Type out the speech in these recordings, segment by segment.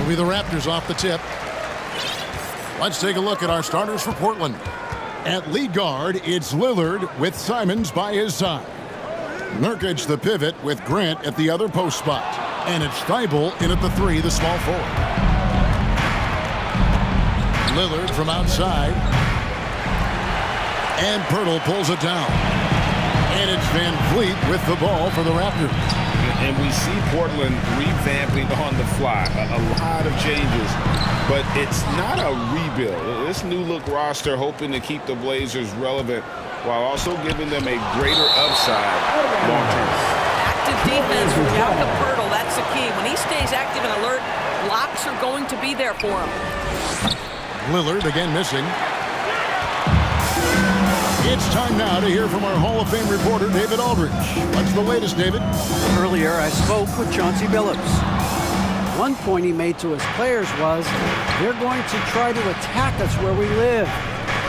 It'll be the Raptors off the tip. Let's take a look at our starters for Portland. At lead guard, it's Lillard with Simons by his side. Nurkic the pivot with Grant at the other post spot. And it's Thibault in at the 3, the small forward. Lillard from outside. And Pirtle pulls it down. And it's Van Vliet with the ball for the Raptors. And we see Portland revamping on the fly. A lot of changes, but it's not a rebuild. This new look roster hoping to keep the Blazers relevant while also giving them a greater upside long term. Active defense from Jakob Pirtle, that's the key. When he stays active and alert, blocks are going to be there for him. Lillard again missing. It's time now to hear from our Hall of Fame reporter, David Aldridge. What's the latest, David? Earlier, I spoke with Chauncey Billups. One point he made to his players was, they're going to try to attack us where we live,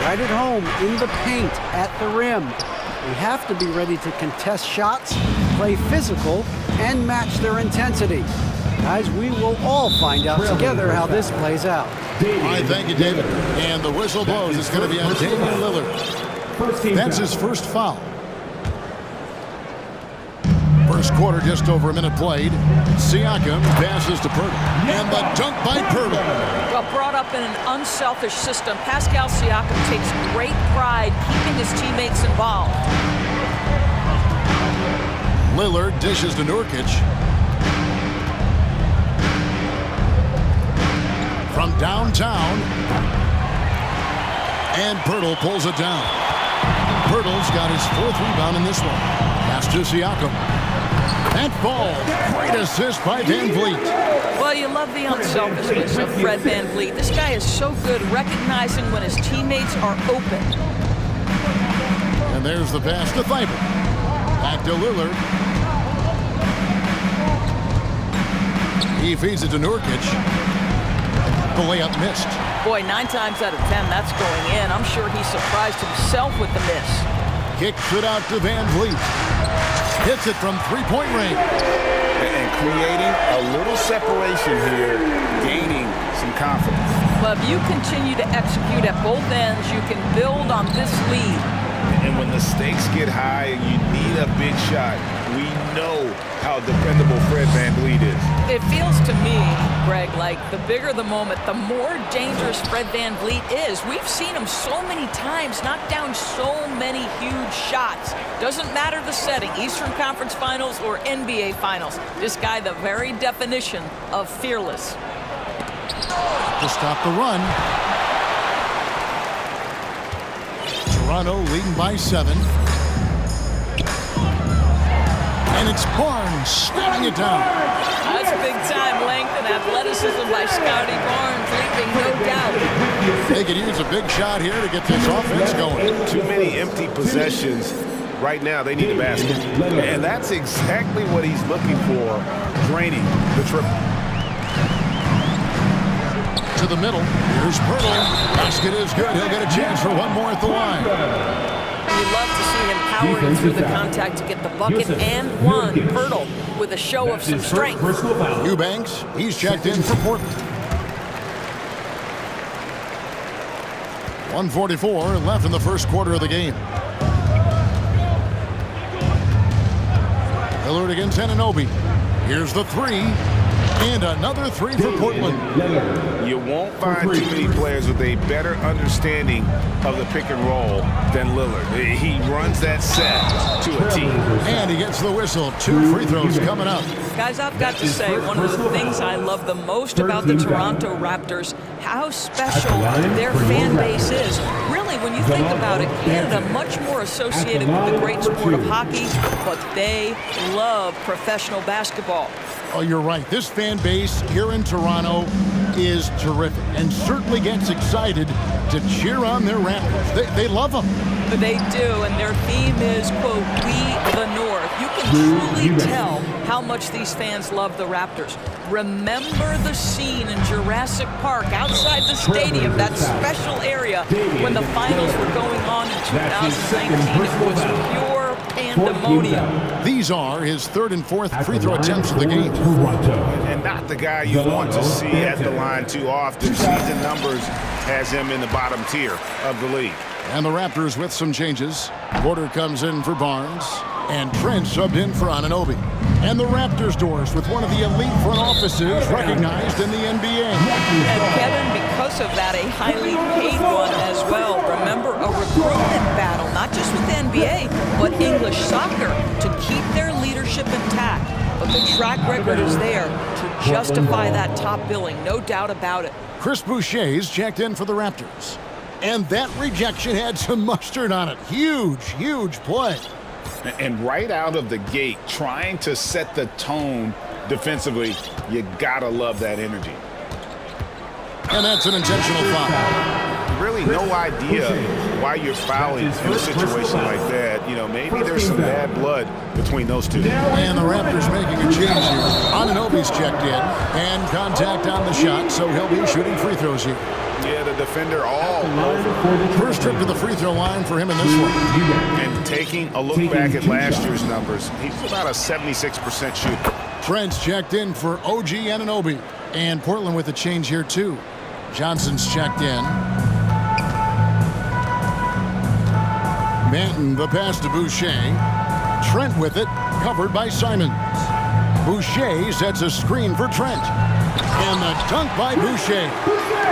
right at home, in the paint, at the rim. We have to be ready to contest shots, play physical, and match their intensity. Guys, we will all find out together how this plays out. All right, thank you, David. And the whistle blows. It's going to be on Damian Lillard. That's his first foul. First quarter, just over a minute played. Siakam passes to Pirtle. And the dunk by Pirtle. Well, brought up in an unselfish system, Pascal Siakam takes great pride keeping his teammates involved. Lillard dishes to Nurkic. From downtown. And Pirtle pulls it down. Pirtle's got his 4th rebound in this one. Pass to Siakam. That ball, great assist by Van Vliet. Well, you love the unselfishness of Fred Van Vliet. This guy is so good recognizing when his teammates are open. And there's the pass to Thibault. Back to Lillard. He feeds it to Nurkic. The layup missed. Boy, 9 times out of 10, that's going in. I'm sure he surprised himself with the miss. Kicks it out to Van Vliet. Hits it from 3-point range. And creating a little separation here, gaining some confidence. But if you continue to execute at both ends, you can build on this lead. And when the stakes get high and you need a big shot, we know how dependable Fred Van Vliet is. It feels to me, Greg, like the bigger the moment, the more dangerous Fred Van Vliet is. We've seen him so many times knock down so many huge shots. Doesn't matter the setting, Eastern Conference Finals or NBA Finals. This guy, the very definition of fearless. To stop the run. Toronto leading by 7. And it's Barnes snapping it down. That's big time length and athleticism by Scotty Barnes, leaving no doubt. They could use a big shot here to get this offense going. Too many empty possessions. Right now, they need a basket. And that's exactly what he's looking for, draining the triple. To the middle. Here's Pirtle. Basket is good. He'll get a chance for one more at the line. You love to see him powering through the contact to get the bucket and one. Pirtle with a show of some strength. Eubanks, he's checked in for Portland. 1:44 left in the first quarter of the game. Lillard against Anunoby. Here's the 3. And another 3 for Portland. You won't find too many players with a better understanding of the pick and roll than Lillard. He runs that set to a T. And he gets the whistle. 2 free throws coming up. Guys, I've got to say, one of the things I love the most about the Toronto Raptors, how special their fan base is. Really, when you think about it, Canada much more associated with the great sport of hockey, but they love professional basketball. Oh, you're right. This fan base here in Toronto is terrific and certainly gets excited to cheer on their Raptors. They love them. They do, and their theme is, quote, "We the North." You can truly tell how much these fans love the Raptors. Remember the scene in Jurassic Park outside the stadium, that special area when the finals were going on in 2019. It was pure pandemonium. These are his third and fourth free throw attempts of the game. And not the guy you want to see at the line too often. Season numbers has him in the bottom tier of the league. And the Raptors with some changes. Porter comes in for Barnes, and Trent subbed in for Anunoby. And the Raptors doors with one of the elite front offices recognized in the NBA. And Kevin, because of that, a highly paid one as well. Remember, a recruitment battle, not just with the NBA, but English soccer, to keep their leadership intact. But the track record is there to justify that top billing, no doubt about it. Chris Boucher's checked in for the Raptors. And that rejection had some mustard on it. Huge, huge play. And right out of the gate, trying to set the tone defensively, you gotta love that energy. And that's an intentional foul. Really no idea why you're fouling in a situation like that. You know, maybe there's some bad blood between those two. And the Raptors making a change here. Anunoby's checked in, and contact on the shot, so he'll be shooting free throws here. Yeah, the defender all over. First trip to the free throw line for him in this one. And taking a look back at last year's numbers, he's about a 76% shooter. Trent's checked in for OG Anunoby. And Portland with a change here too. Johnson's checked in. Manton the pass to Boucher. Trent with it, covered by Simons. Boucher sets a screen for Trent. And the dunk by Boucher.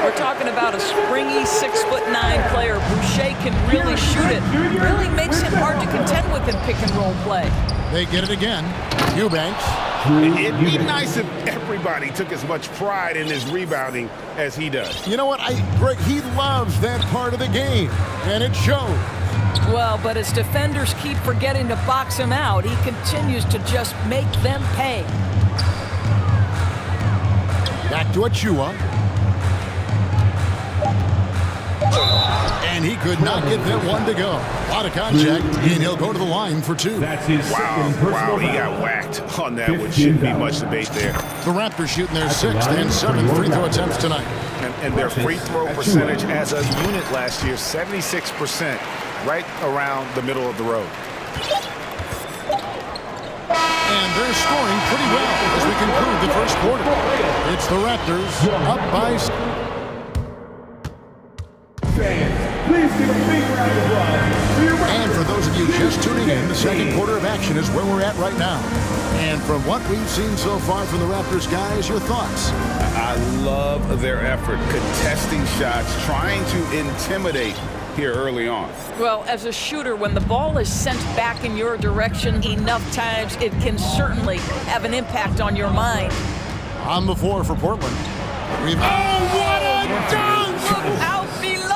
We're talking about a springy 6'9" player. Boucher can really shoot it. Really makes it hard to contend with in pick and roll play. They get it again. Eubanks. It'd be nice if everybody took as much pride in his rebounding as he does. You know what? Greg, he loves that part of the game, and it shows. Well, but as defenders keep forgetting to box him out, he continues to just make them pay. Back to Achua. And he could not get that one to go. A lot of contact, and he'll go to the line for two. Wow, he got whacked on that one. Shouldn't be much debate there. The Raptors shooting their sixth and seventh free throw attempts tonight. And their free throw percentage as a unit last year, 76%, right around the middle of the road. And they're scoring pretty well as we conclude the first quarter. It's the Raptors up by... Please give a big round of applause. And for those of you just tuning in, the second quarter of action is where we're at right now. And from what we've seen so far from the Raptors, guys, your thoughts? I love their effort, contesting shots, trying to intimidate here early on. Well, as a shooter, when the ball is sent back in your direction enough times, it can certainly have an impact on your mind. On the floor for Portland. Oh, what a dunk! Look out below!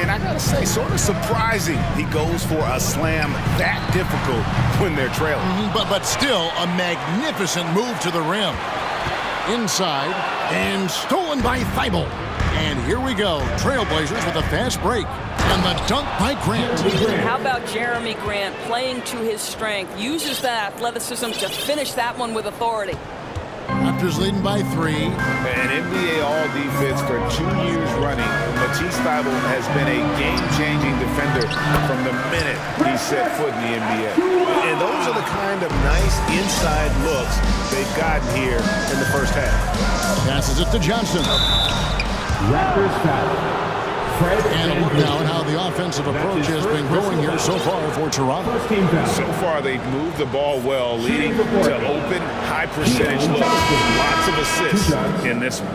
And I gotta say, sort of surprising he goes for a slam that difficult when they're trailing. But still a magnificent move to the rim. Inside, and stolen by Thibault. And here we go, Trailblazers with a fast break. And the dunk by Grant. How about Jeremy Grant playing to his strength, uses that athleticism to finish that one with authority. Raptors leading by 3. An NBA All-Defense for 2 years running. Matisse Thybulle has been a game-changing defender from the minute he set foot in the NBA. And those are the kind of nice inside looks they've gotten here in the first half. Passes it to Johnson. Raptors foul. And a look now at how the offensive approach has been going here so far for Toronto. So far, they've moved the ball well, leading to open, high-percentage looks. Lots of assists in this one.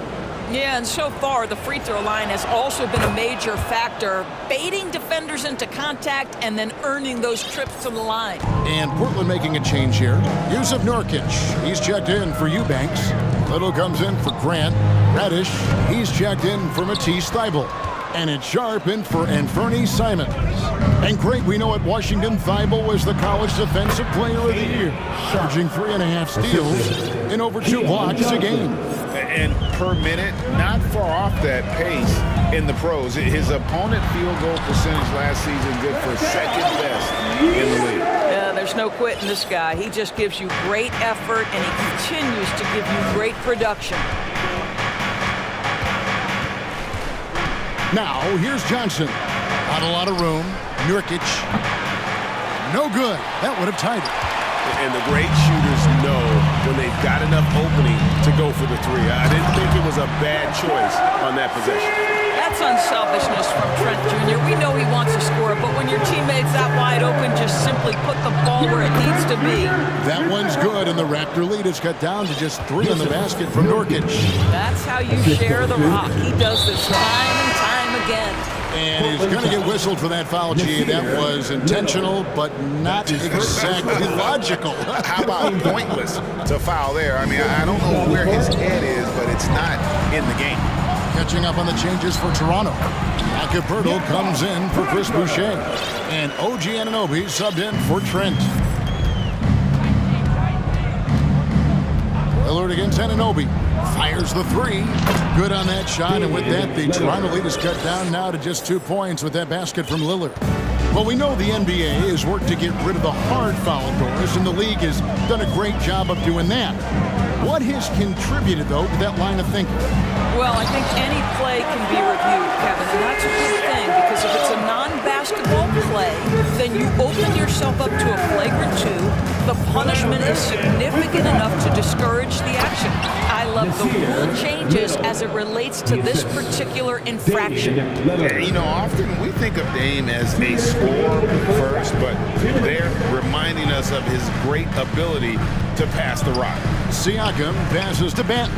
Yeah, and so far, the free throw line has also been a major factor, baiting defenders into contact and then earning those trips to the line. And Portland making a change here. Yusuf Nurkic, he's checked in for Eubanks. Little comes in for Grant. Reddish, he's checked in for Matisse Thybulle. And it's Sharp in for Anthony Simons. And Greg, we know at Washington, Thybulle was the college defensive player of the year, averaging 3.5 steals and over 2 blocks a game. And per minute, not far off that pace in the pros. His opponent field goal percentage last season good for second best in the league. Yeah, there's no quitting this guy. He just gives you great effort, and he continues to give you great production. Now, here's Johnson. Not a lot of room. Nurkic. No good. That would have tied it. And the great shooters know when they've got enough opening to go for the three. I didn't think it was a bad choice on that possession. That's unselfishness from Trent Jr. We know he wants to score, but when your teammate's that wide open, just simply put the ball where it needs to be. That one's good, and the Raptor lead is cut down to just 3 in the basket from Nurkic. That's how you share the rock. He does this time and time again. And he's going to get whistled for that foul, G. That was intentional, but not exactly logical. How about pointless to foul there? I mean, I don't know where his head is, but it's not in the game. Catching up on the changes for Toronto. Acapurdo comes in for Chris Boucher. And OG Anunoby subbed in for Trent. Lillard against Anunoby. Fires the 3. Good on that shot, and with that, the Toronto lead is cut down now to just 2 points with that basket from Lillard. Well, we know the NBA has worked to get rid of the hard foul doors, and the league has done a great job of doing that. What has contributed, though, to that line of thinking? Well, I think any play can be reviewed, Kevin, and that's a good thing, because if it's a non-basketball play, then you open yourself up to a flagrant 2. The punishment is significant enough to discourage the action. I love the rule changes as it relates to this particular infraction. Yeah, you know, often we think of Dame as a scorer first, but they're reminding us of his great ability to pass the rock. Siakam passes to Banton.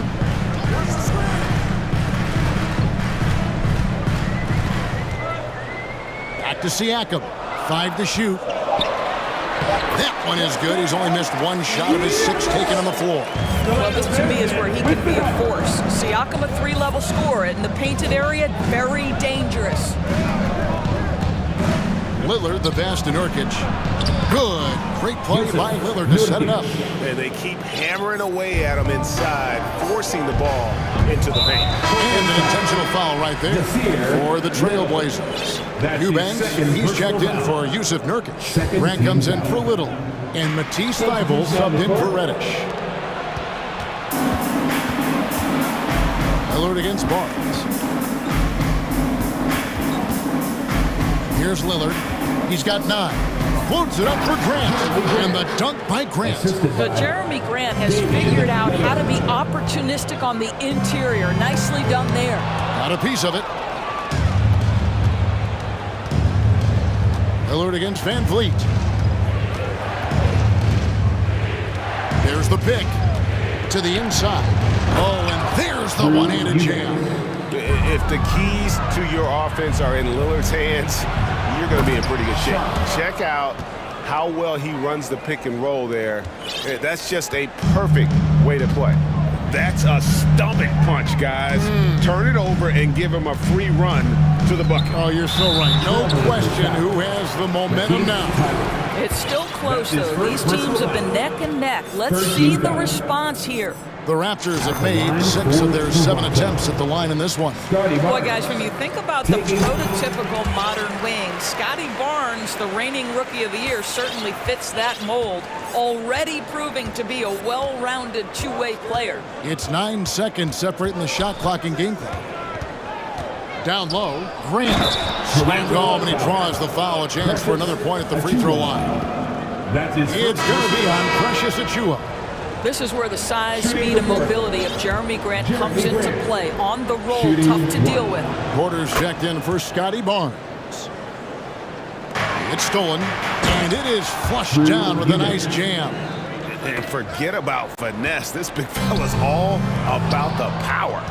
Back to Siakam. 5 to shoot. That one is good. He's only missed 1 shot of his 6 taken on the floor. Well, this to me is where he can be a force. Siakam, a 3-level scorer in the painted area, very dangerous. Lillard, the pass to Nurkic. Good. Great play by Lillard to set it up. And they keep hammering away at him inside, forcing the ball into the paint. And an intentional foul right there for the Trailblazers. Eubanks, he's checked in for Yusuf Nurkic. Grant comes in for Little. And Matisse Thybulle subbed in for Reddish. Lillard against Barnes. Here's Lillard. He's got 9. Floats it up for Grant. And the dunk by Grant. But Jeremy Grant has figured out how to be opportunistic on the interior. Nicely done there. Got a piece of it. Lillard against Van Vliet. There's the pick. To the inside. Oh, and there's the one-handed jam. If the keys to your offense are in Lillard's hands, you're going to be in pretty good shape. Check out how well he runs the pick and roll there. That's just a perfect way to play. That's a stomach punch, guys. Turn it over and give him a free run to the bucket. Oh, you're so right. No question who has the momentum now. It's still close, though. These teams have been neck and neck. Let's see the response here. The Raptors have made 6 of their 7 attempts at the line in this one. Boy, guys, when you think about the prototypical modern wing, Scotty Barnes, the reigning Rookie of the Year, certainly fits that mold, already proving to be a well-rounded two-way player. It's 9 seconds separating the shot clock and game clock. Down low, Grant slammed home, and he draws the foul. A chance for another point at the free throw line. It's going to be on Precious Achiuwa. This is where the size, speed, and mobility of Jeremy Grant comes into play. On the roll, tough to deal with. Quarters checked in for Scotty Barnes. It's stolen, and it is flushed down with a nice jam. And forget about finesse. This big fella's all about the power.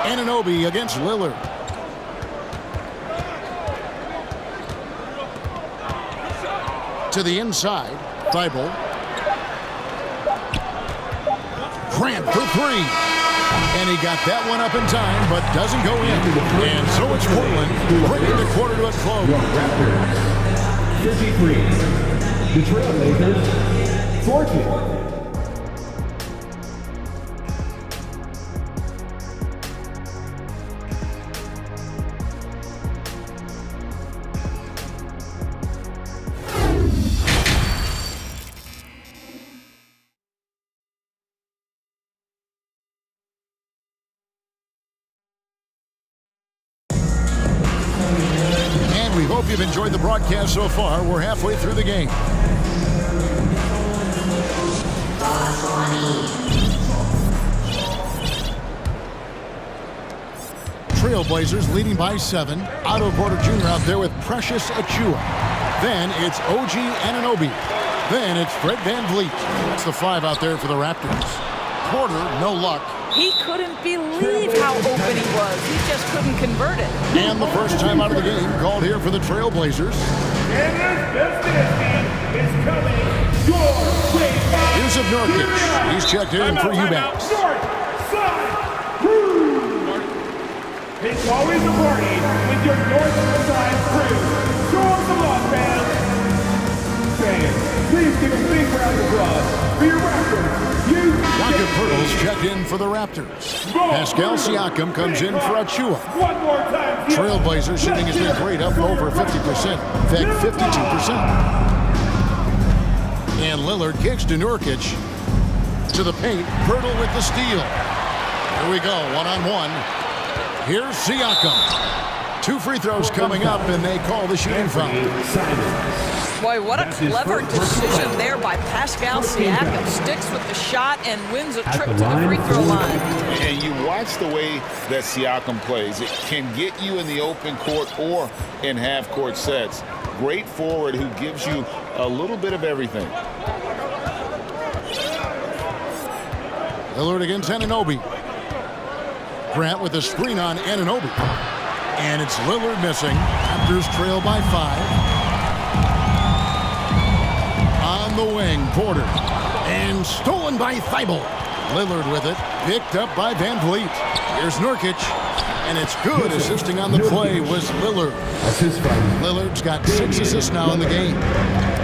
Anunoby against Lillard. To the inside, Thybulle. Grant for 3. And he got that one up in time, but doesn't go in. And so it's Portland bringing the quarter to a close. Raptors 53. The Trailblazers 14. you've enjoyed the broadcast so far. We're halfway through the game. Trailblazers leading by 7. Otto Porter Jr. out there with Precious Achiuwa. Then it's OG Anunoby. Then it's Fred VanVleet. That's the 5 out there for the Raptors. Porter, no luck. He couldn't believe how open he was. He just couldn't convert it. And the first time out of the game called here for the Trailblazers. And this team is coming your way. Here's Nurkic. He's checked in for Eubanks. It's always a party with your north side crew. Show us some love, fans. Fans, please give a big round of applause for your reference. Jakob Poeltl's checked in for the Raptors. Pascal Siakam comes in for Achiuwa. One more time. Trailblazers shooting has been great, up over 50%. In fact, 52%. And Lillard kicks to Nurkic. To the paint. Poeltl with the steal. Here we go, one-on-one. Here's Siakam. 2 free throws coming up, and they call the shooting foul. Boy, what a clever decision there by Pascal Siakam. Sticks with the shot and wins a trip to the free throw line. And you watch the way that Siakam plays. It can get you in the open court or in half-court sets. Great forward who gives you a little bit of everything. Lillard against Anunoby. Grant with a screen on Anunoby. And it's Lillard missing. Raptors trail by 5. On the wing, Porter. And stolen by Thibault. Lillard with it. Picked up by VanVleet. Here's Nurkic. And it's good. Assisting on the play was Lillard. Lillard's got 6 assists now in the game.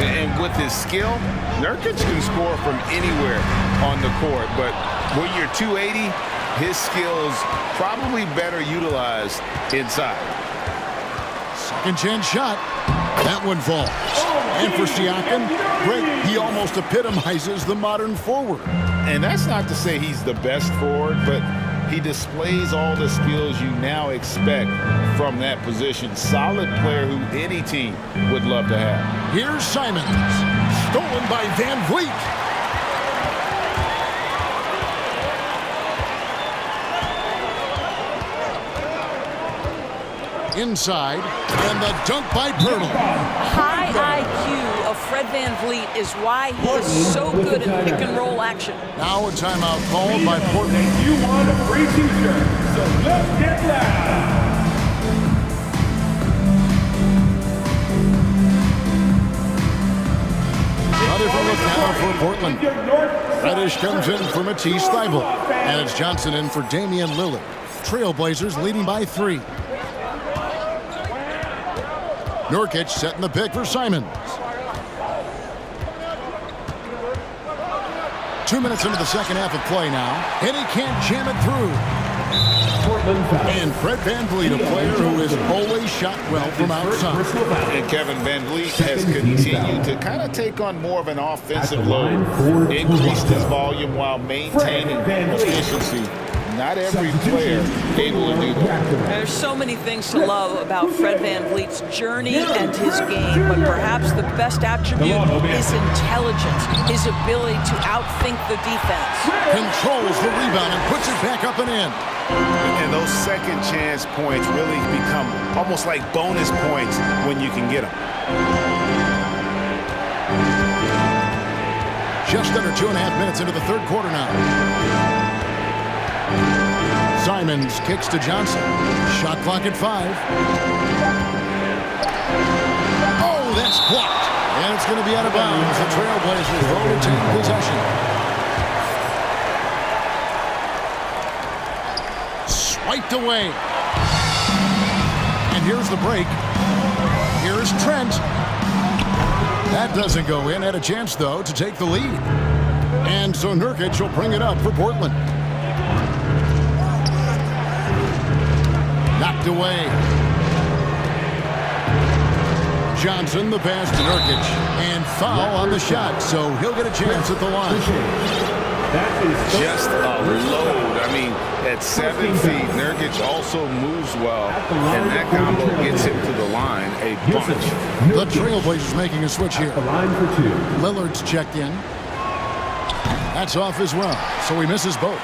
And with his skill, Nurkic can score from anywhere on the court. But when you're 280, his skills probably better utilized inside. Second chance shot. That one falls. And for Siakam, Greg, he almost epitomizes the modern forward. And that's not to say he's the best forward, but he displays all the skills you now expect from that position. Solid player who any team would love to have. Here's Simons. Stolen by VanVleet. Inside, and the dunk by Poeltl. High IQ of Fred VanVleet is why he is so good in pick and roll action. Now a timeout called by Portland. You want a free t-shirt, so let's get loud. Another from look now for Portland. Reddish comes in for Matisse Thybulle. And it's Johnson in for Damian Lillard. Trailblazers leading by 3. Nurkic setting the pick for Simons. 2 minutes into the second half of play now. And he can't jam it through. And Fred VanVleet, a player who has always shot well from outside. And Kevin VanVleet has continued to kind of take on more of an offensive load. Increased his volume while maintaining efficiency. Not every player able to do that. There's so many things to love about Fred VanVleet's journey and his game, but perhaps the best attribute is intelligence, his ability to outthink the defense. Controls the rebound and puts it back up and in. And those second chance points really become almost like bonus points when you can get them. Just under 2.5 minutes into the third quarter now. Simons kicks to Johnson. Shot clock at 5. Oh, that's blocked. And it's going to be out of bounds. The Trailblazers will retain possession. Swiped away. And here's the break. Here's Trent. That doesn't go in. Had a chance, though, to take the lead. And so Nurkic will bring it up for Portland. Knocked away. Johnson, the pass to Nurkic. And foul on the shot, so he'll get a chance at the line. That is Just a load. I mean, at 7 feet, Nurkic also moves well, and that combo gets him to the line a bunch. The Trailblazers making a switch here. the line for 2. Lillard's checked in. That's off as well, so he misses both.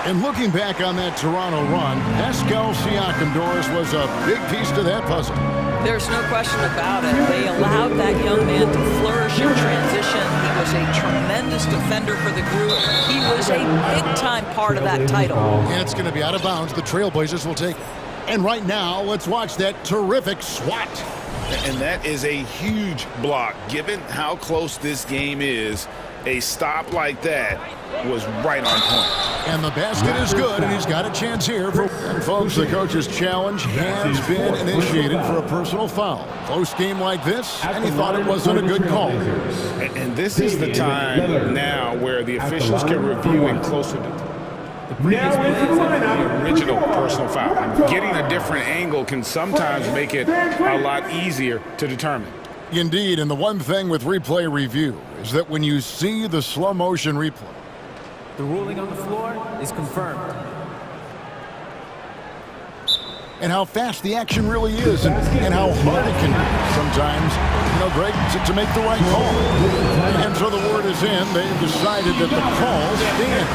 And looking back on that Toronto run, Pascal Siakam, Doris, was a big piece to that puzzle. There's no question about it. They allowed that young man to flourish in transition. He was a tremendous defender for the group. He was a big-time part of that title. And it's going to be out of bounds. The Trailblazers will take it. And right now, let's watch that terrific swat. And that is a huge block. Given how close this game is, a stop like that was right on point. And the basket is good, and he's got a chance here. And folks, the coach's challenge has been initiated for a personal foul. Close game like this, and he thought it wasn't a good call. And this is the time now where the officials can review it closer to Now into the lineup. the original personal foul. Getting a different angle can sometimes make it a lot easier to determine. Indeed, and the one thing with replay review is that when you see the slow motion replay, The ruling on the floor is confirmed. and how fast the action really is, and how hard it can be sometimes, Greg, to make the right call. And so the word is in. They've decided that the call stands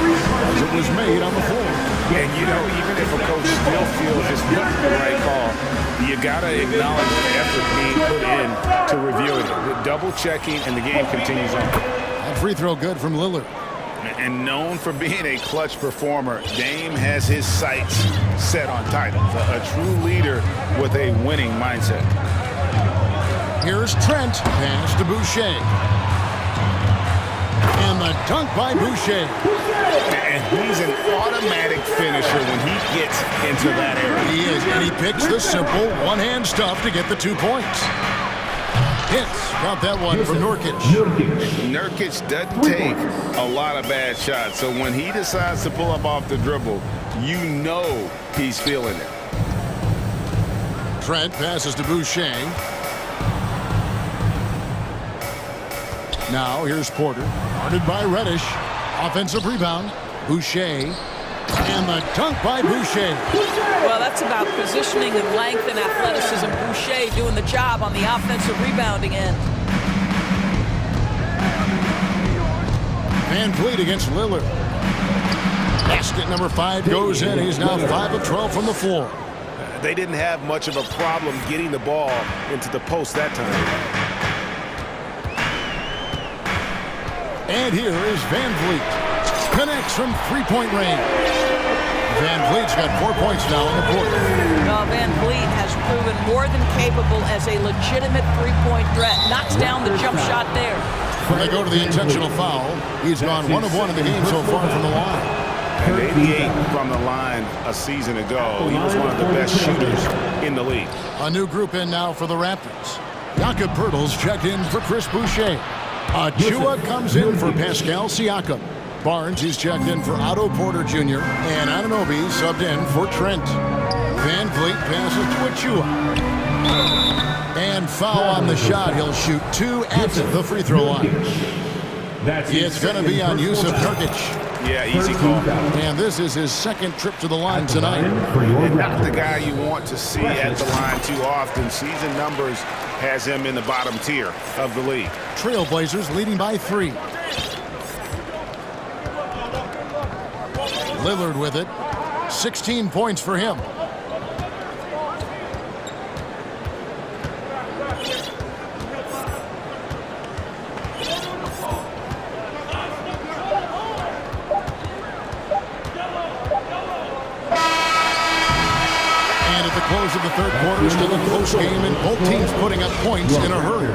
as it was made on the floor. And even if a coach still feels it's not the right call, you gotta acknowledge the effort being put in to reviewing it, double checking, and the game continues on. That free throw good from Lillard. And known for being a clutch performer, Dame has his sights set on titles. A true leader with a winning mindset. Here's Trent, pass to Boucher. And the dunk by Boucher. And he's an automatic finisher when he gets into that area. He is, and he picks the simple one-hand stuff to get the 2 points. Hits, got that one from Nurkic. Nurkic doesn't take a lot of bad shots, so when he decides to pull up off the dribble, you know he's feeling it. Trent passes to Boucher. Now here's Porter, guarded by Reddish. Offensive rebound, Boucher. And the dunk by Boucher. Well, that's about positioning and length and athleticism. Boucher doing the job on the offensive rebounding end. Van Vliet against Lillard. Basket number 5 goes in. He's now 5 of 12 from the floor. They didn't have much of a problem getting the ball into the post that time. And here is Van Vliet. Connects from three-point range. Van Vliet's got 4 points now in the quarter. Van Vliet has proven more than capable as a legitimate three-point threat. Knocks down the jump shot there. When they go to the intentional foul, he's gone 1 of 1 in the game so far from the line. And 88 from the line a season ago. He was one of the best shooters in the league. A new group in now for the Raptors. Jakob Poeltl's checked in for Chris Boucher. Achua comes in for Pascal Siakam. Barnes, he's checked in for Otto Porter Jr. And Anunoby subbed in for Trent. Van Vliet passes to Achua. And foul on the shot. He'll shoot 2 at the free throw line. It's going to be on Yusuf Nurkic. Yeah, easy call. And this is his second trip to the line tonight. And not the guy you want to see at the line too often. Season numbers has him in the bottom tier of the league. Trailblazers leading by 3. Lillard with it. 16 points for him. And at the close of the third quarter, still a close game, and both teams putting up points in a hurry.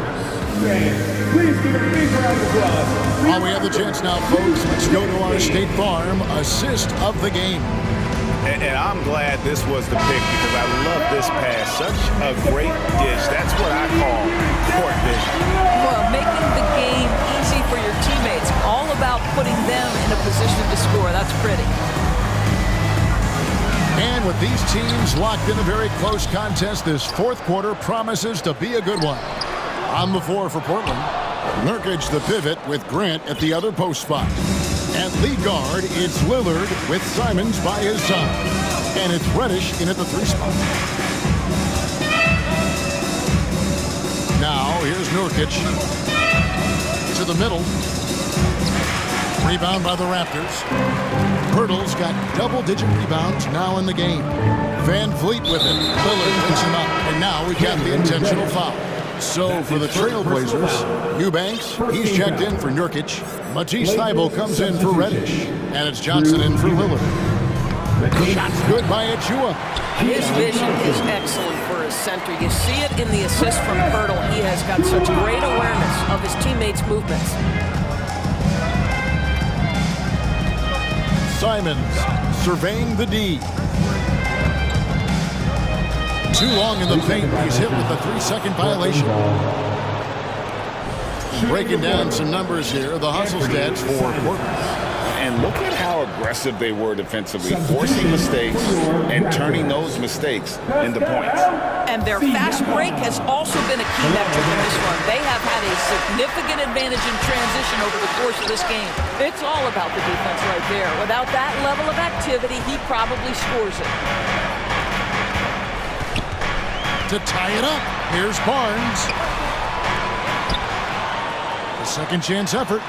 Please give a big round of applause. While we have the chance now, folks, let's go to our State Farm assist of the game. And I'm glad this was the pick because I love this pass. Such a great dish. That's what I call court vision. Well, making the game easy for your teammates. All about putting them in a position to score. That's pretty. And with these teams locked in a very close contest, this fourth quarter promises to be a good one. On the floor for Portland, Nurkic the pivot with Grant at the other post spot. At lead guard, it's Lillard with Simons by his side. And it's Reddish in at the 3 spot. Now, here's Nurkic to the middle. Rebound by the Raptors. Pirtle's got double-digit rebounds now in the game. Van Vliet with it. Lillard picks him up. And now we've got the intentional foul. So for the Trailblazers, Eubanks, he's checked in for Nurkic. Matisse Thybulle comes in for Reddish. And it's Johnson in for Lillard. Shot's good by Achua. His vision is excellent for his center. You see it in the assist from Pirtle. He has got such great awareness of his teammates' movements. Simons surveying the D. Too long in the paint. He's hit with a 3-second violation. Breaking down some numbers here, the hustle stats for Portland. And look at how aggressive they were defensively, forcing mistakes and turning those mistakes into points. And their fast break has also been a key metric in this run. They have had a significant advantage in transition over the course of this game. It's all about the defense right there. Without that level of activity, he probably scores it. To tie it up, here's Barnes. A second chance effort.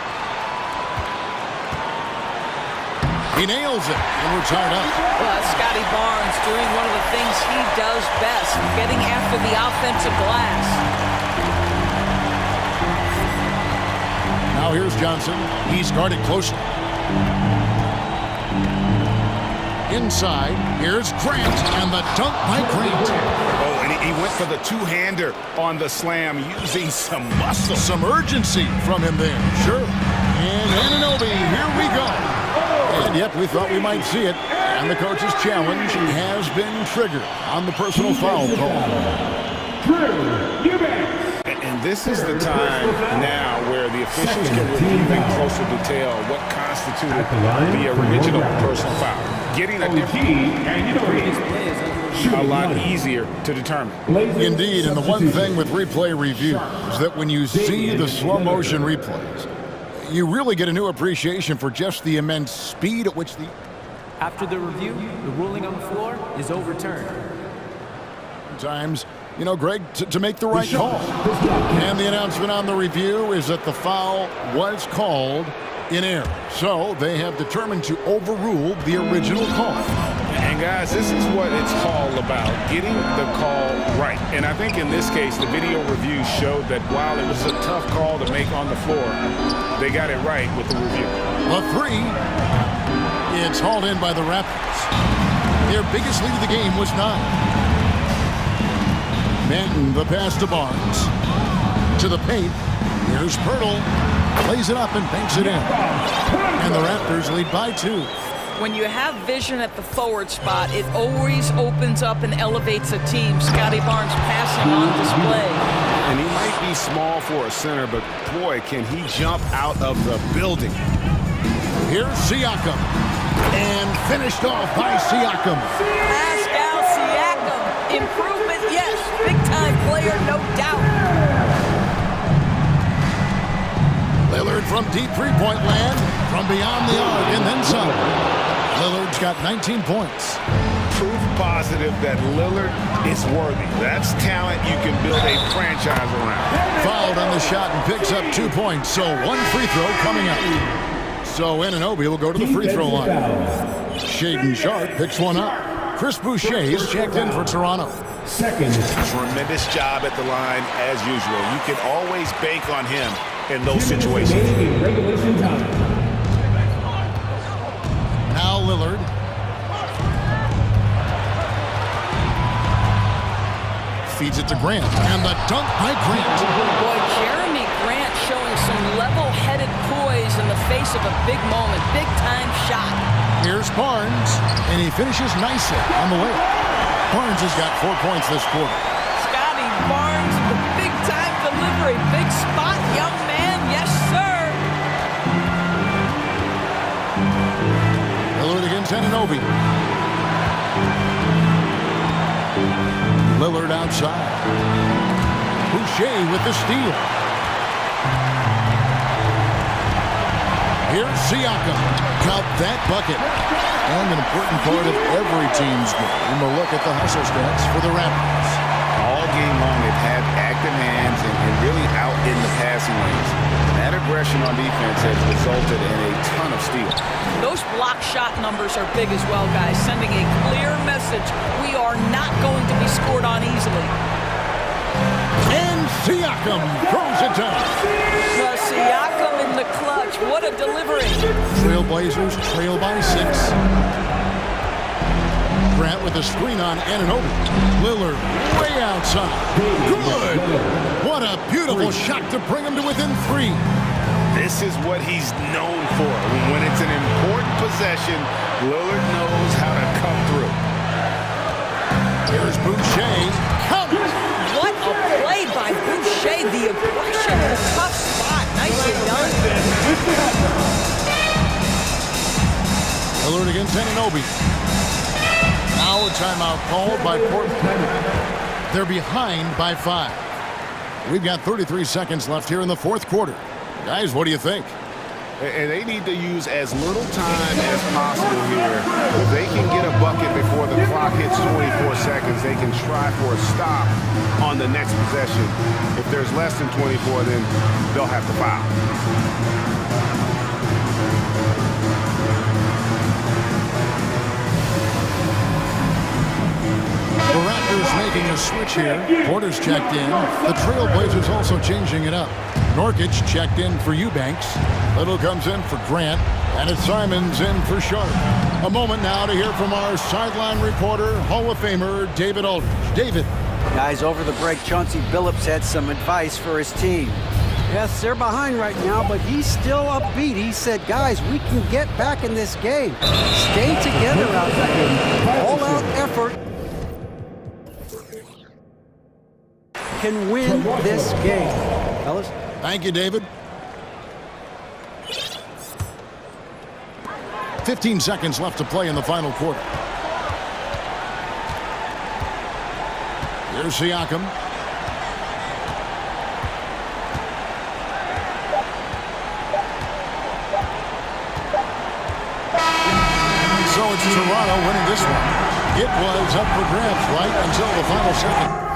He nails it, and we're tied up. Well, Scotty Barnes doing one of the things he does best, getting after the offensive glass. Now here's Johnson. He's guarded closely. Inside, here's Grant, and the dunk by Grant. Oh, and he went for the two-hander on the slam, using some muscle. Some urgency from him there, sure. And Anunoby, here we go. And yep, we thought we might see it. And the coach's challenge has been triggered on the personal foul call. And this is the time now where the officials can review in closer detail what constituted the original personal foul. Getting a different a lot easier to determine. Indeed, and the one thing with replay review is that when you see the slow motion replays, you really get a new appreciation for just the immense speed at which the... After the review, the ruling on the floor is overturned. Times, you know, Greg, to make the right call. And the announcement on the review is that the foul was called in error. So they have determined to overrule the original call. And guys, this is what it's all about, getting the call right. And I think in this case, the video review showed that while it was a tough call to make on the floor, they got it right with the review. The three, it's hauled in by the Raptors. Their biggest lead of the game was 9. Manton, the pass to Barnes. To the paint. Here's Pirtle. Plays it up and banks it in. And the Raptors lead by 2. When you have vision at the forward spot, it always opens up and elevates a team. Scotty Barnes passing on display. And he might be small for a center, but boy, can he jump out of the building. Here's Siakam. And finished off by Siakam. Pascal Siakam. Improvement, yes. Big-time player, no doubt. Lillard from deep three-point land, from beyond the arc, and then some. Lillard's got 19 points. Proof positive that Lillard is worthy. That's talent you can build a franchise around. Fouled on the shot and picks up 2 points, so 1 free throw coming up. So Anunoby will go to the free throw line. Shaedon Sharpe picks one up. Chris Boucher is checked in for Toronto. Tremendous job at the line as usual. You can always bank on him in those situations. Now Lillard. Feeds it to Grant. And the dunk by Grant. Boy, Jeremy Grant showing some level-headed poise in the face of a big moment. Big-time shot. Here's Barnes. And he finishes nicely on the way. Barnes has got 4 points this quarter. Scotty Barnes, the big-time delivery. Big spot, young man. Yes, sir. Lillard against Anunoby. Lillard outside. Boucher with the steal. Here's Siakam. Got that bucket. And an important part of every team's game. A look at the hustle stats for the Raptors. All game long, they've had active hands and really out in the passing lanes. That aggression on defense has resulted in a ton of steals. Those block shot numbers are big as well, guys, sending a clear message. We are not going to be scored on easily. And Siakam throws it down. The Siakam in the clutch. What a delivery. Trailblazers trail by 6. Grant with a screen on Anunoby. Lillard way outside. Good. What a beautiful shot to bring him to within 3. This is what he's known for. When it's an important possession, Lillard knows how to come through. Here's Boucher. Count. What a play by Boucher. The aggression in a tough spot. Nicely done. Lillard against Anunoby. Now a timeout called by Portland. They're behind by 5. We've got 33 seconds left here in the fourth quarter. Guys, what do you think? And they need to use as little time as possible here. If they can get a bucket before the clock hits 24 seconds, they can try for a stop on the next possession. If there's less than 24, then they'll have to foul. The Raptors making a switch here. Porter's checked in. The Trailblazers also changing it up. Nurkic checked in for Eubanks. Little comes in for Grant. And it's Simons in for Sharp. A moment now to hear from our sideline reporter, Hall of Famer David Aldridge. David. Guys, over the break, Chauncey Billups had some advice for his team. Yes, they're behind right now, but he's still upbeat. He said, guys, we can get back in this game. Stay together out there. All-out effort can win this game. Fellas? Thank you, David. 15 seconds left to play in the final quarter. Here's Siakam. So it's Toronto winning this one. It was up for grabs right until the final second.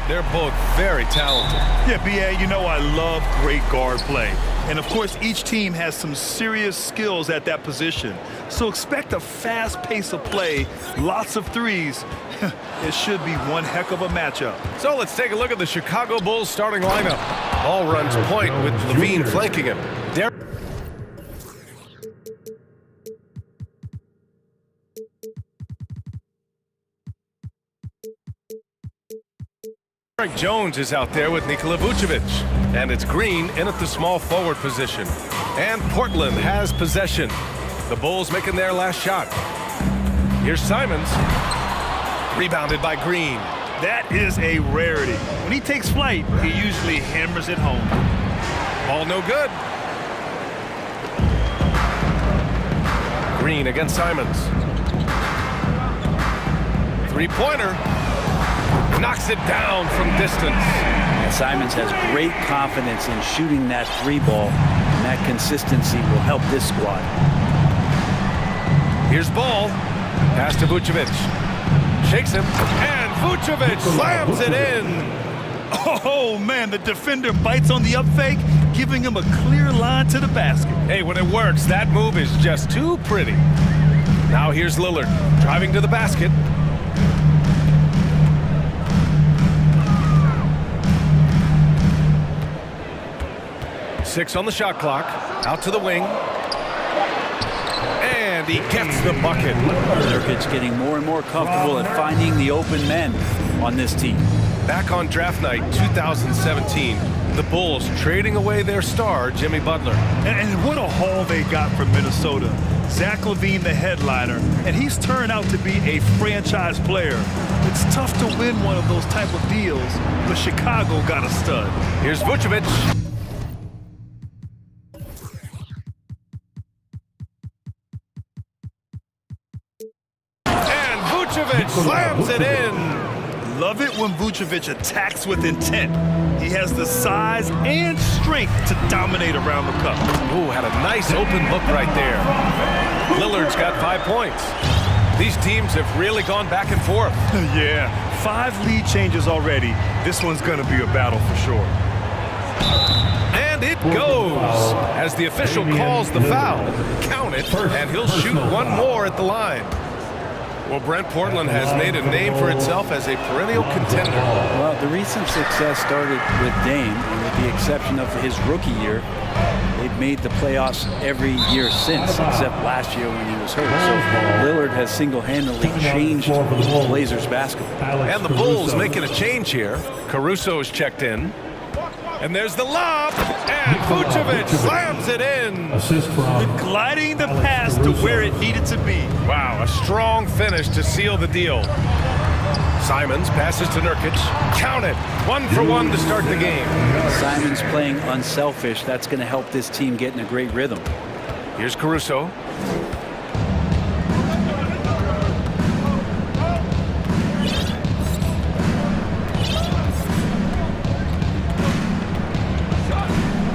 They're both very talented. Yeah, B.A., you know I love great guard play. And, of course, each team has some serious skills at that position. So expect a fast pace of play, lots of threes. It should be one heck of a matchup. So let's take a look at the Chicago Bulls starting lineup. Ball runs point with Levine flanking him. Derek Jones is out there with Nikola Vucevic, and it's Green in at the small forward position. And Portland has possession. The Bulls making their last shot. Here's Simons, rebounded by Green. That is a rarity. When he takes flight, he usually hammers it home. Ball no good. Green against Simons. Three-pointer. Knocks it down from distance. And Simons has great confidence in shooting that three ball, and that consistency will help this squad. Here's Ball. Pass to Vucevic. Shakes him, and Vucevic slams it in. Oh, man, the defender bites on the up fake, giving him a clear line to the basket. Hey, when it works, that move is just too pretty. Now here's Lillard, driving to the basket. Six on the shot clock. Out to the wing. And he gets the bucket. Nurkic getting more and more comfortable at finding the open men on this team. Back on draft night 2017, the Bulls trading away their star, Jimmy Butler. And what a haul they got from Minnesota. Zach LaVine, the headliner, and he's turned out to be a franchise player. It's tough to win one of those type of deals, but Chicago got a stud. Here's Vucevic. Vucevic slams it in. Love it when Vucevic attacks with intent. He has the size and strength to dominate around the cup. Ooh, had a nice open look right there. Lillard's got 5 points. These teams have really gone back and forth. Yeah, 5 lead changes already. This one's going to be a battle for sure. And it goes. As the official calls the foul, count it, and he'll shoot one more at the line. Well, Brent, Portland has made a name for itself as a perennial contender. Well, the recent success started with Dame, and with the exception of his rookie year, they've made the playoffs every year since, except last year when he was hurt. So Lillard has single-handedly changed Blazers basketball. And the Bulls making a change here. Caruso's checked in. And there's the lob, and Vucevic slams it in. Gliding the pass to where it needed to be. Wow, a strong finish to seal the deal. Simons passes to Nurkic. Count it. 1 for 1 to start the game. Simons playing unselfish. That's going to help this team get in a great rhythm. Here's Caruso.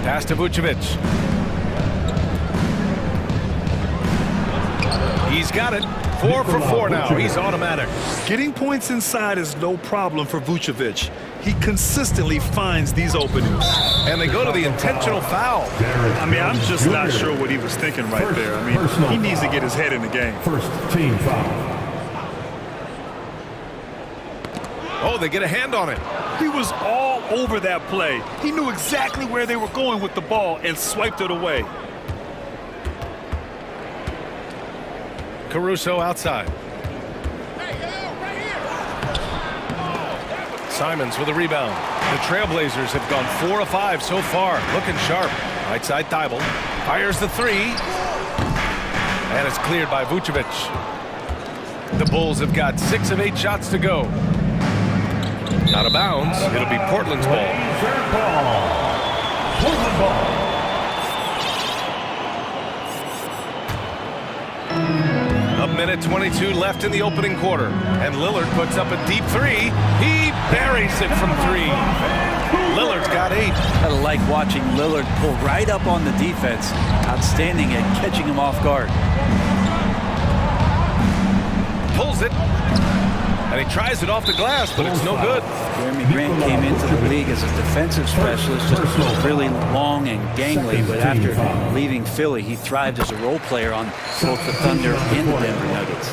Pass to Vucevic. He's got it. 4 for 4 now. He's automatic. Getting points inside is no problem for Vucevic. He consistently finds these openings. And they go to the intentional foul. I mean, I'm just not sure what he was thinking right there. I mean, he needs to get his head in the game. First team foul. Oh, they get a hand on it. He was all over that play. He knew exactly where they were going with the ball and swiped it away. Caruso outside. Simons with a rebound. The Trailblazers have gone 4 of 5 so far. Looking sharp. Right side Thibault. Fires the 3. And it's cleared by Vucevic. The Bulls have got 6 of 8 shots to go. Out of bounds. It'll be Portland's ball. Portland ball. A minute 22 left in the opening quarter. And Lillard puts up a deep 3. He buries it from 3. Lillard's got 8. I like watching Lillard pull right up on the defense. Outstanding at catching him off guard. Pulls it. And he tries it off the glass, but it's no good. Jeremy Grant came into the league as a defensive specialist, just really long and gangly, but after leaving Philly, he thrived as a role player on both the Thunder and the Denver Nuggets.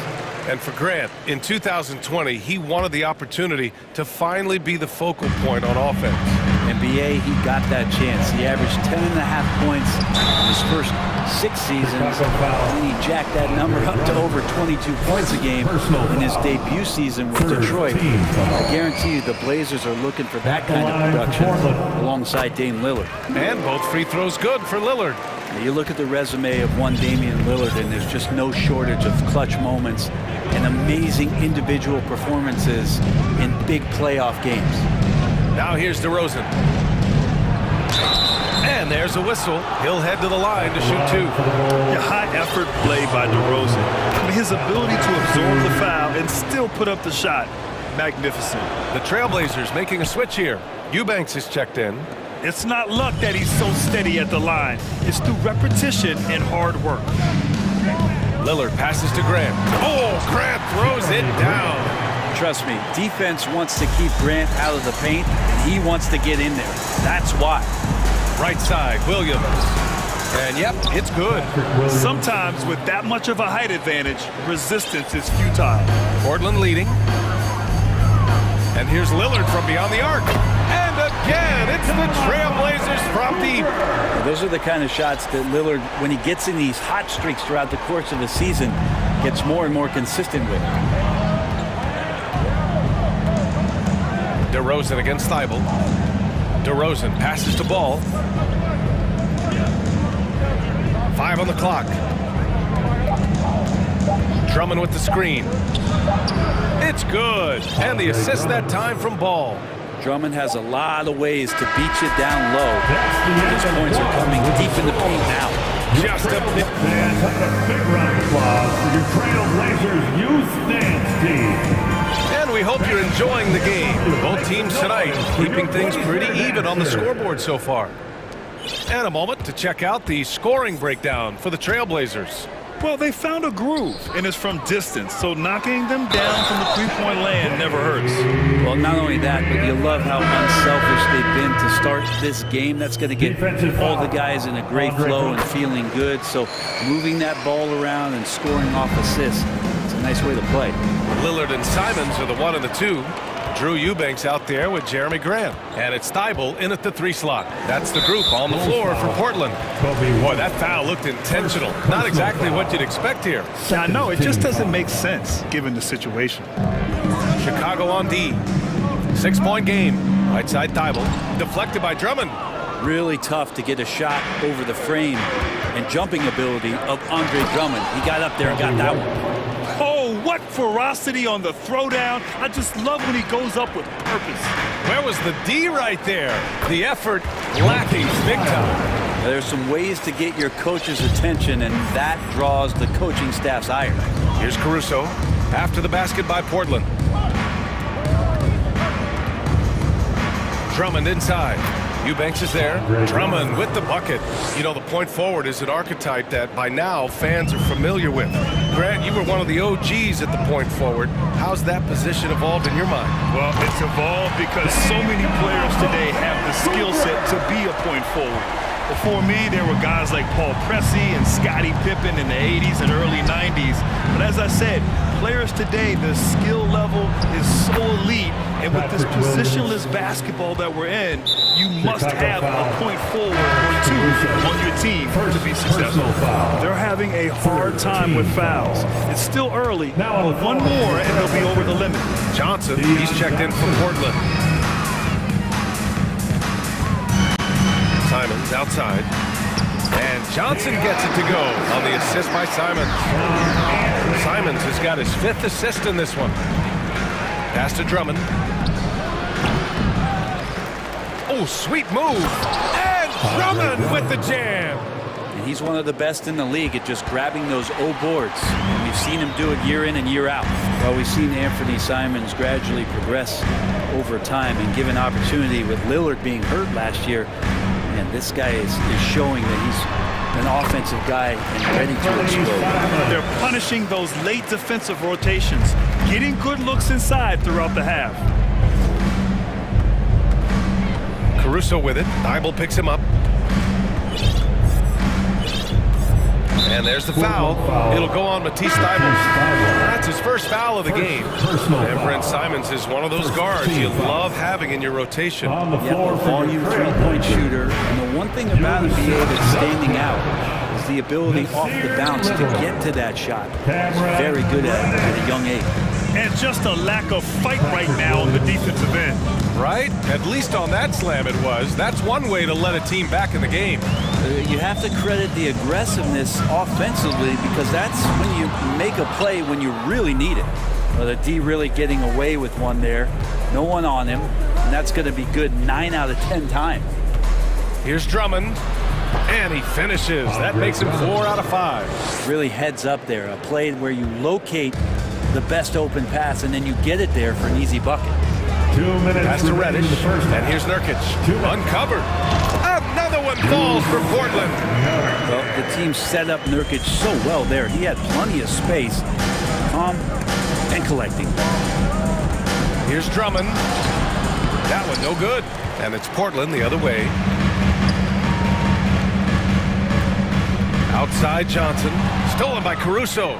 And for Grant, in 2020, he wanted the opportunity to finally be the focal point on offense. NBA, he got that chance. He averaged 10.5 points in his first 6 seasons, and he jacked that number up to over 22 points a game in his debut season with Detroit. I guarantee you the Blazers are looking for that kind of production alongside Dame Lillard. And both free throws good for Lillard. Now you look at the resume of one Damian Lillard, and there's just no shortage of clutch moments and amazing individual performances in big playoff games. Now here's DeRozan. And there's a whistle. He'll head to the line to shoot 2. A high-effort play by DeRozan. I mean, his ability to absorb the foul and still put up the shot, magnificent. The Trailblazers making a switch here. Eubanks is checked in. It's not luck that he's so steady at the line. It's through repetition and hard work. Lillard passes to Grant. Oh, Grant throws it down. Trust me, defense wants to keep Grant out of the paint, and he wants to get in there. That's why. Right side, Williams. And yep, it's good. Sometimes with that much of a height advantage, resistance is futile. Portland leading. And here's Lillard from beyond the arc. And again, it's the Trailblazers from deep. Those are the kind of shots that Lillard, when he gets in these hot streaks throughout the course of the season, gets more and more consistent with. DeRozan against Thibault. DeRozan passes to Ball. 5 on the clock. Drummond with the screen. It's good. And the assist that time from Ball. Drummond has a lot of ways to beat you down low. His points are coming deep in the paint now. Just a bit. Fans, have a big round of applause for your Trailblazers youth dance team. And we hope you're enjoying the game. Both teams tonight keeping things pretty even on the scoreboard so far. And a moment to check out the scoring breakdown for the Trailblazers. Well, they found a groove, and it's from distance, so knocking them down from the three-point land never hurts. Well, not only that, but you love how unselfish they've been to start this game. That's going to get all the guys in a great flow and feeling good. So moving that ball around and scoring off assists, it's a nice way to play. Lillard and Simons are the 1 and the 2. Drew Eubanks out there with Jeremy Grant. And it's Thibault in at the 3 slot. That's the group on the floor for Portland. Boy, that foul looked intentional. Not exactly what you'd expect here. I know, it just doesn't make sense given the situation. Chicago on D. 6-point game. Right side Thibault. Deflected by Drummond. Really tough to get a shot over the frame and jumping ability of Andre Drummond. He got up there and got that one. Oh, what ferocity on the throwdown. I just love when he goes up with purpose. Where was the D right there? The effort lacking big time. There's some ways to get your coach's attention, and that draws the coaching staff's ire. Here's Caruso after the basket by Portland. Drummond inside. Eubanks is there. Drummond with the bucket. You know, the point forward is an archetype that by now fans are familiar with. Grant, you were one of the OGs at the point forward. How's that position evolved in your mind? Well, it's evolved because so many players today have the skill set to be a point forward. Before me, there were guys like Paul Pressey and Scottie Pippen in the 80s and early 90s. But as I said, players today, the skill level is so elite. And with this positionless basketball that we're in, you must have a point forward or 2 on your team to be successful. They're having a hard time with fouls. It's still early, but 1 more and they'll be over the limit. Johnson, he's checked in from Portland. Simons outside. And Johnson gets it to go on the assist by Simons. Simons has got his 5th assist in this one. Pass to Drummond. Oh, sweet move. And Drummond with the jam. And he's one of the best in the league at just grabbing those O boards. And we've seen him do it year in and year out. Well, we've seen Anthony Simons gradually progress over time and given opportunity with Lillard being hurt last year. And this guy is showing that he's an offensive guy and ready to explode. They're punishing those late defensive rotations, getting good looks inside throughout the half. Caruso with it. Thibault picks him up. And there's the foul. It'll go on Matisse Thibault. That's his first foul of the game. And Brent Simons is one of those guards you love having in your rotation. Yeah, a volume three-point shooter. And the one thing about him being that's standing out is the ability off the bounce to get to that shot. He's very good at it at a young age. And just a lack of fight right now on the defensive end. Right? At least on that slam it was. That's one way to let a team back in the game. You have to credit the aggressiveness offensively because that's when you make a play when you really need it. The D really getting away with one there. No one on him. And that's going to be good 9 out of 10 times. Here's Drummond. And he finishes. That makes him 4 out of 5. Really heads up there. A play where you locate the best open pass and then you get it there for an easy bucket. 2 minutes. Pass to Reddish. And here's Nurkic. Uncovered. Another one falls for Portland. Well, the team set up Nurkic so well there. He had plenty of space. Calm and collecting. Here's Drummond. That one no good. And it's Portland the other way. Outside Johnson. Stolen by Caruso.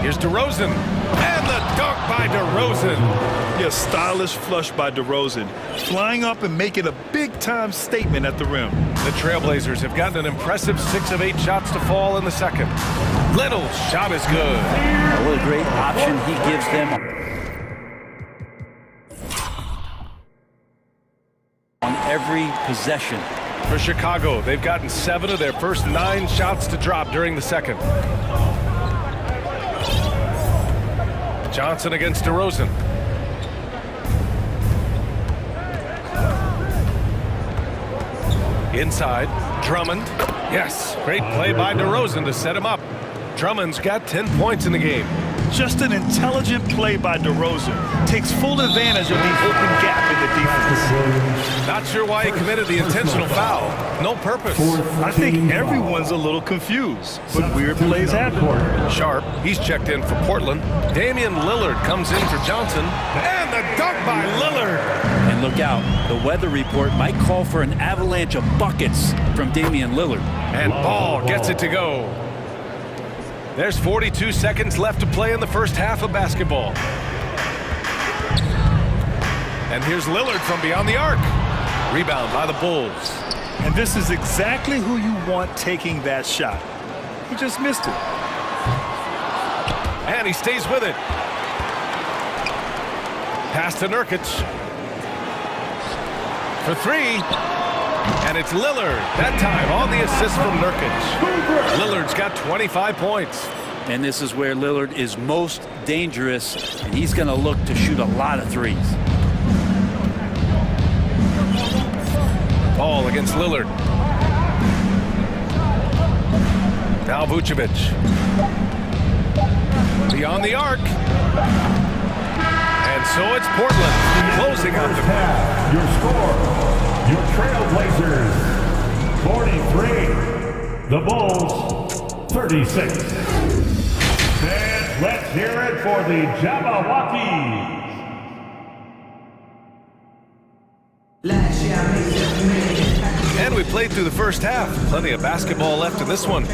Here's DeRozan. And the dunk by DeRozan. Yeah, stylish flush by DeRozan. Flying up and making a big-time statement at the rim. The Trailblazers have gotten an impressive 6 of 8 shots to fall in the second. Little's shot is good. What a great option he gives them on every possession. For Chicago, they've gotten 7 of their first 9 shots to drop during the second. Johnson against DeRozan. Inside, Drummond. Yes, great play by DeRozan to set him up. Drummond's got 10 points in the game. Just an intelligent play by DeRozan. Takes full advantage of the open gap in the defense. Not sure why he committed the intentional foul. No purpose. I think everyone's a little confused, but weird plays happen. Sharp, he's checked in for Portland. Damian Lillard comes in for Johnson. And the dunk by Lillard. And look out, the weather report might call for an avalanche of buckets from Damian Lillard. And Ball gets it to go. There's 42 seconds left to play in the first half of basketball. And here's Lillard from beyond the arc. Rebound by the Bulls. And this is exactly who you want taking that shot. He just missed it. And he stays with it. Pass to Nurkic. For 3. And it's Lillard, that time on the assist from Nurkic. Lillard's got 25 points. And this is where Lillard is most dangerous, and he's going to look to shoot a lot of threes. Ball against Lillard. Now Vucevic. Beyond the arc. And so it's Portland closing out the path. Your score. Your Trailblazers, 43. The Bulls, 36. And let's hear it for the Jabbawockeez. And we played through the first half. Plenty of basketball left in this one.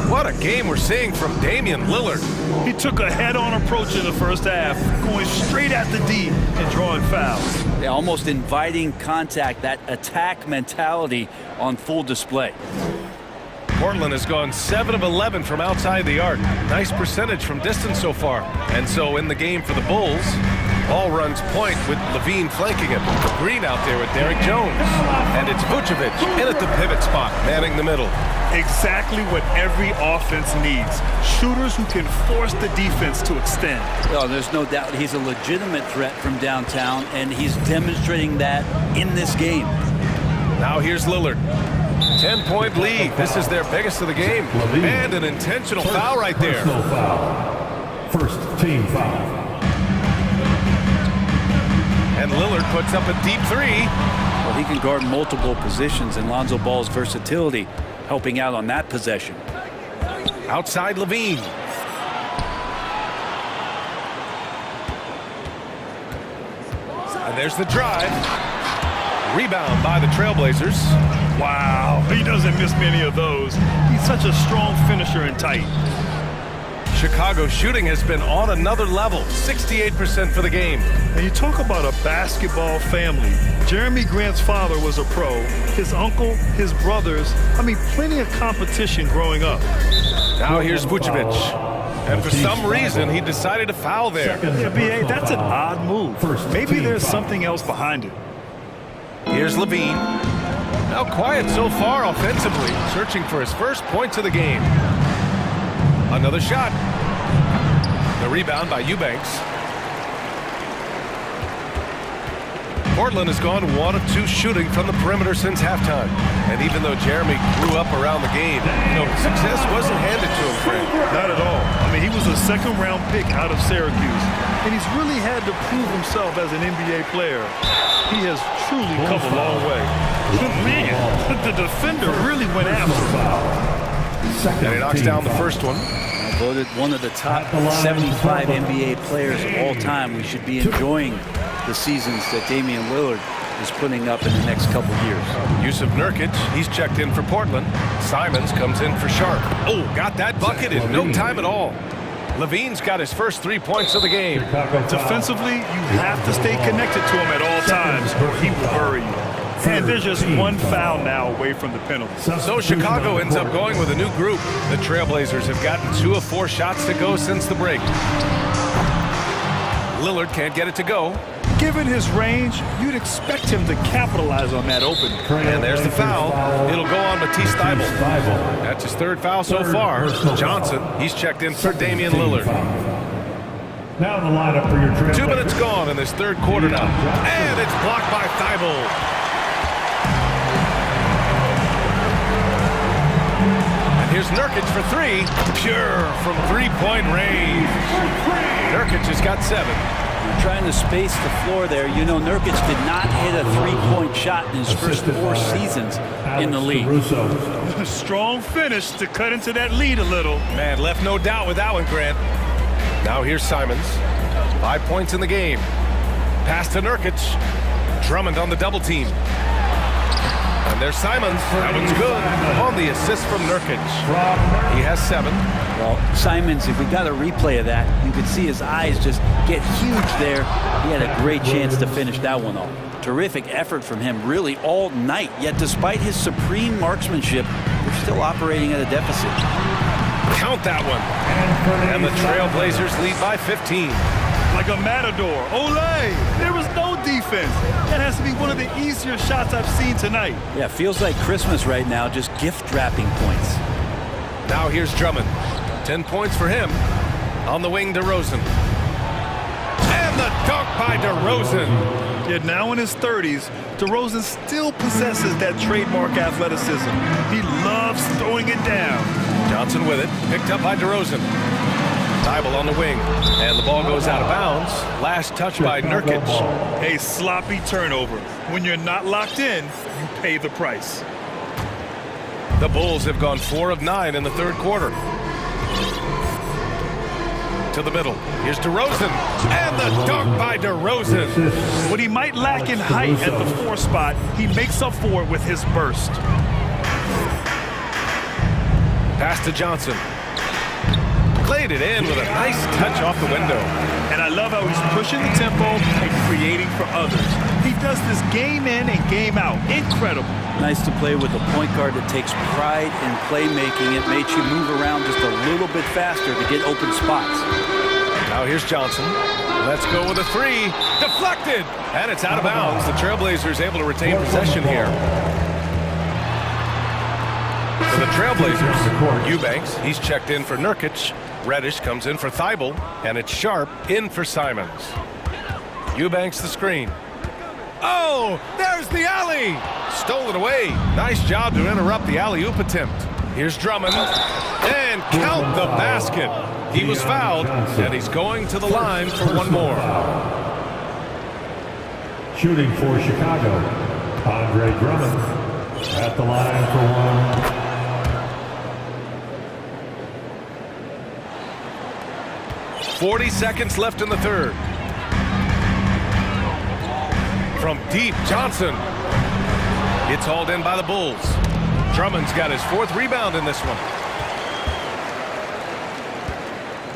What a game we're seeing from Damian Lillard. He took a head-on approach in the first half, going straight at the D and drawing fouls. Yeah, almost inviting contact, that attack mentality on full display. Portland has gone 7 of 11 from outside the arc. Nice percentage from distance so far. And so in the game for the Bulls, ball runs point with Levine flanking him. Green out there with Derrick Jones. And it's Vucevic in at the pivot spot, manning the middle. Exactly what every offense needs. Shooters who can force the defense to extend. Oh, there's no doubt he's a legitimate threat from downtown, and he's demonstrating that in this game. Now here's Lillard. 10-point lead. This is their biggest of the game. And an intentional foul right there. First team foul. And Lillard puts up a deep three. Well, he can guard multiple positions, and Lonzo Ball's versatility helping out on that possession. Outside Levine. And there's the drive. Rebound by the Trailblazers. Wow, he doesn't miss many of those. He's such a strong finisher and tight. Chicago's shooting has been on another level, 68% for the game. And you talk about a basketball family. Jeremy Grant's father was a pro. His uncle, his brothers. I mean, plenty of competition growing up. Now here's Vucevic. And for some reason, he decided to foul there. Yeah, B.A., that's an odd move. Maybe there's something else behind it. Here's Levine. Now quiet so far offensively, searching for his first points of the game. Another shot. The rebound by Eubanks. Portland has gone 1 of 2 shooting from the perimeter since halftime. And even though Jeremy grew up around the game, success wasn't handed to him, Frank. Not at all. I mean, he was a second-round pick out of Syracuse. And he's really had to prove himself as an NBA player. He has truly come a long way. Man, the defender really went after him. And he knocks down the first one. Voted one of the top 75 NBA players of all time. We should be enjoying the seasons that Damian Lillard is putting up in the next couple years. Yusuf Nurkic, he's checked in for Portland. Simons comes in for Sharp. Oh, got that bucket in no time at all. Levine's got his first 3 points of the game. Defensively, you have to stay connected to him at all times or he will bury you. And there's just one foul now away from the penalty. So Chicago ends up going with a new group. The Trailblazers have gotten 2 of 4 shots to go since the break. Lillard can't get it to go. Given his range, you'd expect him to capitalize on that opening. And there's the foul. It'll go on Matisse Thybulle. That's his 3rd foul so far. Johnson, he's checked in for Damian Lillard. Now the lineup for your trip. 2 minutes gone in this 3rd quarter now. And it's blocked by Thybulle. And here's Nurkic for 3. Pure from 3-point range. Nurkic has got 7. You're trying to space the floor there. You know, Nurkic did not hit a 3-point shot in his first 4 seasons in the league. Strong finish to cut into that lead a little. Man, left no doubt with that one, Grant. Now here's Simons. 5 points in the game. Pass to Nurkic. Drummond on the double team. And there's Simons. That one's good. On the assist from Nurkic. He has 7. Well, Simons, if we got a replay of that, you could see his eyes just get huge there. He had a great chance to finish that one off. Terrific effort from him really all night. Yet despite his supreme marksmanship, we're still operating at a deficit. Count that one. And the Trailblazers lead by 15. Like a matador. Olé! There was no defense. That has to be one of the easier shots I've seen tonight. Yeah, feels like Christmas right now, just gift wrapping points. Now here's Drummond. 10 points for him. On the wing, DeRozan. And the dunk by DeRozan. Yet now in his 30s, DeRozan still possesses that trademark athleticism. He loves throwing it down. Johnson with it. Picked up by DeRozan. Thybulle on the wing. And the ball goes out of bounds. Last touch by Nurkic. A sloppy turnover. When you're not locked in, you pay the price. The Bulls have gone 4 of 9 in the 3rd quarter. To the middle. Here's DeRozan. And the dunk by DeRozan. What he might lack in height at the 4 spot, he makes up for it with his burst. Pass to Johnson. Played it in with a nice touch off the window. And I love how he's pushing the tempo and creating for others. He does this game in and game out. Incredible. Nice to play with a point guard that takes pride in playmaking. It makes you move around just a little bit faster to get open spots. Now here's Johnson. Let's go with a 3. Deflected. And it's out of bounds. The Trailblazers able to retain possession here. For the Trailblazers, Eubanks, he's checked in for Nurkic. Reddish comes in for Thybulle. And it's Sharp in for Simons. Eubanks the screen. Oh, there's the alley. Stolen away. Nice job to interrupt the alley-oop attempt. Here's Drummond. And count the basket. He was fouled, and he's going to the line for one more. Shooting for Chicago, Andre Drummond at the line for one. 40 seconds left in the third. From deep, Johnson. It's hauled in by the Bulls. Drummond's got his 4th rebound in this one.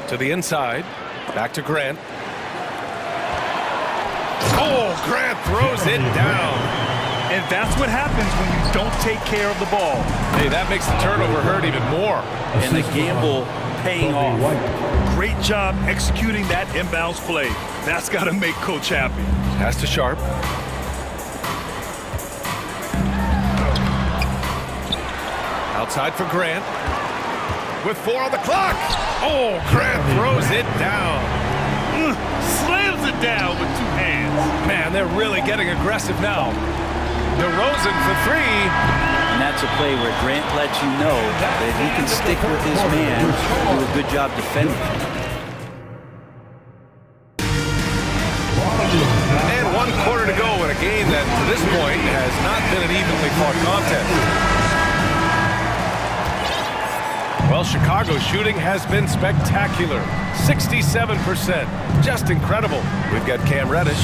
To the inside. Back to Grant. Oh, Grant throws it down. And that's what happens when you don't take care of the ball. Hey, that makes the turnover hurt even more. And the gamble paying off. Great job executing that inbounds play. That's got to make Coach happy. Pass to Sharp. Outside for Grant. With 4 on the clock. Oh, Grant throws it down. Slams it down with 2 hands. Man, they're really getting aggressive now. DeRozan for 3. And that's a play where Grant lets you know that he can stick with his man, do a good job defending. And 1 quarter to go in a game that, to this point, has not been an evenly fought contest. Well, Chicago's shooting has been spectacular. 67%. Just incredible. We've got Cam Reddish,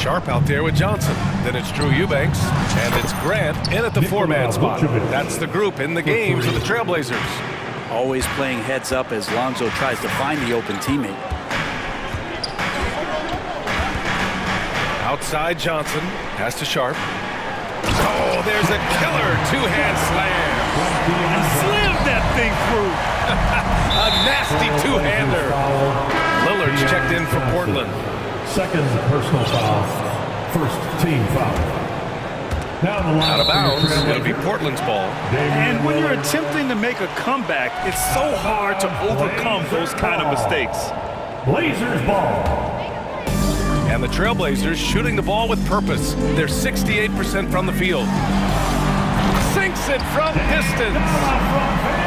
Sharp out there with Johnson. Then it's Drew Eubanks, and it's Grant in at the 4-man spot. That's the group in the game for the Trailblazers. Always playing heads up as Lonzo tries to find the open teammate. Outside Johnson, pass to Sharp. Oh, there's a killer 2-hand slam. Slammed that thing through. A nasty 2-hander. Lillard's checked in for Portland. Second personal foul. First team foul. Now the line out of bounds. It'll be Portland's ball. And when you're attempting to make a comeback, it's so hard to overcome those kind of mistakes. Blazers ball. And the Trailblazers shooting the ball with purpose. They're 68% from the field. Sinks it from distance.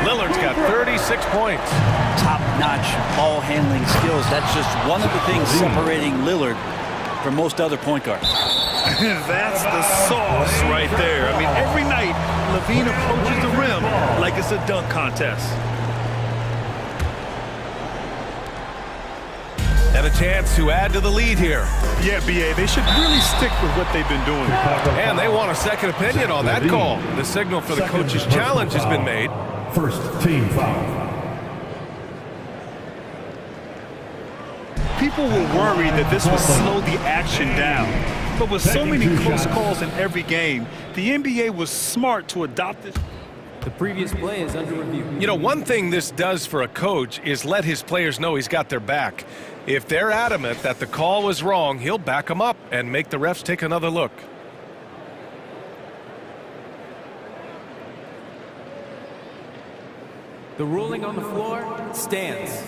Lillard's got 36 points. Top-notch ball handling skills. That's just one of the things separating Lillard from most other point guards. That's the sauce right there. I mean, every night, LaVine approaches the rim like it's a dunk contest. And a chance to add to the lead here. Yeah, BA, they should really stick with what they've been doing. And they want a second opinion on that call. The signal for the coach's challenge has been made. First team foul. People were worried that this would slow the action down. But with so many close calls in every game, the NBA was smart to adopt this. The previous play is under review. You know, one thing this does for a coach is let his players know he's got their back. If they're adamant that the call was wrong, he'll back them up and make the refs take another look. The ruling on the floor stands.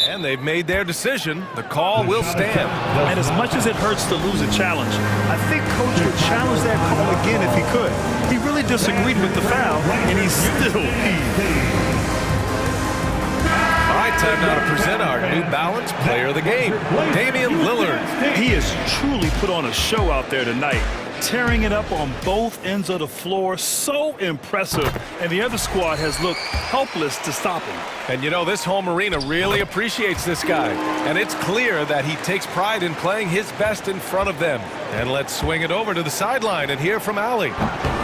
And they've made their decision. The call will stand. And as much as it hurts to lose a challenge, I think Coach would challenge that call again if he could. He really disagreed with the foul, and he still peed. All right, time now to present our New Balance Player of the Game, Damian Lillard. He has truly put on a show out there tonight, tearing it up on both ends of the floor. So impressive, and the other squad has looked helpless to stop him. And you know, this home arena really appreciates this guy, and it's clear that he takes pride in playing his best in front of them. And let's swing it over to the sideline and hear from Allie.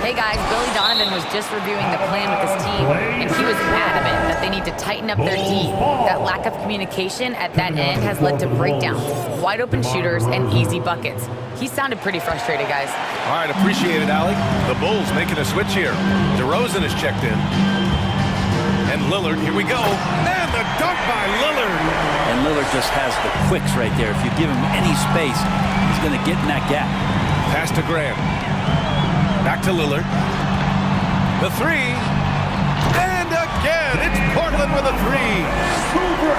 Hey guys, Billy Donovan was just reviewing the plan with his team, and he was adamant that they need to tighten up their D. That lack of communication at that end has led to breakdowns, wide open shooters, and easy buckets. He sounded pretty frustrated, guys. All right, appreciate it, Allie. The Bulls making a switch here. DeRozan is checked in. And Lillard, here we go. And the dunk by Lillard. And Lillard just has the quicks right there. If you give him any space, he's going to get in that gap. Pass to Graham. Back to Lillard. The three. And again, it's Portland with a three.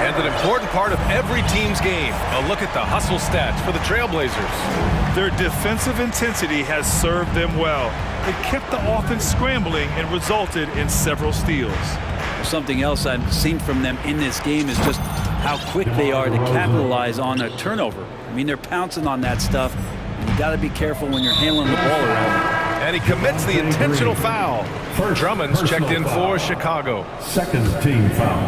And an important part of every team's game. A look at the hustle stats for the Trailblazers. Their defensive intensity has served them well. It kept the offense scrambling and resulted in several steals. Something else I've seen from them in this game is just how quick they are to capitalize on a turnover. I mean, they're pouncing on that stuff. You got to be careful when you're handling the ball around. And he commits the intentional foul. Drummond's checked in for Chicago. Second team foul.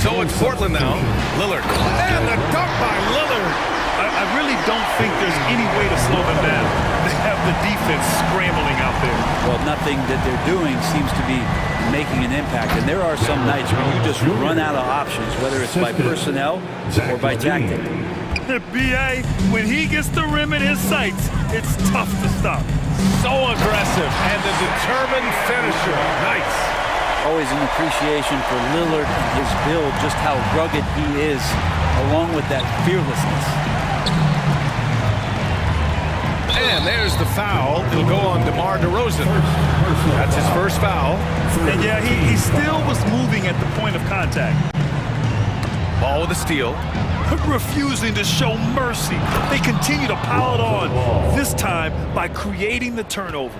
So it's Portland now. Lillard. And the dunk by Lillard. I really don't think there's any way to slow them down. They have the defense scrambling out there. Well, nothing that they're doing seems to be making an impact. And there are some nights where you just run out of options, whether it's by personnel or by tactic. B.A., when he gets the rim in his sights, it's tough to stop. So aggressive and a determined finisher. Nice. Always an appreciation for Lillard and his build, just how rugged he is, along with that fearlessness. And there's the foul. It'll go on DeMar DeRozan. That's his first foul. And yeah, he still was moving at the point of contact. Ball with a steal. Refusing to show mercy. They continue to pile it on, this time by creating the turnover.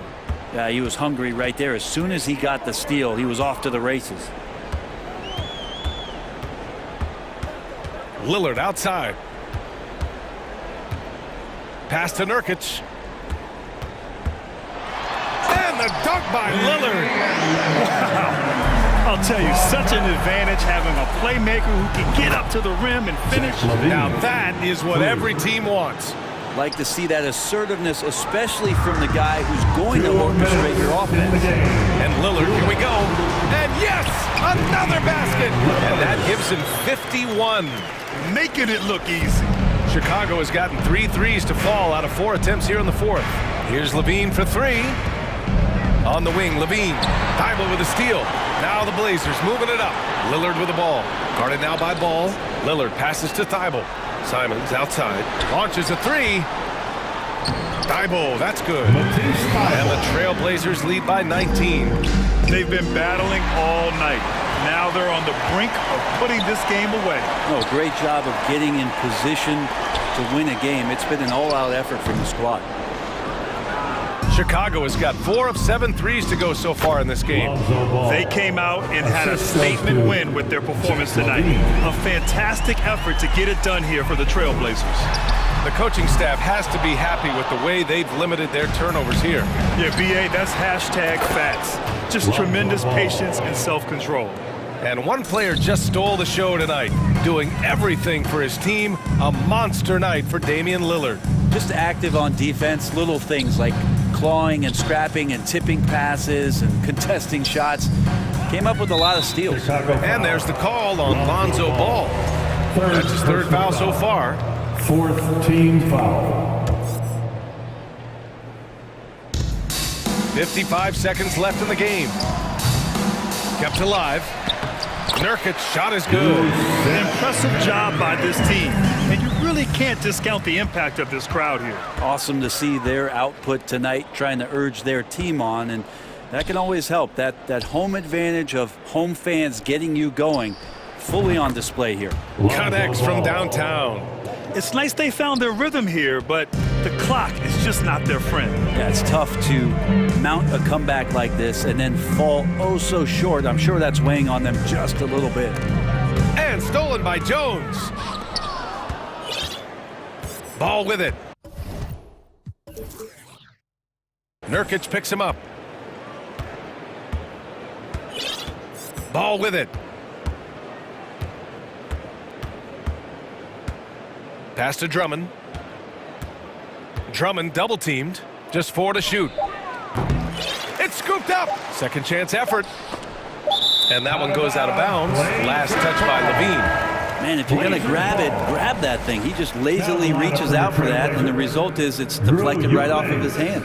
Yeah, he was hungry right there. As soon as he got the steal, he was off to the races. Lillard outside. Pass to Nurkic. And the dunk by Lillard. Wow. I'll tell you, such an advantage having a playmaker who can get up to the rim and finish. Now that is what every team wants. Like to see that assertiveness, especially from the guy who's going to orchestrate your offense. And Lillard, here we go. And yes, another basket. And that gives him 51. Making it look easy. Chicago has gotten 3 threes to fall out of 4 attempts here in the fourth. Here's Levine for 3. On the wing, Levine. Thibault with a steal. Now the Blazers moving it up. Lillard with the ball. Guarded now by Ball. Lillard passes to Thibault. Simons outside. Launches a 3. Thibault, that's good. And the Trailblazers lead by 19. They've been battling all night. Now they're on the brink of putting this game away. Oh, great job of getting in position to win a game. It's been an all-out effort from the squad. Chicago has got 4 of 7 threes to go so far in this game. They came out and had a statement win with their performance tonight. A fantastic effort to get it done here for the Trailblazers. The coaching staff has to be happy with the way they've limited their turnovers here. Yeah, B.A., that's hashtag facts. Just tremendous patience and self-control. And one player just stole the show tonight, doing everything for his team. A monster night for Damian Lillard. Just active on defense, little things like clawing and scrapping and tipping passes and contesting shots. Came up with a lot of steals. And there's the call on Lonzo Ball. That's his 3rd foul so far. 4th team foul. 55 seconds left in the game. Kept alive. Nurkic shot is good. An impressive job by this team. And you really can't discount the impact of this crowd here. Awesome to see their output tonight, trying to urge their team on, and that can always help. That home advantage of home fans getting you going, fully on display here. Connects from downtown. It's nice they found their rhythm here, but the clock is just not their friend. Yeah, it's tough to mount a comeback like this and then fall oh so short. I'm sure that's weighing on them just a little bit. And stolen by Jones. Ball with it. Nurkic picks him up. Ball with it. Pass to Drummond. Drummond double teamed. Just 4 to shoot. It's scooped up. Second chance effort. And that one goes out of bounds. Last touch by Levine. Man, if you're going to grab it, grab that thing. He just lazily reaches out for that, and the result is it's deflected right off of his hand.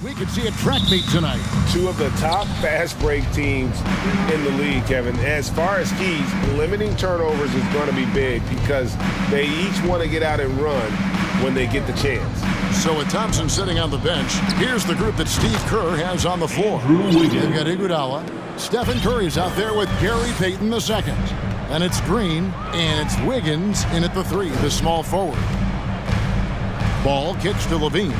We could see a track meet tonight. Two of the top fast break teams in the league, Kevin. As far as keys, limiting turnovers is going to be big because they each want to get out and run when they get the chance. So with Thompson sitting on the bench, here's the group that Steve Kerr has on the floor. They've got Iguodala. Stephen Curry's out there with Gary Payton II. And it's Green, and it's Wiggins in at the 3, the small forward. Ball kicks to Levine.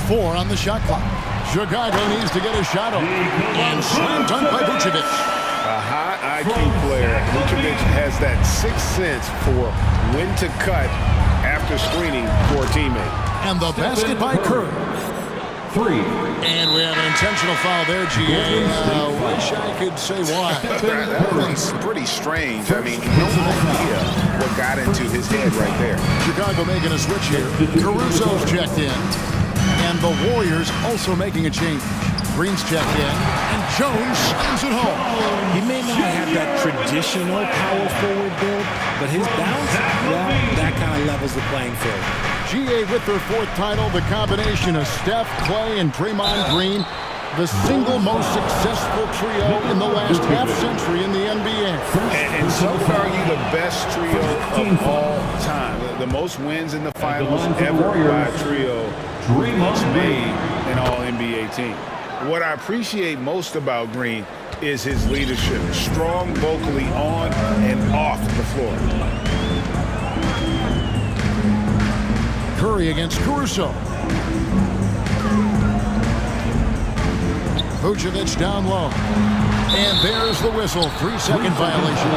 Four on the shot clock. Chicago needs to get a shot off. And slam dunk by Vucevic. A high IQ player. Vucevic has that sixth sense for when to cut after screening for a teammate. And the basket by Curry. 3. And we have an intentional foul there, GA. Wish I could say why. That one's pretty strange. I mean, no idea what got into his head right there. Chicago making a switch here. Caruso's checked in. And the Warriors also making a change. Green's checked in. And Jones slams it home. He may not have that traditional power forward build, but his bounce, well, that kind of levels the playing field. GA with their 4th title, the combination of Steph, Clay, and Draymond Green, the single most successful trio in the last half-century in the NBA. And some would argue the best trio of all time. The most wins in the finals ever by a trio that's made an all-NBA team. What I appreciate most about Green is his leadership. Strong vocally on and off the floor. Curry against Caruso. Vucevic down low. And there's the whistle. 3-second violation.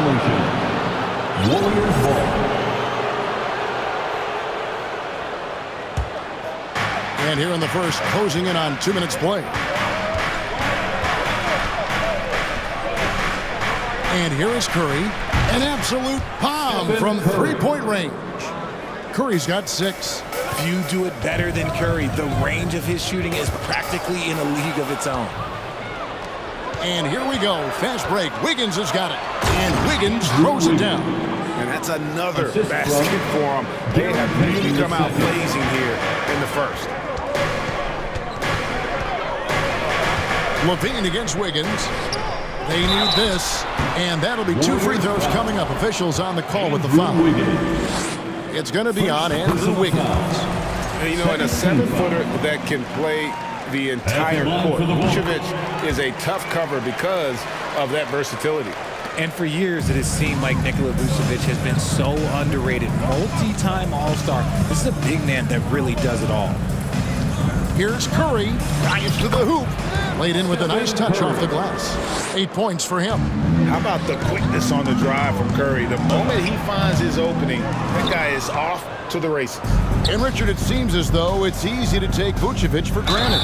Warriors ball. And here in the first, closing in on 2 minutes play. And here is Curry. An absolute bomb from 3-point range. Curry's got 6. Few do it better than Curry. The range of his shooting is practically in a league of its own. And here we go. Fast break. Wiggins has got it. And Wiggins throws it down. And that's another basket for him. They have really come out blazing here in the first. Levine against Wiggins. They need this. And that'll be 2 free throws coming up. Officials on the call with the foul. It's going to be on Andrew Wiggins. You know, and a 7-footer that can play the entire court. Vucevic is a tough cover because of that versatility. And for years, it has seemed like Nikola Vucevic has been so underrated. Multi-time All-Star. This is a big man that really does it all. Here's Curry. Drives to the hoop. Laid in with a nice touch off the glass. 8 points for him. How about the quickness on the drive from Curry? The moment he finds his opening, that guy is off to the races. And Richard, it seems as though it's easy to take Vucevic for granted.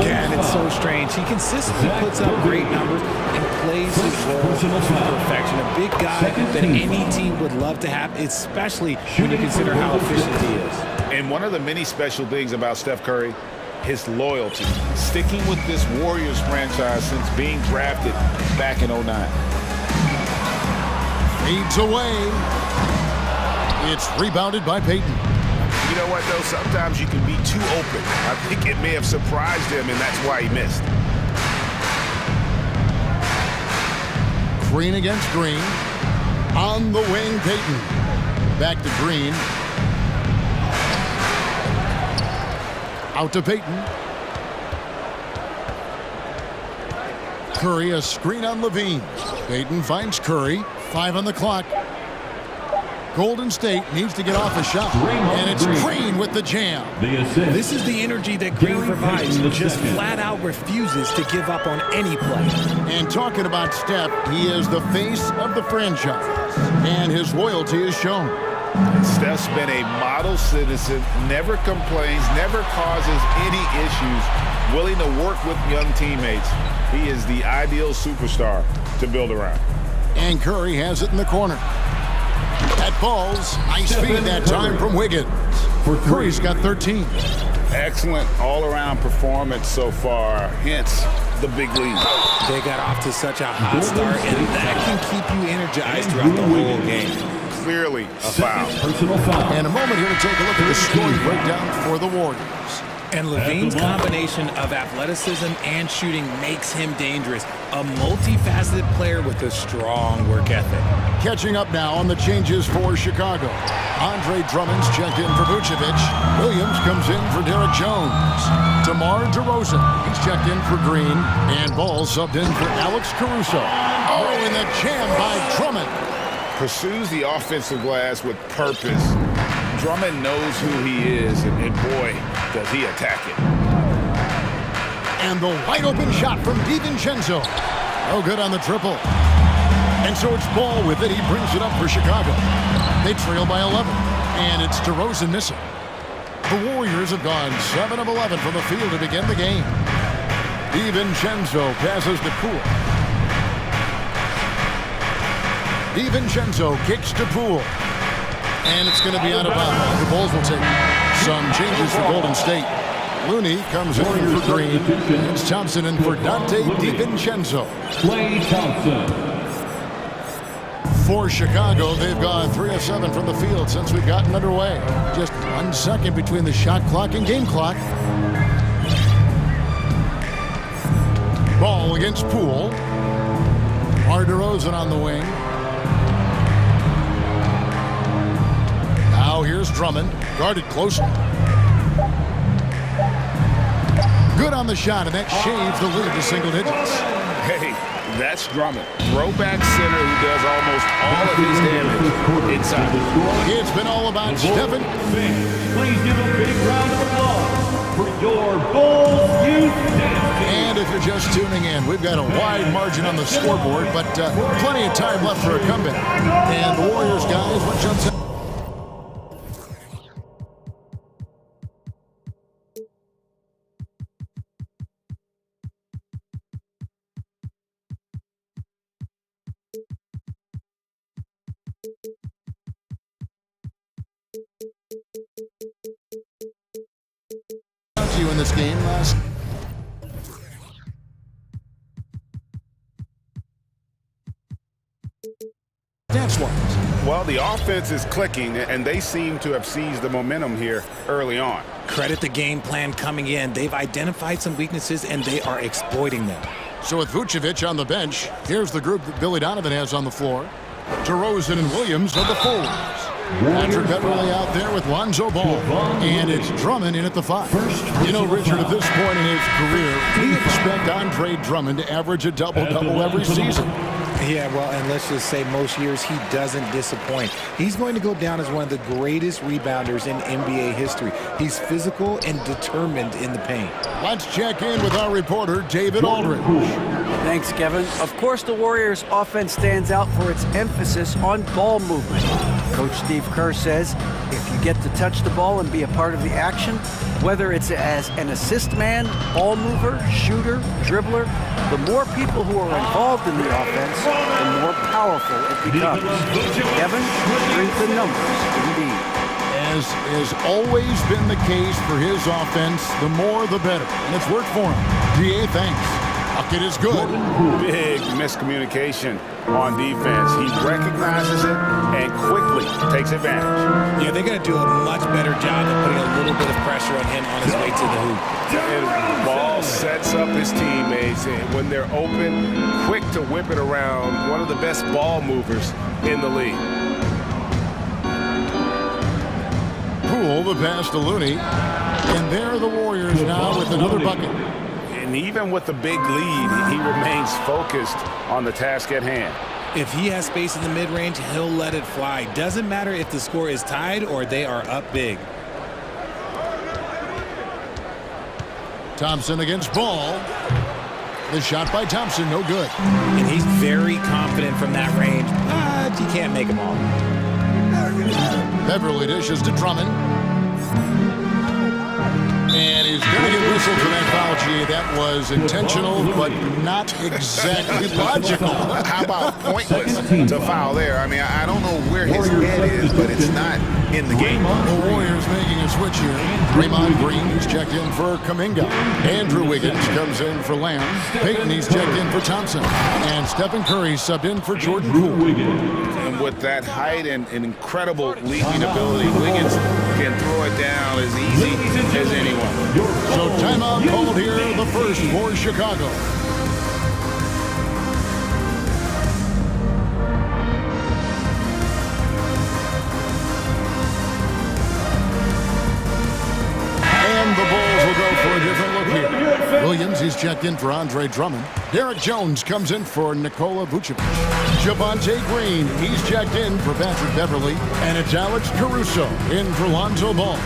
Yeah, and it's so strange. He consistently puts up great numbers and plays his role to perfection. A big guy that any team would love to have, especially when you consider how efficient he is. And one of the many special things about Steph Curry, his loyalty. Sticking with this Warriors franchise since being drafted back in 09. Fades away. It's rebounded by Payton. You know what, though? Sometimes you can be too open. I think it may have surprised him, and that's why he missed. Green against Green. On the wing, Payton. Back to Green. Out to Payton. Curry, a screen on Levine. Payton finds Curry. 5 on the clock. Golden State needs to get off a shot. And it's Green with the jam. This is the energy that Green provides. Just flat out refuses to give up on any play. And talking about Steph, he is the face of the franchise. And his loyalty is shown. Steph's been a model citizen, never complains, never causes any issues, willing to work with young teammates. He is the ideal superstar to build around. And Curry has it in the corner. That ball's nice feed that time from Wiggins. Curry's got 13. Excellent all-around performance so far, hence the big lead. They got off to such a hot start, and that can keep you energized throughout the whole game. Clearly a foul. And a moment here to take a look at the scoring breakdown for the Warriors. And Levine's combination of athleticism and shooting makes him dangerous. A multifaceted player with a strong work ethic. Catching up now on the changes for Chicago. Andre Drummond's checked in for Vucevic. Williams comes in for Derek Jones. DeMar DeRozan, he's checked in for Green. And Ball subbed in for Alex Caruso. Oh, and the jam by Drummond. Pursues the offensive glass with purpose. Drummond knows who he is, and boy, does he attack it. And the wide open shot from DiVincenzo. Oh, good on the triple. And so it's Ball with it. He brings it up for Chicago. They trail by 11. And it's DeRozan missing. The Warriors have gone 7 of 11 from the field to begin the game. DiVincenzo passes to Poole. DiVincenzo kicks to Poole. And it's going to be out of bounds. The Bulls will take some changes for Golden State. Looney comes in for Green. It's Thompson in for Dante DiVincenzo. Klay Thompson. For Chicago, they've gone 3 of 7 from the field since we've gotten underway. Just 1 second between the shot clock and game clock. Ball against Poole. DeMar DeRozan on the wing. Now here's Drummond, guarded closely. Good on the shot, and that shaves the lead to single digits. Hey, that's Drummond. Throwback center who does almost all of his damage inside. It's been all about Stephen. Please give a big round of applause for your Bulls youth champion. And if you're just tuning in, we've got a wide margin on the scoreboard, but plenty of time left for a comeback. And the Warriors guys, what jumps in? You in this game last. That's what. Well, the offense is clicking, and they seem to have seized the momentum here early on. Credit the game plan coming in. They've identified some weaknesses, and they are exploiting them. So with Vucevic on the bench, here's the group that Billy Donovan has on the floor. DeRozan and Williams are the forwards. Patrick Beverly out there with Lonzo Ball. And it's Drummond in at the 5. You know, Richard, at this point in his career, we expect Andre Drummond to average a double-double every season. Yeah, well, and let's just say most years he doesn't disappoint. He's going to go down as one of the greatest rebounders in NBA history. He's physical and determined in the paint. Let's check in with our reporter, David Aldridge. Thanks, Kevin. Of course, the Warriors' offense stands out for its emphasis on ball movement. Coach Steve Kerr says, if you get to touch the ball and be a part of the action, whether it's as an assist man, ball mover, shooter, dribbler, the more people who are involved in the offense, the more powerful it becomes. Kevin, strength in numbers, indeed. As has always been the case for his offense, the more the better. And it's worked for him. GA, thanks. Bucket is good. Big miscommunication on defense. He recognizes it and quickly takes advantage. Yeah, they're going to do a much better job of putting a little bit of pressure on him on his way to the hoop. And Ball sets up his teammates, and when they're open, quick to whip it around. One of the best ball movers in the league. Poole, the pass to Looney. And there are the Warriors now with another bucket. And even with the big lead, he remains focused on the task at hand. If he has space in the mid-range, he'll let it fly. Doesn't matter if the score is tied or they are up big. Thompson against Ball. The shot by Thompson, no good. And he's very confident from that range, but you can't make them all. Beverly dishes to Drummond. And he's got We get whistled for that foul, G. That was intentional, but not exactly logical. How about pointless to foul there? I mean, I don't know where his head is, but it's not in the game. The Warriors making a switch here. Draymond Green, he's checked in for Kuminga. Andrew Wiggins comes in for Lamb. Payton, he's checked in for Thompson. And Stephen Curry subbed in for Jordan Poole. And with that height and incredible leaping ability, Wiggins can throw it down as easy as anyone. So timeout called here, the first for Chicago. And the Bulls will go for a different look here. Williams, he's checked in for Andre Drummond. Derek Jones comes in for Nikola Vucevic. Javonte Green, he's checked in for Patrick Beverly. And it's Alex Caruso in for Lonzo Ball.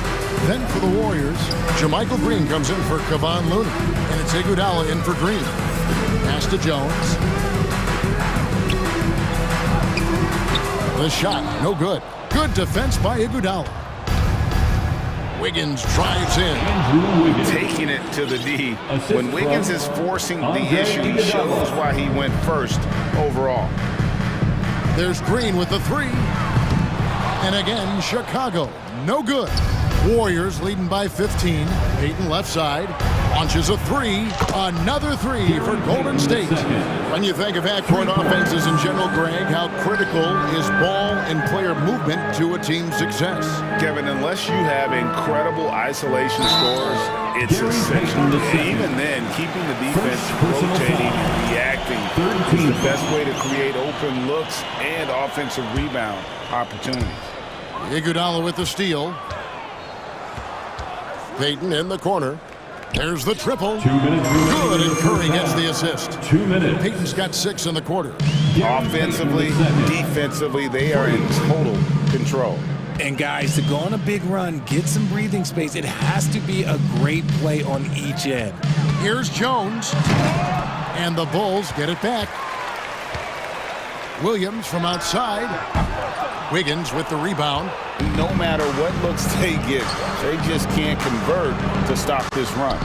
Then for the Warriors, Jermichael Green comes in for Kevon Looney. And it's Iguodala in for Green. Pass to Jones. The shot, no good. Good defense by Iguodala. Wiggins drives in. Taking it to the D. When Wiggins is forcing the issue, shows why he went first overall. There's Green with the three. And again, Chicago, no good. Warriors leading by 15. Payton left side. Launches a three. Another three for Golden State. When you think of half-court offenses in general, Greg, how critical is ball and player movement to a team's success? Kevin, unless you have incredible isolation scores, it's essential. Even then, keeping the defense rotating and reacting is the best way to create open looks and offensive rebound opportunities. Iguodala with the steal. Payton in the corner. There's the triple. 2 minutes. Good, and Curry gets the assist. 2 minutes. Payton's got 6 in the quarter. Offensively, defensively, they are in total control. And guys, to go on a big run, get some breathing space, it has to be a great play on each end. Here's Jones. And the Bulls get it back. Williams from outside. Wiggins with the rebound. No matter what looks they get, they just can't convert to stop this run.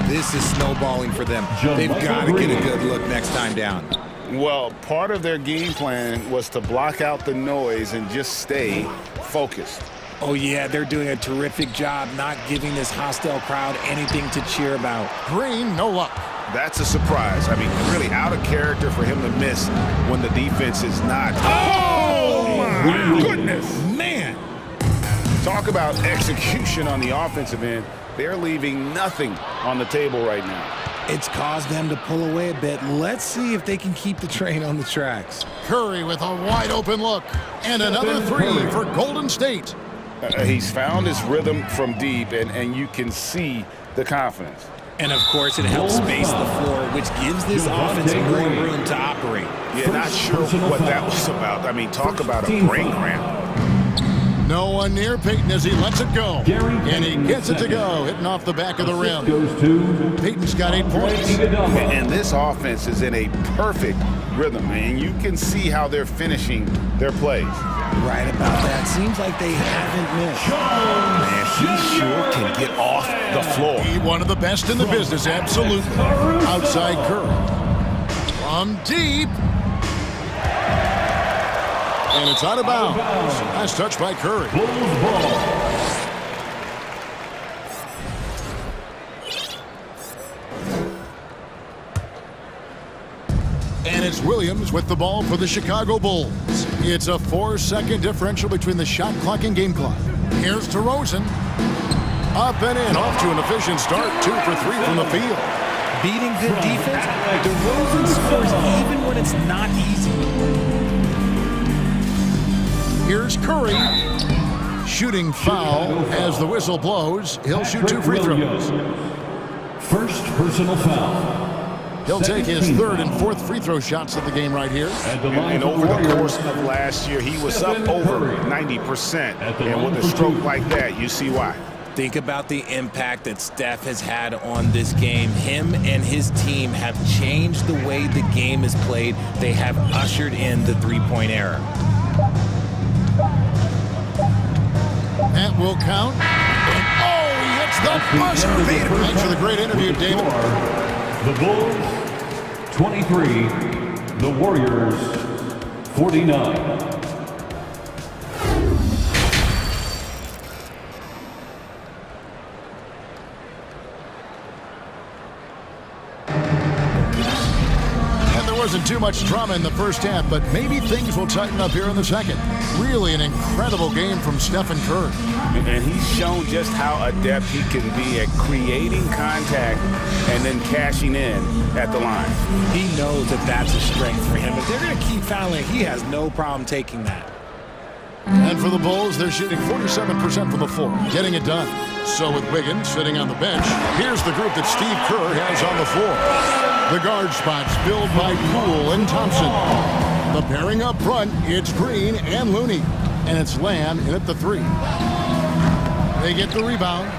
This is snowballing for them. They've got to get a good look next time down. Well, part of their game plan was to block out the noise and just stay focused. Oh, yeah, they're doing a terrific job not giving this hostile crowd anything to cheer about. Green, no luck. That's a surprise. I mean, really out of character for him to miss when the defense is not. Oh, my goodness. Man. Talk about execution on the offensive end. They're leaving nothing on the table right now. It's caused them to pull away a bit. Let's see if they can keep the train on the tracks. Curry with a wide open look. And another three for Golden State. He's found his rhythm from deep, and you can see the confidence. And, of course, it helps space the floor, which gives this offense more room to operate. Yeah, not sure what that was about. I mean, talk about a brain cramp. No one near Payton as he lets it go. And he gets it to go, hitting off the back of the rim. Payton's got 8 points. And this offense is in a perfect rhythm, and you can see how they're finishing their plays. Right about that. Seems like they haven't missed. Man, he sure can get off the floor. He one of the best in the business, absolutely. Outside Curry. From deep. And it's out of bounds. Nice touch by Curry. And it's Williams with the ball for the Chicago Bulls. It's a 4-second differential between the shot clock and game clock. Here's DeRozan. Up and in, off to an efficient start. 2 for 3 from the field. Beating good defense, DeRozan scores even when it's not easy. Here's Curry. Shooting foul as the whistle blows. He'll shoot 2 free throws. First personal foul. He'll take his 3rd and 4th free throw shots of the game right here. And over the course of last year, he was up over 90%. And with a stroke like that, you see why. Think about the impact that Steph has had on this game. Him and his team have changed the way the game is played. They have ushered in the three-point era. That will count. And oh, he hits It's the buzzer beater. Thanks for the great interview, David. The Bulls, 23. The Warriors, 49. Wasn't too much drama in the first half, but maybe things will tighten up here in the second. Really an incredible game from Stephen Curry. And he's shown just how adept he can be at creating contact and then cashing in at the line. He knows that that's a strength for him. If they're going to keep fouling, he has no problem taking that. And for the Bulls, they're shooting 47% from the floor, getting it done. So with Wiggins sitting on the bench, here's the group that Steve Kerr has on the floor. The guard spots filled by Poole and Thompson. The pairing up front, it's Green and Looney. And it's Lamb in at the 3. They get the rebound.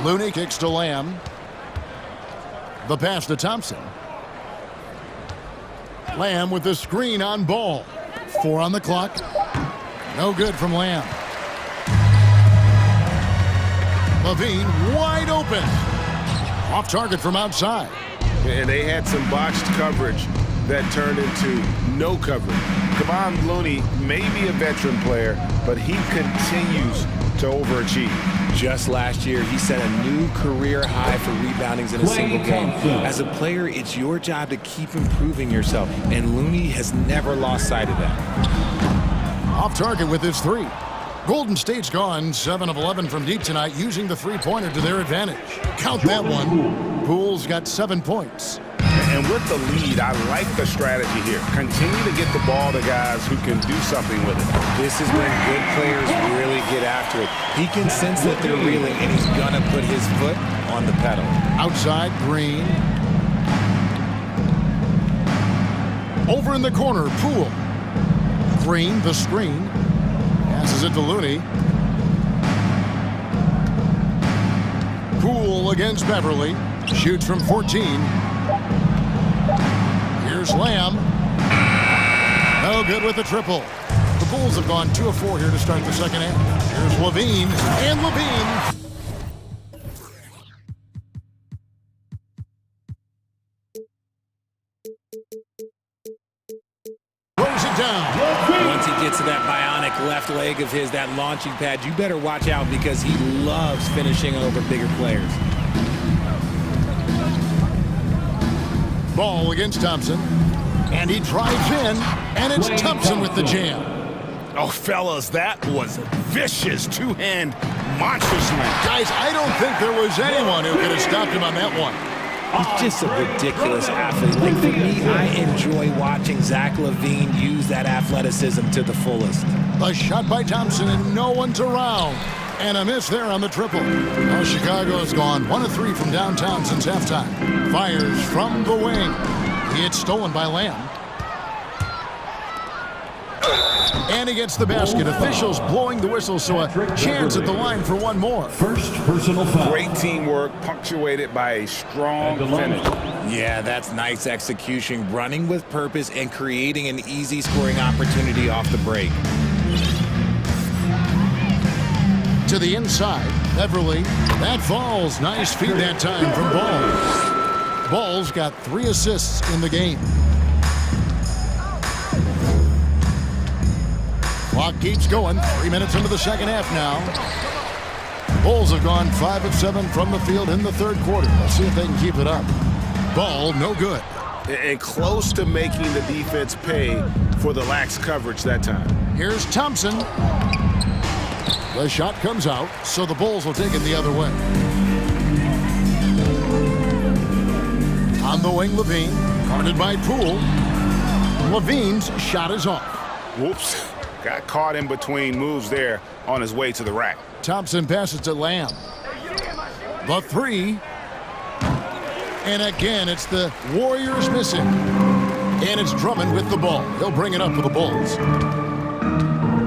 Looney kicks to Lamb. The pass to Thompson. Lamb with the screen on Ball. 4 on the clock. No good from Lamb. Levine wide open. Off target from outside. And they had some botched coverage that turned into no coverage. Kevon Looney may be a veteran player, but he continues to overachieve. Just last year, he set a new career high for reboundings in a single game. As a player, it's your job to keep improving yourself, and Looney has never lost sight of that. Off target with his 3. Golden State's gone 7 of 11 from deep tonight, using the three-pointer to their advantage. Count that one. Poole's got 7 points. And with the lead, I like the strategy here. Continue to get the ball to guys who can do something with it. This is when good players really get after it. He can sense that they're reeling, and he's going to put his foot on the pedal. Outside, Green. Over in the corner, Poole. Green, the screen. Passes it to Looney. Poole against Beverly. Shoots from 14. Here's Lamb. No good with the triple. The Bulls have gone 2 of 4 here to start the second half. Here's Levine. And Levine. Throws it down. Once he gets to that bionic left leg of his, that launching pad, you better watch out because he loves finishing over bigger players. Ball against Thompson. And he drives in, and it's Thompson with the jam. Oh, fellas, that was a vicious two-hand monster slam. Guys, I don't think there was anyone who could have stopped him on that one. He's just a ridiculous athlete. Like, for me, I enjoy watching Zach LaVine use that athleticism to the fullest. A shot by Thompson, and no one's around. And a miss there on the triple. Now Chicago's gone 1 of 3 from downtown since halftime. Fires from the wing. It's stolen by Lamb. And he gets the basket. Officials blowing the whistle, so a chance at the line for one more. First personal foul. Great teamwork, punctuated by a strong finish. Yeah, that's nice execution. Running with purpose and creating an easy scoring opportunity off the break. To the inside, Beverly. That falls. Nice feed that time from Ball. Ball's got 3 assists in the game. Clock keeps going. 3 minutes into the second half now. Bulls have gone 5 of 7 from the field in the third quarter. Let's see if they can keep it up. Ball, no good. And close to making the defense pay for the lax coverage that time. Here's Thompson. The shot comes out, so the Bulls will take it the other way. On the wing, Levine, guarded by Poole. Levine's shot is off. Whoops. Got caught in between moves there on his way to the rack. Thompson passes to Lamb. The 3. And again, it's the Warriors missing. And it's Drummond with the ball. He'll bring it up for the Bulls.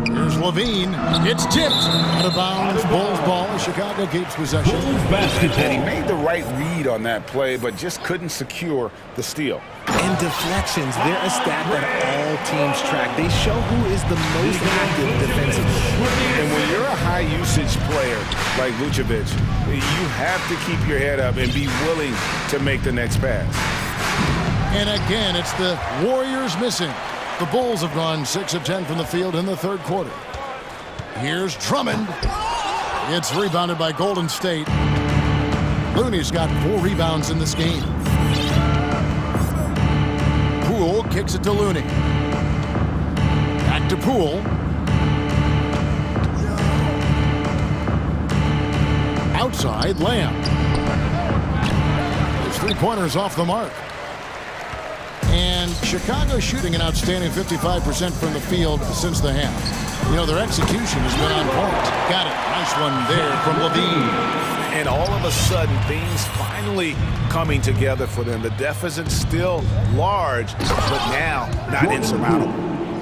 Here's Levine. It's tipped. Out of bounds. Bulls ball. Chicago keeps possession. And he made the right read on that play, but just couldn't secure the steal. And deflections, they're a stat that all teams track. They show who is the most active defensively. And when you're a high-usage player like Vucevic, you have to keep your head up and be willing to make the next pass. And again, it's the Warriors missing. The Bulls have gone 6 of 10 from the field in the third quarter. Here's Drummond. It's rebounded by Golden State. Looney's got 4 rebounds in this game. Poole kicks it to Looney. Back to Poole. Outside, Lamb. His three-pointers off the mark. And Chicago shooting an outstanding 55% from the field since the half. You know, their execution has been on point. Got it. Nice one there from Levine. And all of a sudden, things finally coming together for them. The deficit's still large, but now not insurmountable.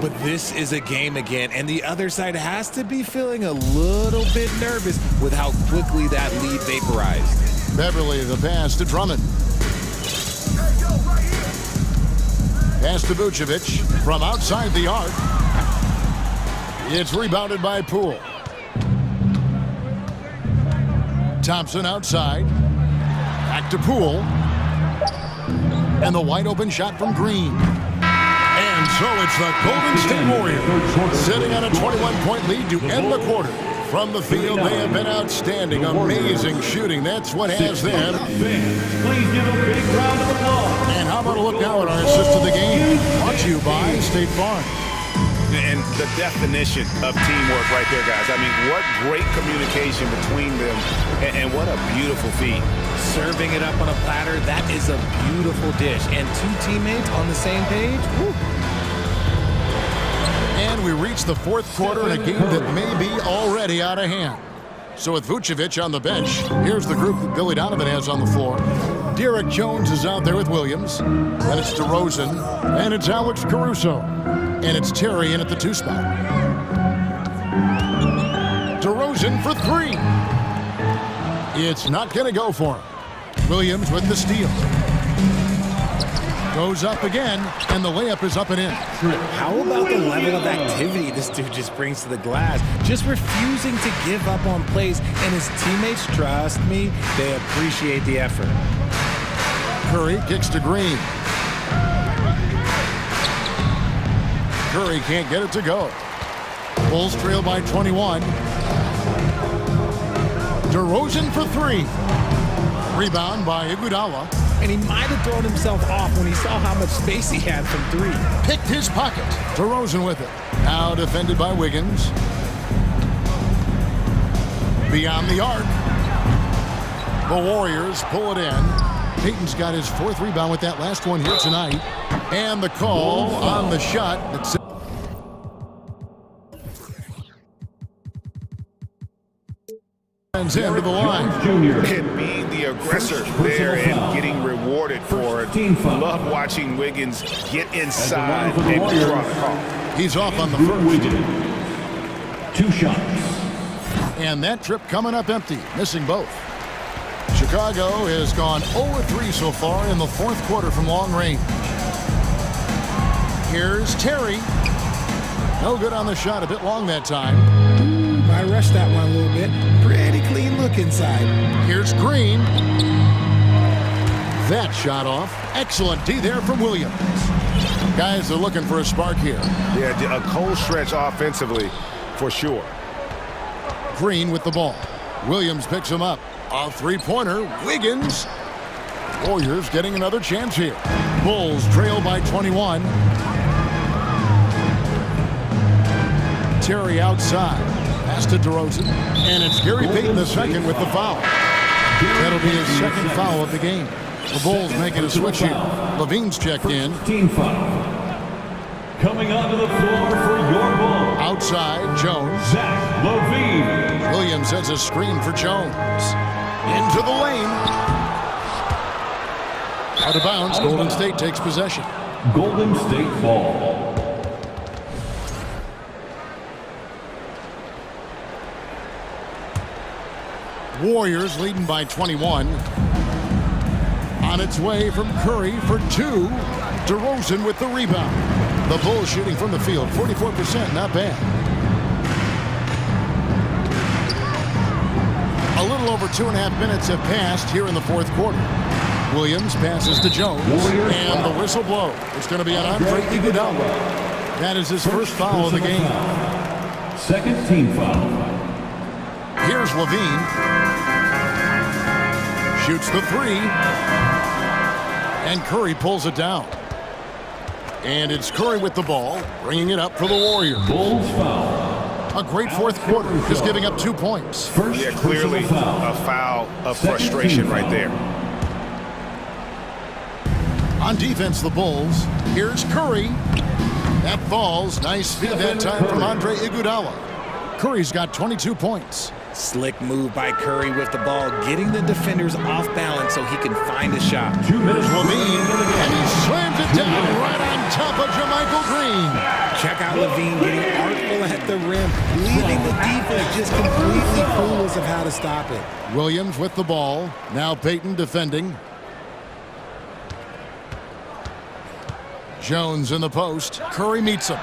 But this is a game again, and the other side has to be feeling a little bit nervous with how quickly that lead vaporized. Beverly, the pass to Drummond. Pass to Vucevic from outside the arc. It's rebounded by Poole. Thompson outside. Back to Poole. And the wide open shot from Green. And so it's the Golden State Warriors sitting on a 21-point lead to end the quarter. From the field, they have been outstanding. Amazing shooting. That's what has them. Please give a big round of applause. And how about a look now at our assist of the game? Brought to you by State Farm. And the definition of teamwork right there, guys. I mean, what great communication between them, and what a beautiful feat. Serving it up on a platter, that is a beautiful dish. And 2 teammates on the same page, woo. And we reach the fourth quarter in a game that may be already out of hand. So with Vucevic on the bench, here's the group that Billy Donovan has on the floor. Derek Jones is out there with Williams. Then it's DeRozan. And it's Alex Caruso. And it's Terry in at the 2 spot. DeRozan for 3. It's not going to go for him. Williams with the steal. Goes up again, and the layup is up and in. How about the level of activity this dude just brings to the glass? Just refusing to give up on plays, and his teammates, trust me, they appreciate the effort. Curry kicks to Green. Curry can't get it to go. Bulls trail by 21. DeRozan for 3. Rebound by Iguodala. And he might have thrown himself off when he saw how much space he had from 3. Picked his pocket. DeRozan with it. Now defended by Wiggins. Beyond the arc. The Warriors pull it in. Payton's got his 4th rebound with that last one here tonight. And the call on the shot. Into the line. And being the aggressor there and getting rewarded for it. Love watching Wiggins get inside and draw the call. He's off on the first. 2 shots. And that trip coming up empty, missing both. Chicago has gone 0-3 so far in the 4th quarter from long range. Here's Terry. No good on the shot, a bit long that time. I rushed that one a little bit. Pretty clean look inside. Here's Green. That shot off. Excellent D there from Williams. Guys are looking for a spark here. Yeah, a cold stretch offensively, for sure. Green with the ball. Williams picks him up. A 3-pointer. Wiggins. Warriors getting another chance here. Bulls trail by 21. Terry outside. Pass to DeRozan. And it's Gary Payton II with the foul. That'll be his 2nd foul of the game. The Bulls making a switch here. Levine's checked in. Team foul. Coming onto the floor for your Bulls. Outside, Jones. Zach LaVine. Williams sends a screen for Jones. Into the lane. Out of bounds, Golden State takes possession. Golden State ball. Warriors leading by 21. On its way from Curry for 2. DeRozan with the rebound. The Bulls shooting from the field, 44%, not bad. A little over 2.5 minutes have passed here in the fourth quarter. Williams passes to Jones, and the whistle blows. It's going to be on Andre Iguodala. That is his first foul of the game. Second team foul. Here's Levine. Shoots the 3. And Curry pulls it down. And it's Curry with the ball, bringing it up for the Warriors. Bulls foul. A great fourth quarter, just giving up 2 points. Yeah, clearly a foul of frustration right there. On defense, the Bulls. Here's Curry. That falls. Nice feed that time from Andre Iguodala. Curry's got 22 points. Slick move by Curry with the ball, getting the defenders off balance so he can find a shot. 2 minutes Levine, and he slams it down right on top of Jermichael Green. Check out Levine getting artful at the rim, leaving the defense just completely clueless of how to stop it. Williams with the ball. Now Payton defending. Jones in the post. Curry meets him.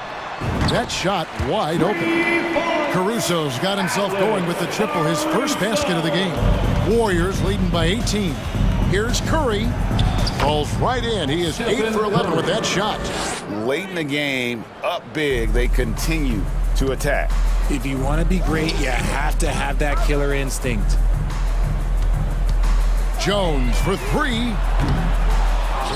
That shot wide open. Caruso's got himself going with the triple, his first basket of the game. Warriors leading by 18. Here's Curry. Falls right in. He is 8 for 11 with that shot. Late in the game, up big, they continue to attack. If you want to be great, you have to have that killer instinct. Jones for 3.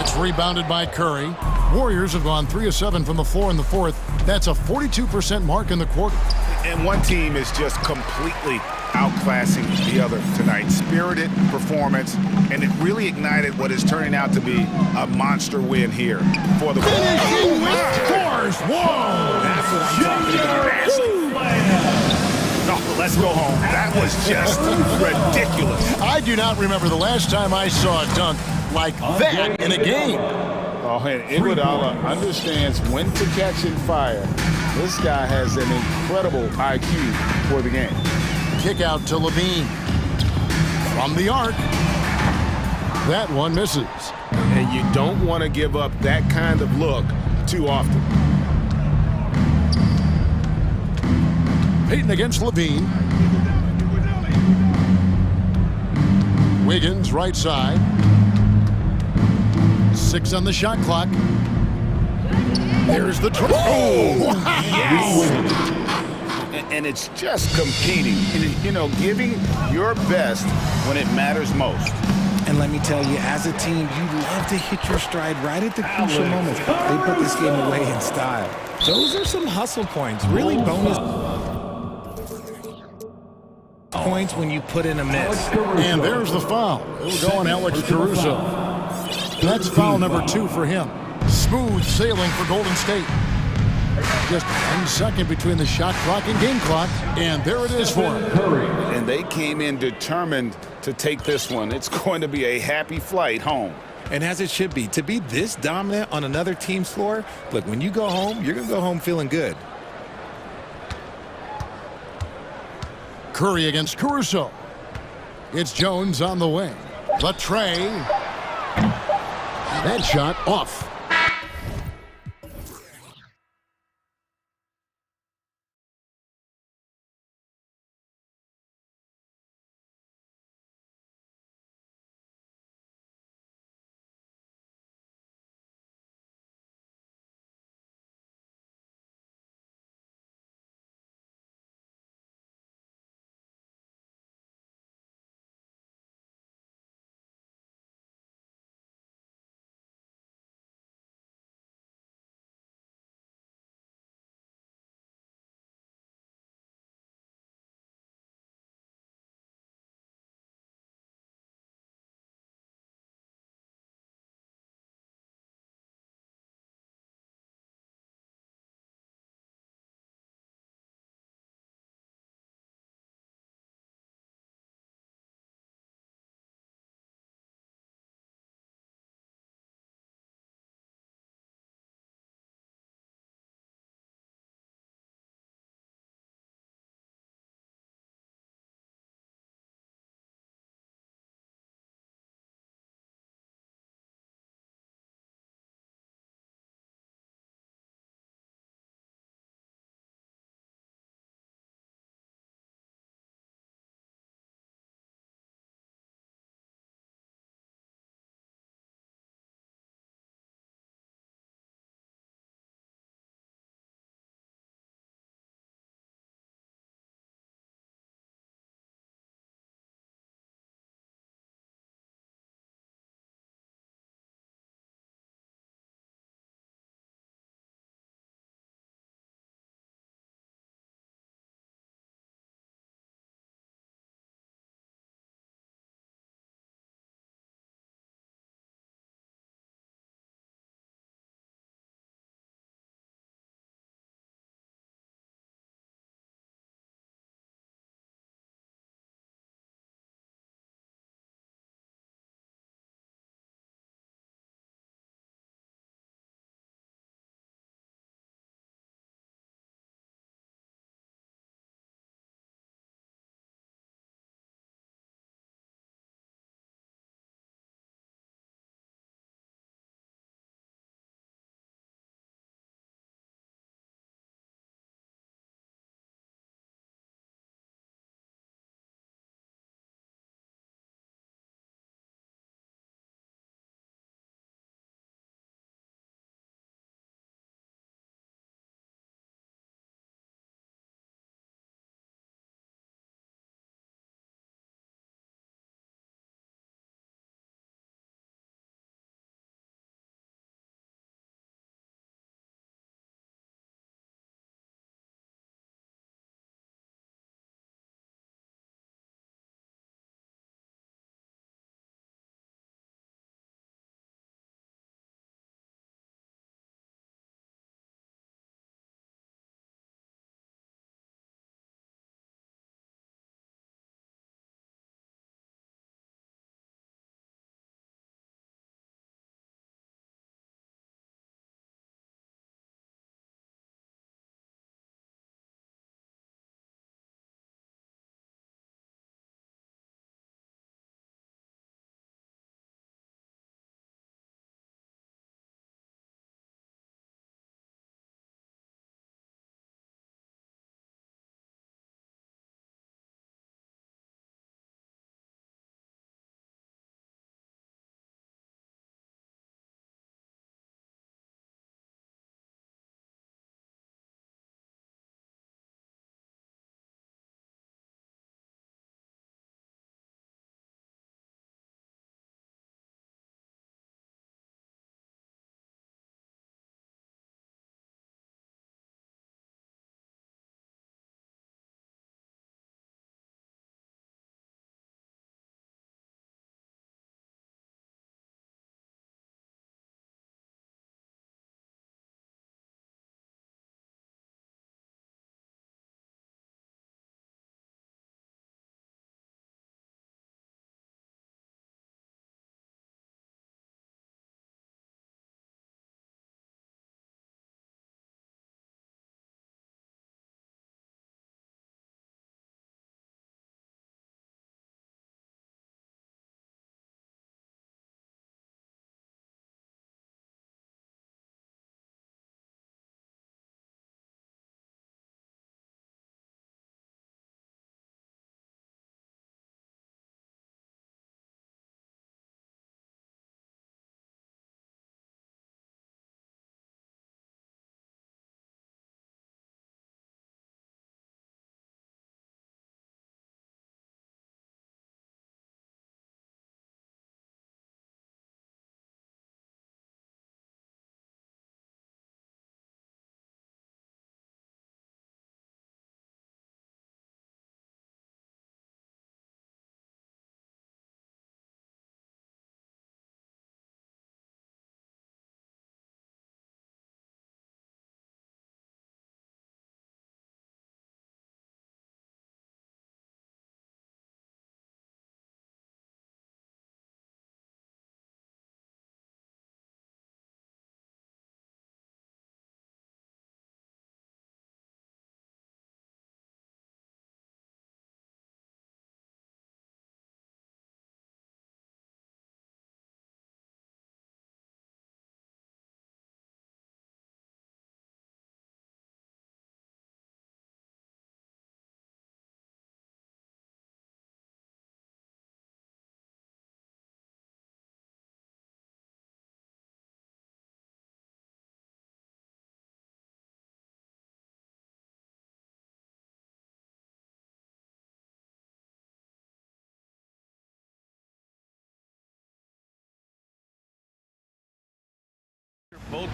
It's rebounded by Curry. Warriors have gone 3 of 7 from the floor in the fourth. That's a 42% mark in the quarter. And one team is just completely outclassing the other tonight. Spirited performance, and it really ignited what is turning out to be a monster win here for the Finishing with scores. Whoa! That's what I'm talking about. No, let's go home. That was just ridiculous. I do not remember the last time I saw a dunk like that in a game. Oh, and Iguodala understands when to catch and fire. This guy has an incredible IQ for the game. Kick out to Levine. From the arc. That one misses. And you don't want to give up that kind of look too often. Payton against Levine. Wiggins right side. 6 on the shot clock. There's the oh, yes! And it's just competing, you know, giving your best when it matters most. And let me tell you, as a team, you love to hit your stride right at the crucial moments. They put this game away in style. Those are some hustle points, really bonus points when you put in a miss. And there's the foul. It'll go on Alex Caruso. That's foul number 2 for him. Smooth sailing for Golden State. Just 1 second between the shot clock and game clock, and there it is for him. And they came in determined to take this one. It's going to be a happy flight home. And as it should be, to be this dominant on another team's floor, look, when you go home, you're going to go home feeling good. Curry against Caruso. It's Jones on the wing. The tray. That shot off.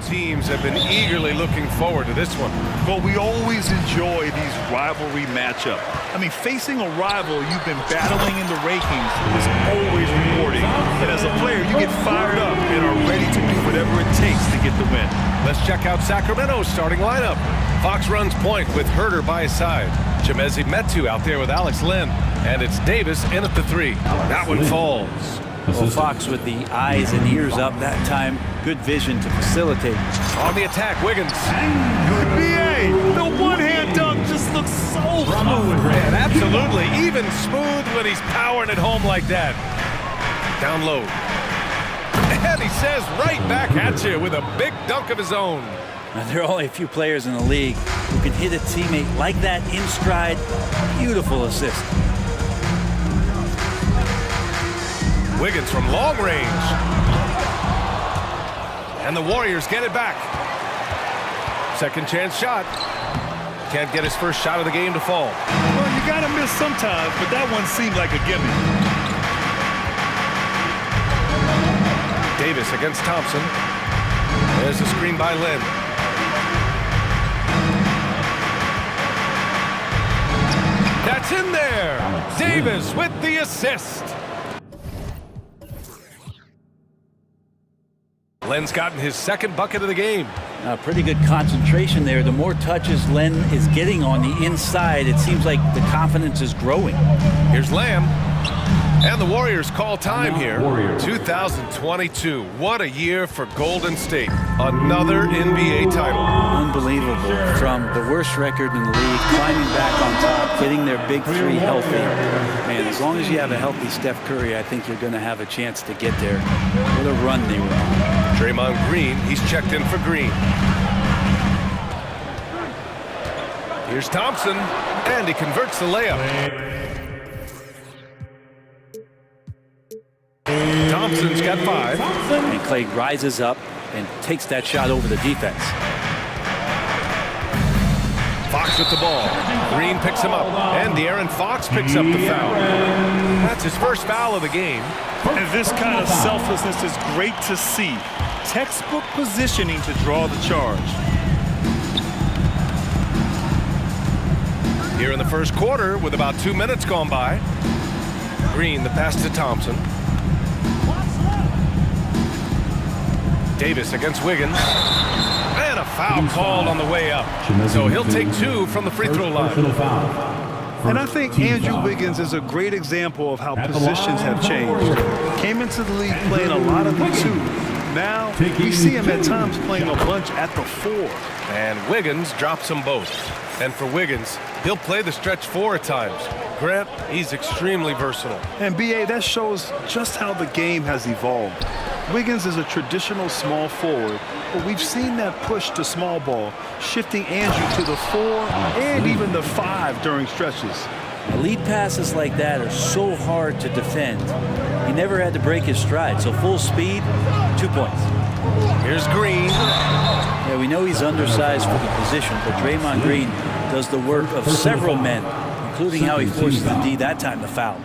teams have been eagerly looking forward to this one. Well, we always enjoy these rivalry matchups. I mean, facing a rival you've been battling in the rankings is always rewarding. And as a player, you get fired up and are ready to do whatever it takes to get the win. Let's check out Sacramento's starting lineup. Fox runs point with Herder by his side. Chemezi Metu out there with Alex Lynn. And it's Davis in at the 3. That one falls. Well, Fox with the eyes and ears up that time. Good vision to facilitate. On the attack, Wiggins. BA, the one-hand dunk just looks so fluid. And absolutely, even smooth when he's powering it home like that. Down low. And he says right back at you with a big dunk of his own. Now, there are only a few players in the league who can hit a teammate like that in stride. Beautiful assist. Wiggins from long range. And the Warriors get it back. Second chance shot. Can't get his first shot of the game to fall. Well, you gotta miss sometimes, but that one seemed like a gimme. Davis against Thompson. There's a screen by Lynn. That's in there. Davis with the assist. Len's gotten his second bucket of the game. Pretty good concentration there. The more touches Len is getting on the inside, it seems like the confidence is growing. Here's Lamb. And the Warriors call time here. 2022. What a year for Golden State. Another NBA title. Unbelievable. From the worst record in the league, climbing back on top, getting their big 3 healthy. Man, as long as you have a healthy Steph Curry, I think you're going to have a chance to get there. What a run they were on. Draymond Green, he's checked in for Green. Here's Thompson, and he converts the layup. Thompson's got 5. And Clay rises up and takes that shot over the defense. Fox with the ball. Green picks him up, and De'Aaron Fox picks up the foul. That's his first foul of the game. And this kind of selflessness is great to see. Textbook positioning to draw the charge. Here in the first quarter, with about 2 minutes gone by. Green, the pass to Thompson. Davis against Wiggins. And a foul called on the way up. So he'll take 2 from the free throw line. And I think Andrew Wiggins is a great example of how positions have changed. Came into the league playing a lot of the 2. Now, we see him at times playing a bunch at the 4. And Wiggins drops them both. And for Wiggins, he'll play the stretch 4 at times. Grant, he's extremely versatile. And BA, that shows just how the game has evolved. Wiggins is a traditional small forward, but we've seen that push to small ball, shifting Andrew to the 4 and even the 5 during stretches. Lead passes like that are so hard to defend. He never had to break his stride, so full speed, 2 points. Here's Green. Yeah, we know he's undersized for the position, but Draymond Green does the work of several men, including how he forces the D that time to foul.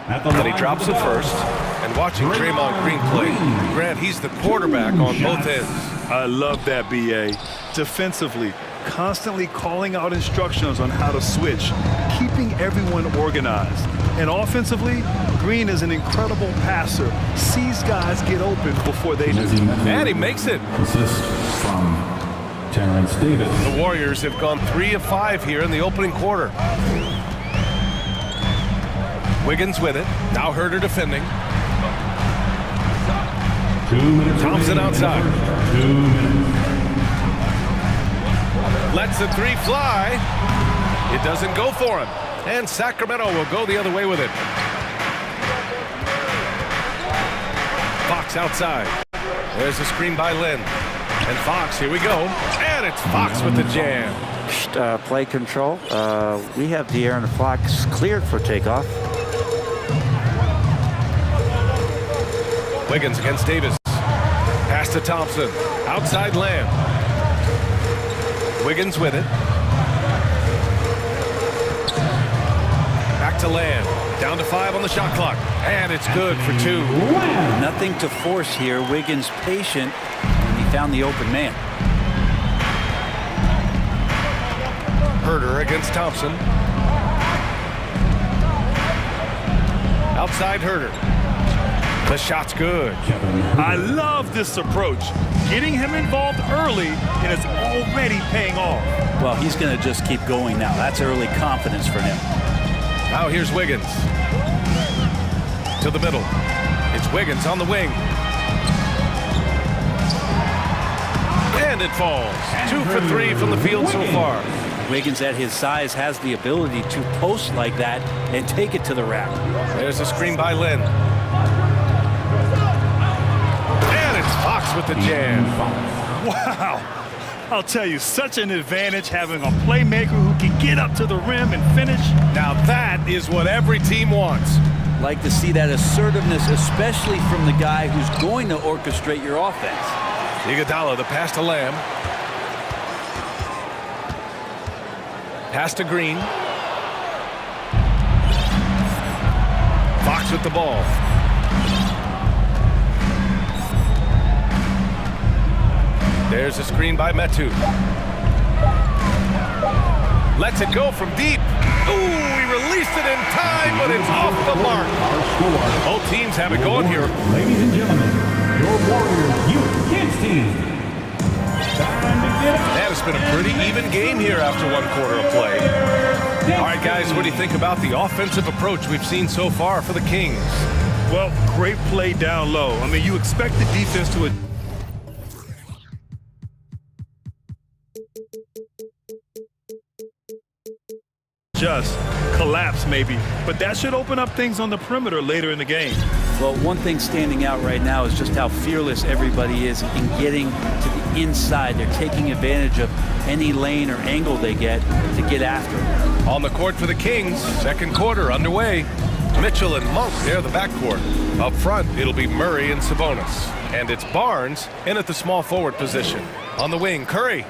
Then he drops it first. And watching Draymond Green play, Grant, he's the quarterback on both ends. I love that, BA. Defensively, constantly calling out instructions on how to switch, keeping everyone organized. And offensively, Green is an incredible passer, sees guys get open before they do. And he makes it. Assist from Terrence Davis. The Warriors have gone 3 of 5 here in the opening quarter. Wiggins with it. Now Herder defending. 2 minutes. Thompson outside. 2 minutes. Lets the 3 fly. It doesn't go for him. And Sacramento will go the other way with it. Fox outside. There's a screen by Lynn. And Fox, here we go. And it's Fox with the jam. Play control. We have De'Aaron Fox cleared for takeoff. Wiggins against Davis. Pass to Thompson. Outside Lamb. Wiggins with it. Back to Lamb. Down to 5 on the shot clock. And it's good for 2. Nothing to force here. Wiggins patient. And he found the open man. Herder against Thompson. Outside Herder. The shot's good. I love this approach. Getting him involved early, and it's already paying off. Well, he's going to just keep going now. That's early confidence for him. Now here's Wiggins. To the middle. It's Wiggins on the wing. And it falls. 2 for 3 from the field so far. Wiggins at his size has the ability to post like that and take it to the rack. There's a screen by Lynn. And it's Fox with the jam. Wow. I'll tell you, such an advantage having a playmaker who can get up to the rim and finish. Now that is what every team wants. Like to see that assertiveness, especially from the guy who's going to orchestrate your offense. Iguodala, the pass to Lamb. Pass to Green. Fox with the ball. There's a screen by Metu. Lets it go from deep. Ooh, he released it in time, but it's off the mark. Both teams have it going here. Ladies and gentlemen, your Warriors Youth Kids team. Man, it's been a pretty even game here after 1 quarter of play. All right, guys, what do you think about the offensive approach we've seen so far for the Kings? Well, great play down low. I mean, you expect the defense to just collapse maybe, but that should open up things on the perimeter later in the game. Well, one thing standing out right now is just how fearless everybody is in getting to the inside. They're taking advantage of any lane or angle they get to get after it. On the court for the Kings, 2nd quarter underway. Mitchell and Monk, they're the backcourt. Up front, it'll be Murray and Sabonis. And it's Barnes in at the small forward position. On the wing, Curry.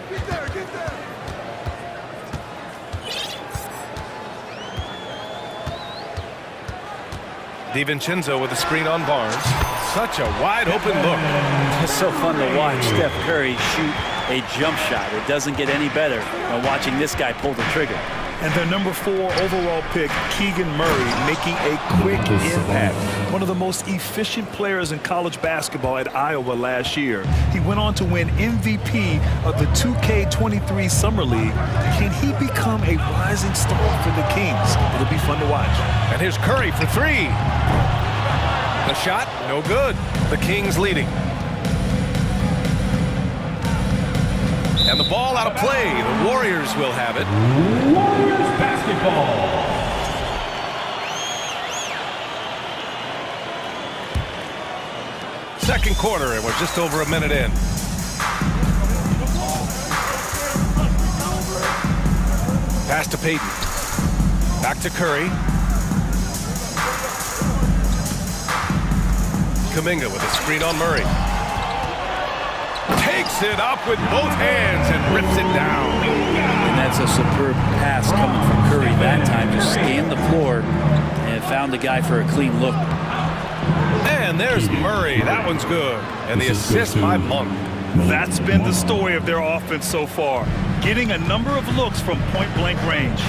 Get there, get there. DiVincenzo with a screen on Barnes. Such a wide open look. It's so fun to watch Steph Curry shoot a jump shot. It doesn't get any better than watching this guy pull the trigger. And their number 4 overall pick, Keegan Murray, making a quick impact. One of the most efficient players in college basketball at Iowa last year. He went on to win MVP of the 2K23 Summer League. Can he become a rising star for the Kings? It'll be fun to watch. And here's Curry for 3. The shot, no good. The Kings leading. And the ball out of play. The Warriors will have it. Warriors basketball. Second quarter, and we're just over a minute in. Pass to Payton. Back to Curry. Kuminga with a screen on Murray. Takes it up with both hands and rips it down. And that's a superb pass coming from Curry that time. Just scanned the floor and found the guy for a clean look. And there's Murray. That one's good. And the assist by Monk. That's been the story of their offense so far. Getting a number of looks from point-blank range.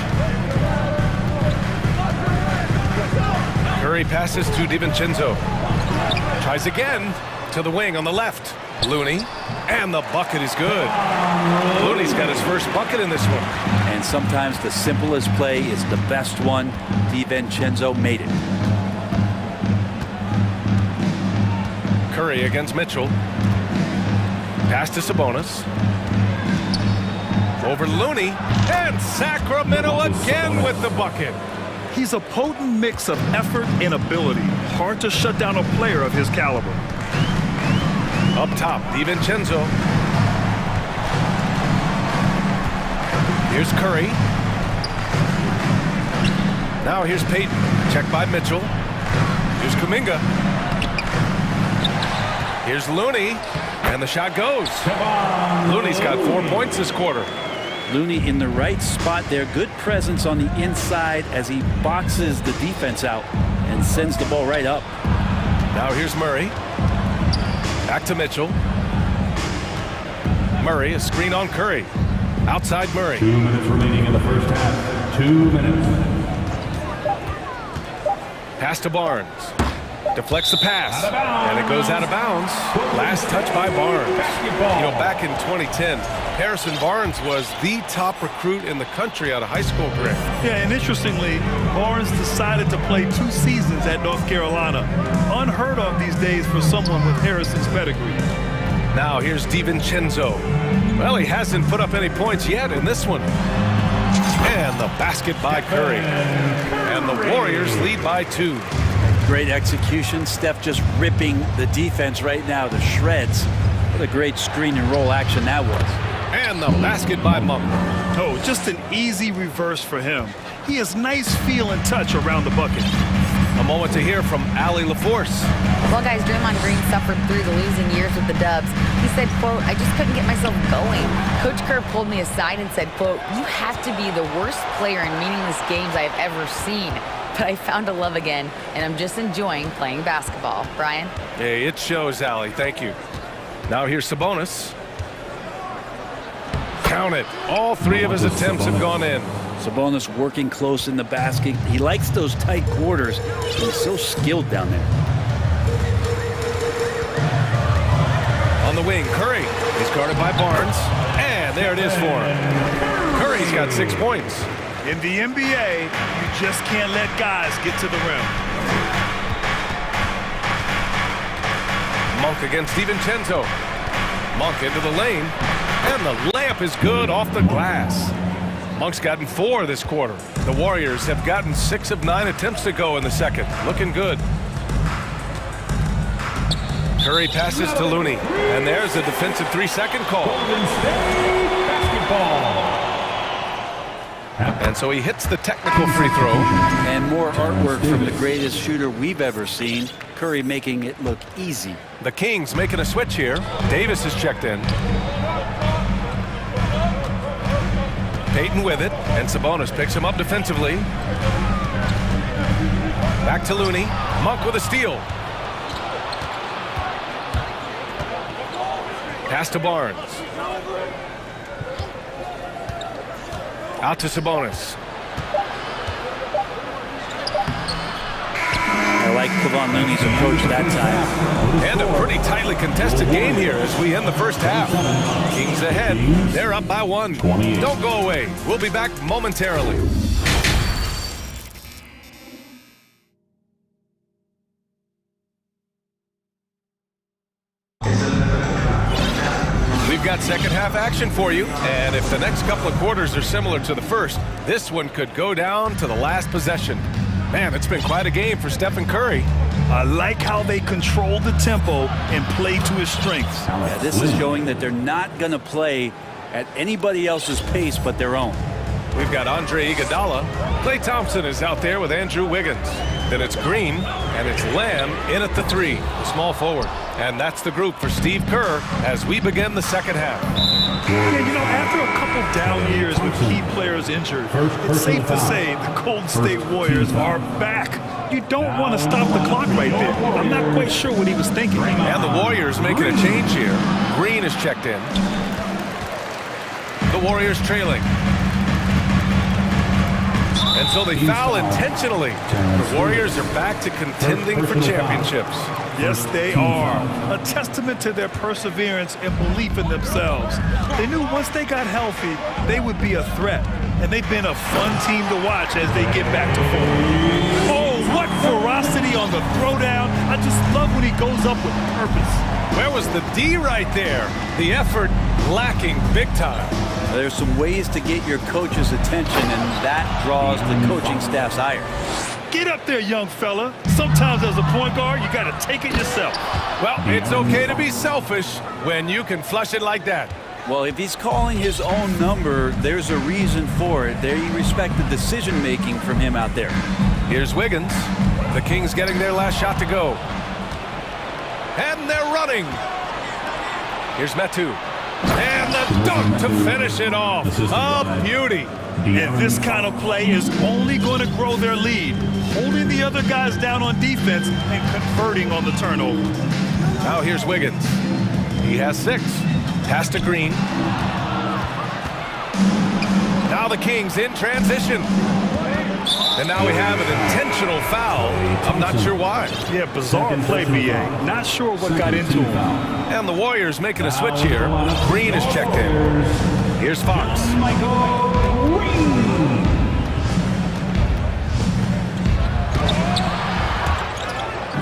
Curry passes to DiVincenzo. Tries again to the wing on the left. Looney. And the bucket is good. Looney's got his first bucket in this one. And sometimes the simplest play is the best one. DiVincenzo made it. Curry against Mitchell. Pass to Sabonis. Over Looney. And Sacramento again with the bucket. He's a potent mix of effort and ability. Hard to shut down a player of his caliber. Up top, DiVincenzo. Here's Curry. Now here's Payton. Checked by Mitchell. Here's Kuminga. Here's Looney. And the shot goes. Looney's got 4 points this quarter. Looney in the right spot there. Good presence on the inside as he boxes the defense out and sends the ball right up. Now here's Murray. Back to Mitchell. Murray, a screen on Curry. Outside Murray. 2 minutes remaining in the first half. 2 minutes. Pass to Barnes. Deflects the pass, and it goes out of bounds. Last touch by Barnes. You know, back in 2010, Harrison Barnes was the top recruit in the country out of high school, Greg. Yeah, and interestingly, Barnes decided to play 2 seasons at North Carolina. Unheard of these days for someone with Harrison's pedigree. Now here's DiVincenzo. Well, he hasn't put up any points yet in this one. And the basket by Curry. And the Warriors lead by 2. Great execution. Steph just ripping the defense right now to shreds. What a great screen and roll action that was. And the basket by Monk. Oh, just an easy reverse for him. He has nice feel and touch around the bucket. A moment to hear from Allie LaForce. Well, guys, Draymond Green suffered through the losing years with the Dubs. He said, quote, I just couldn't get myself going. Coach Kerr pulled me aside and said, quote, you have to be the worst player in meaningless games I've ever seen. But I found a love again, and I'm just enjoying playing basketball. Brian? Hey, it shows, Allie. Thank you. Now here's Sabonis. Count it. All 3 of his attempts have gone in. Sabonis working close in the basket. He likes those tight quarters. He's so skilled down there. On the wing, Curry. He's guarded by Barnes. And there it is for him. Curry's got 6 points. In the NBA, you just can't let guys get to the rim. Monk against DiVincenzo. Monk into the lane. And the layup is good off the glass. Monk's gotten 4 this quarter. The Warriors have gotten 6 of 9 attempts to go in the second. Looking good. Curry passes to Looney. And there's a defensive 3-second call. And so he hits the technical free throw. And more artwork from the greatest shooter we've ever seen. Curry making it look easy. The Kings making a switch here. Davis is checked in. Payton with it, and Sabonis picks him up defensively. Back to Looney. Monk with a steal. Pass to Barnes. Out to Sabonis. I like Kevon Looney's approach that time. And a pretty tightly contested game here as we end the first half. Kings ahead. They're up by 1. Don't go away. We'll be back momentarily. We've got second half action for you, and if the next couple of quarters are similar to the first, this one could go down to the last possession. Man, it's been quite a game for Stephen Curry. I like how they control the tempo and play to his strengths. Yeah, this is showing that they're not going to play at anybody else's pace but their own. We've got Andre Iguodala. Klay Thompson is out there with Andrew Wiggins. Then it's Green, and it's Lamb in at the 3, the small forward. And that's the group for Steve Kerr as we begin the second half. Yeah, you know, after a couple down years with key players injured, it's safe to say the Golden State Warriors are back. You don't want to stop the clock right there. I'm not quite sure what he was thinking. And the Warriors making a change here. Green is checked in. The Warriors trailing. And so they foul intentionally. The Warriors are back to contending for championships. Yes, they are. A testament to their perseverance and belief in themselves. They knew once they got healthy, they would be a threat. And they've been a fun team to watch as they get back to form. Oh, what ferocity on the throwdown. I just love when he goes up with purpose. Where was the D right there? The effort lacking big time. There's some ways to get your coach's attention, and that draws the coaching staff's ire. Get up there, young fella. Sometimes as a point guard, you got to take it yourself. Well, it's okay to be selfish when you can flush it like that. Well, if he's calling his own number, there's a reason for it. They respect the decision-making from him out there. Here's Wiggins. The Kings getting their last shot to go. And they're running. Here's Metu. And the dunk to finish it off. A beauty. And this kind of play is only going to grow their lead, holding the other guys down on defense and converting on the turnover. Now here's Wiggins. He has 6. Pass to Green. Now the Kings in transition. And now we have an intentional foul. I'm not sure why. Yeah, bizarre play, BA. Not sure what got into him. And the Warriors making a switch here. Green is checked in. Here's Fox.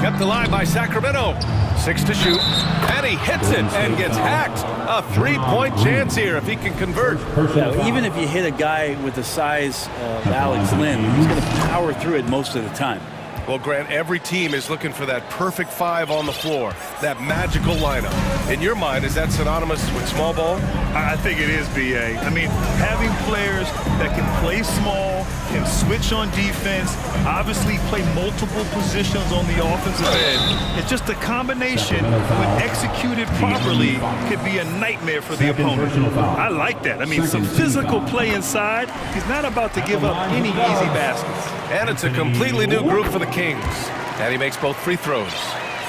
Kept alive by Sacramento. 6 to shoot. And he hits it and gets hacked. A three-point chance here if he can convert. Yeah, even if you hit a guy with the size of Alex Lynn, he's going to power through it most of the time. Well, Grant, every team is looking for that perfect 5 on the floor, that magical lineup. In your mind, is that synonymous with small ball? I think it is, BA. I mean, having players that can play small, can switch on defense, obviously play multiple positions on the offensive end. It's just a combination, when executed properly, could be a nightmare for the opponent. I like that. I mean, some physical play inside. He's not about to give up any easy baskets. And it's a completely new group for the Kings. And he makes both free throws.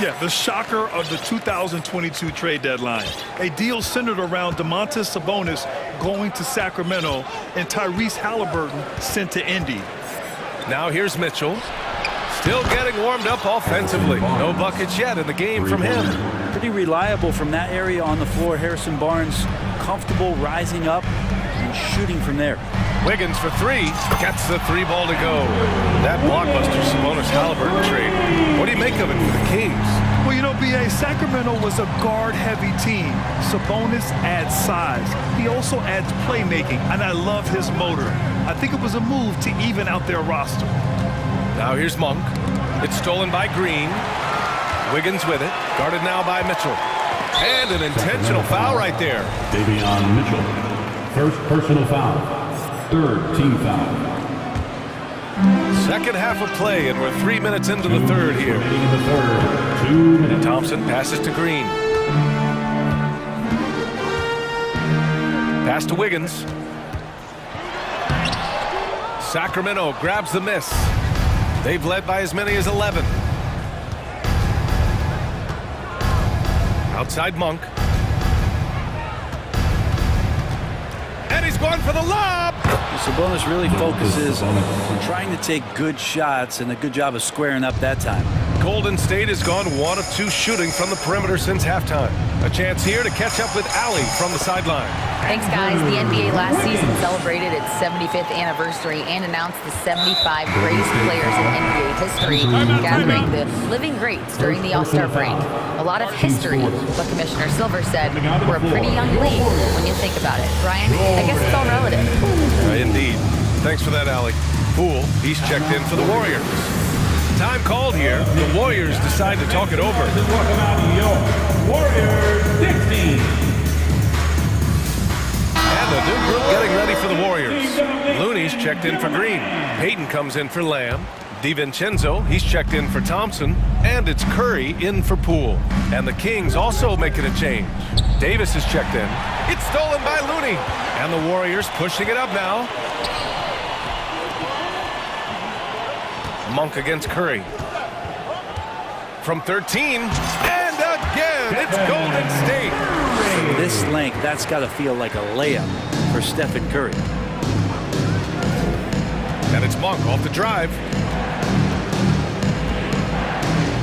Yeah, the shocker of the 2022 trade deadline. A deal centered around Domantas Sabonis going to Sacramento and Tyrese Halliburton sent to Indy. Now here's Mitchell. Still getting warmed up offensively. No buckets yet in the game from him. Pretty reliable from that area on the floor. Harrison Barnes comfortable rising up and shooting from there. Wiggins for 3, gets the 3 ball to go. That blockbuster Sabonis-Halliburton trade. What do you make of it for the Kings? Well, you know, BA, Sacramento was a guard-heavy team. Sabonis adds size. He also adds playmaking, and I love his motor. I think it was a move to even out their roster. Now here's Monk. It's stolen by Green. Wiggins with it, guarded now by Mitchell. And an intentional foul right there. Davion Mitchell, first personal foul. Third team foul. Second half of play, and we're 3 minutes into the third here. In the third, 2 minutes. Thompson passes to Green. Pass to Wiggins. Sacramento grabs the miss. They've led by as many as 11. Outside Monk. And he's going for the lob. Sabonis really focuses on trying to take good shots, and a good job of squaring up that time. Golden State has gone 1 of 2 shooting from the perimeter since halftime. A chance here to catch up with Allie from the sideline. Thanks, guys. The NBA last season celebrated its 75th anniversary and announced the 75 greatest players in NBA history, gathering the living greats during the All-Star break. A lot of history, but Commissioner Silver said we're a pretty young league when you think about it. Brian, I guess it's all relative. Indeed. Thanks for that, Allie. Poole, he's checked in for the Warriors. Time called here. The Warriors decide to talk it over. Warriors 16. And a new group getting ready for the Warriors. Looney's checked in for Green. Payton comes in for Lamb. DiVincenzo, he's checked in for Thompson. And it's Curry in for Poole. And the Kings also making a change. Davis is checked in. It's stolen by Looney. And the Warriors pushing it up now. Monk against Curry. From 13, and again, it's Golden State. From this length, that's got to feel like a layup for Stephen Curry. And it's Monk off the drive.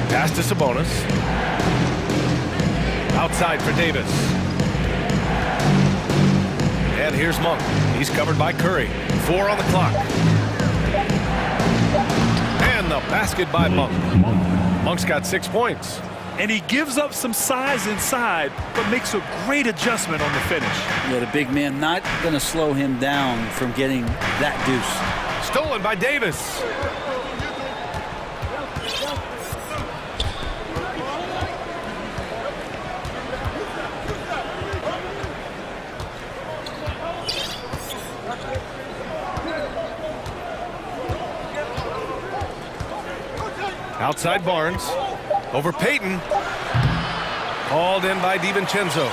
Pass to Sabonis. Outside for Davis. And here's Monk. He's covered by Curry. 4 on the clock. And the basket by Monk. Monk's got 6 points. And he gives up some size inside, but makes a great adjustment on the finish. Yeah, the big man not going to slow him down from getting that deuce. Stolen by Davis. Outside Barnes. Over Payton. Called in by DiVincenzo.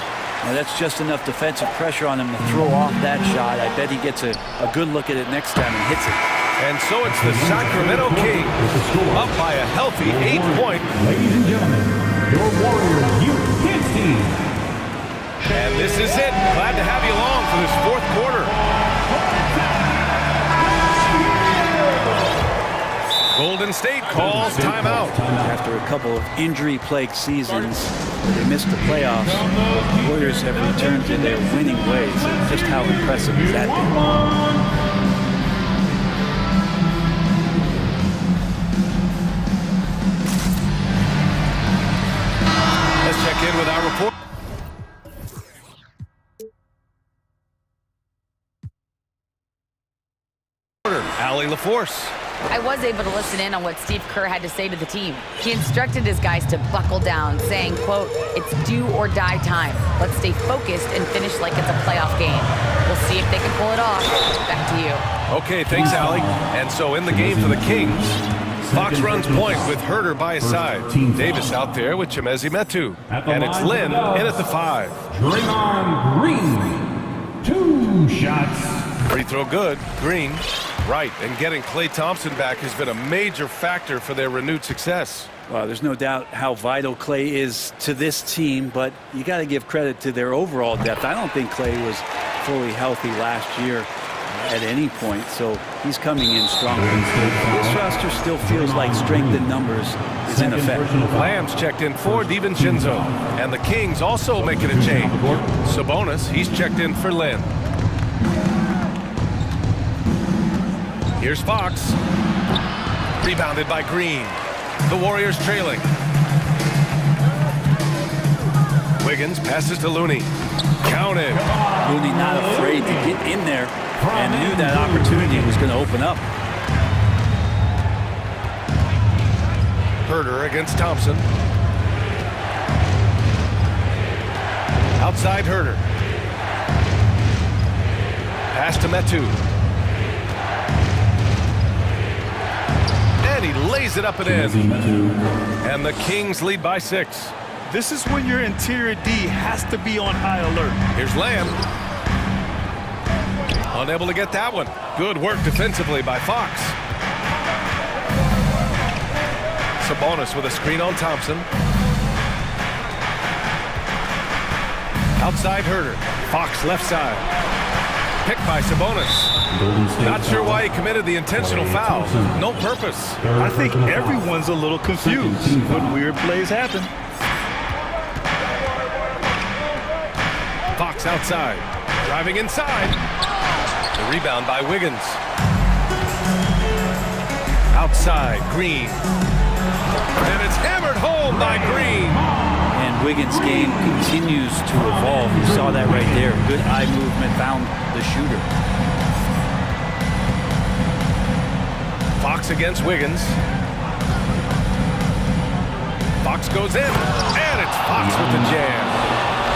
Now that's just enough defensive pressure on him to throw off that shot. I bet he gets a good look at it next time and hits it. And so it's the Sacramento Kings up by a healthy 8 point. Ladies and gentlemen, your Warriors Youth Kids team. And this is it. Glad to have you along for this fourth quarter. Golden State calls timeout. After a couple of injury-plagued seasons where they missed the playoffs, the Warriors have returned to their winning ways. Just how impressive has that been? Let's check in with our report. Allie LaForce. I was able to listen in on what Steve Kerr had to say to the team. He instructed his guys to buckle down, saying, quote, "It's do or die time. Let's stay focused and finish like it's a playoff game. We'll see if they can pull it off." Back to you. Okay, thanks, Allie. And so in the game for the Kings, Fox runs point with Herter by his side. Davis out there with Chemezi Metu. And it's Lynn in at the 5. Draymond Green. 2 shots. Free throw good. Green. Right, and getting Klay Thompson back has been a major factor for their renewed success. Well, there's no doubt how vital Klay is to this team, but you got to give credit to their overall depth. I don't think Klay was fully healthy last year at any point, so he's coming in strong. This roster still feels like strength in numbers is in effect. Lamb's checked in for DiVincenzo, and the Kings also making a change. Sabonis, he's checked in for Lynn. Here's Fox. Rebounded by Green. The Warriors trailing. Wiggins passes to Looney. Counted. Looney not afraid to get in there and knew that opportunity was going to open up. Herter against Thompson. Outside Herter. Pass to Metu. And he lays it up and in. And the Kings lead by 6. This is when your interior D has to be on high alert. Here's Lamb. Unable to get that one. Good work defensively by Fox. Sabonis with a screen on Thompson. Outside Herter. Fox left side. Picked by Sabonis. Not sure why he committed the intentional foul. No purpose. I think everyone's a little confused when weird plays happen. Fox outside. Driving inside. The rebound by Wiggins. Outside, Green. And it's hammered home by Green. And Wiggins' game continues to evolve. You saw that right there. Good eye movement, found the shooter. Fox against Wiggins. Fox goes in. And it's Fox with the jam.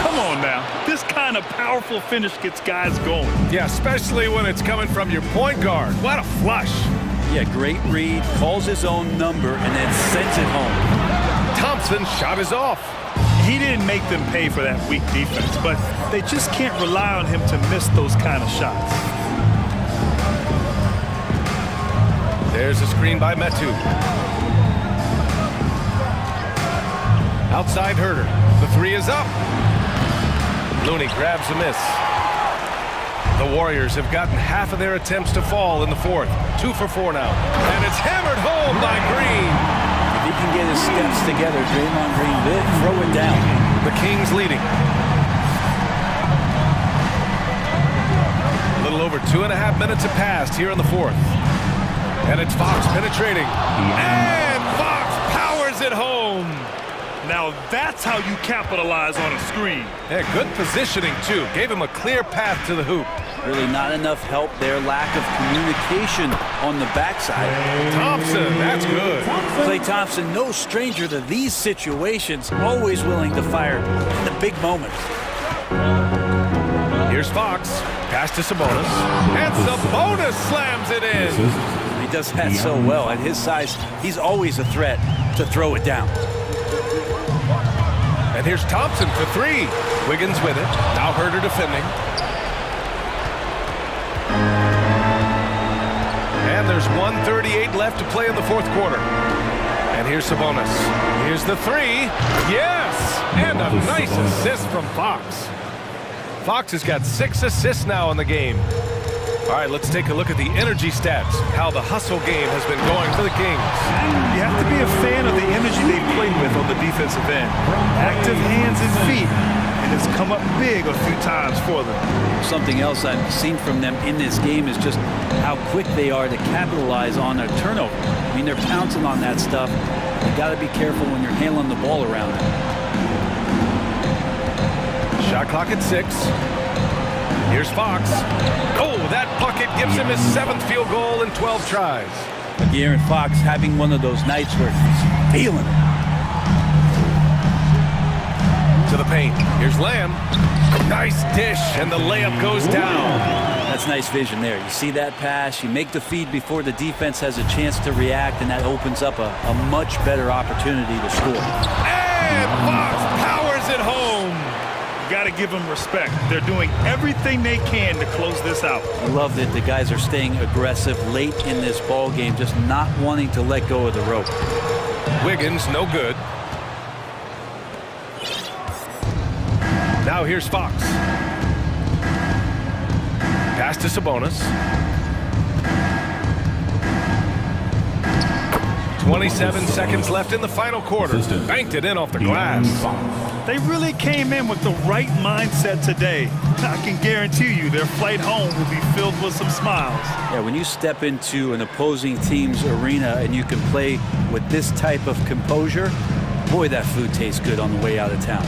Come on now. This kind of powerful finish gets guys going. Yeah, especially when it's coming from your point guard. What a flush. Yeah, great read, calls his own number, and then sends it home. Thompson's shot is off. He didn't make them pay for that weak defense, but they just can't rely on him to miss those kind of shots. There's a screen by Metu. Outside Herter. The 3 is up. Looney grabs a miss. The Warriors have gotten half of their attempts to fall in the 4th. 2 for 4 now. And it's hammered home by Green. If he can get his steps together, Draymond Green will throw it down. The Kings leading. A little over 2.5 minutes have passed here in the 4th. And it's Fox penetrating. And Fox powers it home. Now that's how you capitalize on a screen. Yeah, good positioning, too. Gave him a clear path to the hoop. Really not enough help there. Lack of communication on the backside. Thompson, that's good. Klay Thompson, no stranger to these situations. Always willing to fire in the big moments. Here's Fox. Pass to Sabonis. And Sabonis slams it in. He does that so well. At his size, he's always a threat to throw it down. And here's Thompson for 3. Wiggins with it. Now Herter defending. And there's 1:38 left to play in the 4th quarter. And here's Sabonis. Here's the 3. Yes! And a nice assist from Fox. Fox has got 6 assists now in the game. All right, let's take a look at the energy stats, how the hustle game has been going for the Kings. You have to be a fan of the energy they've played with on the defensive end. Active hands and feet, and it's come up big a few times for them. Something else I've seen from them in this game is just how quick they are to capitalize on a turnover. I mean, they're pouncing on that stuff. You got to be careful when you're handling the ball around. Shot clock at 6. Here's Fox. Oh, that bucket gives him his 7th field goal in 12 tries. De'Aaron Fox having one of those nights where he's feeling it. To the paint. Here's Lamb. Nice dish, and the layup goes down. That's nice vision there. You see that pass, you make the feed before the defense has a chance to react, and that opens up a much better opportunity to score. And Fox powers it home. You got to give them respect. They're doing everything they can to close this out. I love that the guys are staying aggressive late in this ball game, just not wanting to let go of the rope. Wiggins, no good. Now here's Fox. Pass to Sabonis. 27 seconds left in the final quarter. Banked it in off the glass. They really came in with the right mindset today. I can guarantee you their flight home will be filled with some smiles. Yeah, when you step into an opposing team's arena and you can play with this type of composure, boy, that food tastes good on the way out of town.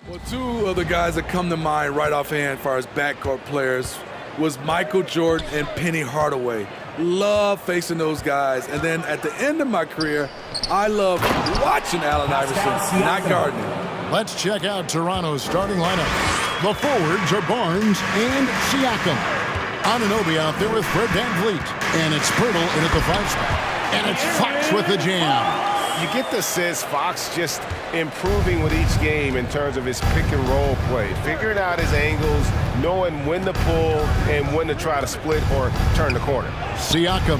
Well, two of the guys that come to mind right offhand as far as backcourt players was Michael Jordan and Penny Hardaway. Love facing those guys. And then at the end of my career, I love watching Allen Iverson, not guarding him. Let's check out Toronto's starting lineup. The forwards are Barnes and Siakam. Anunoby out there with Fred VanVleet. And it's Pirtle in at the 5 spot. And it's Fox with the jam. You get the sense Fox just improving with each game in terms of his pick and roll play, figuring out his angles, knowing when to pull and when to try to split or turn the corner. Siakam,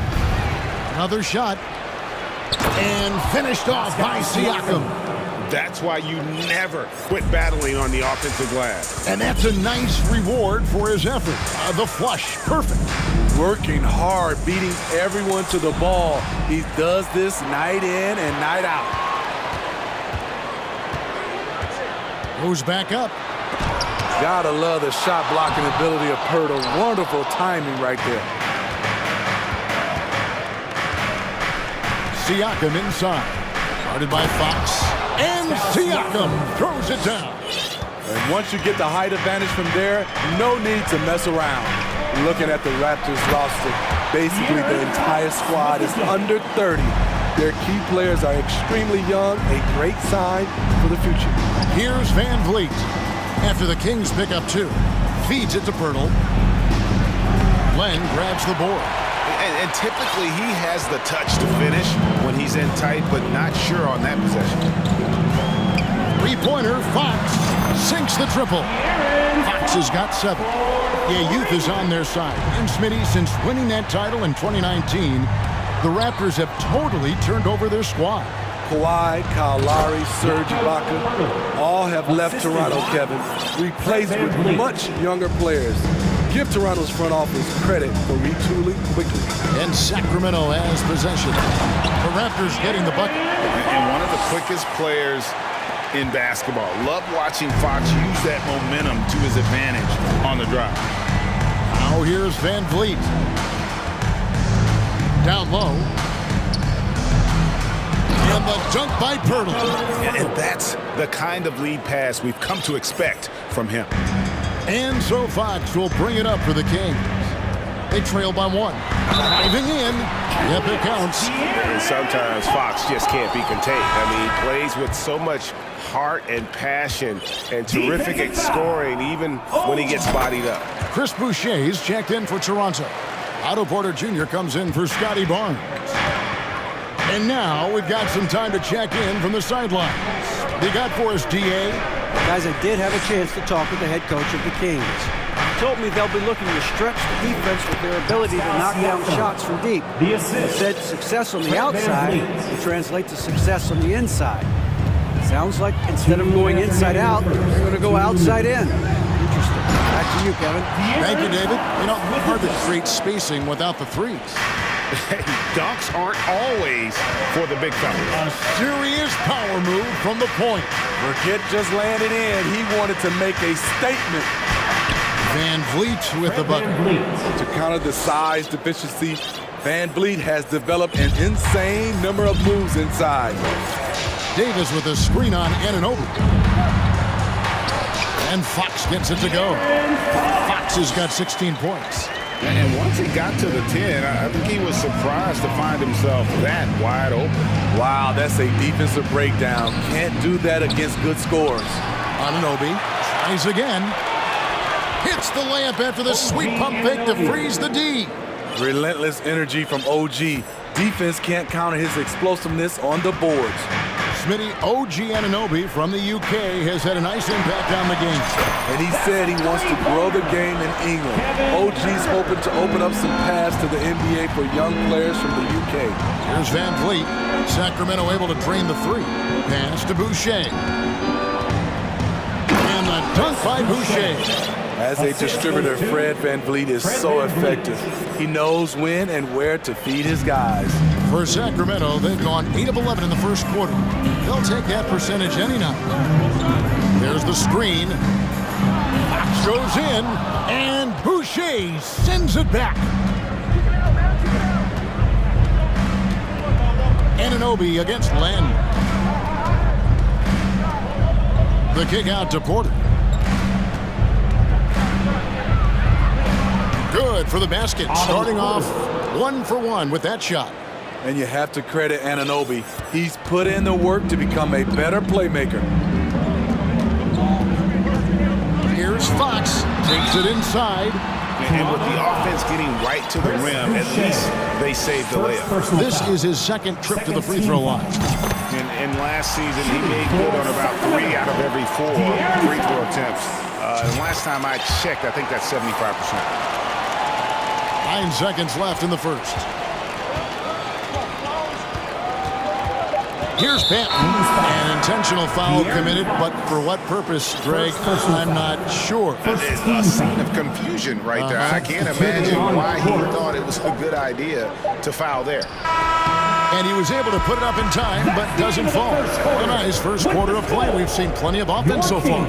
another shot, and finished off by Siakam. That's why you never quit battling on the offensive glass. And that's a nice reward for his effort. The flush, perfect. Working hard, beating everyone to the ball. He does this night in and night out. Goes back up. Gotta love the shot blocking ability of Pirtle. Wonderful timing right there. Siakam inside. Guarded by Fox. And Siakam throws it down. And once you get the height advantage from there, no need to mess around. Looking at the Raptors roster, basically the entire squad is under 30. Their key players are extremely young, a great sign for the future. Here's VanVleet. After the Kings pick up 2, feeds it to Pirtle. Len grabs the board. And typically he has the touch to finish when he's in tight, but not sure on that possession. Three-pointer, Fox sinks the triple. Fox has got 7. Yeah, youth is on their side. And Smitty, since winning that title in 2019, the Raptors have totally turned over their squad. Kawhi, Kyle Lowry, Serge Ibaka, all have left Toronto, Kevin, replaced with much younger players. Give Toronto's front office credit for retooling quickly. And Sacramento has possession. The Raptors getting the bucket. And one of the quickest players in basketball. Love watching Fox use that momentum to his advantage on the drive. Now here's VanVleet. Down low. And the dunk by Pirtle. And that's the kind of lead pass we've come to expect from him. And so Fox will bring it up for the Kings. They trail by 1. Diving in. Yep, it counts. And sometimes Fox just can't be contained. I mean, he plays with so much heart and passion and terrific at scoring even when he gets bodied up. Chris Boucher's checked in for Toronto. Otto Porter Jr. comes in for Scotty Barnes. And now we've got some time to check in from the sidelines. They got for us, D.A. Guys, I did have a chance to talk with the head coach of the Kings. He told me they'll be looking to stretch the defense with their ability to knock down shots from deep. He said success on the outside will translate to success on the inside. Sounds like instead of going inside out, they're going to go outside in. Interesting. Back to you, Kevin. Thank you, David. You know, hard to create spacing without the threes. Dunks aren't always for the big fellas. A serious power move from the point. Burkett just landed in. He wanted to make a statement. VanVleet with the bucket. To counter the size deficiency, VanVleet has developed an insane number of moves inside. Davis with a screen on Anunoby. And Fox gets it to go. Fox has got 16 points. And once he got to the 10, I think he was surprised to find himself that wide open. Wow, that's a defensive breakdown. Can't do that against good scores. Anunoby tries again. Hits the layup after the sweep pump fake to freeze the D. Relentless energy from OG. Defense can't counter his explosiveness on the boards. Smitty, OG Anunoby from the UK has had a nice impact on the game. And he said he wants to grow the game in England. OG's hoping to open up some paths to the NBA for young players from the UK. Here's VanVleet. Sacramento able to drain the 3. Pass to Boucher. And the dunk by Boucher. As a distributor, Fred VanVleet is so effective. He knows when and where to feed his guys. For Sacramento, they've gone 8 of 11 in the first quarter. They'll take that percentage any night. There's the screen. Fox goes in, and Boucher sends it back. Anunoby against Len. The kick out to Porter. Good for the basket. Starting off 1 for 1 with that shot. And you have to credit Anunoby. He's put in the work to become a better playmaker. Here's Fox. Takes it inside. And with the offense getting right to the rim, at least they saved the layup. This is his second trip to the free throw line. And last season, he made good on about 3 out of every 4 free throw attempts. And last time I checked, I think that's 75%. 9 seconds left in the first. Here's Benton. An intentional foul committed, but for what purpose, Greg, I'm not sure. It's a scene of confusion right there. I can't imagine why he thought it was a good idea to foul there. And he was able to put it up in time, but doesn't fall. A nice first quarter of play. We've seen plenty of offense so far.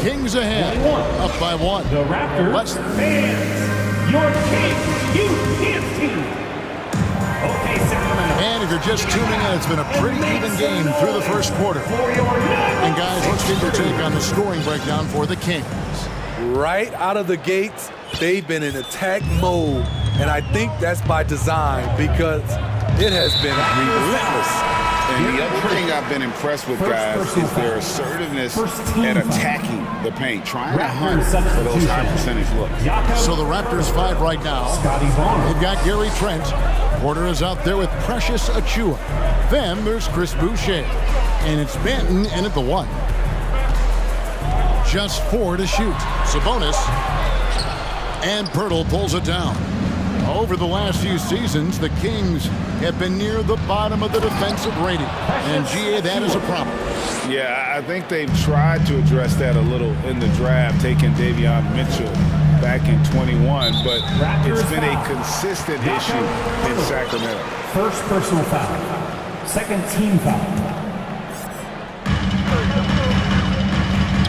Kings ahead, up by 1. The Raptors fans, your Kings Youth Dance Team. Okay, Sacramento. And if you're just tuning in, it's been a pretty even game through the first quarter. And guys, let's get your take on the scoring breakdown for the Kings. Right out of the gates, they've been in attack mode. And I think that's by design because it has been relentless. And the other thing I've been impressed with, guys, is their assertiveness at attacking the paint, trying to hunt for those high percentage looks. So the Raptors 5 right now. They've got Gary Trent. Porter is out there with Precious Achiuwa. Then there's Chris Boucher. And it's Benton in at the 1. Just 4 to shoot. Sabonis. And Pirtle pulls it down. Over the last few seasons, the Kings have been near the bottom of the defensive rating. And, GA, that is a problem. Yeah, I think they've tried to address that a little in the draft, taking Davion Mitchell back in 21, but it's been a consistent issue in Sacramento. First personal foul. Second team foul.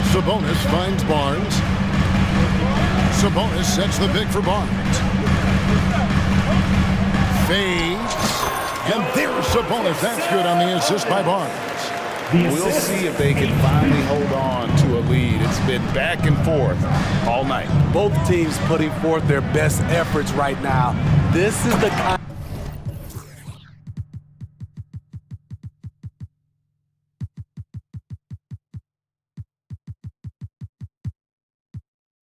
Sabonis finds Barnes. Sabonis sets the pick for Barnes. Fades. And there's Sabonis. That's good on the assist by Barnes. We'll see if they can finally hold on to a lead. It's been back and forth all night. Both teams putting forth their best efforts right now. This is the kind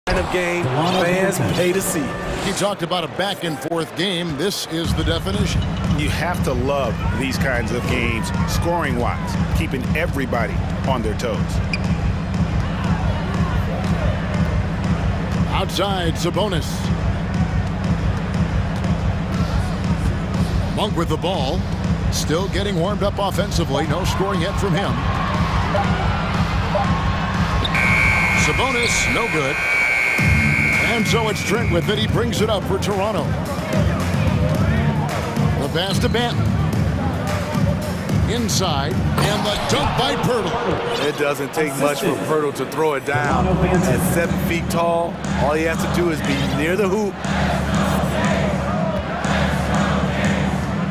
of game fans pay to see. He talked about a back-and-forth game. This is the definition. You have to love these kinds of games, scoring-wise, keeping everybody on their toes. Outside, Sabonis. Monk with the ball. Still getting warmed up offensively. No scoring yet from him. Sabonis, no good. And so it's Trent with it. He brings it up for Toronto. The pass to Benton. Inside. And the dunk by Pirtle. It doesn't take much for Pirtle to throw it down. At 7 feet tall, all he has to do is be near the hoop.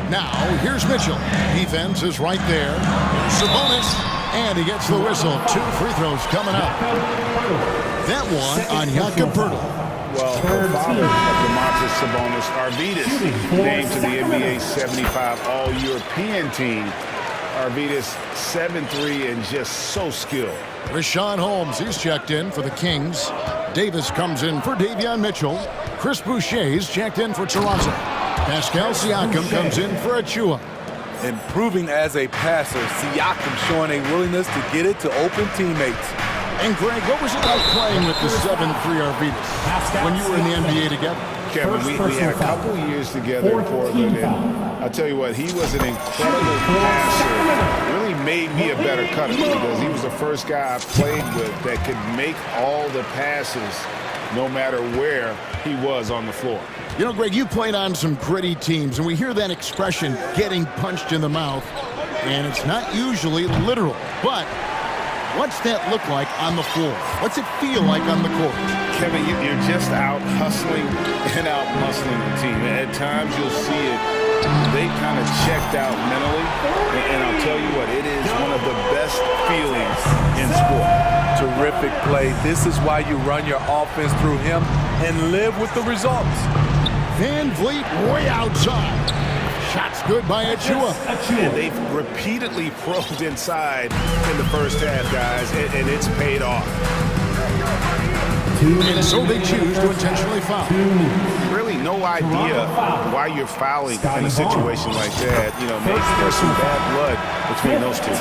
Now, here's Mitchell. Defense is right there. Sabonis. And he gets the whistle. 2 free throws coming up. That one on Jakob Pirtle. Well, the father of DeMontis Sabonis, Arvydas, named to the NBA 75 All-European team. Arvydas 7'3" and just so skilled. Richaun Holmes, he's checked in for the Kings. Davis comes in for Davion Mitchell. Chris Boucher's checked in for Toronto. Pascal Siakam comes in for Achiuwa. Improving as a passer, Siakam showing a willingness to get it to open teammates. And Greg, what was it like playing with the 7'3" Arvydas when you were in the NBA together? Kevin, we had a couple years together in Portland, and I'll tell you what, he was an incredible passer. Really made me a better cutter because he was the first guy I played with that could make all the passes no matter where he was on the floor. You know, Greg, you played on some gritty teams, and we hear that expression, getting punched in the mouth, and it's not usually literal, but what's that look like on the floor? What's it feel like on the court? Kevin, you're just out hustling and out muscling the team. At times you'll see it They've kind of checked out mentally, and I'll tell you what, it is one of the best feelings in sport. Terrific play. This is why you run your offense through him and live with the results. Van Vliet way outside. Shot's good by Achua. And they've repeatedly probed inside in the first half, guys, and it's paid off. And so they choose to intentionally foul. Really no idea why you're fouling in a situation like that. You know, maybe there's some bad blood between those two.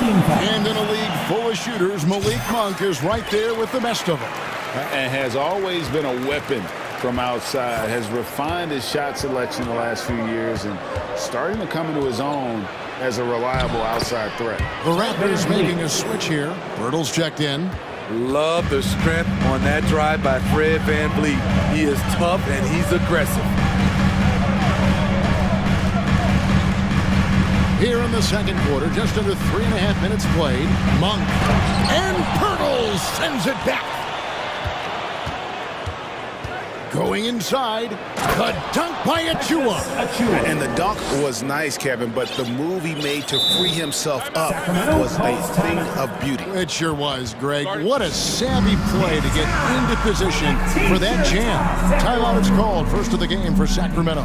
And in a league full of shooters, Malik Monk is right there with the best of them. And has always been a weapon from outside, has refined his shot selection the last few years and starting to come into his own as a reliable outside threat. The Raptors making a switch here. Bertles checked in. Love the strength on that drive by Fred Van Vliet. He is tough and he's aggressive. Here in the second quarter, just under 3.5 minutes played, Monk and Bertles sends it back. Going inside, the dunk by Achua. And the dunk was nice, Kevin, but the move he made to free himself up was a thing of beauty. It sure was, Greg. What a savvy play to get into position for that jam. Timeout is called, first of the game for Sacramento.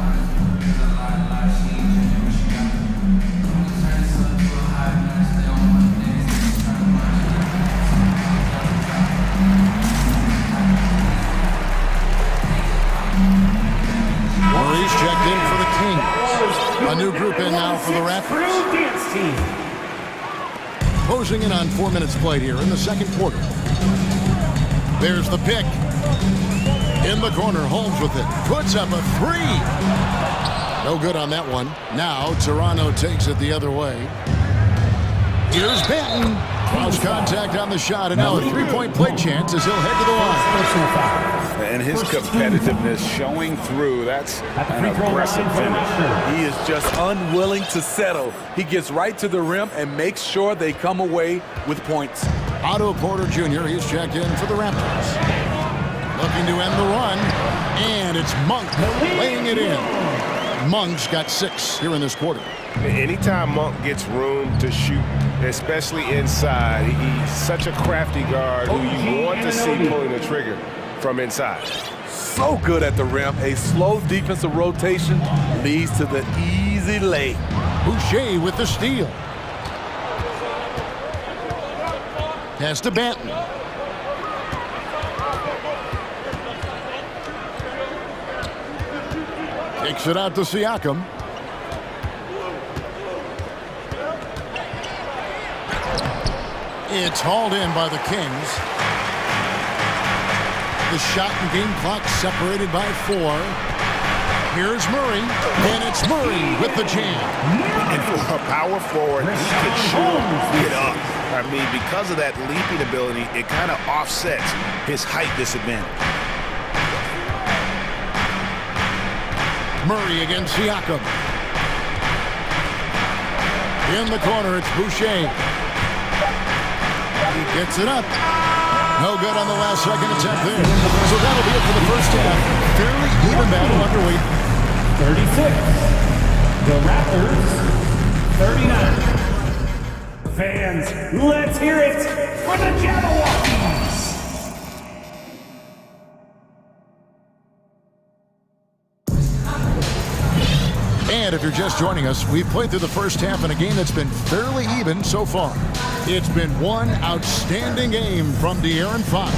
Murray's checked in for the Kings. A new group in now for the Raptors. Closing in on 4 minutes played here in the second quarter. There's the pick. In the corner, Holmes with it. Puts up a three. No good on that one. Now Toronto takes it the other way. Here's Benton. Cross contact on the shot, and now a three-point play chance as he'll head to the line. And his competitiveness showing through. That's an aggressive finish. He is just unwilling to settle. He gets right to the rim and makes sure they come away with points. Otto Porter Jr., he's checked in for the Raptors. Looking to end the run, and it's Monk laying it in. Monk's got 6 here in this quarter. Anytime Monk gets room to shoot, especially inside, he's such a crafty guard who you want to see pulling the trigger from inside. So good at the rim. A slow defensive rotation leads to the easy lay. Boucher with the steal. Pass to Benton. Takes it out to Siakam. It's hauled in by the Kings. The shot and game clock separated by 4. Here's Murray, and it's Murray with the jam. And for a power forward, he can shoot, get up. I mean, because of that leaping ability, it kind of offsets his height disadvantage. Murray against Siakam. In the corner, it's Boucher. He gets it up. No good on the last second attempt there. So that'll be it for the first half. Fairly even battle underway. 36. The Raptors, 39. Fans, let's hear it for the Jabberwockies. And if you're just joining us, we've played through the first half in a game that's been fairly even so far. It's been one outstanding game from De'Aaron Fox.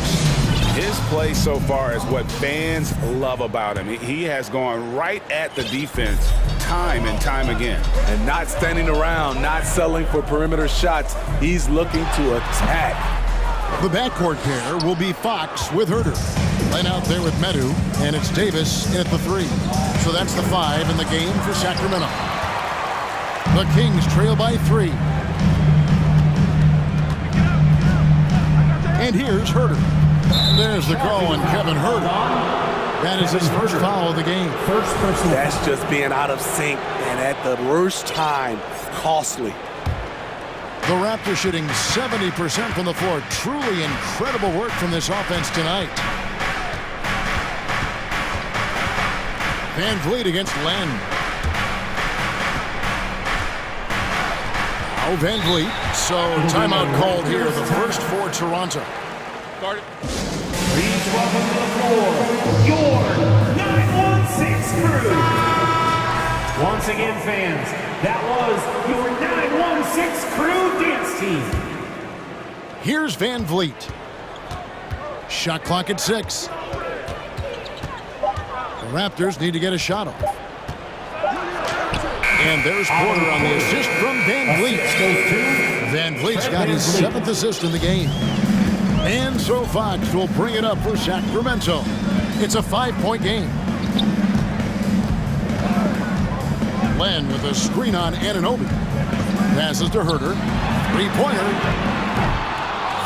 His play so far is what fans love about him. He has gone right at the defense time and time again. And not standing around, not settling for perimeter shots. He's looking to attack. The backcourt pair will be Fox with Herter. Line out there with Medu, and it's Davis in at the 3. So that's the 5 in the game for Sacramento. The Kings trail by 3. And here's Herter. There's the call on Kevin Herter. That is his first foul of the game. That's just being out of sync, and at the worst time, costly. The Raptors shooting 70% from the floor. Truly incredible work from this offense tonight. Van Vliet against Len. Now Van Vliet. So timeout called here, the first for Toronto. Please welcome to the floor your 916 crew. Once again, fans, that was your 916 crew dance team. Here's Van Vliet. Shot clock at 6. The Raptors need to get a shot off. And there's Porter on the assist from Van Vliet. Van Vliet's got his 7th assist in the game. And so Fox will bring it up for Sacramento. It's a 5-point game. Len with a screen on Anunoby. Passes to Herter. Three-pointer.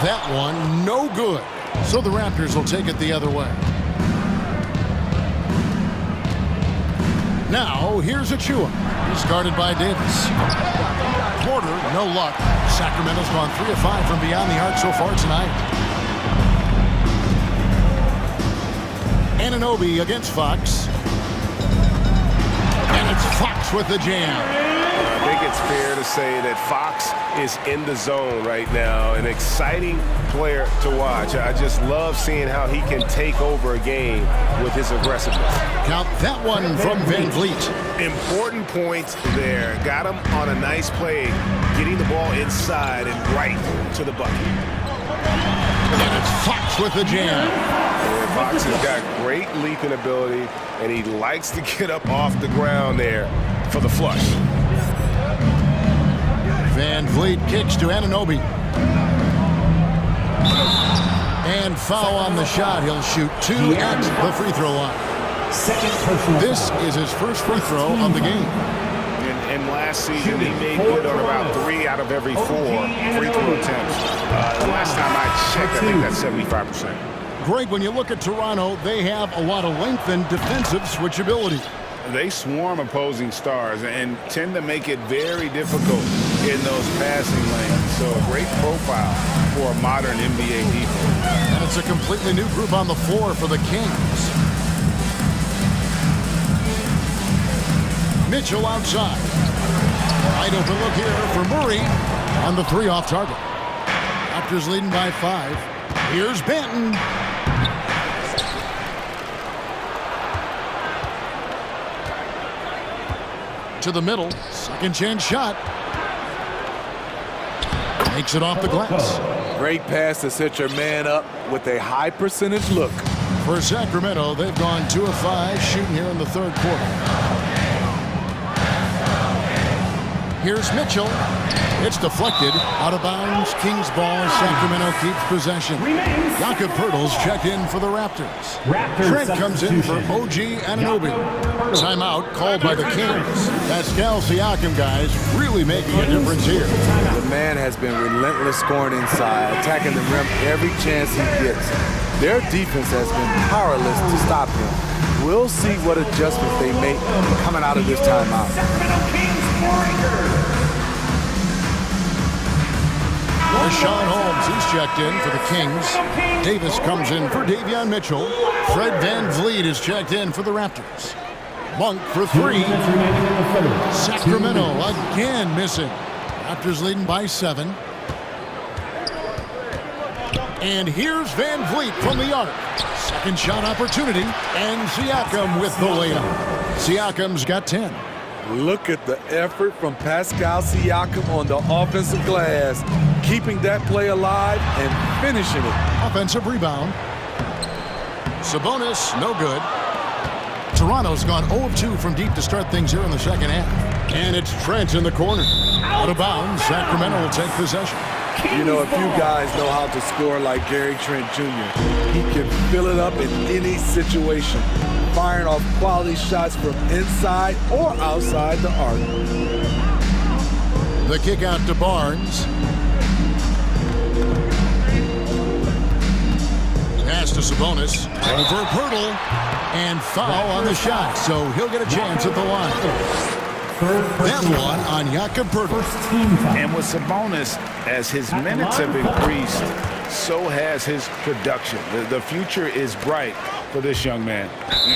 That one no good. So the Raptors will take it the other way. Now here's Achua. He's guarded by Davis. Porter, no luck. Sacramento's gone 3 of 5 from beyond the arc so far tonight. Anunoby against Fox. And it's Fox with the jam. I think it's fair to say that Fox is in the zone right now. An exciting player to watch. I just love seeing how he can take over a game with his aggressiveness. Count that one from Van Vliet. Important points there. Got him on a nice play, getting the ball inside and right to the bucket. And it's Fox with the jam. And Fox has got great leaping ability, and he likes to get up off the ground there for the flush. Van Vliet kicks to Anunoby. And foul on the shot. He'll shoot 2 at the free throw line. This is his first free throw of the game. And last season, he made good on about 3 out of every 4 free throw attempts. Last time I checked, I think that's 75%. Greg, when you look at Toronto, they have a lot of length and defensive switchability. They swarm opposing stars and tend to make it very difficult in those passing lanes. So a great profile for a modern NBA defense. And it's a completely new group on the floor for the Kings. Mitchell outside. Wide open look here for Murray on the 3 off target. Raptors leading by 5. Here's Banton. To the middle, second chance shot. Makes it off the glass. Great pass to set your man up with a high percentage look. For Sacramento, they've gone 2 of 5 shooting here in the 3rd quarter. Here's Mitchell. It's deflected. Out of bounds. Kings ball as Sacramento keeps possession. Jakob Poeltl's checked in for the Raptors. Trent comes in for OG Anunoby. Timeout called by the Kings. Pascal Siakam, guys, really making a difference here. The man has been relentless scoring inside, attacking the rim every chance he gets. Their defense has been powerless to stop him. We'll see what adjustments they make coming out of this timeout. Rashawn Holmes, he's checked in for the Kings. Davis comes in for Davion Mitchell. Fred Van Vliet is checked in for the Raptors. Monk for 3. Sacramento again missing. Raptors leading by 7. And here's Van Vliet from the arc. Second shot opportunity. And Siakam with the layup. Siakam's got 10. Look at the effort from Pascal Siakam on the offensive glass, keeping that play alive and finishing it. Offensive rebound. Sabonis, no good. Toronto's gone 0 of 2 from deep to start things here in the second half. And it's Trent in the corner. Out of bounds, Sacramento will take possession. You know, if you guys know how to score like Gary Trent Jr., he can fill it up in any situation, firing off quality shots from inside or outside the arc. The kick out to Barnes. Pass to Sabonis. Over Poeltl. And foul on the shot, so he'll get a chance at the line. That one on Jakob Poeltl. And with Sabonis, as his minutes have increased, so has his production. The future is bright for this young man.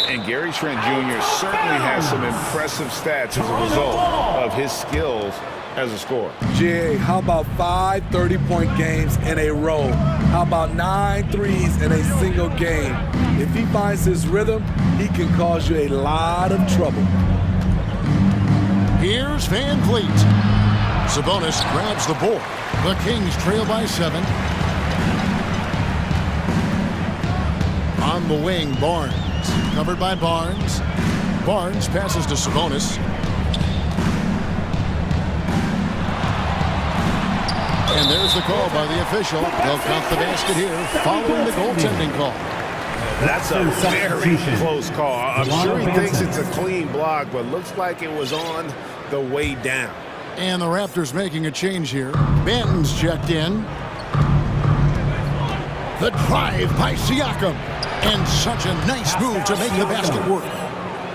And Gary Trent Jr. certainly has some impressive stats as a result of his skills as a scorer. GA, how about 5 30-point games in a row? How about 9 threes in a single game? If he finds his rhythm, he can cause you a lot of trouble. Here's Van Vliet. Sabonis grabs the board. The Kings trail by 7. On the wing, Barnes. Covered by Barnes. Barnes passes to Sabonis. And there's the call by the official. They'll count the basket here following the goaltending call. That's a very close call. I'm sure he thinks it's a clean block, but looks like it was on the way down. And the Raptors making a change here. Benton's checked in. The drive by Siakam. And such a nice move to make the basket work.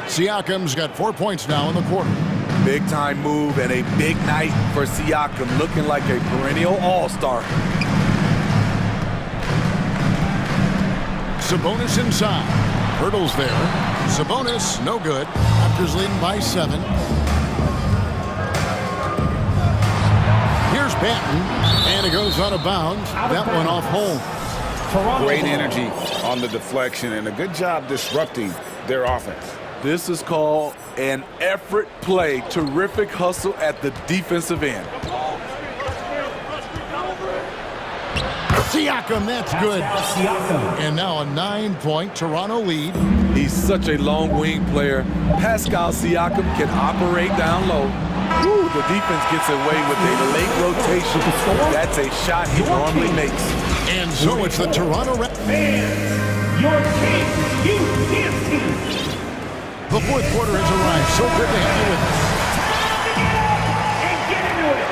Siakam's got 4 points now in the quarter. Big time move and a big night for Siakam, looking like a perennial all-star. Sabonis inside. Hurdles there. Sabonis, no good. Raptors leading by 7. Here's Benton, and it goes out of bounds. That one off home. Great energy on the deflection, and a good job disrupting their offense. This is called an effort play. Terrific hustle at the defensive end. Siakam, that's good. And now a 9-point Toronto lead. He's such a long wing player. Pascal Siakam can operate down low. Woo, the defense gets away with a late rotation. That's a shot he normally makes. And so it's the Toronto Fans, your king, you can't see. The fourth quarter has arrived. So good to have you with us. And get into it.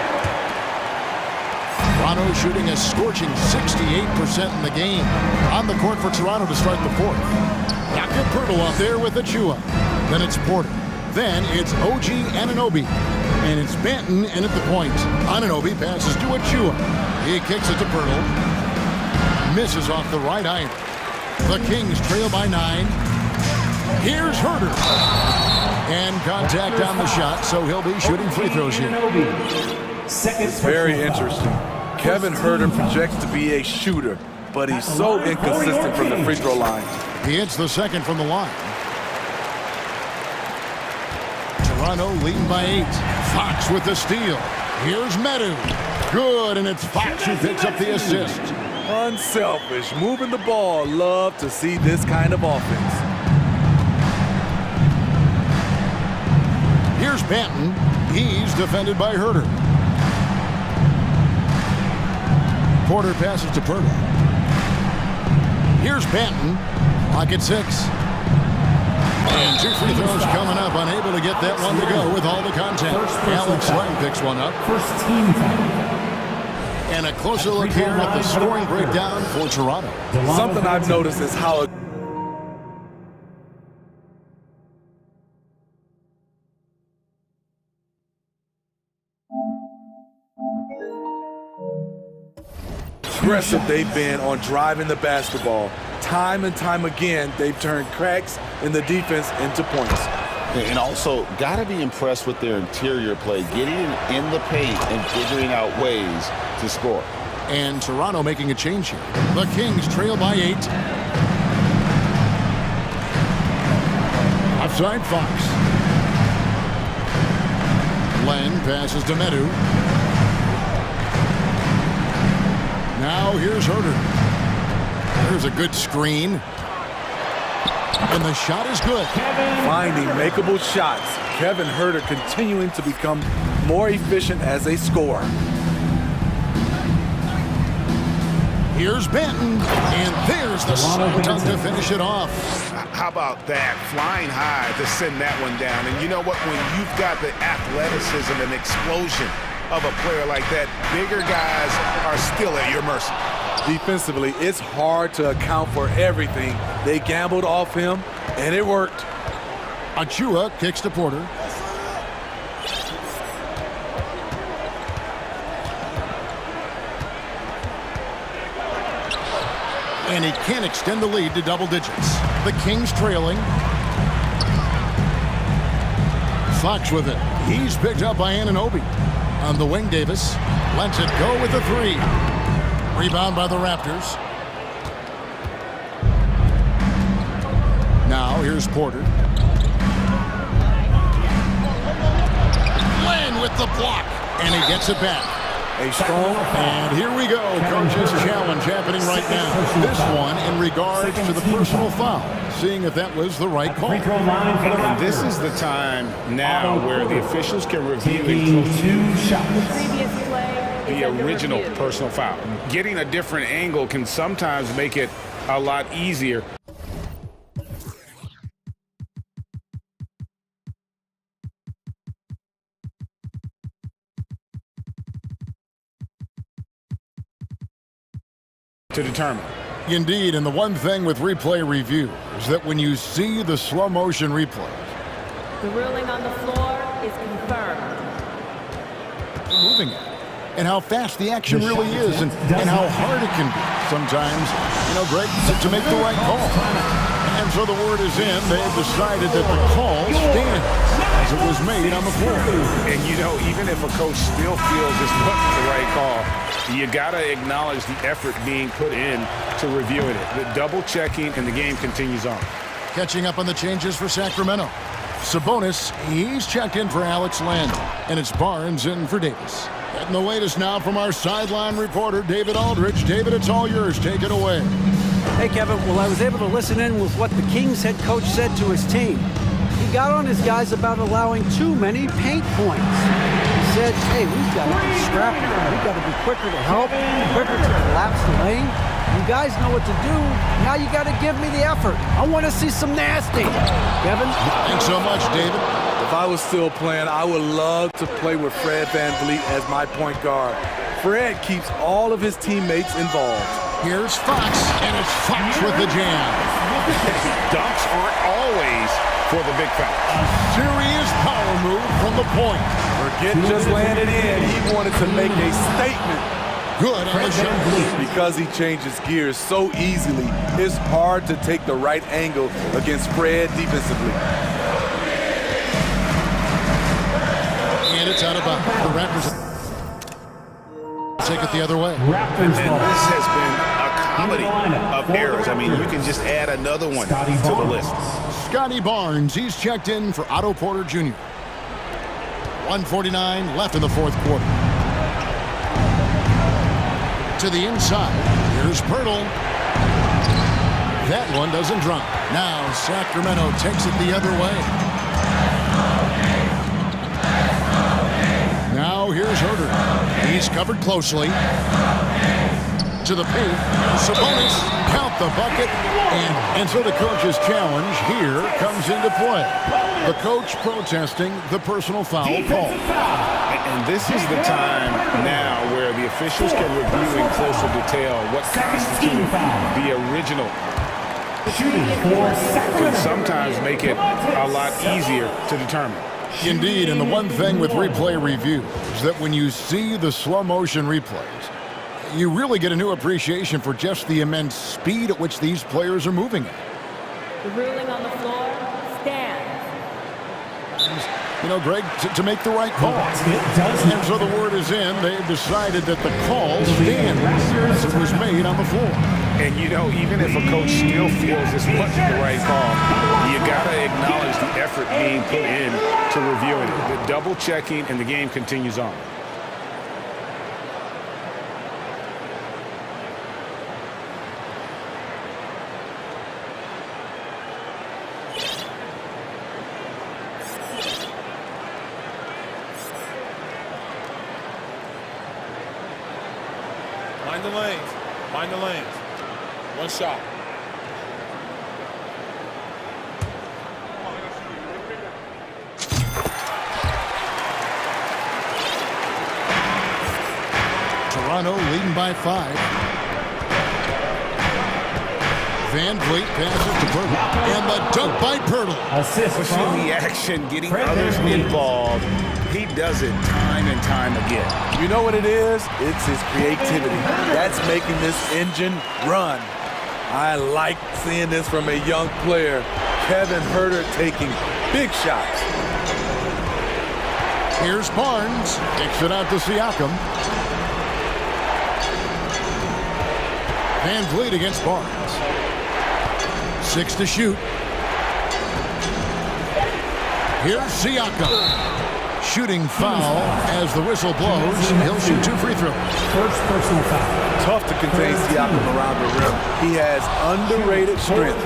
Toronto shooting a scorching 68% in the game. On the court for Toronto to start the fourth. Dr. Pirtle out there with Achua. Then it's Porter. Then it's OG Anunoby. And it's Benton in at the point. Anunoby passes to Achua. He kicks it to Pirtle. Misses off the right iron. The Kings trail by 9. Here's Herter. And contact on the shot, so he'll be shooting free throws here. Very interesting. Kevin Herter projects to be a shooter, but he's so inconsistent from the free throw line. He hits the second from the line. Toronto leading by 8. Fox with the steal. Here's Medu. Good, and it's Fox who picks up the assist. Unselfish, moving the ball. Love to see this kind of offense. Here's Benton. He's defended by Herter. Porter passes to Pirtle. Here's Benton. Clock at 6. And 2 free throws coming up. Unable to get that one to go with all the contact. Alex Len picks one up. First team foul. And a closer look here at the scoring breakdown for Toronto. Something I've noticed is how aggressive they've been on driving the basketball. Time and time again, they've turned cracks in the defense into points. And also, got to be impressed with their interior play, getting in the paint and figuring out ways to score. And Toronto making a change here. The Kings trail by 8. Outside Fox. Len passes to Medu. Now here's Herter. There's a good screen. And the shot is good. Finding makeable shots. Kevin Herter continuing to become more efficient as a scorer. Here's Benton, and there's the slam dunk to finish it off. How about that? Flying high to send that one down. And you know what? When you've got the athleticism and explosion of a player like that, bigger guys are still at your mercy. Defensively, it's hard to account for everything. They gambled off him, and it worked. Achua kicks to Porter. And he can't extend the lead to double digits. The Kings trailing. Fox with it. He's picked up by Anunoby. On the wing, Davis lets it go with the three. Rebound by the Raptors. Now here's Porter. Lynn with the block. And he gets it back. A strong. And here we go. Coach's challenge happening right now. This one in regards to the personal foul. Seeing if that was the right call. And this is the time now where the officials can review the original personal foul. Getting a different angle can sometimes make it a lot easier. To determine. Indeed, and the one thing with replay review is that when you see the slow motion replay, the ruling on the floor is confirmed. Moving it, and how fast the action really is, and how hard it can be sometimes, Greg, to make the right call. And so the word is in. They've decided that the call stands as it was made on the floor. And even if a coach still feels this wasn't the right call, you got to acknowledge the effort being put in to reviewing it. The double checking, and the game continues on. Catching up on the changes for Sacramento. Sabonis, he's checked in for Alex Landry, and it's Barnes in for Davis. Getting the latest now from our sideline reporter, David Aldridge. David, it's all yours. Take it away. Hey, Kevin. Well, I was able to listen in with what the Kings head coach said to his team. He got on his guys about allowing too many paint points. He said, hey, we've got to be scrappier. We've got to be quicker to help, quicker to collapse the lane. You guys know what to do. Now you got to give me the effort. I want to see some nasty. Kevin? Thanks so much, David. If I was still playing, I would love to play with Fred VanVleet as my point guard. Fred keeps all of his teammates involved. Here's Fox, and it's Fox with the jam. Dunks aren't always for the big foul. Serious power move from the point. Forget just landed in. He wanted to make a statement. Good on the shot. Because he changes gears so easily, it's hard to take the right angle against Fred defensively. And it's out of bounds. The Raptors take it the other way. And this has been a comedy of errors. I mean, you can just add another one to the list. Scotty Barnes, he's checked in for Otto Porter Jr. 1:49 left in the fourth quarter. To the inside, here's Pirtle. That one doesn't drop. Now Sacramento takes it the other way. Now here's Herter. He's covered closely. To the paint, Sabonis, count the bucket, and so the coach's challenge here comes into play. The coach protesting the personal foul call. And this is the time now where the officials can review in closer detail what constituted the original. Can sometimes make it a lot easier to determine. Indeed, and the one thing with replay review is that when you see the slow motion replays, you really get a new appreciation for just the immense speed at which these players are moving at. The ruling on the floor stands. Greg, to make the right call. And so the word is in. They've decided that the call stands as it was made on the floor. And even if a coach still feels this wasn't the right call, you got to acknowledge the effort being put in to reviewing it. The double checking, and the game continues on. Find the lanes. Find the lanes. One shot. Toronto leading by 5. VanVleet passes to Pirtle. And the dunk by Pirtle. Pushing the action, getting others involved. He does it time and time again. You know what it is? It's his creativity. That's making this engine run. I like seeing this from a young player. Kevin Herter taking big shots. Here's Barnes. Kicks it out to Siakam. Van Vliet against Barnes. 6 to shoot. Here's Siakam. Shooting foul as the whistle blows. He'll shoot 2 free throws. First personal foul. Tough to contain Siakam around the rim. He has underrated strength.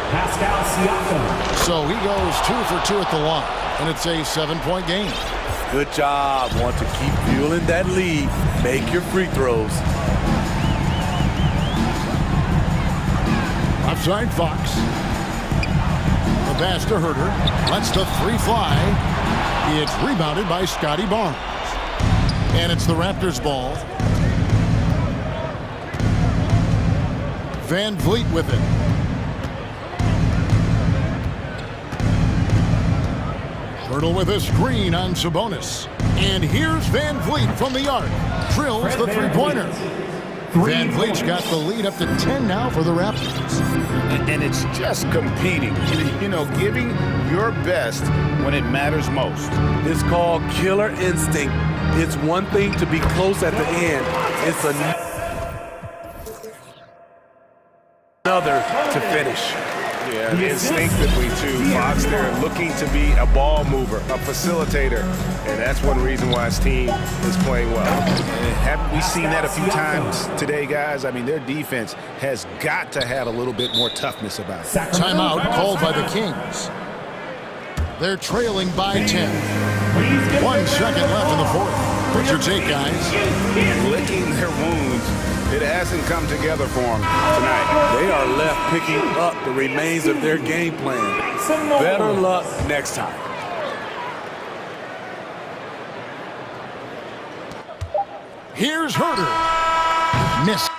Pascal Siakam. So he goes 2 for 2 at the line, and it's a 7-point game. Good job. Want to keep fueling that lead. Make your free throws. Offside Fox. The pass to Herter. Lets the 3 fly. It's rebounded by Scotty Barnes. And it's the Raptors' ball. Van Vliet with it. Herter with a screen on Sabonis. And here's Van Vliet from the arc. Drills the three-pointer. Van Vliet's got the lead up to 10 now for the Raptors. And it's just competing, you know, giving your best when it matters most. It's called killer instinct. It's one thing to be close at the end. It's another to finish. Yeah, instinctively too. Fox there looking to be a ball mover, a facilitator, and that's one reason why his team is playing well. And haven't we seen that a few times today, guys? I mean, their defense has got to have a little bit more toughness about it. Timeout called by the Kings. They're trailing by 10. 1 second left in the fourth. What's your take, guys? Licking their wounds. It hasn't come together for them tonight. They are left picking up the remains of their game plan. Better luck next time. Here's Herter. Missed.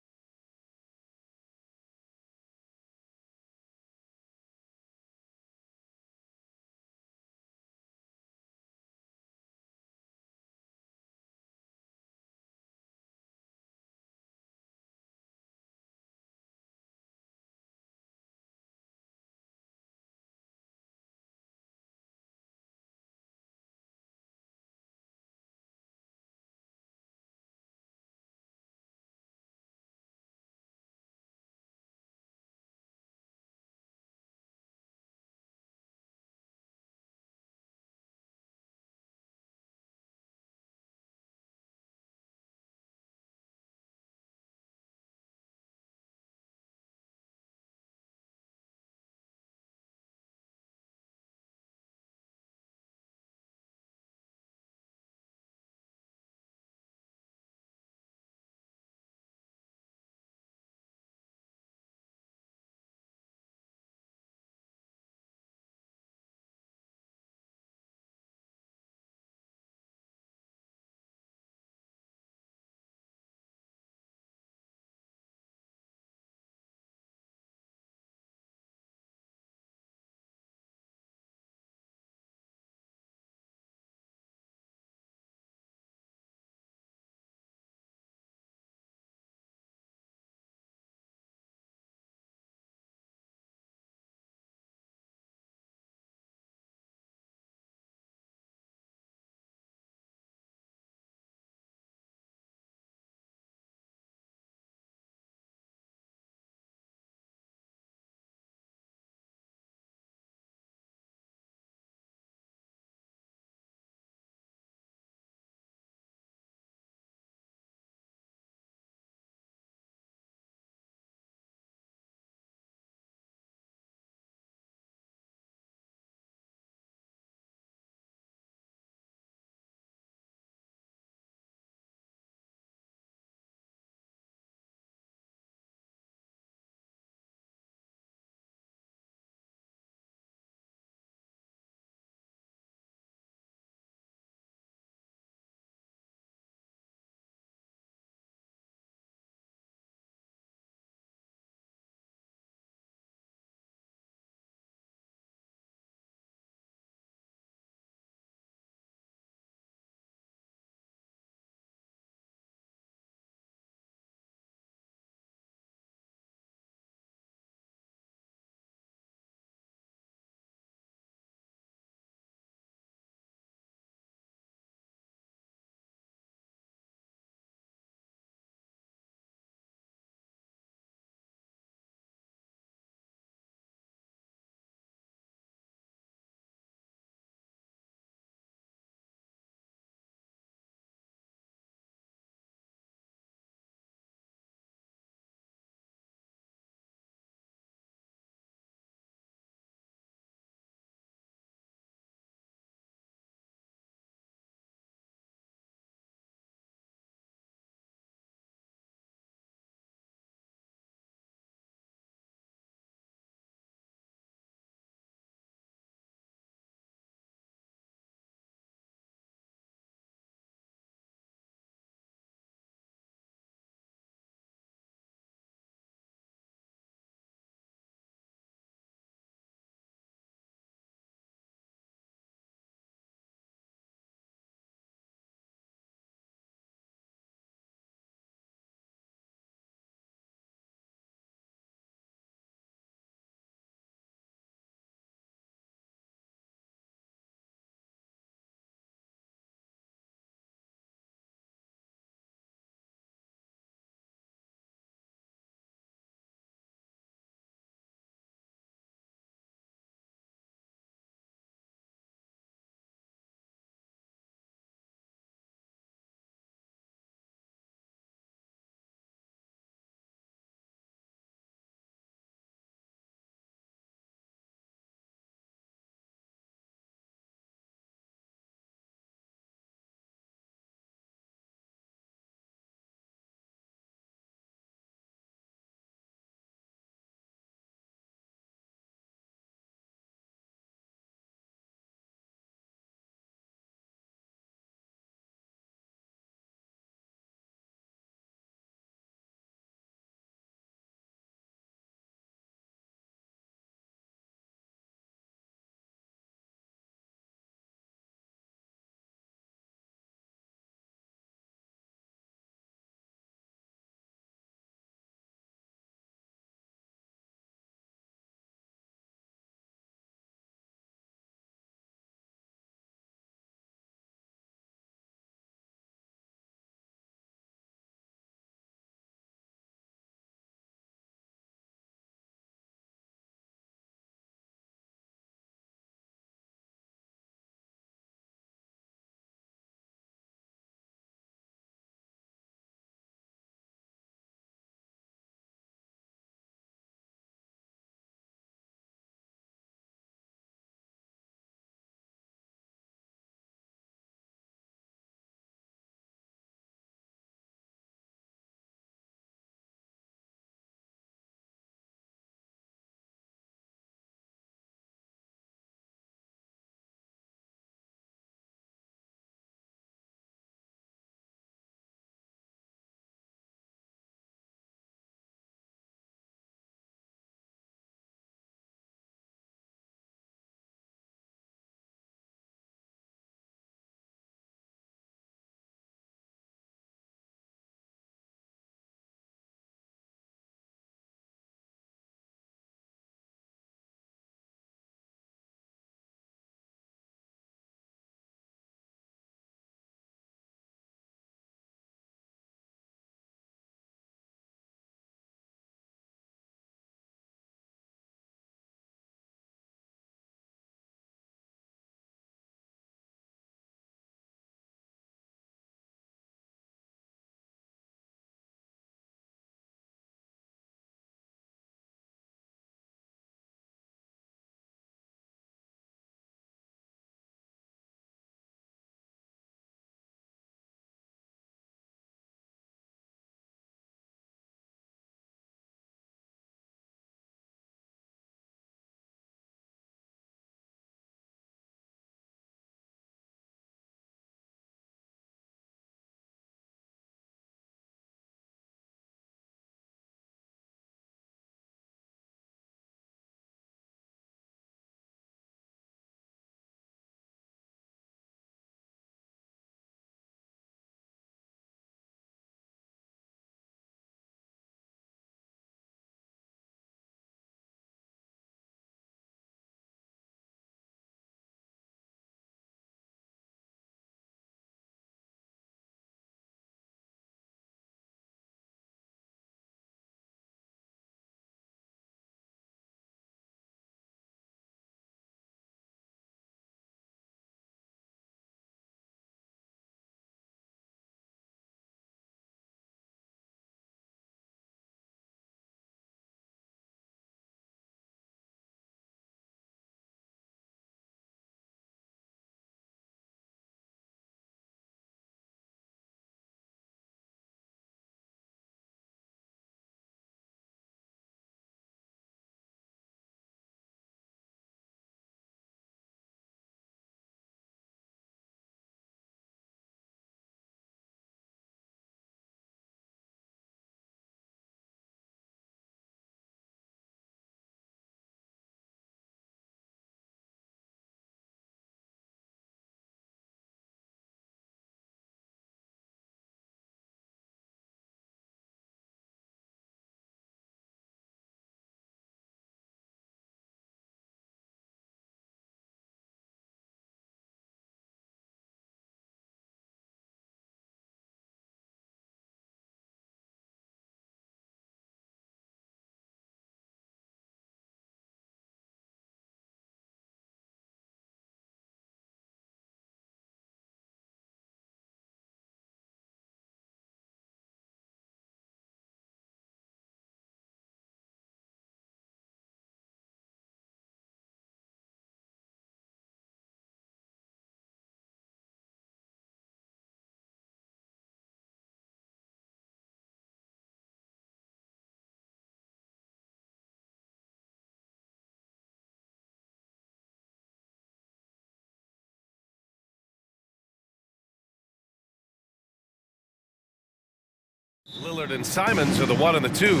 Lillard and Simons are the 1 and the 2.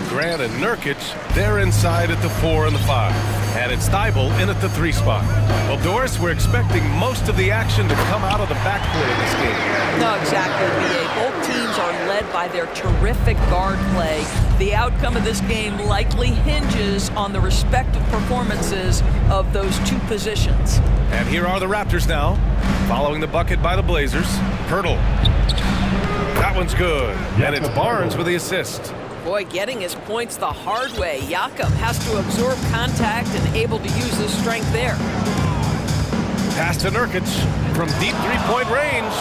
Grant and Nurkic, they're inside at the 4 and the 5. And it's Thibault in at the 3 spot. Well, Doris, we're expecting most of the action to come out of the backcourt in this game. No, exactly, B.A. Both teams are led by their terrific guard play. The outcome of this game likely hinges on the respective performances of those two positions. And here are the Raptors now, following the bucket by the Blazers. Hurdle. That one's good. And it's Barnes with the assist. Boy, getting his points the hard way. Jakob has to absorb contact and able to use his strength there. Pass to Nurkic from deep three-point range.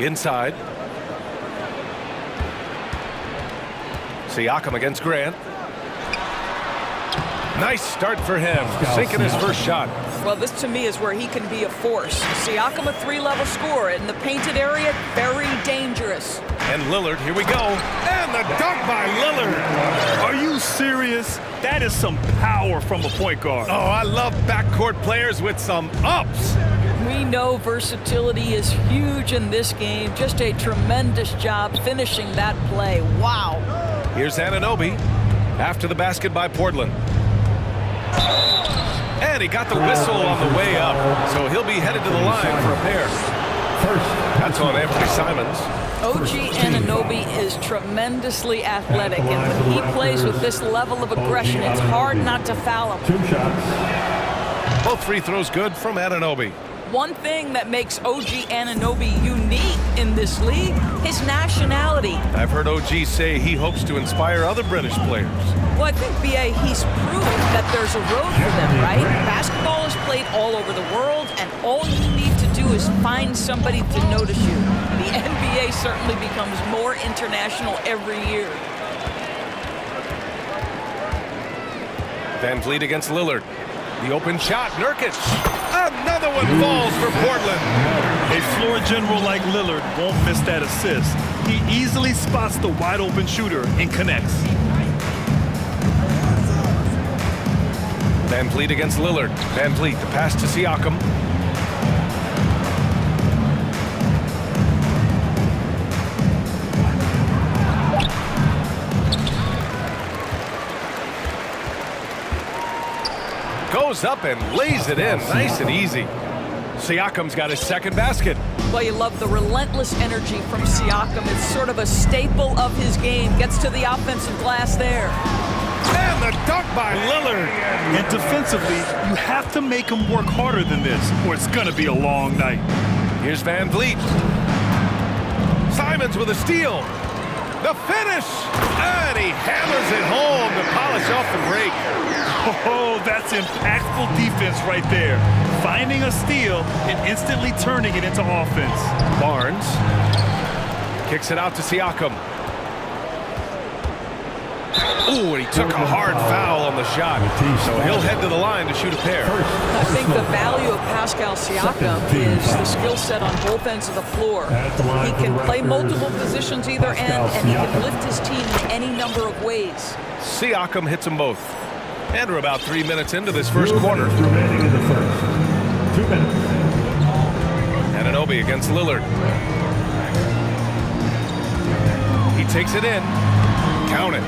Inside. Siakam against Grant. Nice start for him, sinking his first shot. Well, this to me is where he can be a force. Siakam, a 3-level scorer in the painted area, very dangerous. And Lillard, here we go. And the dunk by Lillard. Are you serious? That is some power from a point guard. Oh, I love backcourt players with some ups. We know versatility is huge in this game. Just a tremendous job finishing that play. Wow. Here's Anunoby after the basket by Portland. And he got the whistle on the way up, so he'll be headed to the line for a pair. That's on Anthony Simons. OG Anunoby is tremendously athletic, and when he plays with this level of aggression, it's hard not to foul him. Both free throws good from Anunoby. One thing that makes OG Anunoby unique in this league, his nationality. I've heard OG say he hopes to inspire other British players. Well, I think, B.A., he's proved that there's a road for them, right? Basketball is played all over the world, and all you need to do is find somebody to notice you. The NBA certainly becomes more international every year. Van Vliet against Lillard. The open shot, Nurkic. Another one falls for Portland. A floor general like Lillard won't miss that assist. He easily spots the wide open shooter and connects. Van Vliet against Lillard. Van Vliet, the pass to Siakam. Goes up and lays it in, nice and easy. Siakam's got his second basket. Well, you love the relentless energy from Siakam. It's sort of a staple of his game. Gets to the offensive glass there. And the dunk by Lillard. And defensively, you have to make him work harder than this, or it's going to be a long night. Here's Van Vliet. Simons with a steal. The finish. And he hammers it home to polish off the break. Oh, that's impactful defense right there. Finding a steal and instantly turning it into offense. Barnes kicks it out to Siakam. Ooh, and he took a hard foul on the shot. So he'll head to the line to shoot a pair. I think the value of Pascal Siakam is the skill set on both ends of the floor. He can play multiple positions either end, and he can lift his team in any number of ways. Siakam hits them both. And we're about 3 minutes into this first quarter. Remaining in the first. 2 minutes. Anunoby against Lillard. He takes it in. Count it.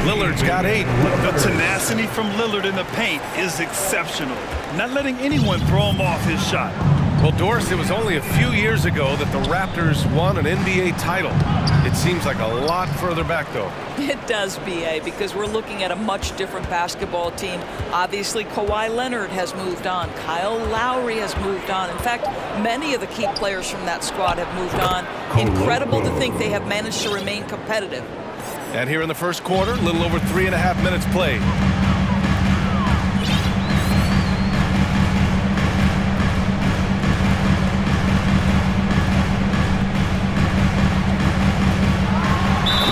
Lillard's got 8. The tenacity from Lillard in the paint is exceptional. Not letting anyone throw him off his shot. Well, Doris, it was only a few years ago that the Raptors won an NBA title. It seems like a lot further back, though. It does, B.A., because we're looking at a much different basketball team. Obviously, Kawhi Leonard has moved on. Kyle Lowry has moved on. In fact, many of the key players from that squad have moved on. Incredible to think they have managed to remain competitive. And here in the first quarter, a little over 3.5 minutes played.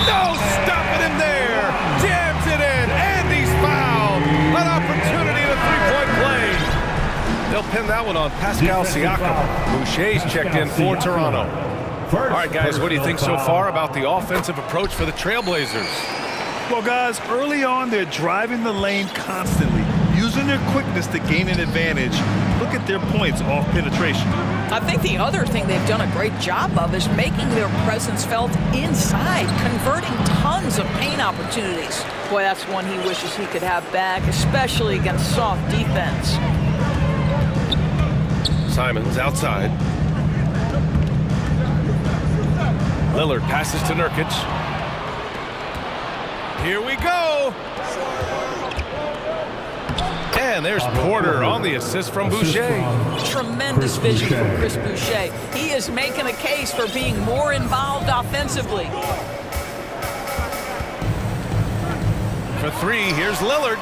No stopping him there. Jams it in, and he's fouled. An opportunity in a three-point play. They'll pin that one on Pascal Siakam. Boucher's checked in for Toronto. All right, guys, what do you think so far about the offensive approach for the Trailblazers? Well, guys, early on, they're driving the lane constantly, using using their quickness to gain an advantage. Look at their points off penetration. I think the other thing they've done a great job of is making their presence felt inside, converting tons of paint opportunities. Boy, that's one he wishes he could have back, especially against soft defense. Simons outside. Lillard passes to Nurkic. Here we go. And there's Porter on the assist from Boucher. Tremendous vision from Chris Boucher. He is making a case for being more involved offensively. For three, here's Lillard.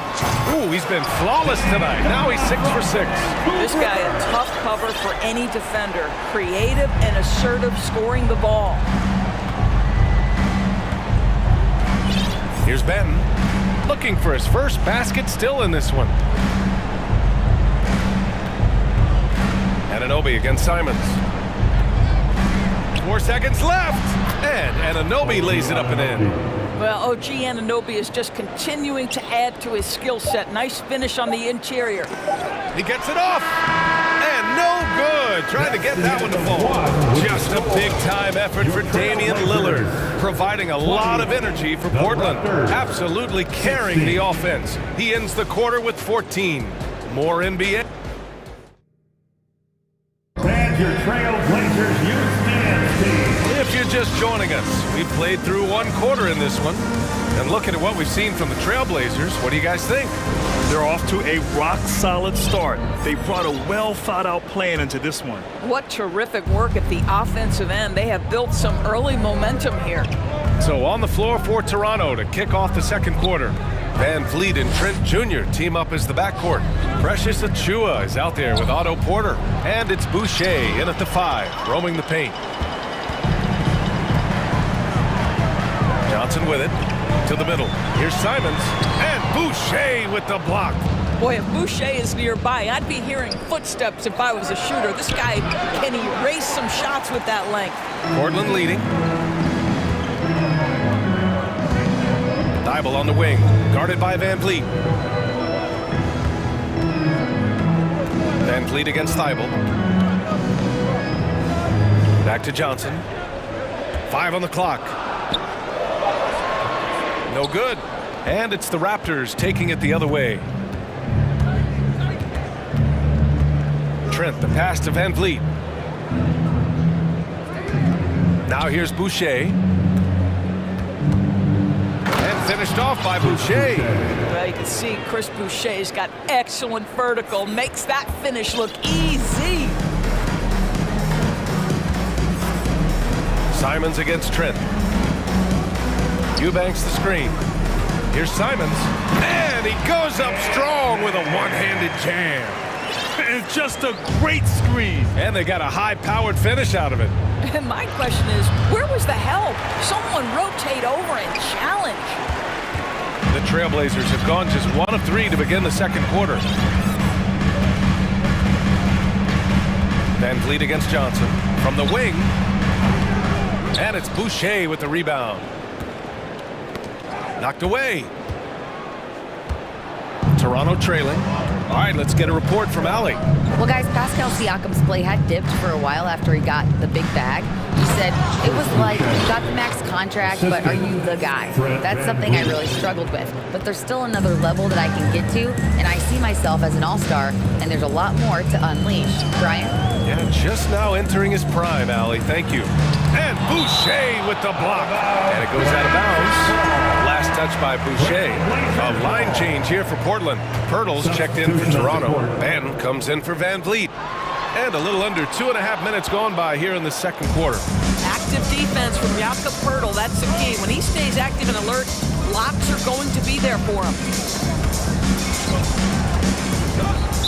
Ooh, he's been flawless tonight. Now he's 6 for 6. This guy a tough cover for any defender. Creative and assertive scoring the ball. Here's Benton, looking for his first basket, still in this one. Anunoby against Simons. 4 seconds left, and Anunoby lays it up and in. Well, OG Anunoby is just continuing to add to his skill set. Nice finish on the interior. He gets it off, and no good. Trying to get that one to fall. Just a big-time effort for Damian Lillard, providing a lot of energy for Portland, absolutely carrying the offense. He ends the quarter with 14. More NBA. And your Trailblazers youth team. If you're just joining us, we've played through one quarter in this one. And looking at what we've seen from the Trailblazers, what do you guys think? They're off to a rock-solid start. They brought a well-thought-out plan into this one. What terrific work at the offensive end. They have built some early momentum here. So on the floor for Toronto to kick off the second quarter. Van Vliet and Trent Jr. team up as the backcourt. Precious Achiuwa is out there with Otto Porter. And it's Boucher in at the 5, roaming the paint. Johnson with it. To the middle. Here's Simons. And Boucher with the block. Boy, if Boucher is nearby, I'd be hearing footsteps if I was a shooter. This guy can erase some shots with that length. Portland leading. Thybulle on the wing. Guarded by Van Vliet. Van Vliet against Thybulle. Back to Johnson. 5 on the clock. No good. And it's the Raptors taking it the other way. Trent, the pass to Van Vliet. Now here's Boucher. And finished off by Boucher. Well, you can see Chris Boucher's got excellent vertical. Makes that finish look easy. Simons against Trent. Eubanks the screen. Here's Simons. And he goes up strong with a one-handed jam. And just a great screen. And they got a high-powered finish out of it. And my question is, where was the help? Someone rotate over and challenge. The Trailblazers have gone just 1 of 3 to begin the second quarter. Van Vliet against Johnson. From the wing. And it's Boucher with the rebound. Knocked away. Toronto trailing. All right, let's get a report from Allie. Well, guys, Pascal Siakam's play had dipped for a while after he got the big bag. He said, it was like, you got the max contract, but are you the guy? That's something I really struggled with. But there's still another level that I can get to, and I see myself as an all-star, and there's a lot more to unleash. Brian? Yeah, just now entering his prime, Allie. Thank you. And Boucher with the block. And it goes out of bounds. Last touch by Boucher. A line change here for Portland. Pirtle's checked in for Toronto. Ben comes in for Van Vliet. And a little under 2.5 minutes gone by here in the second quarter. Active defense from Jakob Pirtle. That's the key. When he stays active and alert, blocks are going to be there for him.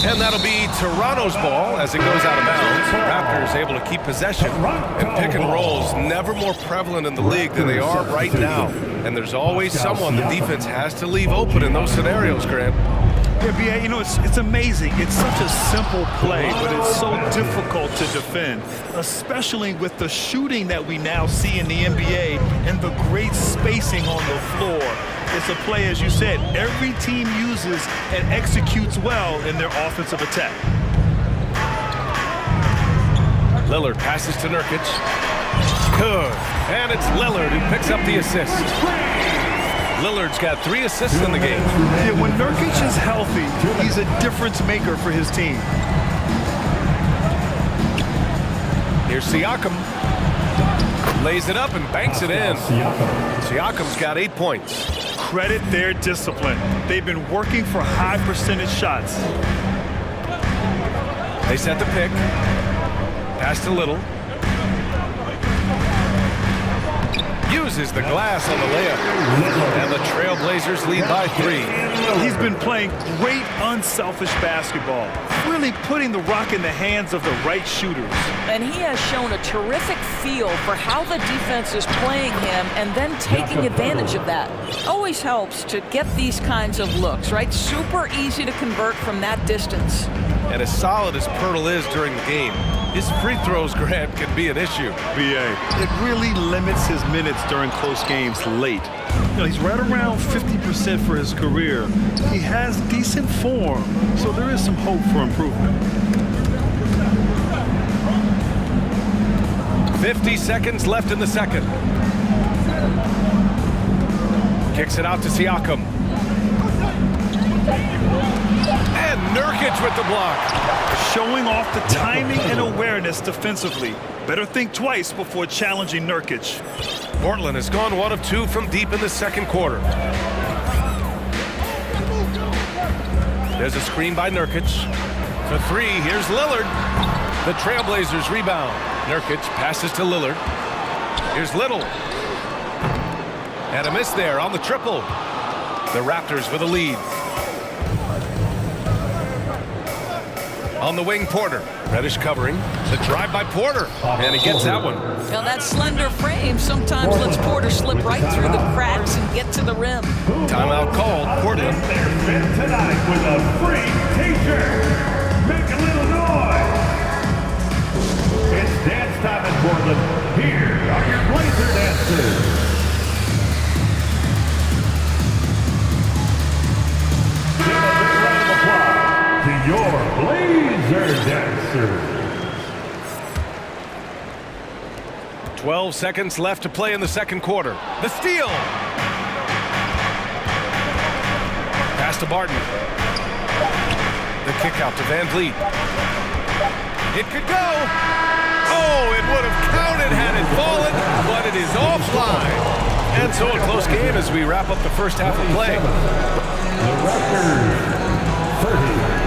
And that'll be Toronto's ball as it goes out of bounds. Raptors able to keep possession. And pick and rolls never more prevalent in the league than they are right now. And there's always someone the defense has to leave open in those scenarios, Grant. Yeah, B.A., you know, it's amazing. It's such a simple play, but it's so difficult to defend, especially with the shooting that we now see in the NBA and the great spacing on the floor. It's a play, as you said, every team uses and executes well in their offensive attack. Lillard passes to Nurkic. Good. And it's Lillard who picks up the assist. Lillard's got 3 assists in the game. Yeah, when Nurkic is healthy, he's a difference maker for his team. Here's Siakam. Lays it up and banks it in. Siakam's got 8 points. Credit their discipline. They've been working for high percentage shots. They set the pick. Pass to Little. Uses the glass on the layup. And the Trailblazers lead by 3. He's been playing great unselfish basketball, really putting the rock in the hands of the right shooters. And he has shown a terrific feel for how the defense is playing him and then taking advantage of that. Always helps to get these kinds of looks, right? Super easy to convert from that distance. And as solid as Pirtle is during the game, his free throws, Grant, can be an issue. B.A., it really limits his minutes during close games late. You know, he's right around 50% for his career. He has decent form, so there is some hope for improvement. 50 seconds left in the second. Kicks it out to Siakam. And Nurkic with the block. Showing off the timing and awareness defensively. Better think twice before challenging Nurkic. Portland has gone 1 of 2 from deep in the second quarter. There's a screen by Nurkic. For 3, here's Lillard. The Trailblazers rebound. Nurkic passes to Lillard. Here's Little. And a miss there on the triple. The Raptors with a lead. On the wing, Porter. Reddish covering. The drive by Porter. And he gets that one. Now that slender frame sometimes lets Porter slip right through the cracks and get to the rim. Timeout called. Portland. They're fit tonight with a free t-shirt. Make a little noise. It's dance time in Portland. Here are your Blazer dancers. Your Blazer dancers. 12 seconds left to play in the second quarter. The steal. Pass to Barton. The kick out to Van Vliet. It could go. Oh, it would have counted had it fallen, but it is offline. And so a close game as we wrap up the first half of play. The Raptors 30.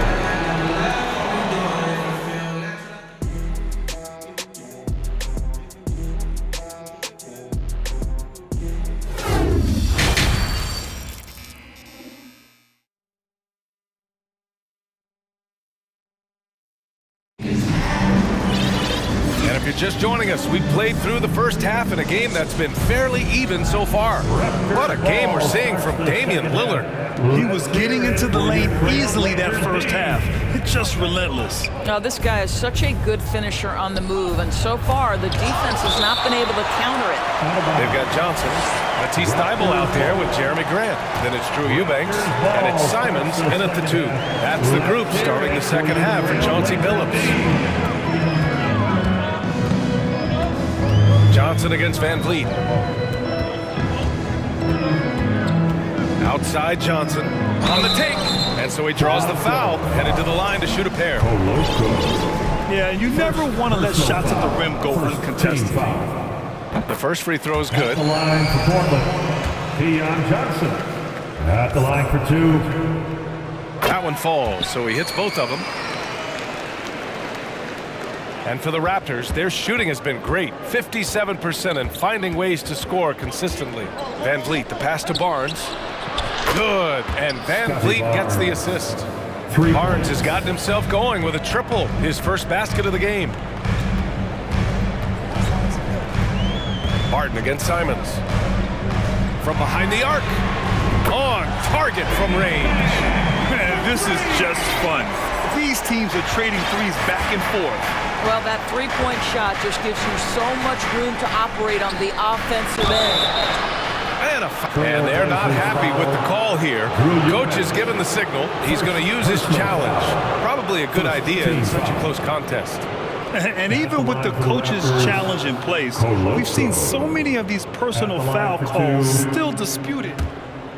If you're just joining us, we played through the first half in a game that's been fairly even so far. What a game we're seeing from Damian Lillard. He was getting into the lane easily that first half. It's just relentless. Now, this guy is such a good finisher on the move, and so far the defense has not been able to counter it. They've got Johnson, Matisse Thybulle out there with Jeremy Grant. Then it's Drew Eubanks, and it's Simons in at the 2. That's the group starting the second half for Chauncey Billups. Johnson against Van Vliet. Outside Johnson on the take. And so he draws the foul, headed to the line to shoot a pair. Yeah, you never want to let shots at the rim go uncontested. The first free throw is good. At the line for Portland, Keon Johnson. At the line for 2. That one falls, so he hits both of them. And for the Raptors, their shooting has been great. 57% and finding ways to score consistently. Van Vliet, the pass to Barnes. Good. And Van Vliet gets the assist. Barnes has gotten himself going with a triple, his first basket of the game. Barton against Simons. From behind the arc. On target from range. This is just fun. These teams are trading threes back and forth. Well, that three-point shot just gives you so much room to operate on the offensive end. And they're not happy with the call here. Coach has given the signal. He's going to use his challenge. Probably a good idea in such a close contest. And even with the coach's challenge in place, we've seen so many of these personal foul calls still disputed.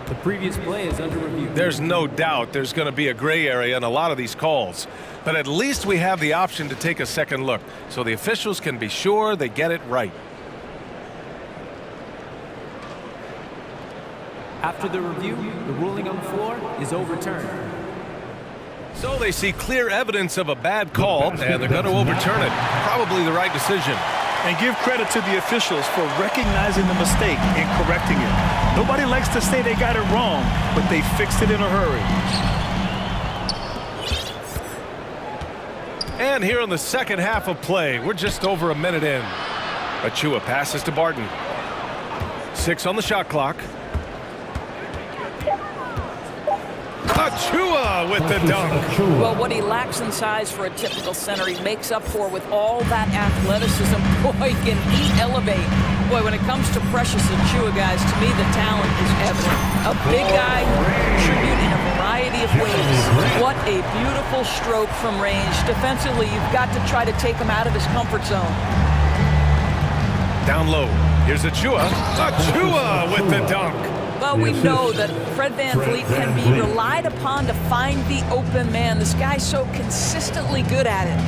The previous play is under review. There's no doubt there's going to be a gray area in a lot of these calls. But at least we have the option to take a second look, so the officials can be sure they get it right. After the review, the ruling on the floor is overturned. So they see clear evidence of a bad call, and they're going to overturn it. Probably the right decision. And give credit to the officials for recognizing the mistake and correcting it. Nobody likes to say they got it wrong, but they fixed it in a hurry. And here in the second half of play, we're just over a minute in. Achua passes to Barton. 6 on the shot clock. Achua with the dunk. Well, what he lacks in size for a typical center, he makes up for with all that athleticism. Boy, can he elevate. Boy, when it comes to Precious Achua, guys, to me the talent is evident. A big guy who can contribute in a variety of ways. What a beautiful stroke from range. Defensively, you've got to try to take him out of his comfort zone. Down low. Here's Achua. Achua with the dunk. Well, we know that Fred VanVleet can be relied upon to find the open man. This guy's so consistently good at it.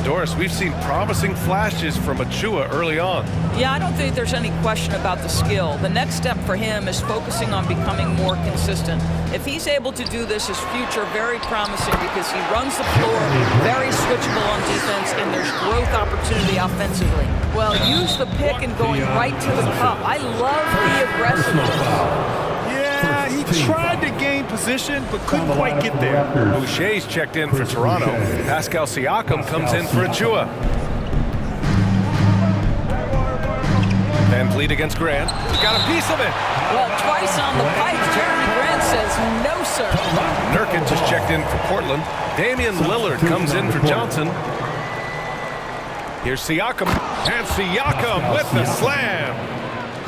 Doris, we've seen promising flashes from Achua early on. Yeah, I don't think there's any question about the skill. The next step for him is focusing on becoming more consistent. If he's able to do this, his future very promising because he runs the floor, very switchable on defense, and there's growth opportunity offensively. Well, use the pick and going right to the cup. I love the aggressiveness. Yeah, he tried to gain position, but couldn't quite get there. Boucher's checked in for Toronto. Pascal Siakam comes in for Achua. VanVleet against Grant. Got a piece of it. Well, twice on the pipe, Jeremy Grant says no, sir. Nurkic just checked in for Portland. Damian Lillard comes in for Johnson. Here's Siakam. And Siakam with the slam.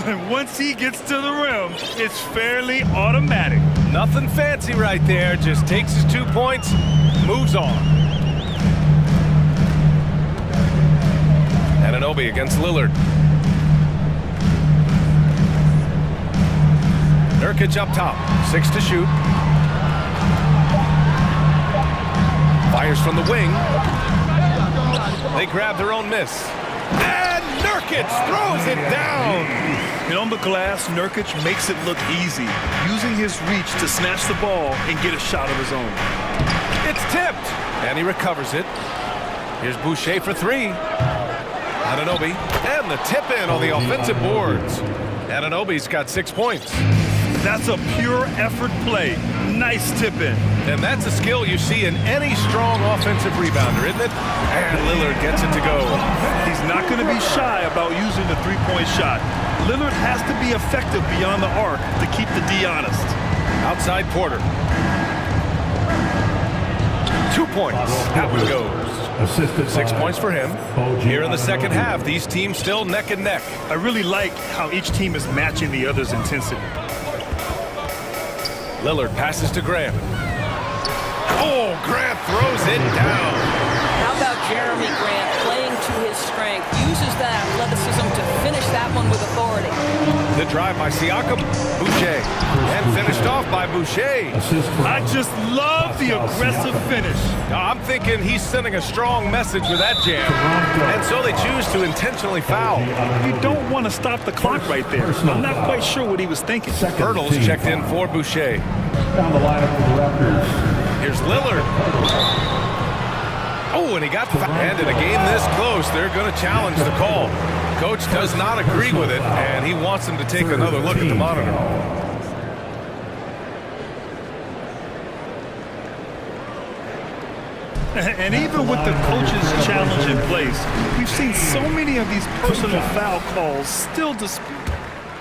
And once he gets to the rim, it's fairly automatic. Nothing fancy right there. Just takes his 2 points, moves on. Anunoby against Lillard. Nurkic up top. 6 to shoot. Fires from the wing. They grab their own miss. And Nurkic throws it down. And on the glass, Nurkic makes it look easy, using his reach to snatch the ball and get a shot of his own. It's tipped, and he recovers it. Here's Boucher for 3. Anunoby, and the tip-in on the offensive boards. Anunoby's got 6 points. That's a pure effort play. Nice tip-in. And that's a skill you see in any strong offensive rebounder, isn't it? And Lillard gets it to go. He's not going to be shy about using the three-point shot. Lillard has to be effective beyond the arc to keep the D honest. Outside Porter. 2 points. That one goes. 6 points for him. Here in the second half, these teams still neck and neck. I really like how each team is matching the other's intensity. Lillard passes to Grant. Oh, Grant throws it down. How about Jeremy Grant playing to his strength, uses that athleticism to finish that one with authority. The drive by Siakam, Boucher, and finished off by Boucher. I just love the aggressive finish. I'm thinking he's sending a strong message with that jam, and so they choose to intentionally foul. You don't want to stop the clock right there. I'm not quite sure what he was thinking. Hurdles checked in for Boucher. Down the lineup for the Raptors. Here's Lillard. Oh, and he got the foul. And in a game this close, they're going to challenge the call. Coach does not agree with it, and he wants them to take another look at the monitor. And even with the coach's challenge in place, we've seen so many of these personal foul calls still disputed.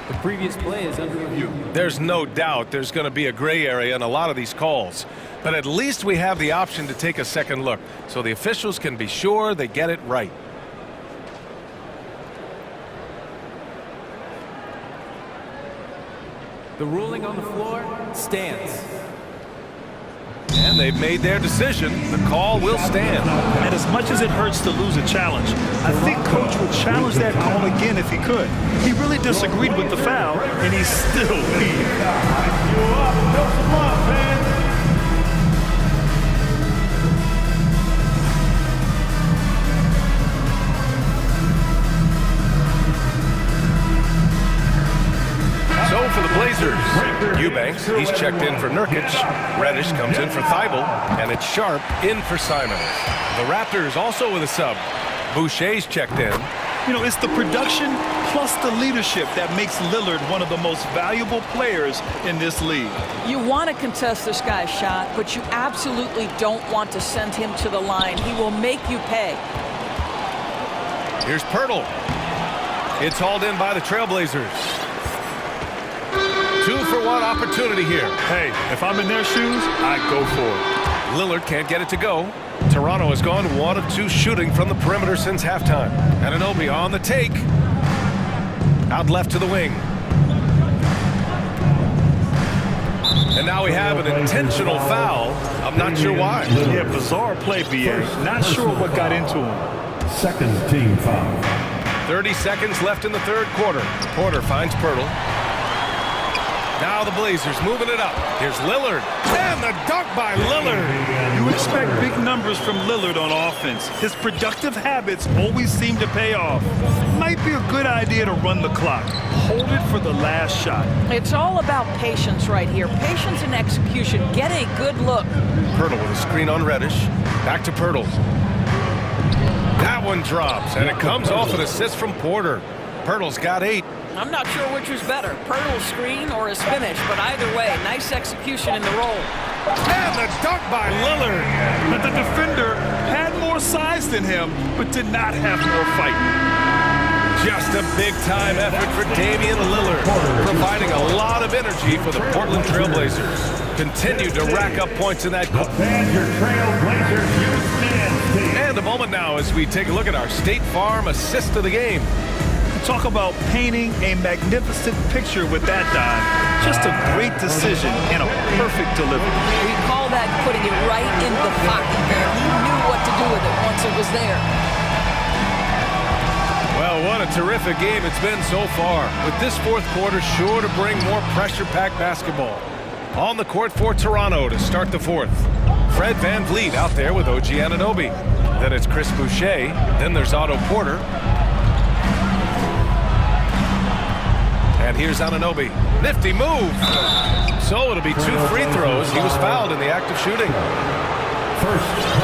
The previous play is under review. There's no doubt there's going to be a gray area in a lot of these calls. But at least we have the option to take a second look, so the officials can be sure they get it right. The ruling on the floor stands. And they've made their decision. The call will stand. And as much as it hurts to lose a challenge, I think Coach would challenge that call again if he could. He really disagreed with the foul, and he's still leading. So for the Blazers, Eubanks, he's checked in for Nurkic. Reddish comes in for Thibault, and it's Sharp in for Simons. The Raptors also with a sub. Boucher's checked in. You know, it's the production plus the leadership that makes Lillard one of the most valuable players in this league. You want to contest this guy's shot, but you absolutely don't want to send him to the line. He will make you pay. Here's Pirtle. It's hauled in by the Trailblazers. 2-for-1 opportunity here. Hey, if I'm in their shoes, I'd go for it. Lillard can't get it to go. Toronto has gone 1 of 2 shooting from the perimeter since halftime. Anunoby on the take. Out left to the wing. And now we have an intentional foul. I'm not sure why. Yeah, bizarre play, BA. Not sure what got into him. Second team foul. 30 seconds left in the third quarter. Porter finds Pirtle. Now the Blazers moving it up. Here's Lillard. And the dunk by Lillard. You expect big numbers from Lillard on offense. His productive habits always seem to pay off. Might be a good idea to run the clock. Hold it for the last shot. It's all about patience right here. Patience and execution. Get a good look. Pirtle with a screen on Reddish. Back to Pirtle. That one drops, and it comes off an assist from Porter. Pirtle's got 8. I'm not sure which was better, Pirtle's screen or his finish, but either way, nice execution in the roll. And the dunk by Lillard. But the defender had more size than him, but did not have more fight. Just a big-time effort for Damian Lillard, providing a lot of energy for the Portland Trailblazers. Continued to rack up points in that quarter. And a moment now as we take a look at our State Farm assist of the game. Talk about painting a magnificent picture with that dive. Just a great decision and a perfect delivery. We call that putting it right in the pocket there. He knew what to do with it once it was there. Well, what a terrific game it's been so far. With this fourth quarter sure to bring more pressure-packed basketball. On the court for Toronto to start the fourth. Fred VanVleet out there with OG Anunoby. Then it's Chris Boucher. Then there's Otto Porter. And here's Anunoby. Nifty move. So it'll be 2 free throws. He was fouled in the act of shooting.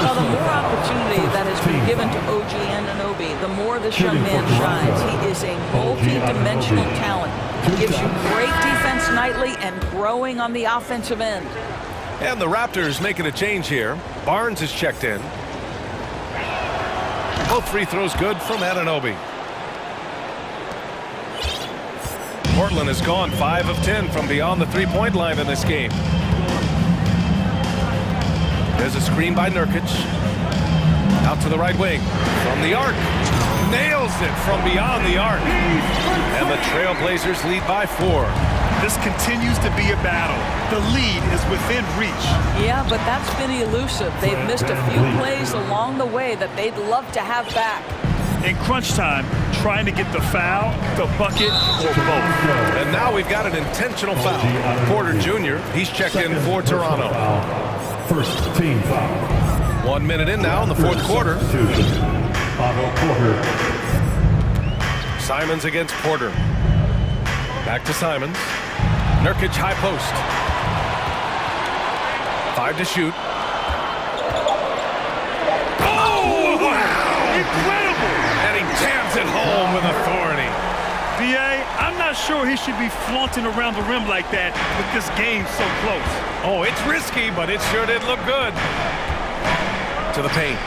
Well, the more opportunity that has been given to OG Anunoby, the more this young man shines. He is a multi-dimensional talent. He gives you great defense nightly and growing on the offensive end. And the Raptors making a change here. Barnes is checked in. Both free throws good from Anunoby. Portland has gone 5 of 10 from beyond the three-point line in this game. There's a screen by Nurkic. Out to the right wing. From the arc. Nails it from beyond the arc. And the Trailblazers lead by 4. This continues to be a battle. The lead is within reach. Yeah, but that's been elusive. They've missed a few plays along the way that they'd love to have back. In crunch time, trying to get the foul, the bucket, or both. And now we've got an intentional foul. Porter Jr., he's checked in for Toronto. First team foul. 1 minute in now in the fourth quarter. Otto Porter. Simons against Porter. Back to Simons. Nurkic high post. 5 to shoot. Oh, wow! Incredible! And he jams it home with authority. BA, I'm not sure he should be flaunting around the rim like that with this game so close. Oh, it's risky, but it sure did look good. To the paint.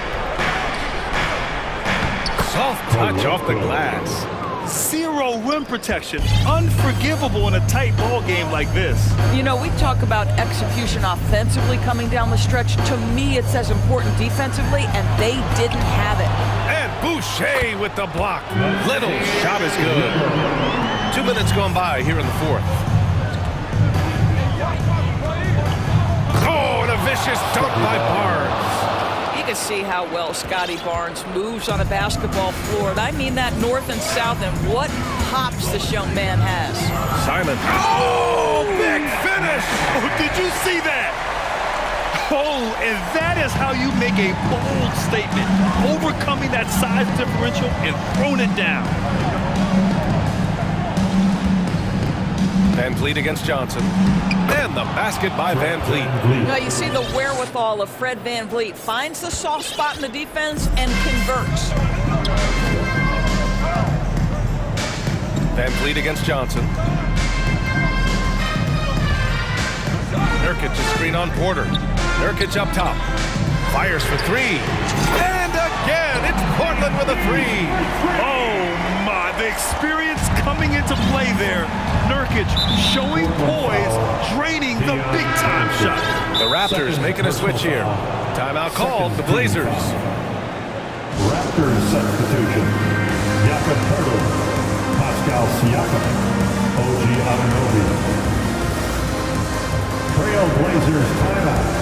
Soft touch off the glass. Zero rim protection. Unforgivable in a tight ball game like this. You know, we talk about execution offensively coming down the stretch. To me, it's as important defensively, and they didn't have it. And Boucher with the block. Little shot is good. 2 minutes gone by here in the fourth. Oh, and a vicious dunk by Barnes. You can see how well Scotty Barnes moves on a basketball floor. And I mean that north and south, and what hops this young man has. Simon. Oh, big finish. Oh, did you see that? Oh, and that is how you make a bold statement. Overcoming that size differential and throwing it down. Van Vliet against Johnson. And the basket by Van Vliet. Now you see the wherewithal of Fred Van Vliet. Finds the soft spot in the defense and converts. Van Vliet against Johnson. Nurkic, a screen on Porter. Nurkic up top. Fires for three. And again, it's Portland with a three. Oh my, the experience coming into play there. Nurkic showing poise, draining the big-time shot. The Raptors making a switch here. Timeout called, the Blazers. Raptors substitution. Jakob Poeltl, Pascal Siakam, OG Anunoby. Trail Blazers timeout.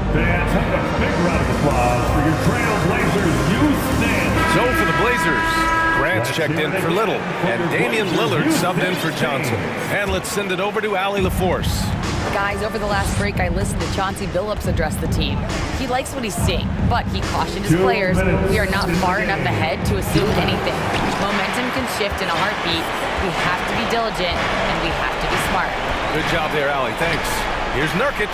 Fans, have a big round of applause for your Trail Blazers youth dance. So for the Blazers, Grant's checked in for Little, and Damian Lillard subbed in for Johnson. And let's send it over to Allie LaForce. Guys, over the last break, I listened to Chauncey Billups address the team. He likes what he's seeing, but he cautioned his players, we are not far enough ahead to assume anything. Momentum can shift in a heartbeat. We have to be diligent, and we have to be smart. Good job there, Allie. Thanks. Here's Nurkic.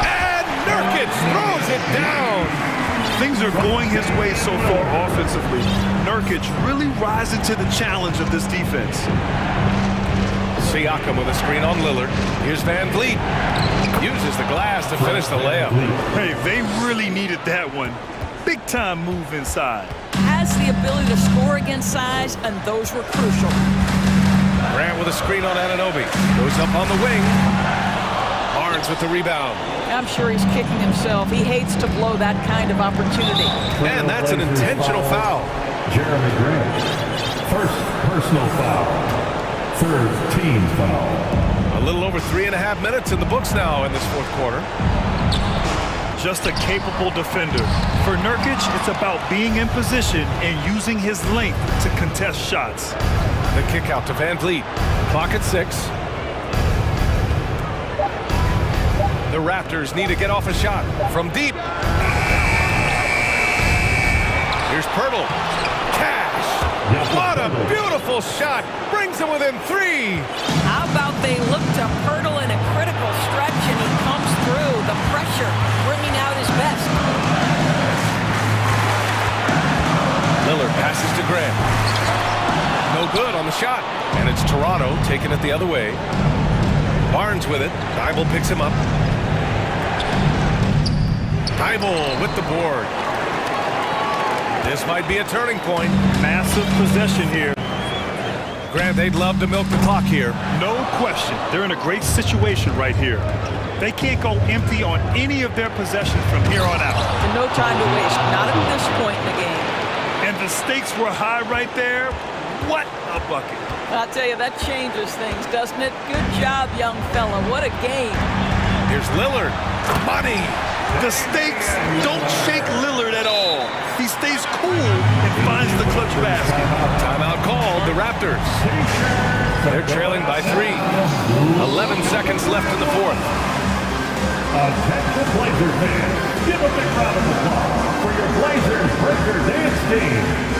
And Nurkic throws it down. Things are going his way so far offensively. Nurkic really rising to the challenge of this defense. Siakam with a screen on Lillard. Here's Van Vliet. Uses the glass to finish the layup. Hey, they really needed that one. Big time move inside. Has the ability to score against size, and those were crucial. Grant with a screen on Anunoby. Goes up on the wing. Barnes with the rebound. I'm sure he's kicking himself. He hates to blow that kind of opportunity. And that's an intentional foul. Jeremy Grant. First personal foul. Third team foul. A little over 3.5 minutes in the books now in this fourth quarter. Just a capable defender. For Nurkic, it's about being in position and using his length to contest shots. The kick out to Van Vliet. Clock at 6. The Raptors need to get off a shot from deep. Here's Poeltl. Cash. What a beautiful shot. Brings him within 3. How about they look to Poeltl in a critical stretch, and he comes through. The pressure bringing out his best. Lillard passes to Grant. No good on the shot. And it's Toronto taking it the other way. Barnes with it. Thibault picks him up. Thibault with the board. This might be a turning point. Massive possession here. Grant, they'd love to milk the clock here. No question. They're in a great situation right here. They can't go empty on any of their possessions from here on out. And no time to waste. Not at this point in the game. And the stakes were high right there. What a bucket. I'll tell you, that changes things, doesn't it? Good job, young fella. What a game. Here's Lillard. Money. The stakes don't shake Lillard at all. He stays cool and finds the clutch basket. Timeout called, the Raptors. They're trailing by 3. 11 seconds left in the fourth. Attention Blazers fans, give a big round of applause for your Blazers Breaker Dance team.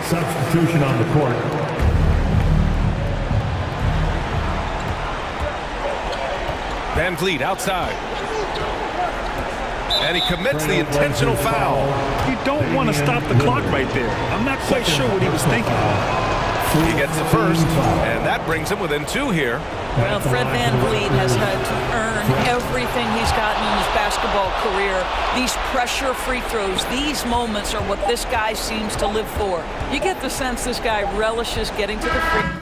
Substitution on the court. Van Vliet outside. And he commits the intentional foul. You don't want to stop the clock right there. I'm not quite sure what he was thinking. He gets the first, and that brings him within 2 here. Well, Fred VanVleet has had to earn everything he's gotten in his basketball career. These pressure free throws, these moments are what this guy seems to live for. You get the sense this guy relishes getting to the free.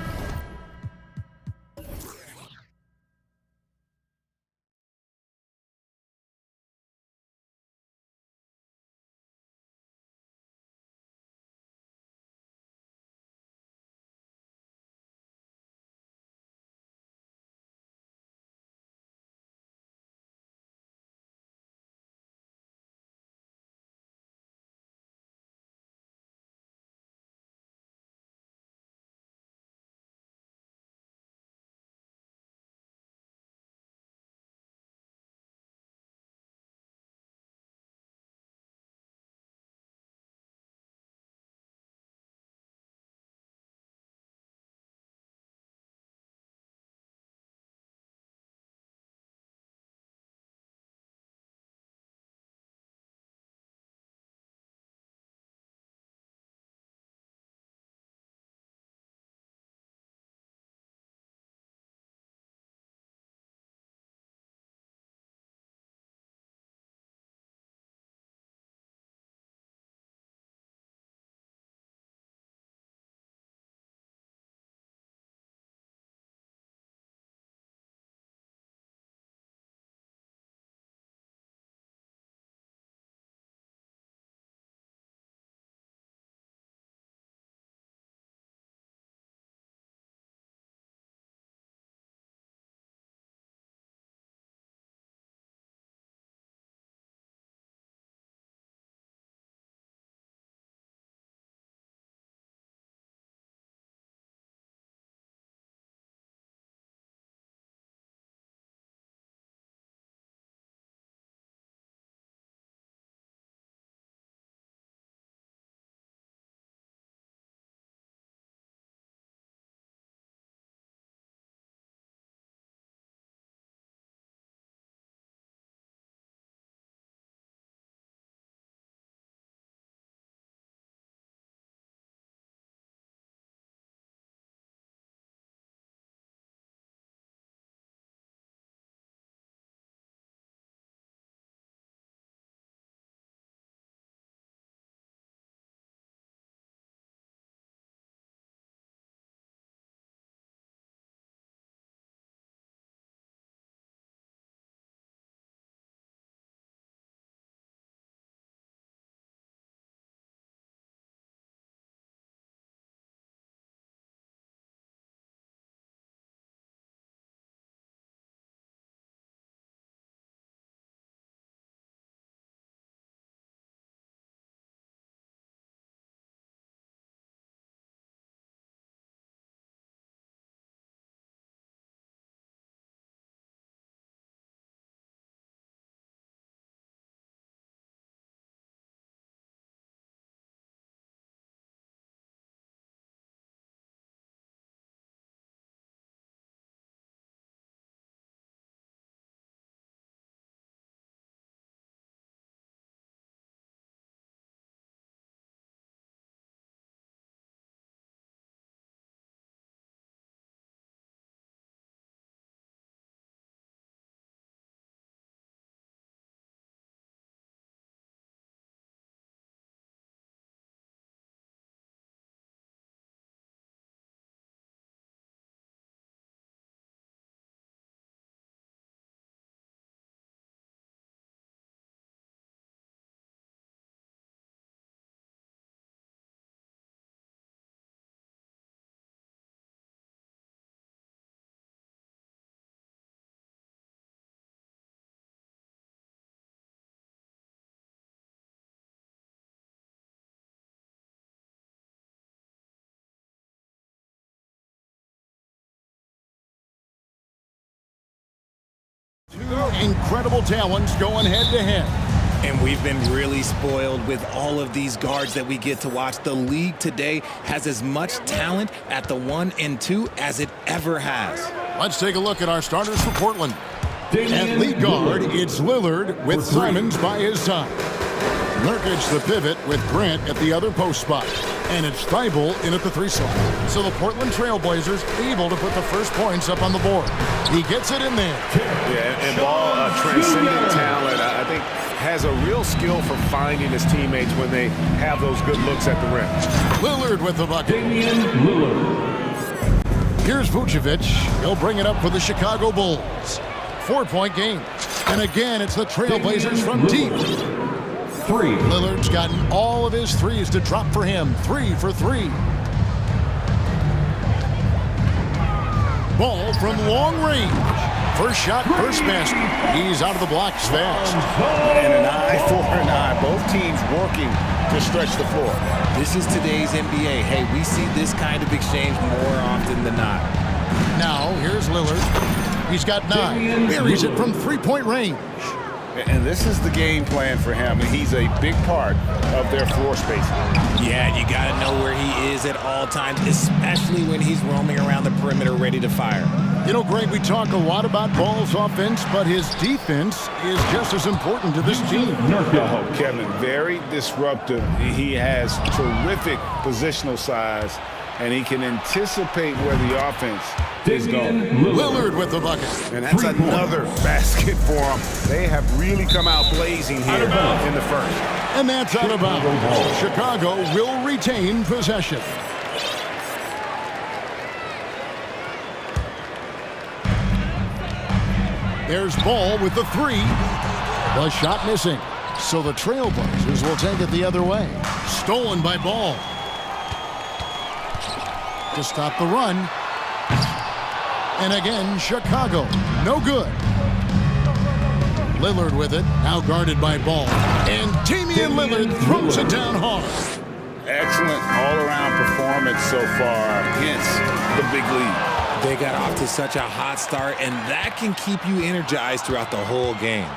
Incredible talents going head-to-head. And we've been really spoiled with all of these guards that we get to watch. The league today has as much talent at the 1 and 2 as it ever has. Let's take a look at our starters for Portland. At lead guard, it's Lillard with Simons by his side. Nurkic the pivot with Grant at the other post spot. And it's Thibault in at the 3 slot. So the Portland Trailblazers able to put the first points up on the board. He gets it in there. Yeah, and Ball, a transcendent talent, I think, has a real skill for finding his teammates when they have those good looks at the rim. Lillard with the bucket. Here's Vucevic. He'll bring it up for the Chicago Bulls. 4-point game. And again, it's the Trailblazers from deep. Lillard's gotten all of his threes to drop for him. 3 for 3. Ball from long range. First shot, first basket. He's out of the blocks fast. And an eye for an eye. Both teams working to stretch the floor. This is today's NBA. Hey, we see this kind of exchange more often than not. Now, here's Lillard. He's got 9. Buries it from 3-point range. And this is the game plan for him, and he's a big part of their floor spacing. Yeah, you got to know where he is at all times, especially when he's roaming around the perimeter ready to fire. You know, Greg, we talk a lot about Ball's offense, but his defense is just as important to this team. Oh, Kevin, very disruptive. He has terrific positional size, and he can anticipate where the offense is going. Lillard with the bucket. And that's another basket for him. They have really come out blazing here in the first. And that's out of bounds. Chicago will retain possession. There's Ball with the 3. The shot missing. So the Trailblazers will take it the other way. Stolen by Ball. To stop the run. And again, Chicago. No good. Lillard with it. Now guarded by Ball. And Damian Lillard throws it down hard. Excellent all-around performance so far. Hence the big lead. They got off to such a hot start, and that can keep you energized throughout the whole game.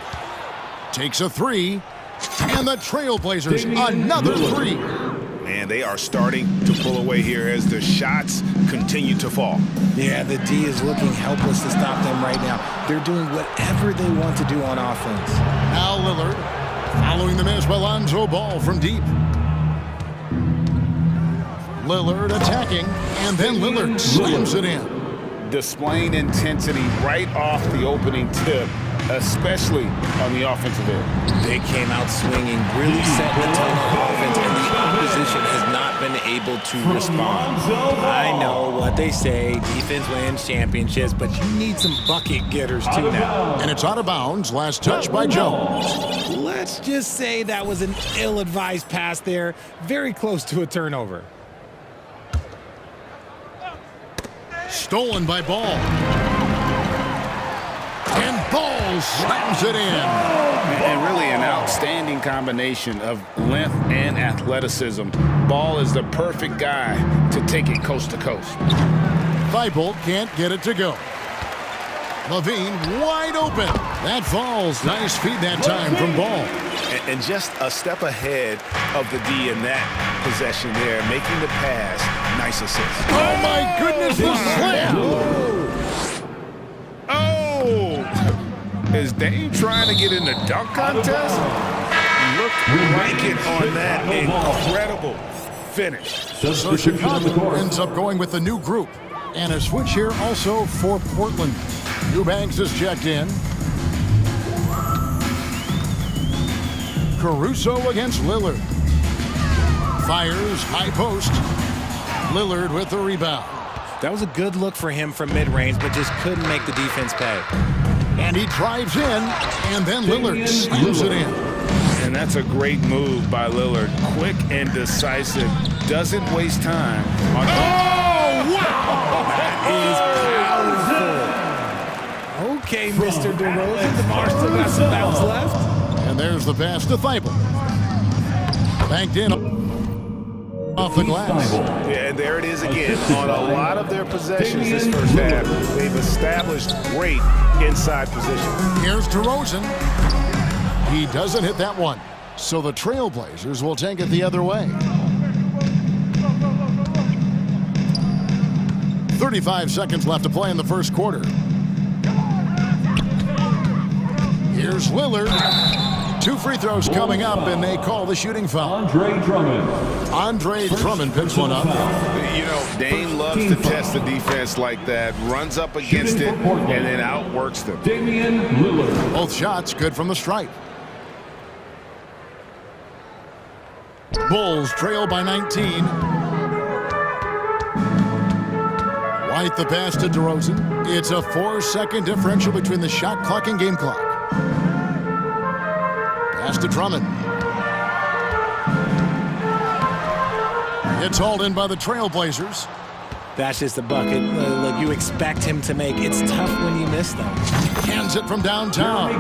Takes a 3. And the Trailblazers, another 3. Man, they are starting to pull away here as the shots continue to fall. Yeah, the D is looking helpless to stop them right now. They're doing whatever they want to do on offense. Now Lillard, following the miss by Lonzo Ball from deep. Lillard attacking, and then Lillard slams it in. Displaying intensity right off the opening tip, especially on the offensive end. They came out swinging, really setting the tone on offense, and the opposition has not been able to respond. I know what they say, defense wins championships, but you need some bucket getters too now. And it's out of bounds, last touch by Jones. Let's just say that was an ill-advised pass there, very close to a turnover. Stolen by Ball. And Ball slams it in. And really an outstanding combination of length and athleticism. Ball is the perfect guy to take it coast to coast. Thibault can't get it to go. Levine wide open. That falls. Nice feed that time from Ball. And just a step ahead of the D in that possession there, making the pass. Nice assist. Oh, my goodness, the slam. Oh! Is Dame trying to get in the dunk contest? Looked like it on that incredible finish. So Chicago ends up going with the new group. And a switch here also for Portland. Eubanks is checked in. Caruso against Lillard. Fires, high post. Lillard with the rebound. That was a good look for him from mid-range, but just couldn't make the defense pay. And he drives in, and then Lillard slams it in. And that's a great move by Lillard. Quick and decisive. Doesn't waste time. On wow! That is powerful. Okay, Mr. DeRozan. DeMar still got some bounce left. And there's the pass to Thibault. Banked in off the glass. Yeah, and there it is again. On a lot of their possessions this first half, they've established great inside position. Here's DeRozan. He doesn't hit that one. So the Trailblazers will take it the other way. 35 seconds left to play in the first quarter. Here's Lillard. 2 free throws coming up, and they call the shooting foul. Andre Drummond picks one up. You know, Dame loves to test the defense like that, runs up against it, and then outworks them. Both shots good from the stripe. Bulls trail by 19. White the pass to DeRozan. It's a 4-second differential between the shot clock and game clock. Pass to Drummond. It's hauled in by the Trailblazers. That's just a bucket. Look, you expect him to make. It's tough when you miss them. Hands it from downtown.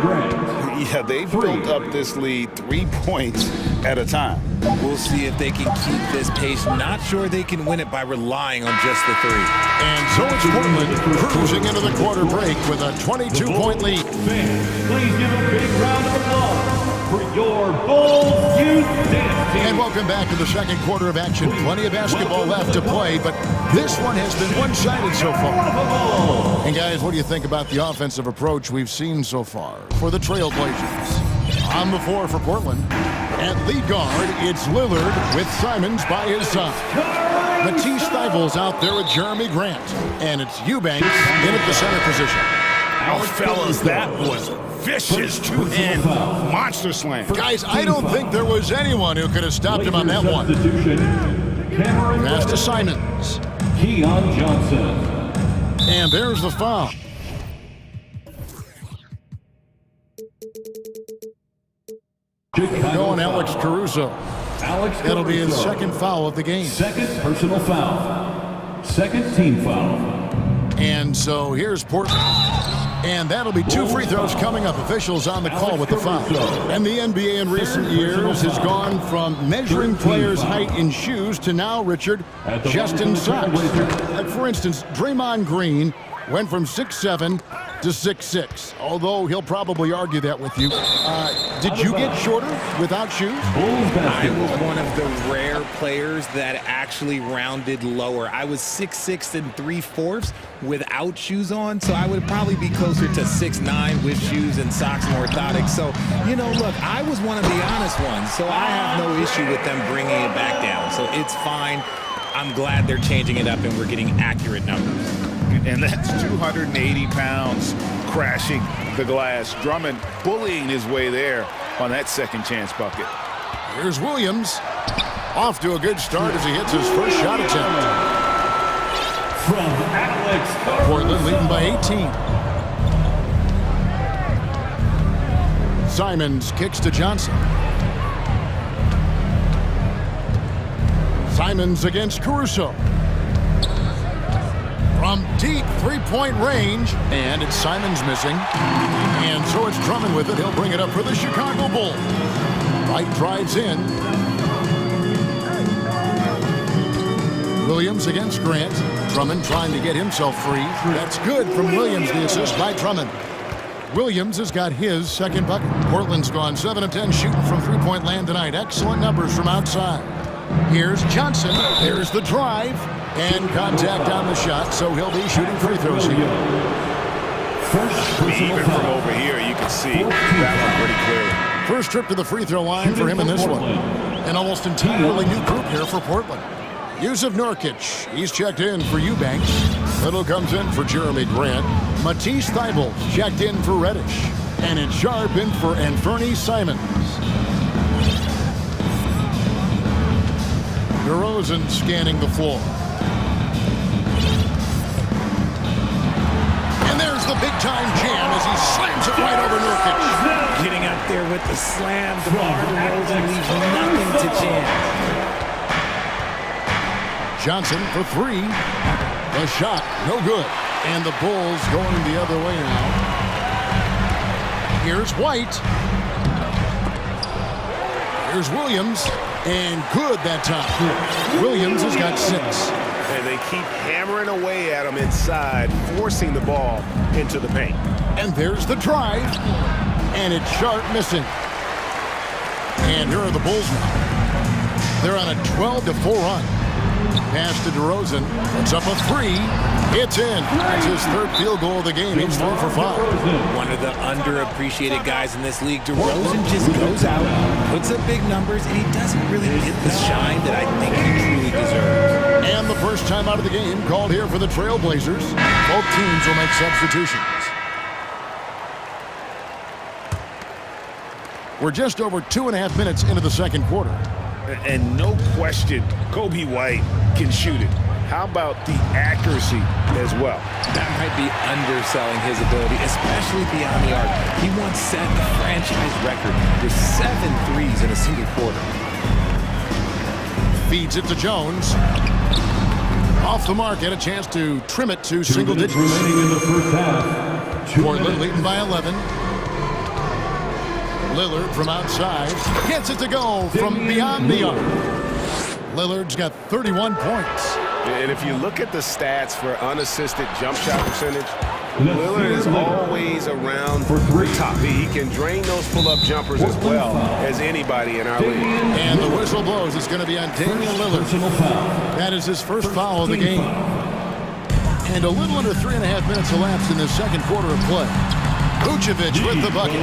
Yeah, they've built up this lead 3 points at a time. We'll see if they can keep this pace. Not sure they can win it by relying on just the 3. And so it's Portland cruising into the quarter break with a 22-point lead. Please give a big round of applause for your Bulls Youth Dance Team. And welcome back to the second quarter of action. Plenty of basketball left to play, but this one has been one-sided so far. And guys, what do you think about the offensive approach we've seen so far for the Trailblazers? On the floor for Portland. At lead guard, it's Lillard with Simons by his side. Matisse Thybulle's out there with Jeremy Grant. And it's Eubanks in at the center position. Oh, fellas, that was vicious two-hand monster slam. Guys, I don't think there was anyone who could have stopped him on that one. Pass to Simons. Keon Johnson. And there's the foul. Going Alex Caruso. That'll be his second foul of the game. Second personal foul. Second team foul. And so here's Portland. And that'll be 2 free throws coming up. Officials on the call with the foul. And the NBA in recent years has gone from measuring players' height in shoes to now, Richard, just in socks. Like for instance, Draymond Green went from 6'7" to 6'6", although he'll probably argue that with you. Did you get shorter without shoes? I was one of the rare players that actually rounded lower. I was 6'6" and 3/4 without shoes on, so I would probably be closer to 6'9" with shoes and socks and orthotics. So, you know, look, I was one of the honest ones, so I have no issue with them bringing it back down. So it's fine. I'm glad they're changing it up and we're getting accurate numbers. And that's 280 pounds crashing the glass. Drummond bullying his way there on that second chance bucket. Here's Williams. Off to a good start as he hits his first shot attempt. From Alex Portland leading by 18. Simons kicks to Johnson. Simons against Caruso. From deep three-point range, and it's Simons missing. And so it's Drummond with it. He'll bring it up for the Chicago Bulls. White drives in. Williams against Grant. Drummond trying to get himself free. That's good from Williams, the assist by Drummond. Williams has got his second bucket. Portland's gone 7 of 10 shooting from three-point land tonight. Excellent numbers from outside. Here's Johnson. There's the drive. And contact on the shot, so he'll be shooting free throws here. Even from over here, you can see that one pretty clearly. First trip to the free throw line for him in this one. An almost entirely new group here for Portland. Yusuf Nurkic, he's checked in for Eubanks. Little comes in for Jeremy Grant. Matisse Thybulle checked in for Reddish. And it's Sharp in for Anthony Simons. DeRozan scanning the floor. And there's the big-time jam as he slams it right over Nurkic. Getting up there with the slam, DeMar DeRozan leaves nothing to jam. Johnson for 3. The shot, no good. And the Bulls going the other way now. Here's White. Here's Williams. And good that time. Williams has got 6. And they keep hammering away at him inside, forcing the ball into the paint. And there's the drive. And it's Sharp missing. And here are the Bulls now. They're on a 12-4 run. pass to DeRozan. Puts up a three. It's in. That's his third field goal of the game. He's 3 for 5. One of the underappreciated guys in this league. DeRozan just goes out, puts up big numbers, and he doesn't really get the shine that I think he truly deserves. And the first time out of the game called here for the Trailblazers. Both teams will make substitutions. We're just over 2.5 minutes into the second quarter. And no question, Kobe White can shoot it. How about the accuracy as well? That might be underselling his ability, especially beyond the arc. He once set the franchise record with 7 threes in a single quarter. Feeds it to Jones. Off the mark, and a chance to trim it to single digits. In the first half. Portland leading by 11. Lillard from outside gets it to go from beyond the arc. Lillard's got 31 points. And if you look at the stats for unassisted jump shot percentage, Lillard is always around the top. He can drain those pull-up jumpers as well as anybody in our league. And the whistle blows. It's going to be on Damian Lillard. That is his first foul of the game. And a little under 3.5 minutes elapsed in the second quarter of play. Vucevic with the bucket.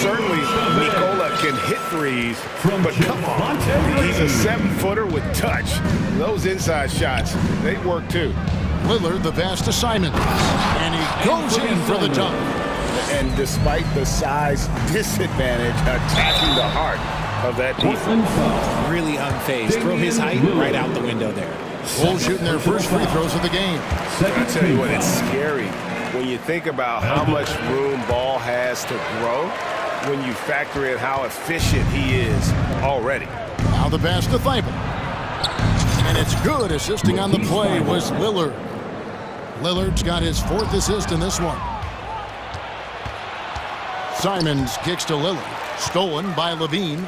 Certainly, Nikola can hit threes, but come on. He's a 7-footer with touch. Those inside shots, they work too. Lillard the pass to Simons. And he goes in for the dunk. And despite the size disadvantage, attacking the heart of that defense. Really unfazed. Throw his height right out the window there. Bulls shooting their first free throws of the game. I tell you what, it's scary when you think about how much room Ball has to grow when you factor in how efficient he is already. Now the pass to Thibault. And it's good. Assisting on the play was Lillard. Lillard's got his 4th assist in this one. Simons kicks to Lillard. Stolen by Levine.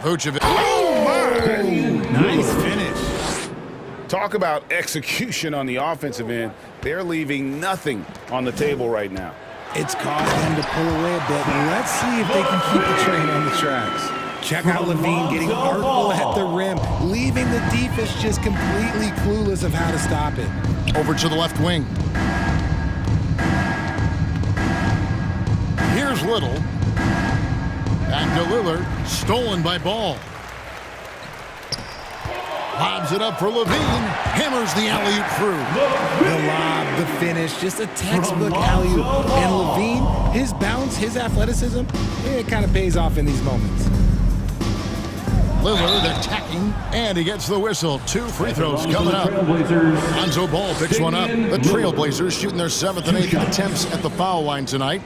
Vucevic. Oh, my! Nice finish. Talk about execution on the offensive end. They're leaving nothing on the table right now. It's caused them to pull away a bit. Let's see if they can keep the train on the tracks. Check out Levine getting artful at the rim, leaving the defense just completely clueless of how to stop it. Over to the left wing. Here's Little. Back to Lillard. Stolen by Ball. Lobs it up for Levine. Hammers the alley-oop through. The lob, the finish, just a textbook alley-oop. And Levine, his bounce, his athleticism, it kind of pays off in these moments. Lillard attacking, and he gets the whistle. 2 free throws coming up. Lonzo Ball picks one up. The Trailblazers shooting their 7th and 8th attempts at the foul line tonight.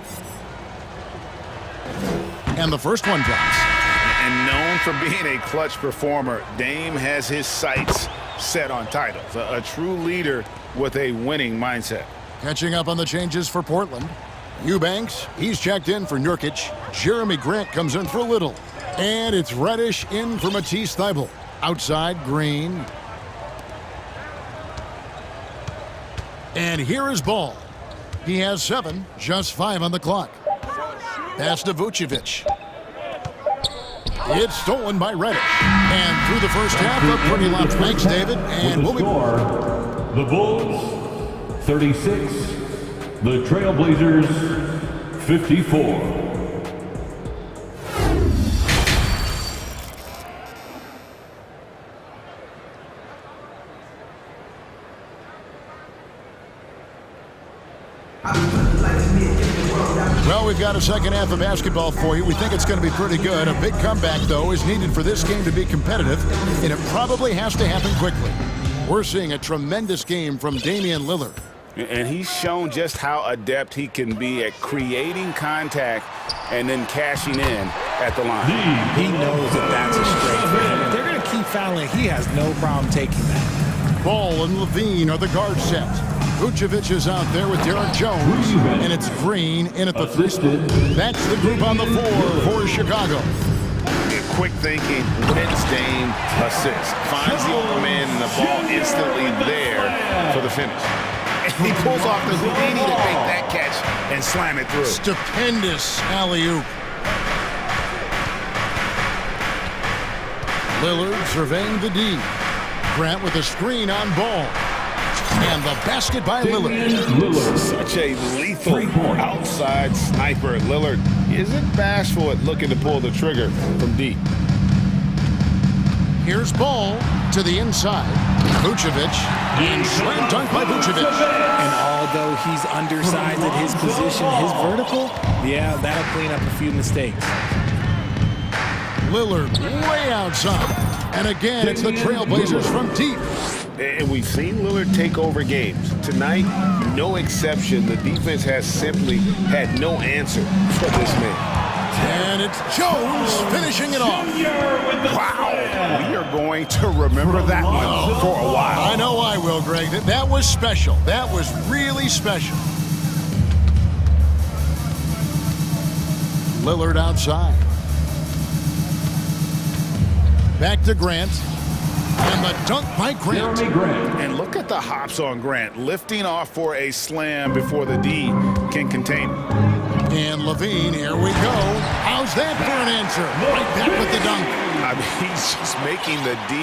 And the first one drops. And known for being a clutch performer, Dame has his sights set on titles. A true leader with a winning mindset. Catching up on the changes for Portland. Eubanks, he's checked in for Nurkic. Jeremy Grant comes in for Little. And it's Reddish in for Matisse Thybulle. Outside, Green. And here is Ball. He has 7, just 5 on the clock. Pass to Vucevic. It's stolen by Reddish. And through the first half, a pretty lot. Thanks, David. And we'll be back. The Bulls, 36. The Trailblazers, 54. Well, we've got a second half of basketball for you. We think it's going to be pretty good. A big comeback, though, is needed for this game to be competitive, and it probably has to happen quickly. We're seeing a tremendous game from Damian Lillard. And he's shown just how adept he can be at creating contact and then cashing in at the line. He knows that that's a strength for him. If they're going to keep fouling, he has no problem taking that. Ball and Levine are the guard set. Vucevic is out there with Derek Jones, and it's Green in at the 3 spot. That's the group on the 4 for Chicago. Quick thinking, wins Dame, assist. Finds the open man and the ball instantly there for the finish. And he pulls off the Houdini to make that catch and slam it through. Stupendous alley-oop. Lillard surveying the D. Grant with a screen on ball. And the basket by Lillard. Such a lethal outside sniper. Lillard isn't bashful at looking to pull the trigger from deep. Here's ball to the inside. Vucevic, and slam dunk by Vucevic. And although he's undersized at his position, his vertical, yeah, that'll clean up a few mistakes. Lillard way outside. And again, it's the Trailblazers from deep. And we've seen Lillard take over games. Tonight, no exception. The defense has simply had no answer for this man. And it's Jones finishing it off. Wow. We are going to remember that one for a while. I know I will, Greg. That was special. That was really special. Lillard outside. Back to Grant. And the dunk by Grant. And look at the hops on Grant, lifting off for a slam before the D can contain it. And Levine, here we go. How's that for an answer? Right back with the dunk. I mean, he's just making the D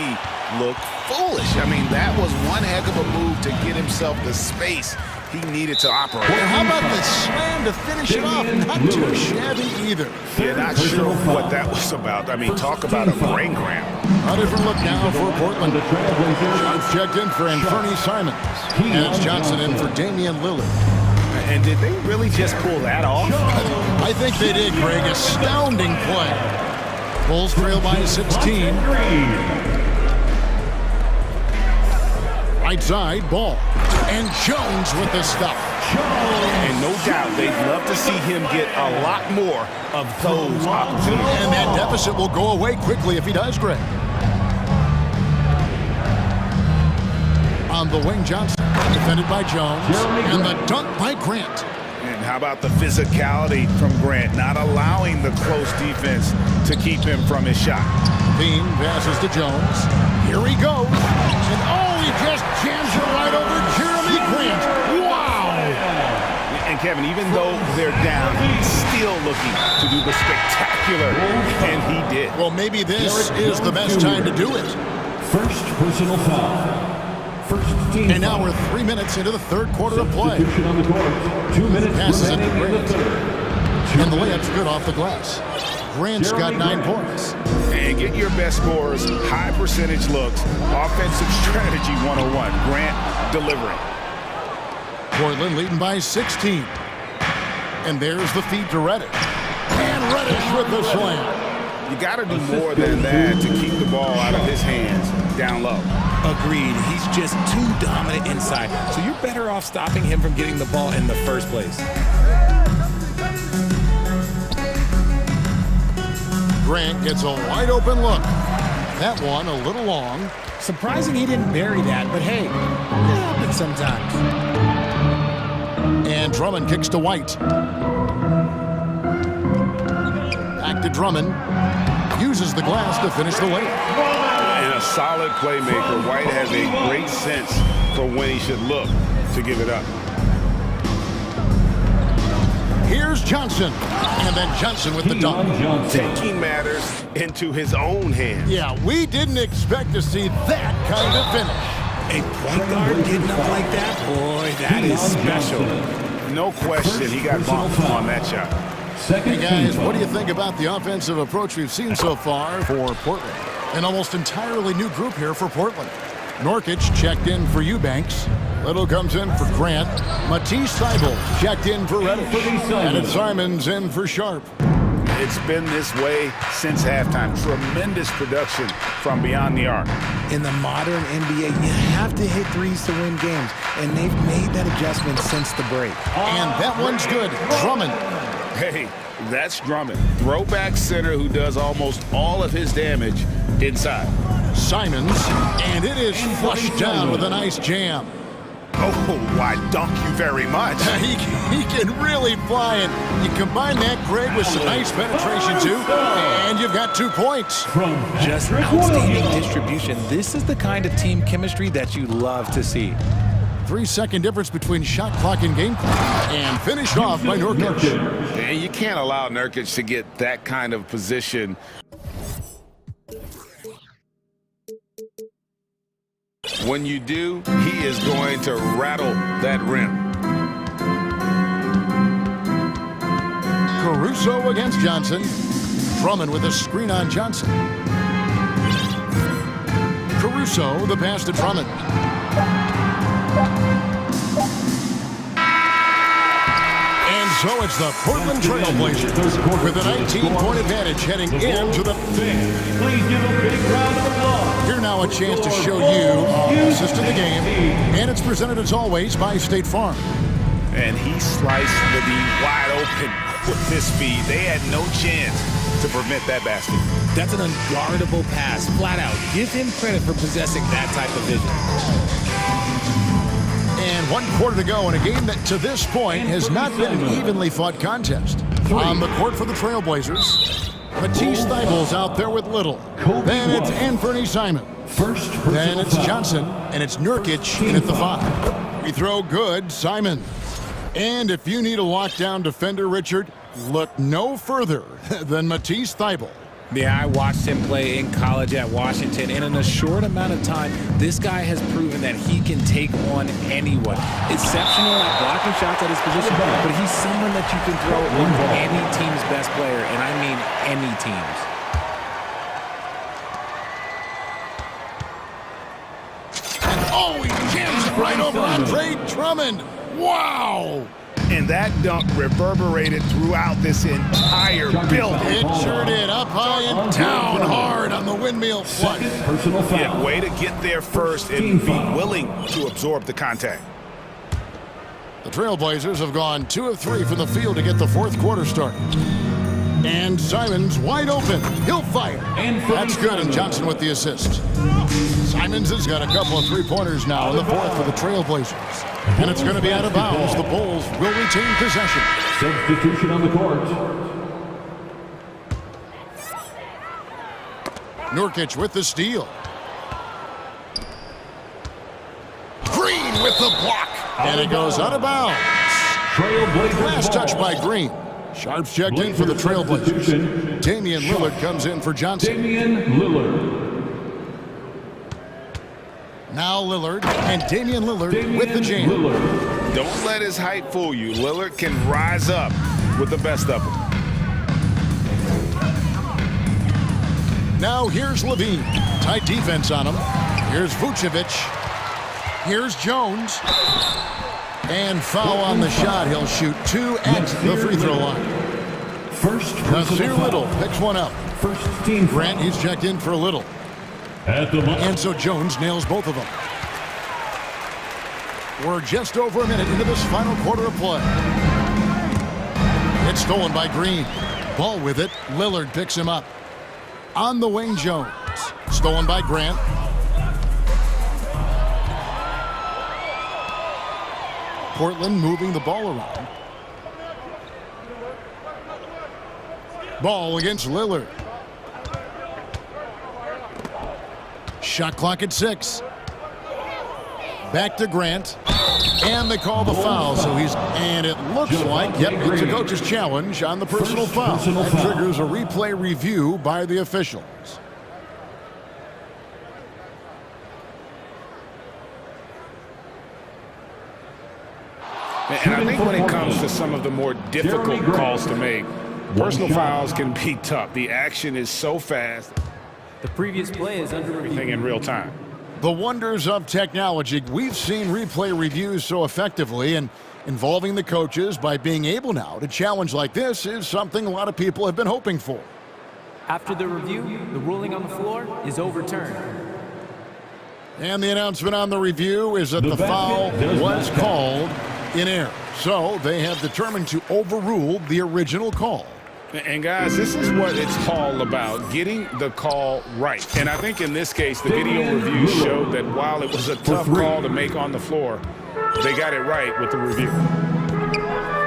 look foolish. I mean, that was one heck of a move to get himself the space he needed to operate. Well, how about the slam to finish it off? Not too shabby either. Yeah, not sure what that was about. I mean, talk about a brain cramp. A different look now for Portland. Jones checked in for Anthony Simons. And it's Johnson in for Damian Lillard. And did they really just pull that off? I think they did, Greg. Astounding play. Bulls trail by 16. Right side, ball. And Jones with the stop. And no doubt they'd love to see him get a lot more of those opportunities. And that deficit will go away quickly if he does, Greg. On the wing, Johnson. Defended by Jones. And the dunk by Grant. And how about the physicality from Grant, not allowing the close defense to keep him from his shot. Bean passes to Jones. Here he goes. And oh, he just jams it right over Jeremy Grant. Wow! And Kevin, even though they're down, he's still looking to do the spectacular, and he did. Well, maybe this is the best time to do it. First personal foul. And now we're 3 minutes into the third quarter of play. On the court. 2 minutes passes it to remaining Grant. in the third. And the layup's good off the glass. Grant's got 9 points. And get your best scores, high percentage looks, offensive strategy 101. Grant delivering. Portland leading by 16. And there's the feed to Reddish. And Reddish with the slam. You got to do more than that to keep the ball out of his hands down low. Agreed. He's just too dominant inside. So you're better off stopping him from getting the ball in the first place. Grant gets a wide open look. That one a little long. Surprising he didn't bury that, but hey, it happens sometimes. And Drummond kicks to White. Back to Drummond. Uses the glass to finish the layup. And a solid playmaker. White has a great sense for when he should look to give it up. Here's Johnson. And then Johnson with the dunk. Taking matters into his own hands. Yeah, we didn't expect to see that kind of finish. A point guard getting up like that? Boy, that is special. No question, he got bumped on that shot. Hey guys, what do you think about the offensive approach we've seen so far for Portland? An almost entirely new group here for Portland. Nurkic checked in for Eubanks. Little comes in for Grant. Matisse Thybulle checked in for Reddish. And it's Simons in for Sharp. It's been this way since halftime. Tremendous production from beyond the arc. In the modern NBA, you have to hit threes to win games, and they've made that adjustment since the break. And that one's good. Drummond. Hey, that's Drummond. Throwback center who does almost all of his damage inside. Simons, and it is flushed down with a nice jam. Oh, why, thank you very much. He can really fly it. You combine that, Greg, with some nice penetration, too, and you've got 2 points. Just outstanding distribution. This is the kind of team chemistry that you love to see. 3-second difference between shot clock and game clock, and finished off by Nurkic. And you can't allow Nurkic to get that kind of position When you do, he is going to rattle that rim. Caruso against Johnson. Drummond with a screen on Johnson. Caruso, the pass to Drummond. And so it's the Portland Trail Blazers with a 19-point advantage heading into the... Please give a big round of applause. Here now a chance to show you our assist in the game. And it's presented as always by State Farm. And he sliced the D wide open with his speed. They had no chance to prevent that basket. That's an unguardable pass, flat out. Give him credit for possessing that type of vision. And 1 quarter to go in a game that to this point has not been an evenly fought contest. On the court for the Trailblazers, Matisse Thybulle's out there with Little. Then it's Anthony Simon. Then it's Johnson, and it's Nurkic in at the 5. We throw good, Simon. And if you need a lockdown defender, Richard, look no further than Matisse Thybulle. Yeah, I watched him play in college at Washington, and in a short amount of time, this guy has proven that he can take on anyone. Exceptional at blocking shots at his position, but he's someone that you can throw into any team's best player, and I mean any team's. And oh, he jams it right over Andre Drummond. Wow! And that dunk reverberated throughout this entire building. It sure did. Up high and down hard on the windmill flush. Yeah, way to get there first and be willing to absorb the contact. The Trailblazers have gone 2 of 3 from the field to get the fourth quarter started. And Simons wide open. He'll fire. That's good, and Johnson with the assist. Simons has got a couple of three-pointers now in the fourth for the Trailblazers. And it's going to be out of bounds. The Bulls will retain possession. Substitution on the court. Nurkic with the steal. Green with the block. And it goes out of bounds. Last touch by Green. Sharps checked in for the Trailblazers. Damian Lillard comes in for Johnson. Damian Lillard. Now Lillard, and Damian Lillard with the jam. Don't let his height fool you. Lillard can rise up with the best of them. Now here's Levine. Tight defense on him. Here's Vucevic. Here's Jones. And foul on the shot. He'll shoot 2 at the free throw line. Nasir Little picks one up. Grant, he's checked in for Little. And so Jones nails both of them. We're just over a minute into this final quarter of play. It's stolen by Green. Ball with it. Lillard picks him up. On the wing, Jones. Stolen by Grant. Portland moving the ball around. Ball against Lillard. Shot clock at 6. Back to Grant. And they call the foul, so and it looks like, yep, it's a coach's challenge on the personal foul. That triggers a replay review by the officials. And I think when it comes to some of the more difficult calls to make, personal fouls can be tough. The action is so fast. The previous play is under everything in real time. The wonders of technology. We've seen replay reviews so effectively, and involving the coaches by being able now to challenge like this is something a lot of people have been hoping for. After the review, the ruling on the floor is overturned. And the announcement on the review is that the foul was called in error. So they have determined to overrule the original call. And guys, this is what it's all about, getting the call right. And I think in this case, the video review showed that while it was a tough call to make on the floor, they got it right with the review.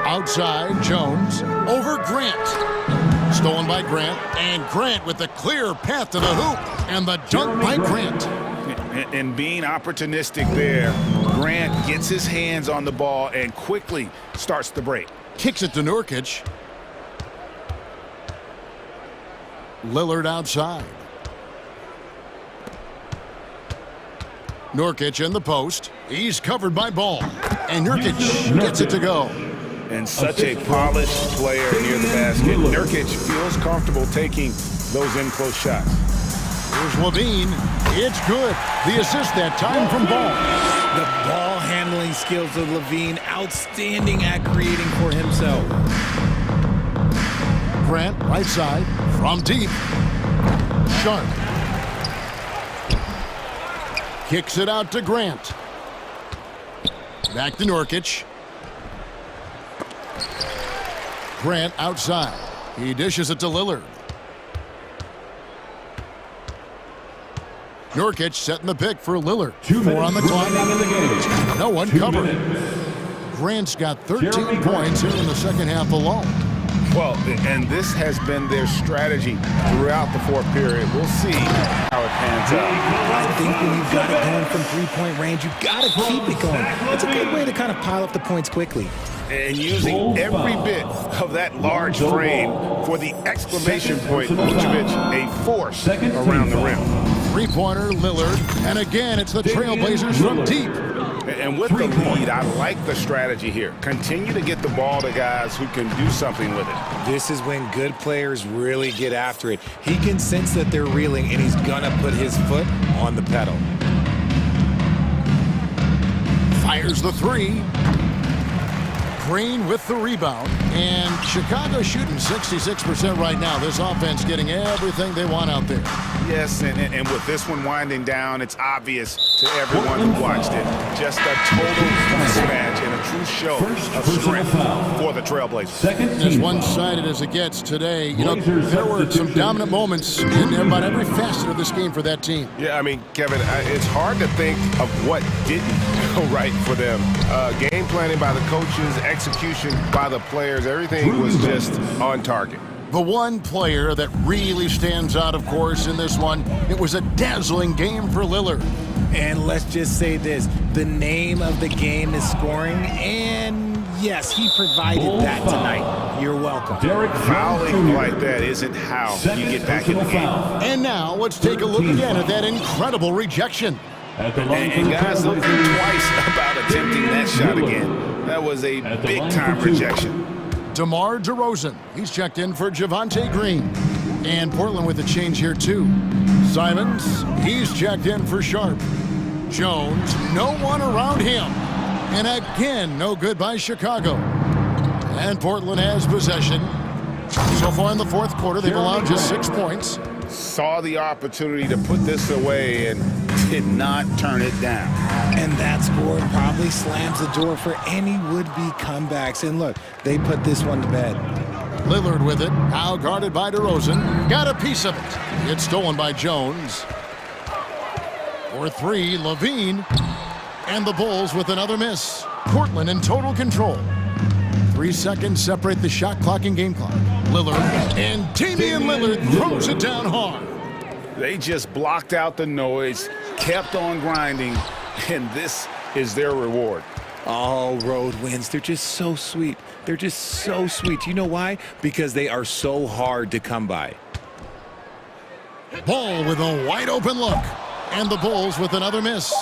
Outside, Jones over Grant. Stolen by Grant, and Grant with the clear path to the hoop, and the dunk by Grant. And being opportunistic there, Grant gets his hands on the ball and quickly starts the break. Kicks it to Nurkic. Lillard outside. Nurkic in the post. He's covered by Ball. And Nurkic gets it to go. And such a polished player near the basket. Nurkic feels comfortable taking those in-close shots. Here's Levine. It's good. The assist that time from Ball. The ball handling skills of Levine, outstanding at creating for himself. Grant, right side, from deep. Sharp. Kicks it out to Grant. Back to Nurkic. Grant outside. He dishes it to Lillard. Nurkic setting the pick for Lillard. 4 on the clock. No one covered. Grant's got 13 points here in the second half alone. Well, and this has been their strategy throughout the fourth period. We'll see how it pans out. I think when you've got it going from three-point range, you've got to keep it going. It's a good way to kind of pile up the points quickly. And using every bit of that large frame for the exclamation point, Vucevic, a force around the rim. Three-pointer, Lillard, and again, it's the Trailblazers from deep. And with the lead, I like the strategy here. Continue to get the ball to guys who can do something with it. This is when good players really get after it. He can sense that they're reeling, and he's gonna put his foot on the pedal. Fires the three. Green with the rebound, and Chicago shooting 66% right now. This offense getting everything they want out there. Yes, and with this one winding down, it's obvious to everyone who watched it. Just a total mismatch and a true show of strength for the Trailblazers. As one-sided as it gets today, you know, there were some dominant moments in about every facet of this game for that team. Yeah, I mean, Kevin, it's hard to think of what didn't go right for them. Game planning by the coaches, execution by the players, everything was just on target. The one player that really stands out, of course, in this one, it was a dazzling game for Lillard. And let's just say this, the name of the game is scoring, and yes, he provided that tonight. You're welcome. Fouling like that isn't how you get back in the game. And now let's take a look again at that incredible rejection. And guys, look twice about attempting that shot again. That was a big-time rejection. DeMar DeRozan, he's checked in for Javonte Green. And Portland with a change here, too. Simons, he's checked in for Sharp. Jones, no one around him. And again, no good by Chicago. And Portland has possession. So far in the fourth quarter, they've allowed just 6 points. Saw the opportunity to put this away and did not turn it down. And that score probably slams the door for any would-be comebacks. And look, they put this one to bed. Lillard with it, now guarded by DeRozan. Got a piece of it. It's stolen by Jones. For three, Levine. And the Bulls with another miss. Portland in total control. 3 seconds separate the shot clock and game clock. Lillard, and Damian Lillard throws it down hard. They just blocked out the noise, kept on grinding, and this is their reward. All road wins, they're just so sweet. They're just so sweet. You know why? Because they are so hard to come by. Ball with a wide open look. And the Bulls with another miss.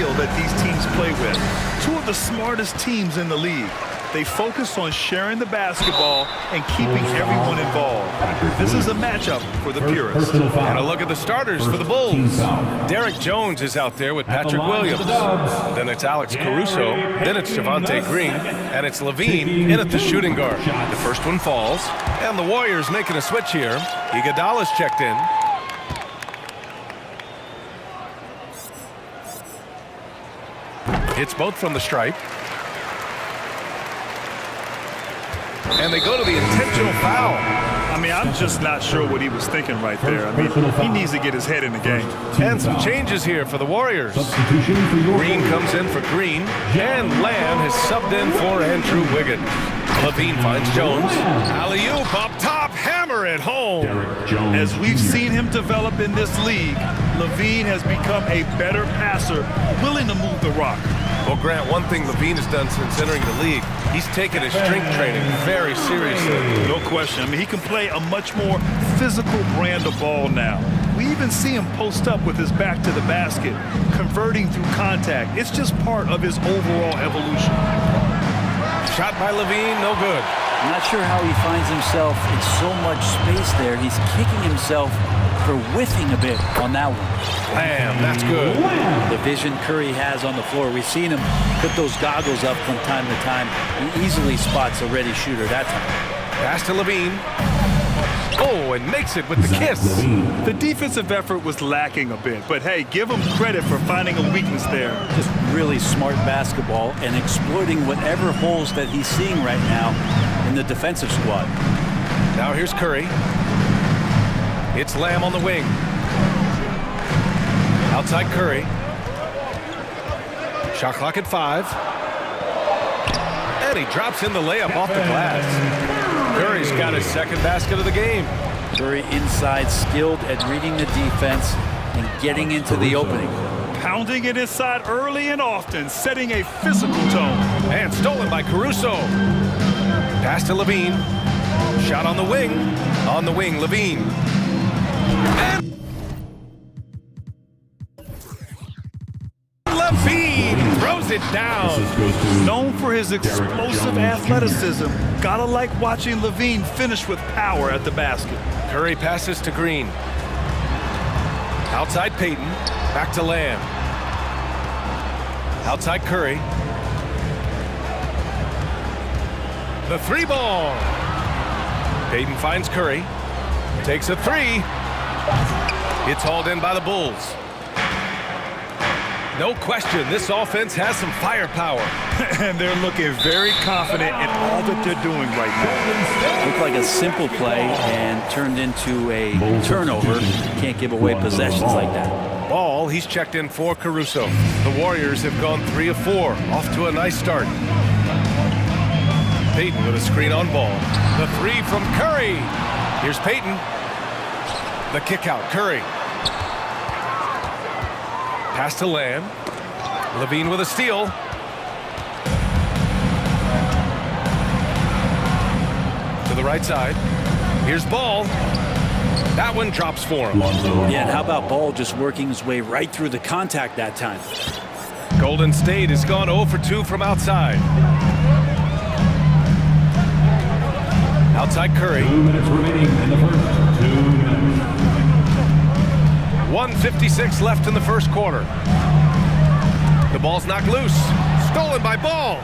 feel that these teams play with. Two of the smartest teams in the league. They focus on sharing the basketball and keeping everyone involved. This is a matchup for the purists. And a look at the starters for the Bulls. Derek Jones is out there with Patrick Williams. Then it's Alex Caruso. Then it's Javonte Green. And it's Levine in at the shooting guard. The first one falls. And the Warriors making a switch here. Iguodala's checked in. Hits both from the stripe. And they go to the intentional foul. I mean, I'm just not sure what he was thinking right there. I mean, he needs to get his head in the game. And some changes here for the Warriors. Green comes in for Green, and Lamb has subbed in for Andrew Wiggins. Levine finds Jones. Alley-oop up top, hammer it home. As we've seen him develop in this league, Levine has become a better passer, willing to move the rock. Well, Grant, one thing Levine has done since entering the league, he's taken his strength training very seriously. No question. I mean, he can play a much more physical brand of ball now. We even see him post up with his back to the basket, converting through contact. It's just part of his overall evolution. Shot by Levine, no good. I'm not sure how he finds himself in so much space there. He's kicking himself for whiffing a bit on that one. Bam, that's good. The vision Curry has on the floor. We've seen him put those goggles up from time to time. He easily spots a ready shooter that time. Pass to Levine. Oh, and makes it with the kiss. The defensive effort was lacking a bit, but hey, give him credit for finding a weakness there. Just really smart basketball and exploiting whatever holes that he's seeing right now in the defensive squad. Now here's Curry. It's Lamb on the wing. Outside Curry. Shot clock at 5. And he drops in the layup off the glass. Curry's got his second basket of the game. Curry inside, skilled at reading the defense and getting into the opening. Pounding it inside early and often, setting a physical tone. And stolen by Caruso. Pass to Levine. Shot on the wing. On the wing, Levine. And Levine throws it down. Known for his explosive athleticism, gotta like watching Levine finish with power at the basket. Curry passes to Green. Outside Payton, back to Lamb. Outside Curry. The 3 ball. Payton finds Curry. Takes a 3. It's hauled in by the Bulls. No question, this offense has some firepower. And they're looking very confident in all that they're doing right now. Looked like a simple play and turned into a turnover. Can't give away possessions like that. Ball, he's checked in for Caruso. The Warriors have gone 3 of 4, off to a nice start. Payton with a screen on Ball. The 3 from Curry. Here's Payton. The kick out, Curry. Pass to Lamb. Levine with a steal. To the right side. Here's Ball. That one drops for him. Yeah, and how about Ball just working his way right through the contact that time? Golden State has gone 0 for 2 from outside. Outside Curry. 2 minutes remaining in the first. 2 minutes. 1:56 left in the first quarter. The ball's knocked loose. Stolen by Ball.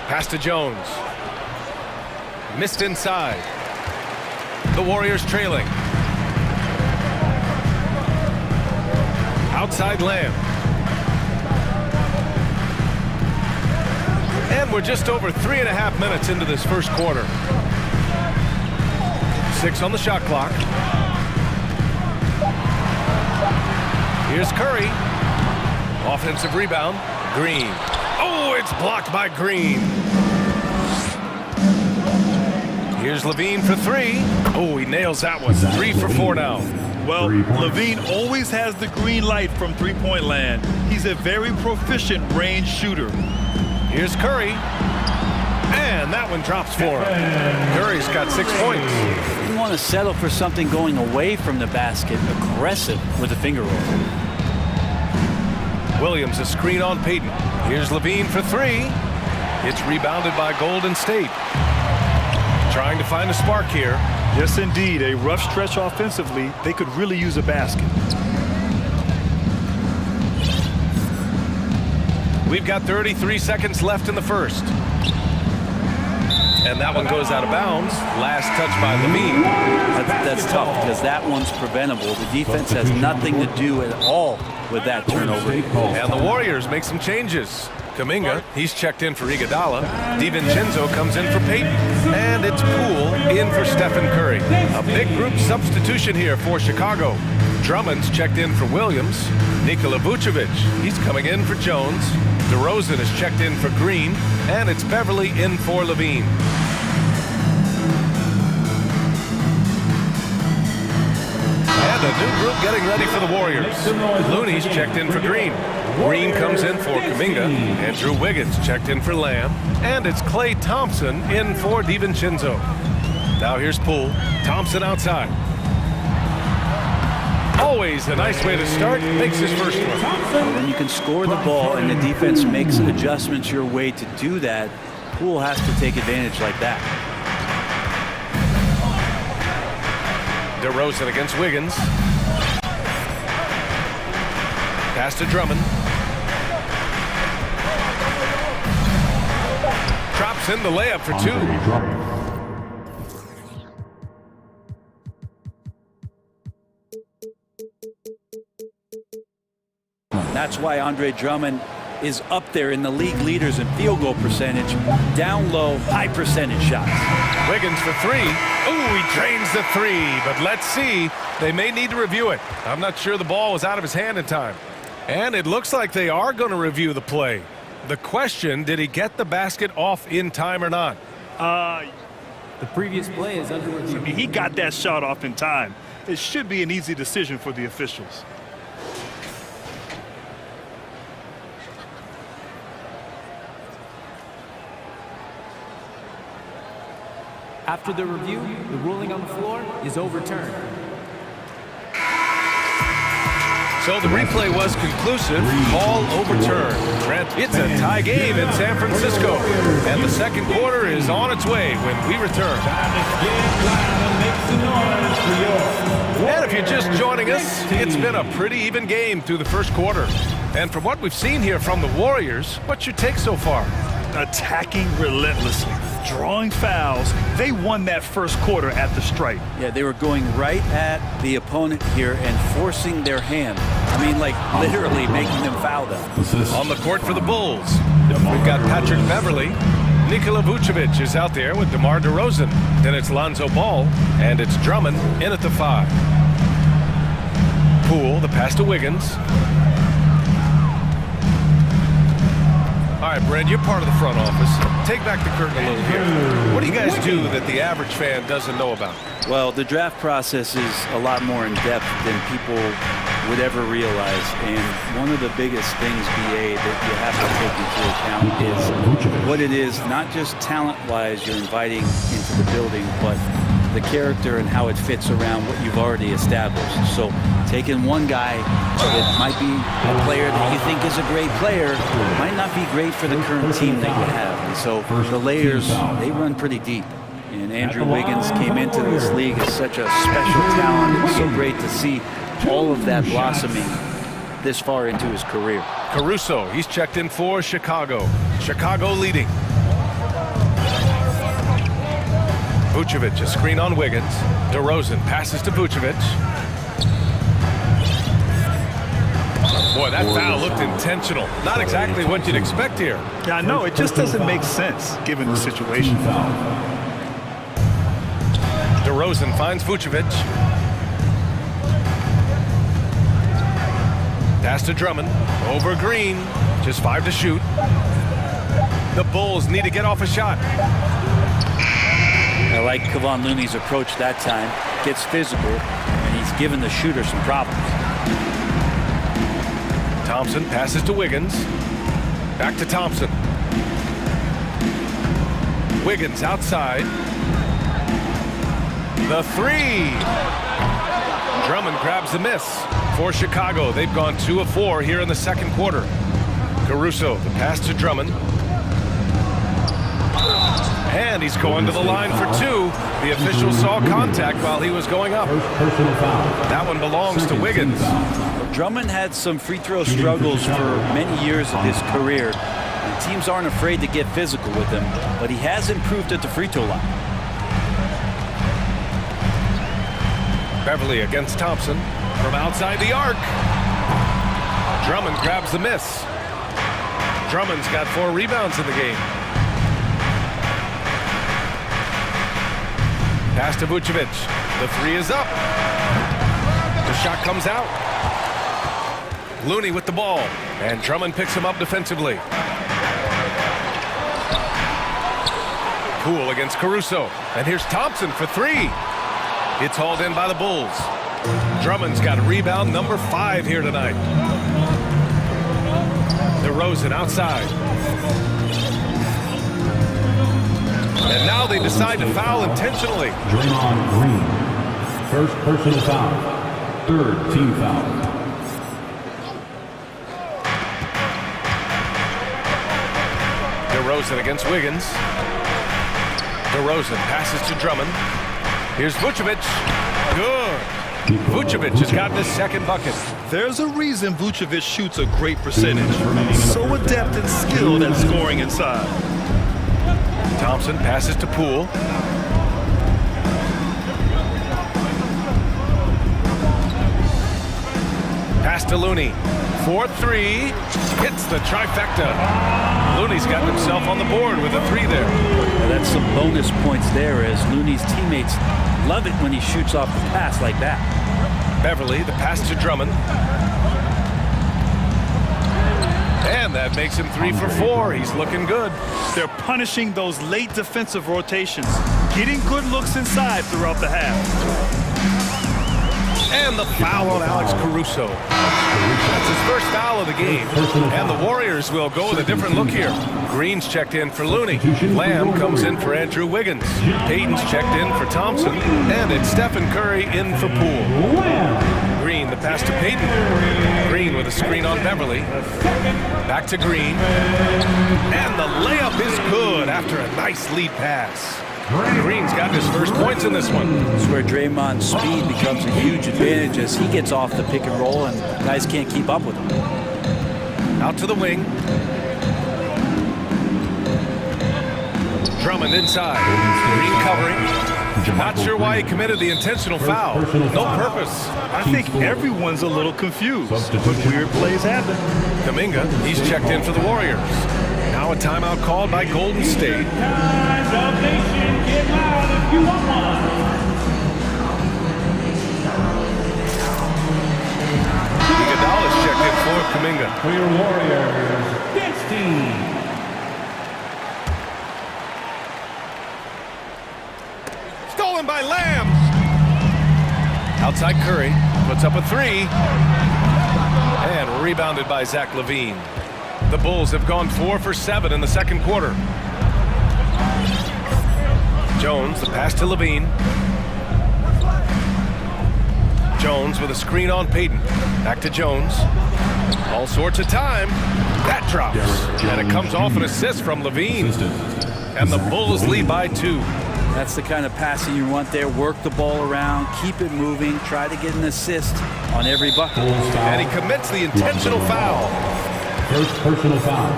Pass to Jones. Missed inside. The Warriors trailing. Outside Lamb. And we're just over 3.5 minutes into this first quarter. 6 on the shot clock. Here's Curry. Offensive rebound. Green. Oh, it's blocked by Green. Here's Levine for 3. Oh, he nails that one. 3 for 4 now. Well, Levine always has the green light from three-point land. He's a very proficient range shooter. Here's Curry. And that one drops for him. Curry's got 6 points. want to settle for something going away from the basket, aggressive with a finger roll. Williams, a screen on Payton. Here's Levine for three. It's rebounded by Golden State. Trying to find a spark here. Yes, indeed. A rough stretch offensively. They could really use a basket. We've got 33 seconds left in the first. And that one goes out of bounds. Last touch by Levine. That's tough because that one's preventable. The defense has nothing to do at all with that turnover. And the Warriors make some changes. Kuminga, he's checked in for Iguodala. DiVincenzo comes in for Payton. And it's Poole in for Stephen Curry. A big group substitution here for Chicago. Drummond's checked in for Williams. Nikola Vucevic, he's coming in for Jones. DeRozan is checked in for Green. And it's Beverly in for Levine. And a new group getting ready for the Warriors. Looney's checked in for Green. Green comes in for Kuminga. Andrew Wiggins checked in for Lamb. And it's Klay Thompson in for DiVincenzo. Now here's Poole. Thompson outside. Always a nice way to start. Makes his first one. When you can score the ball and the defense makes adjustments your way to do that, Poole has to take advantage like that. DeRozan against Wiggins. Pass to Drummond. Drops in the layup for two. That's why Andre Drummond is up there in the league leaders in field goal percentage, down low, high percentage shots. Wiggins for three. Ooh, he drains the three, but let's see. They may need to review it. I'm not sure the ball was out of his hand in time. And it looks like they are going to review the play. The question, did he get the basket off in time or not? The previous play is under review. I mean, he got that shot off in time. It should be an easy decision for the officials. After the review, the ruling on the floor is overturned. So the replay was conclusive. Call overturned. Trent, it's a tie game in San Francisco. And the second quarter is on its way when we return. And if you're just joining us, it's been a pretty even game through the first quarter. And from what we've seen here from the Warriors, what's your take so far? Attacking relentlessly, drawing fouls. They won that first quarter at the stripe. Yeah, they were going right at the opponent here and forcing their hand. I mean, like literally making them foul them. On the court for the Bulls, we've got Patrick Beverly. Nikola Vucevic is out there with DeMar DeRozan. Then it's Lonzo Ball, and it's Drummond in at the 5. Poole, the pass to Wiggins. All right, Brad, you're part of the front office. Take back the curtain a little here. What do you guys do that the average fan doesn't know about? Well, the draft process is a lot more in depth than people would ever realize. And one of the biggest things, BA, that you have to take into account is what it is, not just talent-wise you're inviting into the building, but the character and how it fits around what you've already established. So taking one guy that might be a player that you think is a great player might not be great for the current team that you have. And so the layers, they run pretty deep. And Andrew Wiggins came into this league as such a special talent. It's so great to see all of that blossoming this far into his career. Caruso, he's checked in for Chicago. Chicago leading. Vucevic, a screen on Wiggins. DeRozan passes to Vucevic. Boy, that foul looked intentional. Not exactly what you'd expect here. Yeah, I know. It just doesn't make sense given the situation. DeRozan finds Vucevic. Pass to Drummond. Over Green. Just 5 to shoot. The Bulls need to get off a shot. I like Kevon Looney's approach that time. Gets physical, and he's given the shooter some problems. Thompson passes to Wiggins. Back to Thompson. Wiggins outside. The three. Drummond grabs the miss for Chicago. They've gone 2 of 4 here in the second quarter. Caruso, the pass to Drummond. And he's going to the line for 2. The official saw contact while he was going up. That one belongs to Wiggins. Drummond had some free throw struggles for many years of his career. And teams aren't afraid to get physical with him, but he has improved at the free throw line. Beverly against Thompson from outside the arc. Drummond grabs the miss. Drummond's got 4 rebounds in the game. Pass to Vucevic. The 3 is up. The shot comes out. Looney with the ball. And Drummond picks him up defensively. Poole against Caruso. And here's Thompson for 3. It's hauled in by the Bulls. Drummond's got rebound number 5 here tonight. DeRozan outside. And now they decide to foul intentionally. Draymond Green. First personal foul. 3rd team foul. DeRozan against Wiggins. DeRozan passes to Drummond. Here's Vucevic. Good. Vucevic has gotten his 2nd bucket. There's a reason Vucevic shoots a great percentage. So adept and skilled at scoring inside. Thompson passes to Poole. Pass to Looney. 4-3. Hits the trifecta. Looney's got himself on the board with a 3 there. Well, that's some bonus points there, as Looney's teammates love it when he shoots off the pass like that. Beverly, the pass to Drummond. And that makes him 3 for 4. He's looking good. They're punishing those late defensive rotations, getting good looks inside throughout the half. And the foul on Alex Caruso. That's his first foul of the game. And the Warriors will go with a different look here. Green's checked in for Looney. Lamb comes in for Andrew Wiggins. Payton's checked in for Thompson. And it's Stephen Curry in for Poole. Green, the pass to Payton. Green with a screen on Beverly. Back to Green. And the layup is good after a nice lead pass. Green's got his first points in this one. This is where Draymond's speed becomes a huge advantage as he gets off the pick and roll and guys can't keep up with him. Out to the wing. Drummond inside. Green covering. Not sure why he committed the intentional foul. No purpose. I think everyone's a little confused, but weird plays happen. Kuminga, he's checked in for the Warriors. Now a timeout called by Golden State. Get loud if you want one. Iguodala's checked in for Kuminga. For your Warriors, this team. Stolen by Lamb. Outside Curry, puts up a 3. And rebounded by Zach LaVine. The Bulls have gone 4 for 7 in the second quarter. Jones, the pass to LaVine. Jones with a screen on Payton. Back to Jones. All sorts of time. That drops. And it comes off an assist from LaVine. And the Bulls lead by 2. That's the kind of passing you want there. Work the ball around, keep it moving, try to get an assist on every bucket. And he commits the intentional foul. First personal foul.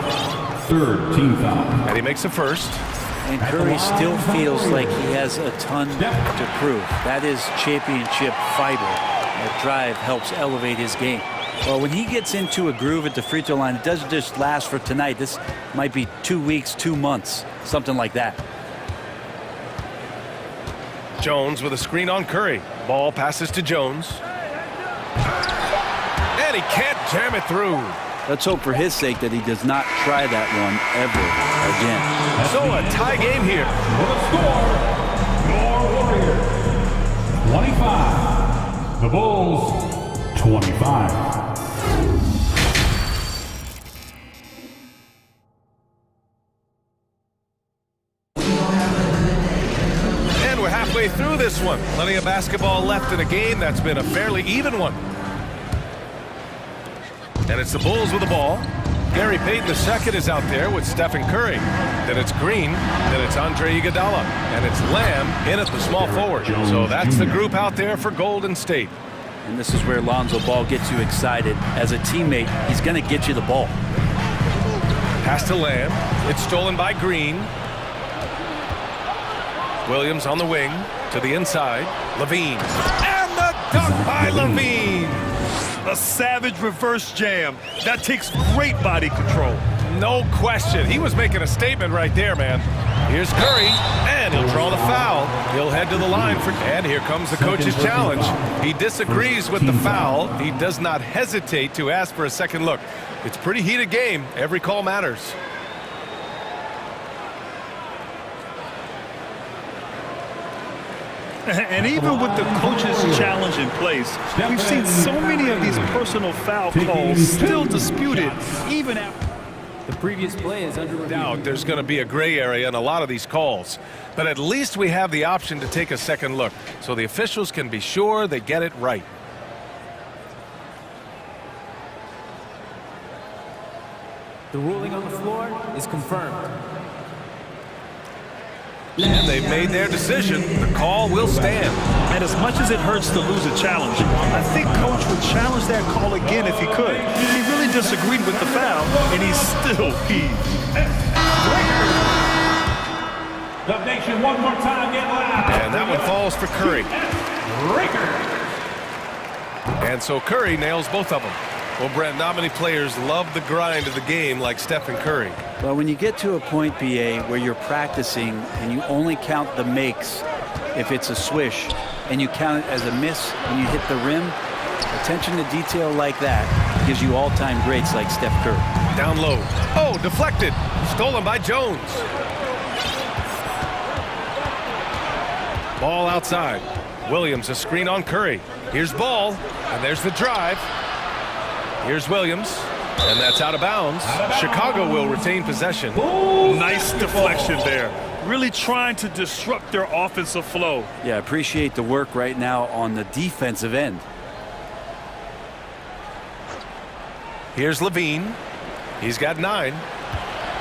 3rd team foul. And he makes a first. And Curry still feels like he has a ton to prove. That is championship fiber. That drive helps elevate his game. Well, when he gets into a groove at the free throw line, it doesn't just last for tonight. This might be 2 weeks, 2 months, something like that. Jones with a screen on Curry. Ball passes to Jones. And he can't jam it through. Let's hope for his sake that he does not try that one ever again. So a tie game here. The score, your Warriors, 25. The Bulls, 25. And we're halfway through through this one. Plenty of basketball left in a game that's been a fairly even one. And it's the Bulls with the ball. Gary Payton II is out there with Stephen Curry. Then it's Green. Then it's Andre Iguodala. And it's Lamb in at the small forward. So that's the group out there for Golden State. And this is where Lonzo Ball gets you excited. As a teammate, he's going to get you the ball. Pass to Lamb. It's stolen by Green. Williams on the wing to the inside. Levine. And the dunk by Levine. A savage reverse jam. That takes great body control. No question. He was making a statement right there, man. Here's Curry, and he'll draw the foul. He'll head to the line for... And here comes the coach's challenge. He disagrees with the foul. He does not hesitate to ask for a second look. It's a pretty heated game. Every call matters. And even with the coach's challenge in place, we've seen so many of these personal foul calls still disputed, even after the previous play is under review. There's going to be a gray area in a lot of these calls, but at least we have the option to take a second look, so the officials can be sure they get it right. The ruling on the floor is confirmed. And they've made their decision. The call will stand. And as much as it hurts to lose a challenge, I think Coach would challenge that call again if he could. He really disagreed with the foul, and he's still peeved. The nation one more time, get loud. And that one falls for Curry. And so Curry nails both of them. Well, Brent, not many players love the grind of the game like Stephen Curry. Well, when you get to a point, BA, where you're practicing and you only count the makes if it's a swish, and you count it as a miss when you hit the rim, attention to detail like that gives you all-time greats like Steph Curry. Down low. Oh, deflected. Stolen by Jones. Ball outside. Williams, a screen on Curry. Here's Ball, and there's the drive. Here's Williams, and that's out of bounds. Chicago will retain possession. Nice deflection there. Really trying to disrupt their offensive flow. Yeah, appreciate the work right now on the defensive end. Here's Levine. He's got 9.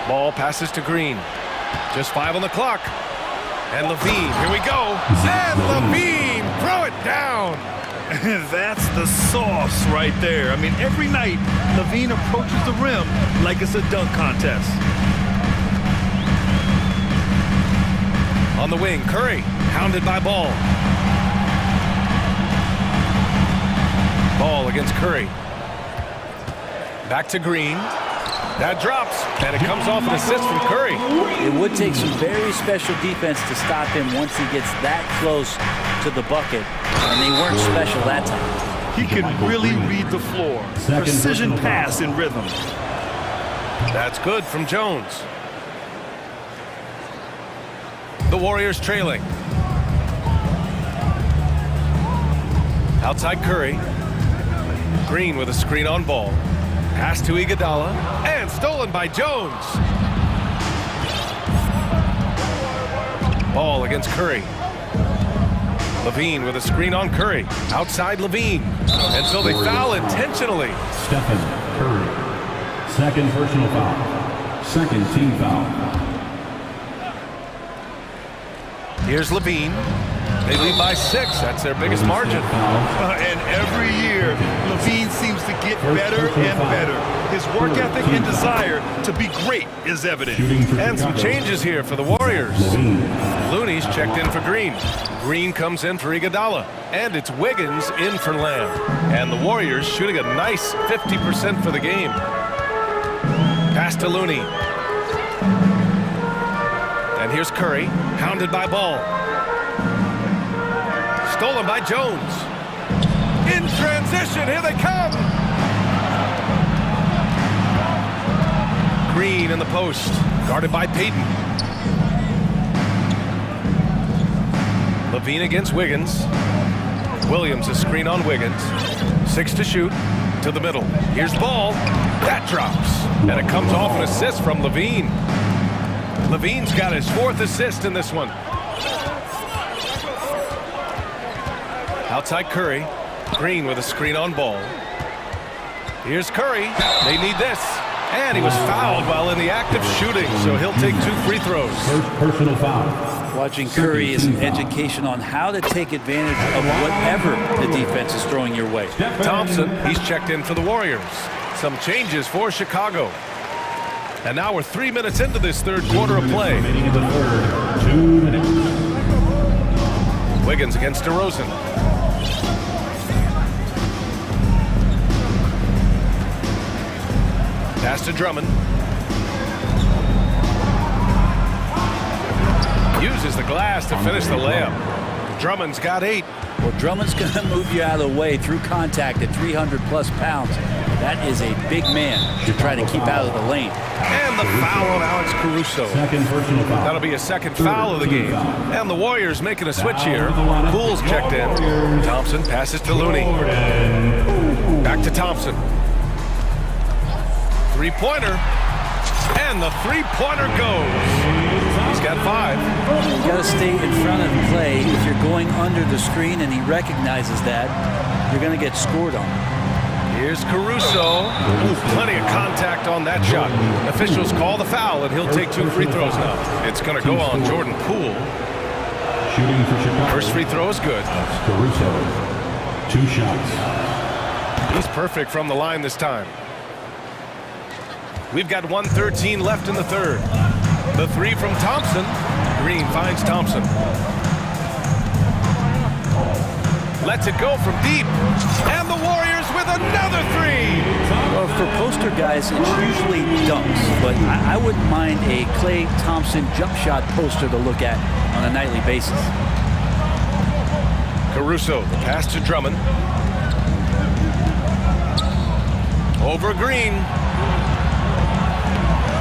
Ball passes to Green. Just 5 on the clock. And Levine, here we go. And Levine, throw it down. That's the sauce right there. I mean, every night, Levine approaches the rim like it's a dunk contest. On the wing, Curry, hounded by Ball. Ball against Curry. Back to Green. That drops, and it comes off an assist from Curry. It would take some very special defense to stop him once he gets that close to the bucket, and they weren't special that time. He can really read the floor. Precision pass in rhythm. That's good from Jones. The Warriors trailing. Outside Curry. Green with a screen on Ball. Pass to Iguodala, and stolen by Jones. Ball against Curry. Levine with a screen on Curry. Outside Levine. And so they foul intentionally. Stephen Curry. Second personal foul. Second team foul. Here's Levine. They lead by 6. That's their biggest margin. And every year, Levine seems to get better and better. His work ethic and desire to be great is evident. And some changes here for the Warriors. Looney's checked in for Green. Green comes in for Iguodala. And it's Wiggins in for Lamb. And the Warriors shooting a nice 50% for the game. Pass to Looney. And here's Curry, hounded by Ball. Stolen by Jones. In transition, here they come. Green in the post, guarded by Payton. Levine against Wiggins. Williams a screen on Wiggins. 6 to shoot, to the middle. Here's Ball, that drops. And it comes off an assist from Levine. Levine's got his 4th assist in this one. Outside Curry. Green with a screen on ball. Here's Curry. They need this. And he was fouled while in the act of shooting, so he'll take 2 free throws. First personal foul. Watching Curry is an education on how to take advantage of whatever the defense is throwing your way. Thompson, he's checked in for the Warriors. Some changes for Chicago. And now we're 3 minutes into this third quarter of play. 2 minutes. Wiggins against DeRozan. Pass to Drummond. Uses the glass to finish the layup. Drummond's got 8. Well, Drummond's going to move you out of the way through contact at 300-plus pounds. That is a big man to try to keep out of the lane. And the foul on Alex Caruso. Second personal foul. That'll be a second foul of the game. And the Warriors making a switch here. Poole's checked in. Thompson passes to Looney. Back to Thompson. Three-pointer. And the three-pointer goes. He's got 5. You got to stay in front of the play. If you're going under the screen and he recognizes that, you're going to get scored on. Here's Caruso. Ooh, plenty of contact on that shot. Officials call the foul, and he'll take 2 free throws now. It's going to go on Jordan Poole. Shooting for Chicago. First free throw is good. That's Caruso. 2 shots. He's perfect from the line this time. We've got 1:13 left in the third. The 3 from Thompson. Green finds Thompson. Lets it go from deep. And the Warriors with another 3. Well, for poster guys, it's usually dunks, but I wouldn't mind a Klay Thompson jump shot poster to look at on a nightly basis. Caruso, the pass to Drummond. Over Green.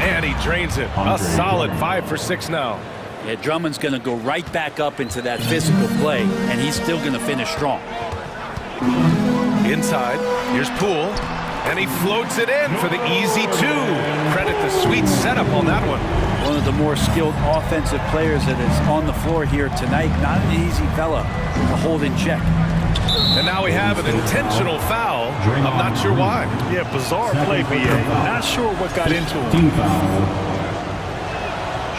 And he drains it. A solid 5 for 6 now. Yeah, Drummond's going to go right back up into that physical play, and he's still going to finish strong. Inside, here's Poole, and he floats it in for the easy 2. Credit the sweet setup on that one. One of the more skilled offensive players that is on the floor here tonight. Not an easy fella to hold in check. And now we have an intentional foul. I'm not sure why. Yeah, bizarre play, BA. Not sure what got into him. Team foul.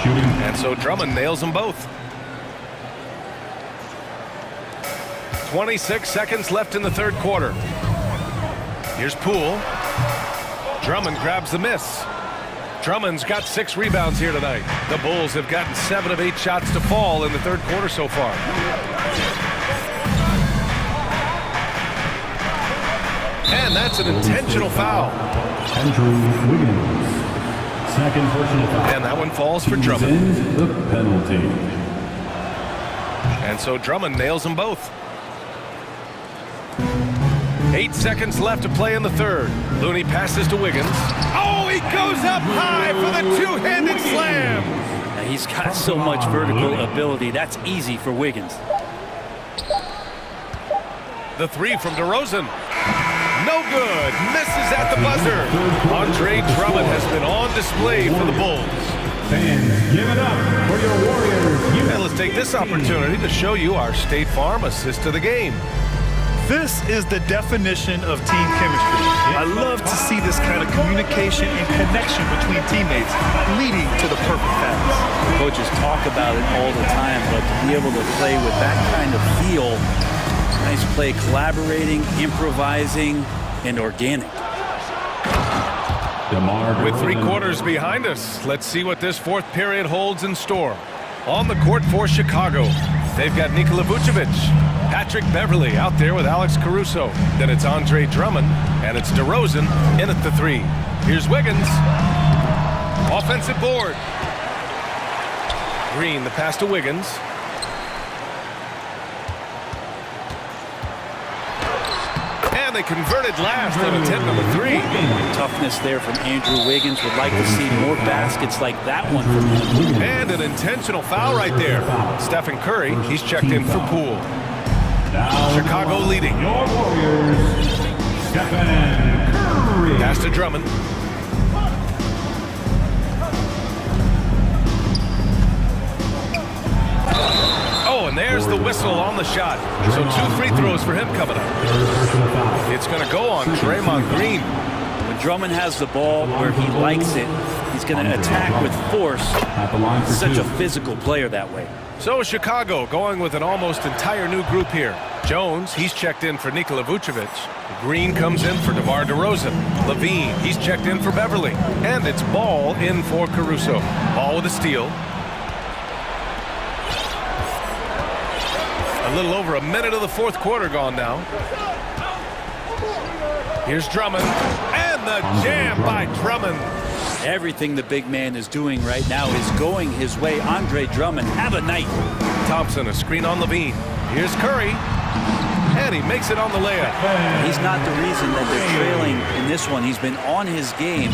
Shooting. And so Drummond nails them both. 26 seconds left in the third quarter. Here's Poole. Drummond grabs the miss. Drummond's got 6 rebounds here tonight. The Bulls have gotten 7 of 8 shots to fall in the third quarter so far. And that's an intentional foul. Andrew Wiggins. Second personal foul. And that one falls for Drummond. The penalty. And so Drummond nails them both. 8 seconds left to play in the third. Looney passes to Wiggins. Oh, he goes up high for the 2-handed slam. Now, he's got so much vertical ability. That's easy for Wiggins. The 3 from DeRozan. No good. Misses at the buzzer. Andre Drummond has been on display for the Bulls. Fans, give it up for your Warriors. And let's take this opportunity to show you our State Farm assist to the game. This is the definition of team chemistry. I love to see this kind of communication and connection between teammates leading to the perfect pass. Coaches talk about it all the time, but to be able to play with that kind of feel, nice play, collaborating, improvising, and organic. With 3 quarters behind us, let's see what this fourth period holds in store. On the court for Chicago, they've got Nikola Vucevic, Patrick Beverley out there with Alex Caruso. Then it's Andre Drummond, and it's DeRozan in at the 3. Here's Wiggins. Offensive board. Green, the pass to Wiggins. And they converted last on attempt number 3. Toughness there from Andrew Wiggins. Would like to see more baskets like that one from him. And an intentional foul right there. Stephen Curry, he's checked in for Poole. Chicago leading. Your Warriors, Stephen Curry. Pass to Drummond. Oh, And there's the whistle on the shot. So 2 free throws for him coming up. It's going to go on Draymond Green. When Drummond has the ball where he likes it, he's going to attack with force. He's such a physical player that way. So Chicago going with an almost entire new group here. Jones, he's checked in for Nikola Vucevic. Green comes in for DeMar DeRozan. Levine, he's checked in for Beverly. And it's Ball in for Caruso. Ball with a steal. A little over a minute of the fourth quarter gone now. Here's Drummond. And the jam by Drummond. Everything the big man is doing right now is going his way. Andre Drummond, have a night. Thompson, a screen on Levine. Here's Curry. And he makes it on the layup. He's not the reason that they're trailing in this one. He's been on his game.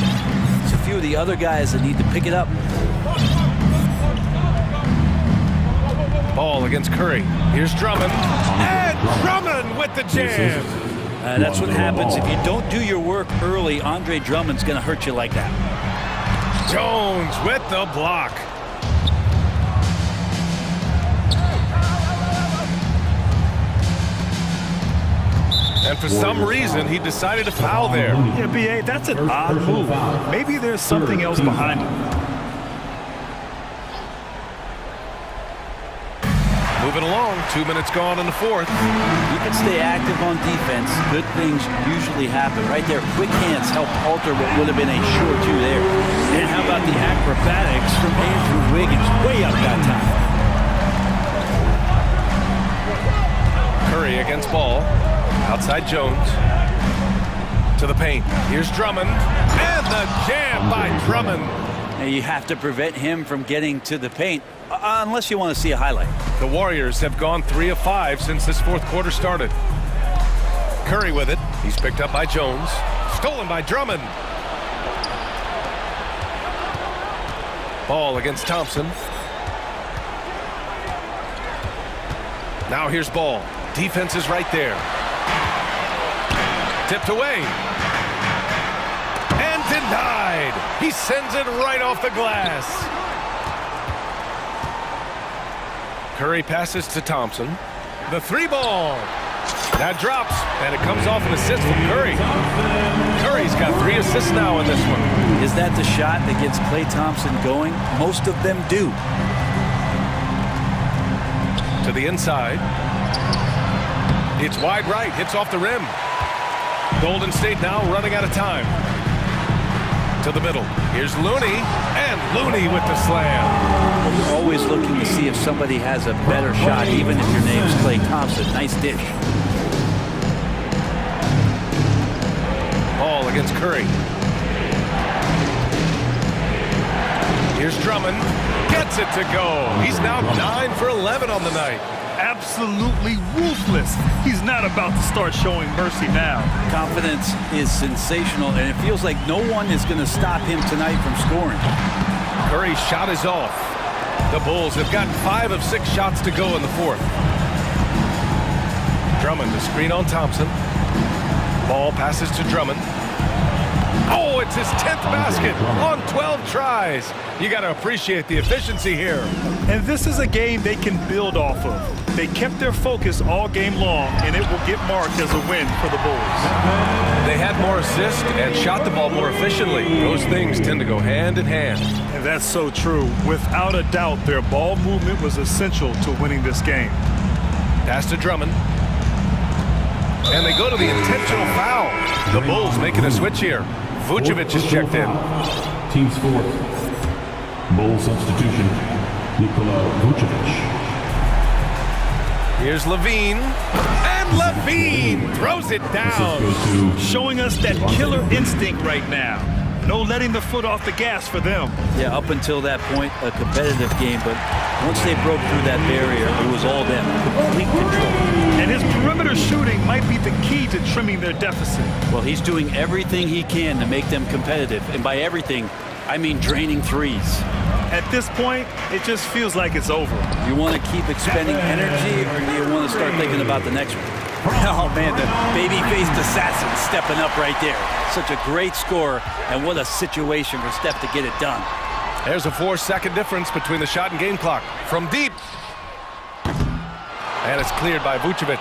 It's a few of the other guys that need to pick it up. Ball against Curry. Here's Drummond. And Drummond with the jam. That's what happens if you don't do your work early. Andre Drummond's going to hurt you like that. Jones with the block. And for some reason, he decided to foul there. Yeah, B.A., that's an odd move. Maybe there's something else behind it. Moving along, 2 minutes gone in the fourth. You can stay active on defense. Good things usually happen. Right there, quick hands help alter what would have been a sure 2 there. And how about the acrobatics from Andrew Wiggins? Way up that time. Curry against Ball. Outside Jones. To the paint. Here's Drummond. And the jam by Drummond. Now you have to prevent him from getting to the paint, unless you want to see a highlight. The Warriors have gone 3 of 5 since this fourth quarter started. Curry with it. He's picked up by Jones. Stolen by Drummond. Ball against Thompson. Now here's Ball. Defense is right there. Tipped away. And denied. He sends it right off the glass. Curry passes to Thompson. The 3-ball. That drops, and it comes off an assist from Curry. Curry's got 3 assists now in this one. Is that the shot that gets Klay Thompson going? Most of them do. To the inside. It's wide right, hits off the rim. Golden State now running out of time. To the middle. Here's Looney, and Looney with the slam. We're always looking to see if somebody has a better shot, even if your name's Klay Thompson. Nice dish. Ball against Curry. Here's Drummond. Gets it to go. He's now 9 for 11 on the night. Absolutely ruthless. He's not about to start showing mercy now. Confidence is sensational, and it feels like no one is going to stop him tonight from scoring. Curry's shot is off. The Bulls have gotten 5 of 6 shots to go in the fourth. Drummond, the screen on Thompson. Ball passes to Drummond. Oh, it's his 10th basket on 12 tries. You got to appreciate the efficiency here. And this is a game they can build off of. They kept their focus all game long, and it will get marked as a win for the Bulls. They had more assists and shot the ball more efficiently. Those things tend to go hand in hand. And that's so true. Without a doubt, their ball movement was essential to winning this game. Pass to Drummond. And they go to the intentional foul. The Bulls making a switch here. Vucevic is checked in. Team fourth. Bull substitution, Nikola Vucevic. Here's Levine. And Levine throws it down. Showing us that killer instinct right now. No letting the foot off the gas for them. Yeah, up until that point, a competitive game, but once they broke through that barrier, it was all them. Complete control. And his perimeter shooting might be the key to trimming their deficit. Well, he's doing everything he can to make them competitive. And by everything, I mean draining threes. At this point, it just feels like it's over. You want to keep expending energy, or do you want to start thinking about the next one? Oh, man, the baby-faced assassin stepping up right there. Such a great score, and what a situation for Steph to get it done. There's a 4-second difference between the shot and game clock. From deep. And it's cleared by Vucevic.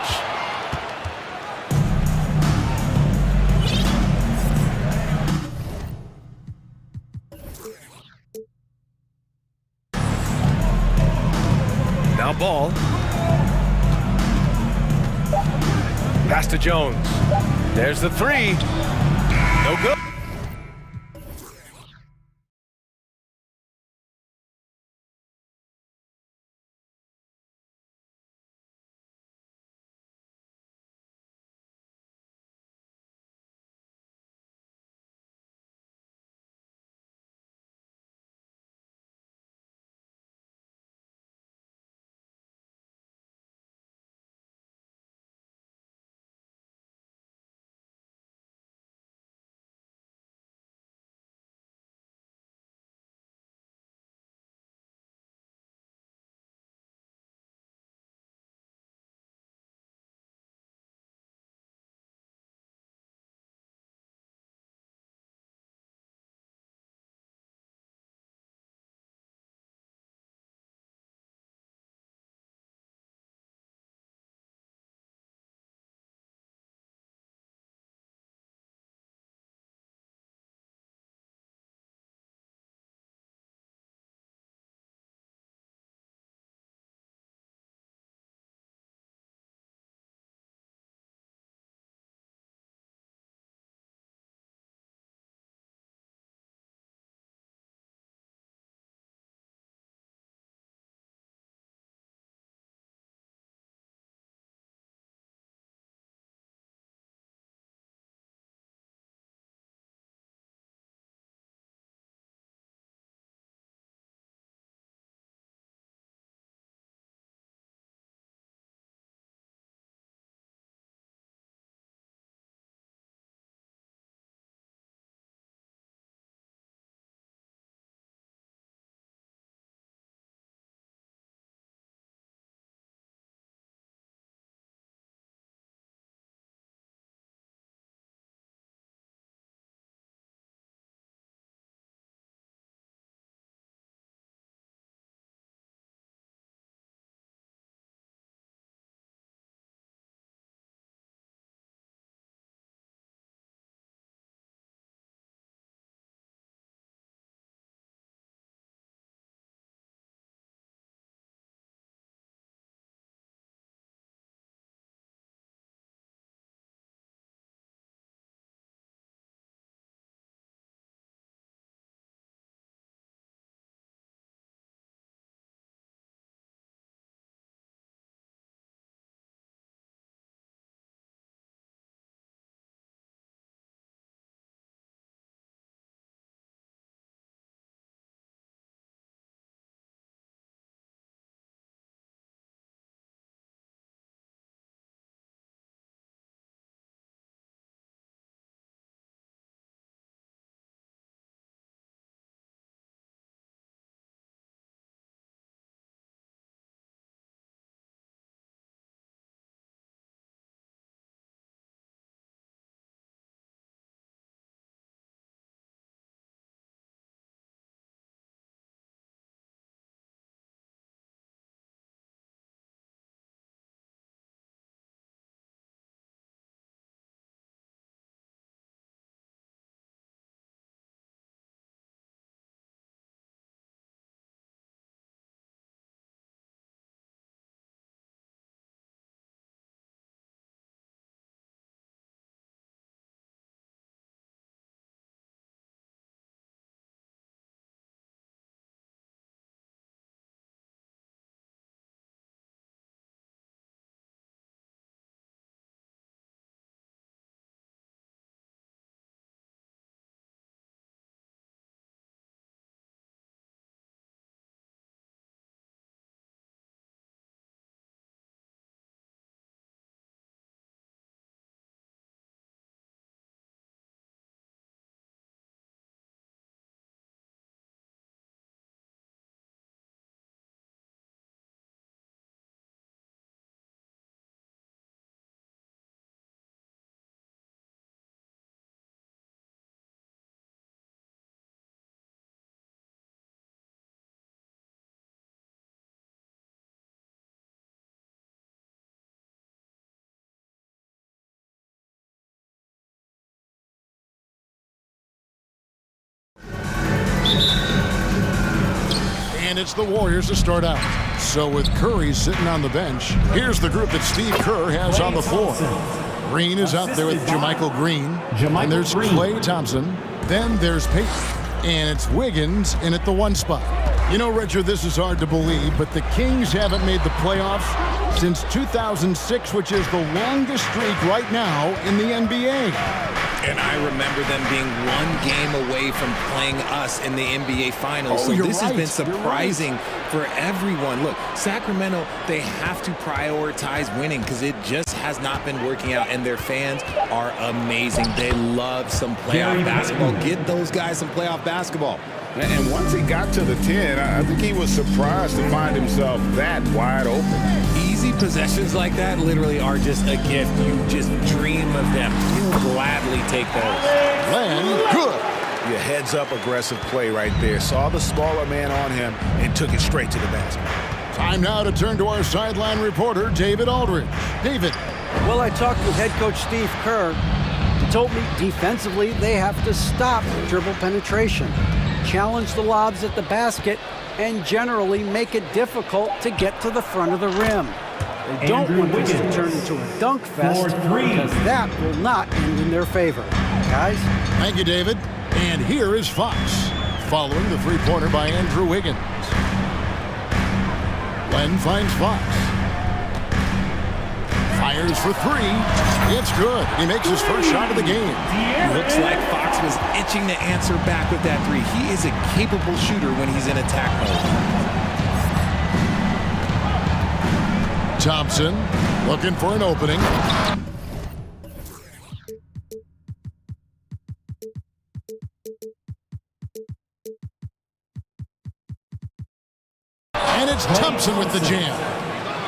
Now ball. Pass to Jones. There's the three. No good. And it's the Warriors to start out. So with Curry sitting on the bench, here's the group that Steve Kerr has on the floor. Green is out there with Jermichael Green. And there's Klay Thompson. Then there's Peyton. And it's Wiggins in at the 1 spot. You know, Richard, this is hard to believe, but the Kings haven't made the playoffs since 2006, which is the longest streak right now in the NBA. And I remember them being 1 game away from playing us in the NBA Finals. Oh, so this right. has been surprising for everyone. Look, Sacramento, they have to prioritize winning because it just has not been working out, and their fans are amazing. They love some playoff basketball. Get those guys some playoff basketball. And once he got to the 10, I think he was surprised to find himself that wide open. Easy possessions like that literally are just a gift. You just dream of them. You'll gladly take those. Len, good. Your heads-up aggressive play right there. Saw the smaller man on him and took it straight to the basket. Time now to turn to our sideline reporter, David Aldridge. David. Well, I talked with head coach Steve Kerr. He told me defensively they have to stop dribble penetration, challenge the lobs at the basket, and generally make it difficult to get to the front of the rim. They don't want this to turn into a dunk fest because that will not end in their favor. Guys? Thank you, David. And here is Fox, following the three-pointer by Andrew Wiggins. Len finds Fox. Fires for 3. It's good. He makes his first shot of the game. Looks like Fox was itching to answer back with that 3. He is a capable shooter when he's in attack mode. Thompson looking for an opening. And it's Thompson with the jam.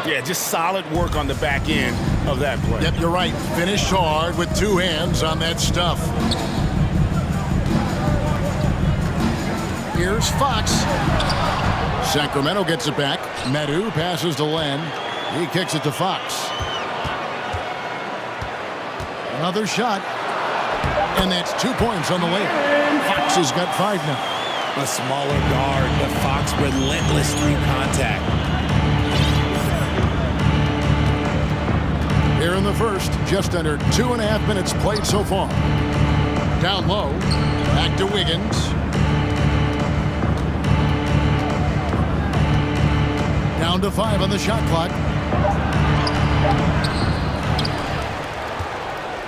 Yeah, just solid work on the back end of that play. Yep, you're right. Finished hard with 2 hands on that stuff. Here's Fox. Sacramento gets it back. Medu passes to Len. He kicks it to Fox. Another shot. And that's 2 points on the layup. Fox has got 5 now. A smaller guard, but Fox relentless through contact. Here in the first, just under 2.5 minutes played so far. Down low, back to Wiggins. Down to 5 on the shot clock.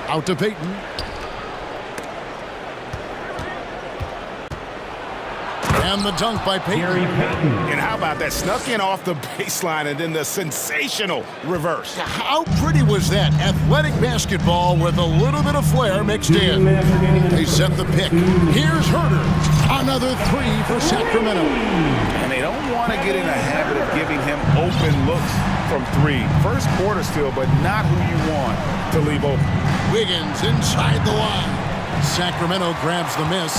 Out to Peyton. And the dunk by Peyton. And how about that? Snuck in off the baseline and then the sensational reverse. How pretty was that? Athletic basketball with a little bit of flair mixed in. They set the pick. Here's Herter. Another 3 for Sacramento. And they don't want to get in a habit of giving him open looks from 3. First quarter still, but not who you want to leave open. Wiggins inside the line. Sacramento grabs the miss.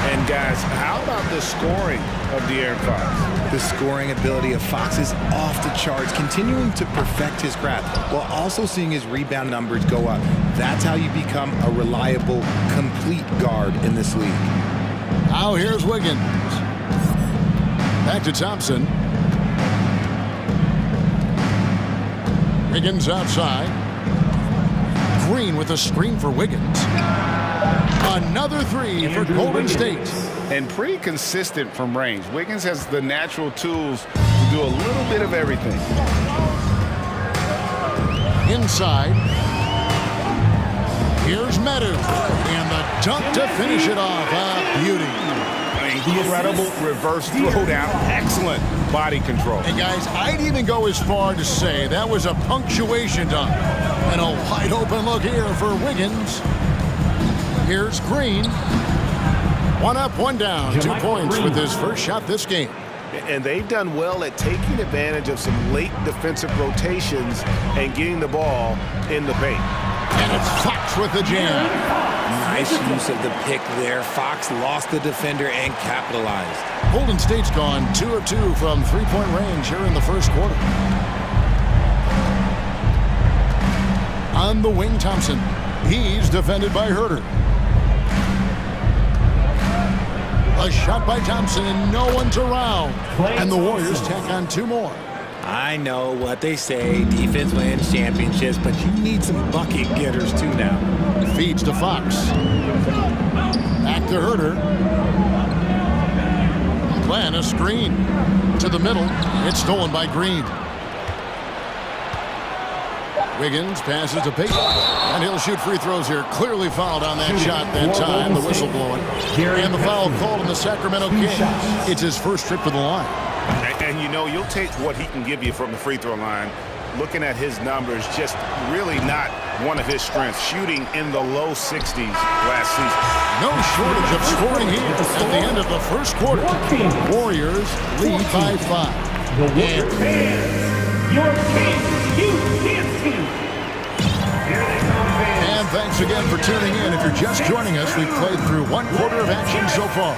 And guys, how about the scoring of De'Aaron Fox? The scoring ability of Fox is off the charts, continuing to perfect his craft while also seeing his rebound numbers go up. That's how you become a reliable, complete guard in this league. Now here's Wiggins. Back to Thompson. Wiggins outside. Green with a screen for Wiggins. Another 3 for Golden State. And pretty consistent from range. Wiggins has the natural tools to do a little bit of everything. Inside. Here's Medu. And the dunk to finish it off. A beauty. Incredible reverse throwdown. Excellent body control. And guys, I'd even go as far to say that was a punctuation dunk. And a wide open look here for Wiggins. Here's Green. 1 up, 1 down. 2 points with his first shot this game. And they've done well at taking advantage of some late defensive rotations and getting the ball in the paint. And it's Fox with the jam. Nice use of the pick there. Fox lost the defender and capitalized. Golden State's gone 2 of 2 from 3-point range here in the first quarter. On the wing, Thompson. He's defended by Herter. A shot by Thompson, and no one's around. And the Warriors tack on 2 more. I know what they say, defense wins championships, but you need some bucket getters too now. Feeds to Fox. Back to Herter. Plan a screen. To the middle. It's stolen by Green. Wiggins passes to Payton. And he'll shoot free throws here. Clearly fouled on that shot that time. The whistle blowing. And the foul called on the Sacramento Kings. It's his first trip to the line. And you know, you'll take what he can give you from the free throw line. Looking at his numbers, just really not one of his strengths. Shooting in the low 60s last season. No shortage of scoring here at the end of the first quarter. Warriors lead by 5. The Warriors fans, your king, you can't see. Here they come, fans. And thanks again for tuning in. If you're just joining us, we've played through 1 quarter of action so far.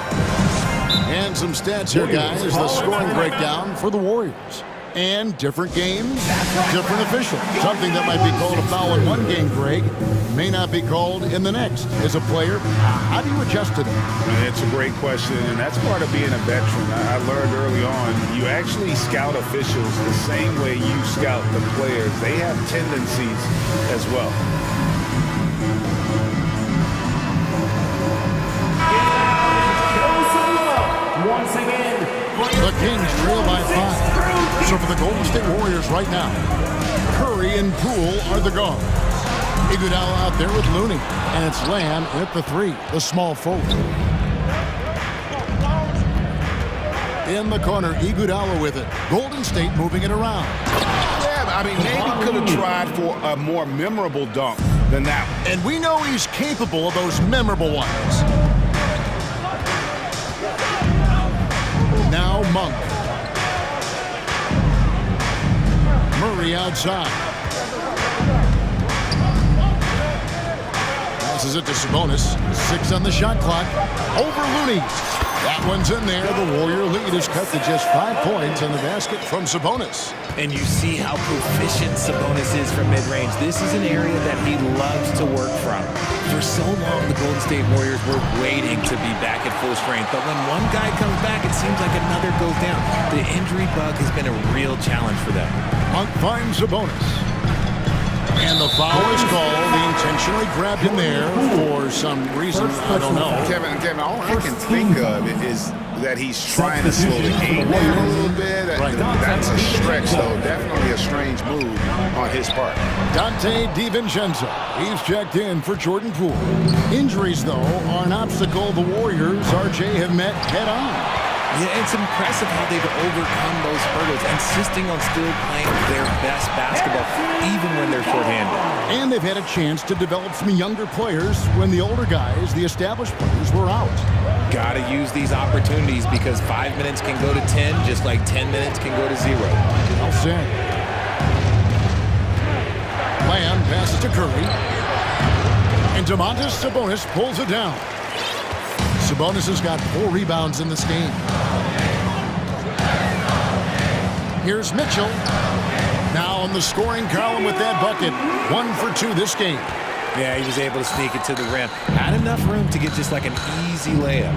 And some stats here, guys. The scoring breakdown for the Warriors. And different games, different officials. Something that might be called a foul in one game, Greg, may not be called in the next. As a player, how do you adjust to that? It's a great question, and that's part of being a veteran. I learned early on, you actually scout officials the same way you scout the players. They have tendencies as well. Once again, the Kings trail by 5. So for the Golden State Warriors right now, Curry and Poole are the guards. Iguodala out there with Looney, and it's Lamb at the 3, the small forward. In the corner, Iguodala with it. Golden State moving it around. Yeah, I mean, maybe could have tried for a more memorable dunk than that one. And we know he's capable of those memorable ones. Now Monk. Murray outside. Passes it to Sabonis. 6 on the shot clock. Over Looney. That one's in there. The Warrior lead is cut to just 5 points in the basket from Sabonis. And you see how proficient Sabonis is from mid-range. This is an area that he loves to work from. For so long, the Golden State Warriors were waiting to be back at full strength. But when one guy comes back, it seems like another goes down. The injury bug has been a real challenge for them. Monk finds Sabonis. And the foul is called. He intentionally grabbed him there for some reason. I don't know. Kevin, all I can think of is that he's trying to slow the game down a little bit. That's a stretch, though. Definitely a strange move on his part. Dante DiVincenzo. He's checked in for Jordan Poole. Injuries, though, are an obstacle the Warriors, RJ, have met head-on. Yeah, it's impressive how they've overcome those hurdles, insisting on still playing their best basketball, even when they're shorthanded. And they've had a chance to develop some younger players when the older guys, the established players, were out. Gotta use these opportunities because 5 minutes can go to 10, just like 10 minutes can go to 0. Well said. Lamb passes to Curry. And Domantas Sabonis pulls it down. Sabonis has got 4 rebounds in this game. Here's Mitchell. Now on the scoring column with that bucket. 1 for 2 this game. Yeah, he was able to sneak it to the rim. Had enough room to get just like an easy layup.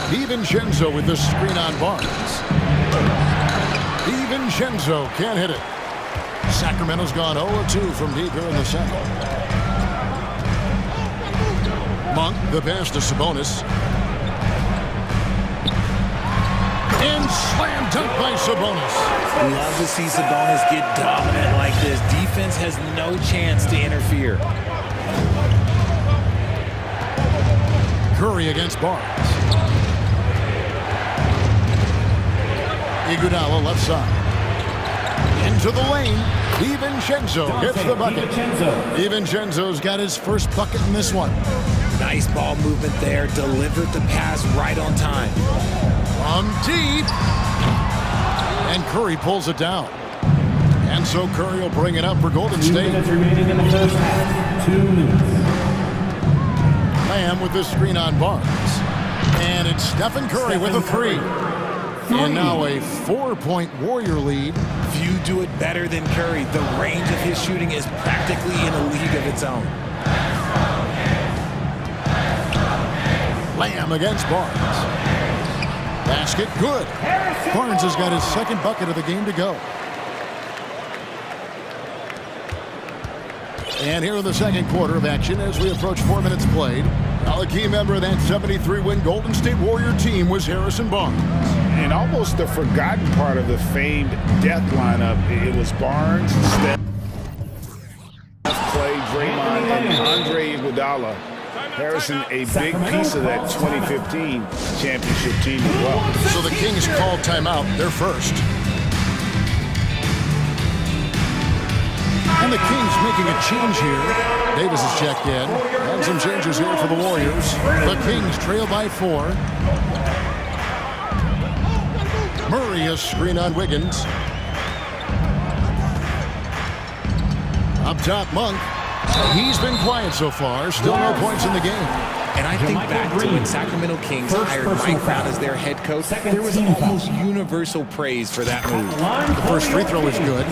DiVincenzo with the screen on Barnes. DiVincenzo can't hit it. Sacramento's gone 0-2 from deep here in the second. Monk, the pass to Sabonis. And slam dunk by Sabonis. Love to see Sabonis get dominant like this. Defense has no chance to interfere. Curry against Barnes. Iguodala left side. Into the lane. DiVincenzo gets the bucket. DiVincenzo's got his first bucket in this one. Nice ball movement there. Delivered the pass right on time. From deep. And Curry pulls it down. And so Curry will bring it up for Golden State. 2 minutes remaining in the first half. 2 minutes. Lamb with the screen on Barnes. And it's Stephen Curry with a 3. And now a 4-point Warrior lead. Few do it better than Curry. The range of his shooting is practically in a league of its own. Lamb against Barnes. Basket good. Barnes has got his second bucket of the game to go. And here in the second quarter of action as we approach 4 minutes played. Now, a key member of that 73-win Golden State Warrior team was Harrison Barnes. And almost the forgotten part of the famed death lineup, it was Barnes, Steph, Clay, Draymond, and Andre Iguodala. Harrison, a big piece of that 2015 championship team as well. So the Kings called timeout. They're first. And the Kings making a change here. Davis has checked in. And some changes here for the Warriors. The Kings trail by 4. Murray a screen on Wiggins. Up top, Monk. He's been quiet so far. Still no points in the game. And I think back to when Sacramento Kings hired Mike Brown as their head coach, there was almost universal praise for that move. The first free throw is good.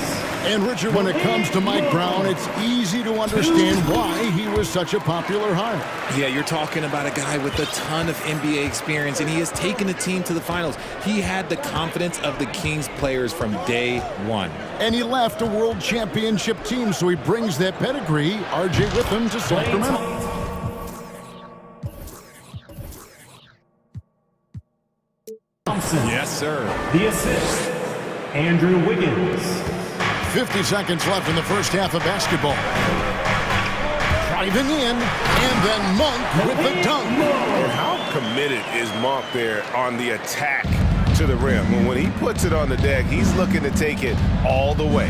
And Richard, when it comes to Mike Brown, it's easy to understand why he was such a popular hire. Yeah, you're talking about a guy with a ton of NBA experience, and he has taken the team to the finals. He had the confidence of the Kings players from day one. And he left a world championship team, so he brings that pedigree, RJ, with him to Sacramento. Yes, sir. The assist, Andrew Wiggins. 50 seconds left in the first half of basketball. Driving in, and then Monk with the dunk. And how committed is Monk there on the attack to the rim? When he puts it on the deck, he's looking to take it all the way.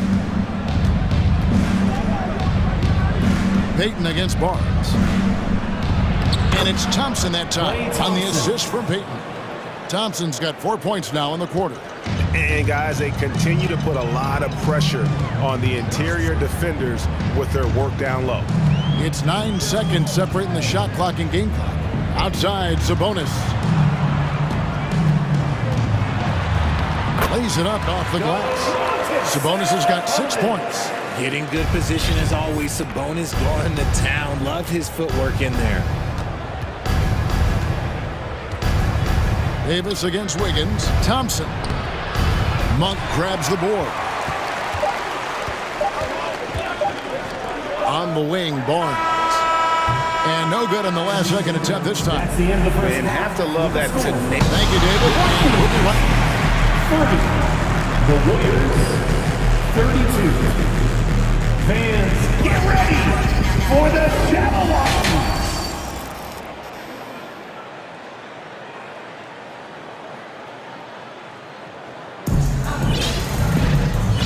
Payton against Barnes. And it's Thompson that time on the assist from Payton. Thompson's got 4 points now in the quarter. And guys, they continue to put a lot of pressure on the interior defenders with their work down low. It's 9 seconds separating the shot clock and game clock. Outside, Sabonis. Lays it up off the glass. Sabonis has got 6 points. Getting good position as always. Sabonis going to town. Love his footwork in there. Davis against Wiggins. Thompson. Monk grabs the board. On the wing, Barnes. And no good on the last second attempt this time. That's the end of the first And have to love that. Thank you, David. And we'll be right. 30. The Warriors, 32. Fans, get ready for the Javelin.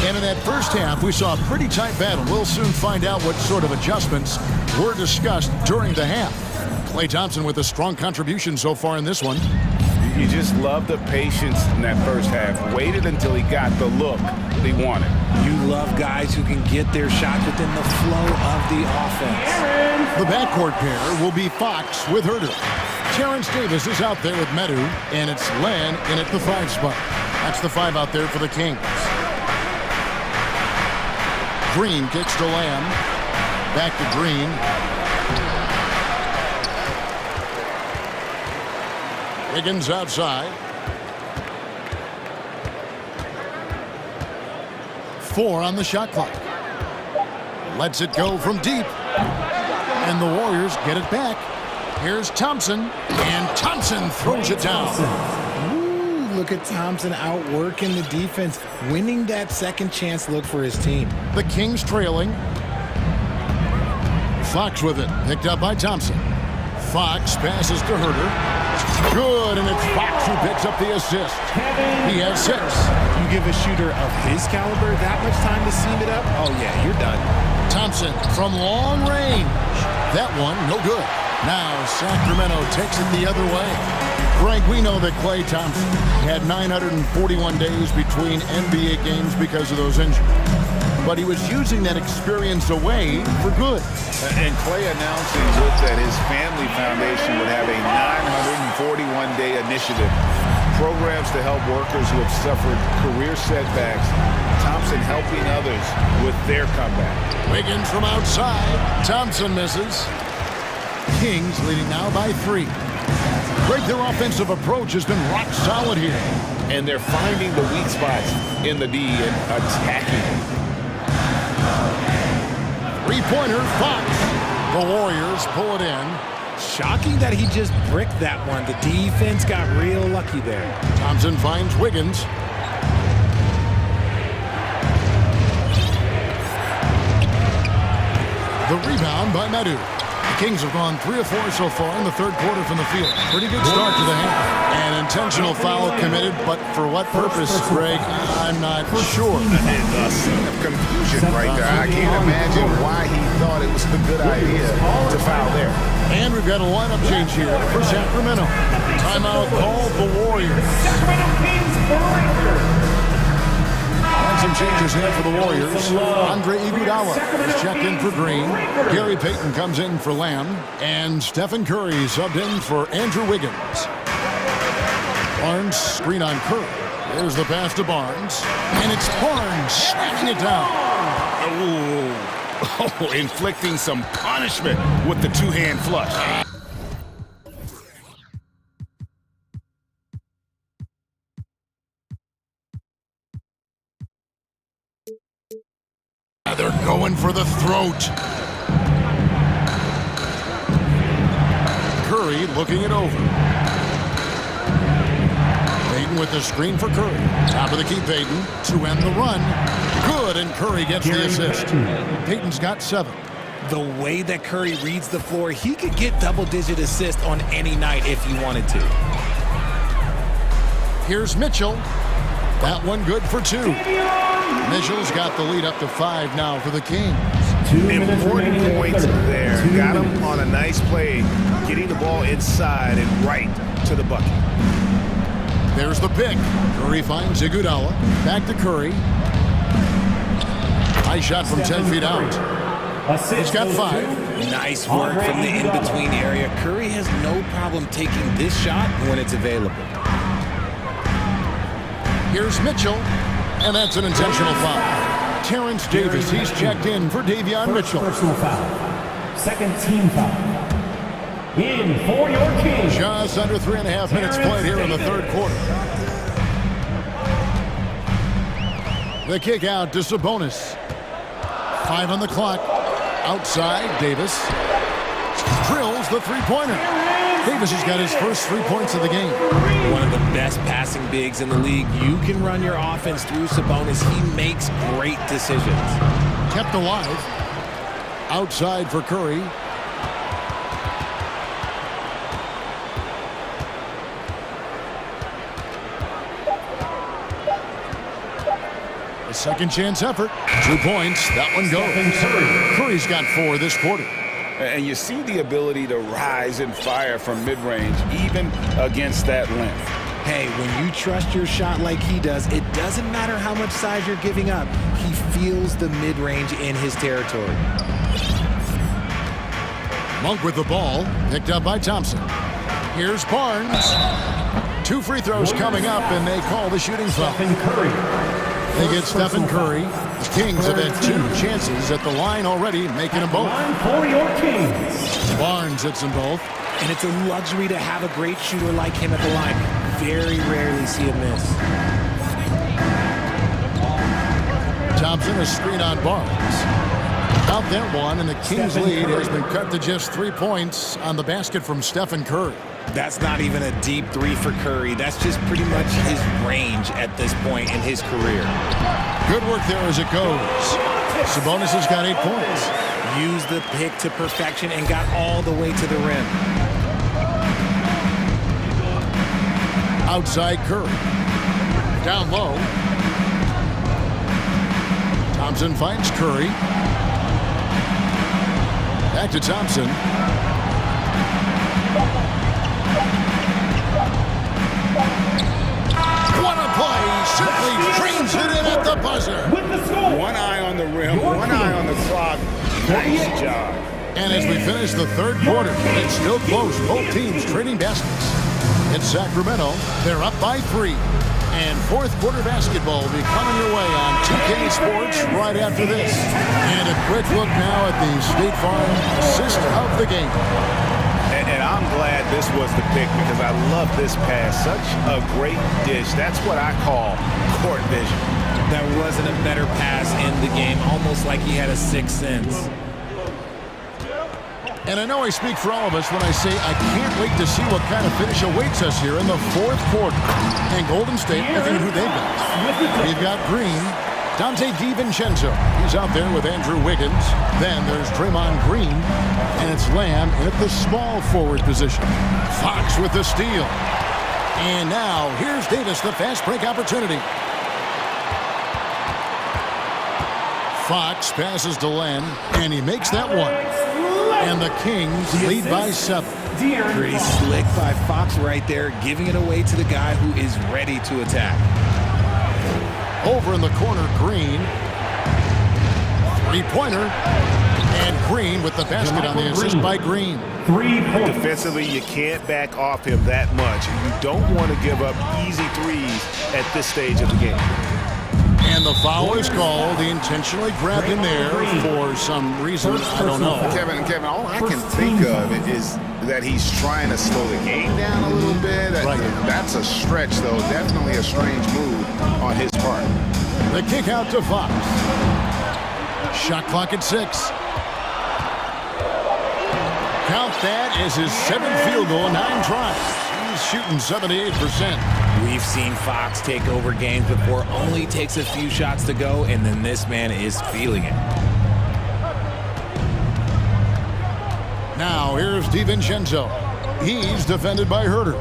And in that first half, we saw a pretty tight battle. We'll soon find out what sort of adjustments were discussed during the half. Klay Thompson with a strong contribution so far in this one. You just love the patience in that first half. Waited until he got the look that he wanted. You love guys who can get their shots within the flow of the offense. The backcourt pair will be Fox with Herter. Terrence Davis is out there with Medu, and it's Len in at the 5 spot. That's the 5 out there for the Kings. Green kicks to Lamb. Back to Green. Wiggins outside. 4 on the shot clock. Lets it go from deep. And the Warriors get it back. Here's Thompson. And Thompson throws it down. Look at Thompson outworking the defense, winning that second chance look for his team. The Kings trailing. Fox with it, picked up by Thompson. Fox passes to Herter. Good, and it's Fox who picks up the assist. He has 6. You give a shooter of his caliber that much time to seam it up? Oh yeah, you're done. Thompson from long range. That one, no good. Now Sacramento takes it the other way. Greg, we know that Klay Thompson had 941 days between NBA games because of those injuries. But he was using that experience away for good. And Klay announcing with that his family foundation would have a 941-day initiative. Programs to help workers who have suffered career setbacks. Thompson helping others with their comeback. Wiggins from outside. Thompson misses. Kings leading now by 3. Greg, their offensive approach has been rock solid here. And they're finding the weak spots in the D and attacking. Three-pointer, Fox. The Warriors pull it in. Shocking that he just bricked that one. The defense got real lucky there. Thompson finds Wiggins. The rebound by Madu. The Kings have gone 3 of 4 so far in the third quarter from the field. Pretty good start to the half. An intentional foul committed, but for what purpose, Greg? I'm not sure. A scene of confusion right there. I can't imagine why he thought it was a good idea to foul there. And we've got a lineup change here for Sacramento. Timeout called the Warriors. And some changes here for the Warriors. Andre Iguodala is checked in for Green. Gary Payton comes in for Lamb. And Stephen Curry subbed in for Andrew Wiggins. Barnes screen on Curry. There's the pass to Barnes. And it's Barnes slamming it down. Oh, inflicting some punishment with the two-hand flush. They're going for the throat. Curry looking it over. Payton with the screen for Curry. Top of the key, Payton to end the run. Good, and Curry gets the assist. Payton's got 7. The way that Curry reads the floor, he could get double-digit assists on any night if he wanted to. Here's Mitchell. That one good for 2. Mitchell's got the lead up to 5 now for the Kings. Important points there. Got him on a nice play, getting the ball inside and right to the bucket. There's the pick. Curry finds Iguodala. Back to Curry. High shot from 10 feet out. He's got 5. Nice work from the in-between area. Curry has no problem taking this shot when it's available. Here's Mitchell, and that's an intentional foul. Terrence Davis, he's checked in for Davion Mitchell. Personal foul. Second team foul. In for your Kings. Just under 3.5 minutes played here in the third quarter. The kick out to Sabonis. 5 on the clock. Outside, Davis drills the three-pointer. Davis has got his first 3 points of the game. One of the best passing bigs in the league. You can run your offense through Sabonis. He makes great decisions. Kept alive. Outside for Curry. A second chance effort. 2 points. That one goes. Curry's got 4 this quarter. And you see the ability to rise and fire from mid-range, even against that length. Hey, when you trust your shot like he does, it doesn't matter how much size you're giving up. He feels the mid-range in his territory. Monk with the ball, picked up by Thompson. Here's Barnes. 2 free throws coming up, and they call the shooting foul. They get Stephen Curry. The Kings have had 2 chances at the line already, making them both. For your Kings. Barnes hits them both. And it's a luxury to have a great shooter like him at the line. Very rarely see a miss. Thompson, a screen on Barnes. Out that one, and the Kings' lead has been cut to just 3 points on the basket from Stephen Curry. That's not even a deep 3 for Curry. That's just pretty much his range at this point in his career. Good work there as it goes. Sabonis has got 8 points. Used the pick to perfection and got all the way to the rim. Outside Curry. Down low. Thompson finds Curry. Back to Thompson. What a play! Simply drains it in at the buzzer. One eye on the rim, one eye on the clock. Nice job. And as we finish the third quarter, it's still close. Both teams trading baskets. In Sacramento, they're up by 3. And fourth quarter basketball will be coming your way on 2K Sports right after this. And a quick look now at the State Farm assist of the game. And I'm glad this was the pick because I love this pass. Such a great dish. That's what I call court vision. There wasn't a better pass in the game, almost like he had a sixth sense. And I know I speak for all of us when I say I can't wait to see what kind of finish awaits us here in the fourth quarter. And Golden State, looking at who they've got. We've got Green, Dante DiVincenzo. He's out there with Andrew Wiggins. Then there's Draymond Green. And it's Lamb in at the small forward position. Fox with the steal. And now here's Davis, the fast break opportunity. Fox passes to Len, and he makes that one. And the Kings lead by 7. Pretty slick by Fox right there, giving it away to the guy who is ready to attack. Over in the corner, Green. Three-pointer. And Green with the basket on the assist by Green. Defensively, you can't back off him that much. You don't want to give up easy threes at this stage of the game. And the foul is called. He intentionally grabbed him there for some reason. I don't know. Kevin, all I can think of is that he's trying to slow the game down a little bit. Right. That's a stretch, though. Definitely a strange move on his part. The kick out to Fox. Shot clock at 6. Count that as his 7th field goal in 9 tries. He's shooting 78%. We've seen Fox take over games before, only takes a few shots to go, and then this man is feeling it. Now here's DiVincenzo. He's defended by Herter.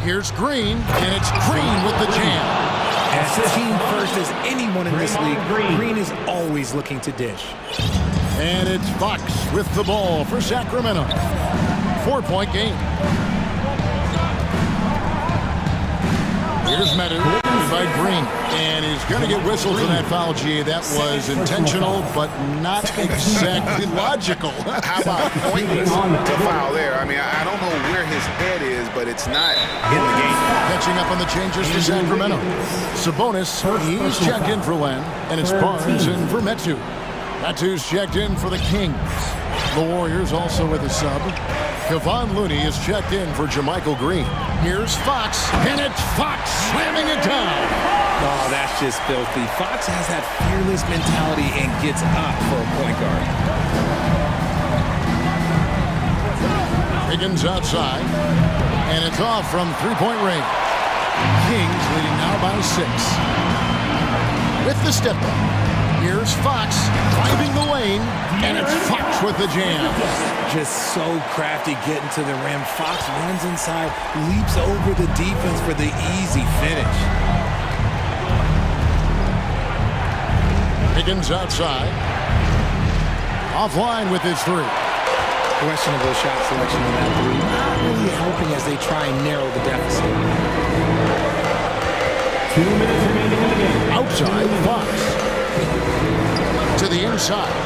Here's Green, and it's Green with the jam. As team first as anyone in this league, Green is always looking to dish. And it's Fox with the ball for Sacramento. 4-point game. Here's Meadows by Green. And he's going to get whistled for that foul, G. That was intentional, but not exactly logical. How about pointless to foul there? I mean, I don't know where his head is, but it's not in the game. Catching up on the changes for Sacramento. Sabonis, he's checked in for Len. And it's Barnes in for Metu. Metu's checked in for the Kings. The Warriors also with a sub. Kevon Looney is checked in for Jermichael Green. Here's Fox, and it's Fox slamming it down. Oh, that's just filthy. Fox has that fearless mentality and gets up for a point guard. Higgins outside, and it's off from three-point range. Kings leading now by 6. With the step up. Here's Fox driving the lane, and it's Fox with the jam. Just so crafty getting to the rim. Fox runs inside, leaps over the defense for the easy finish. Higgins outside. Offline with his 3. Questionable shot selection on that 3. Not really helping as they try and narrow the deficit. 2 minutes remaining in the game. Outside, Fox. To the inside.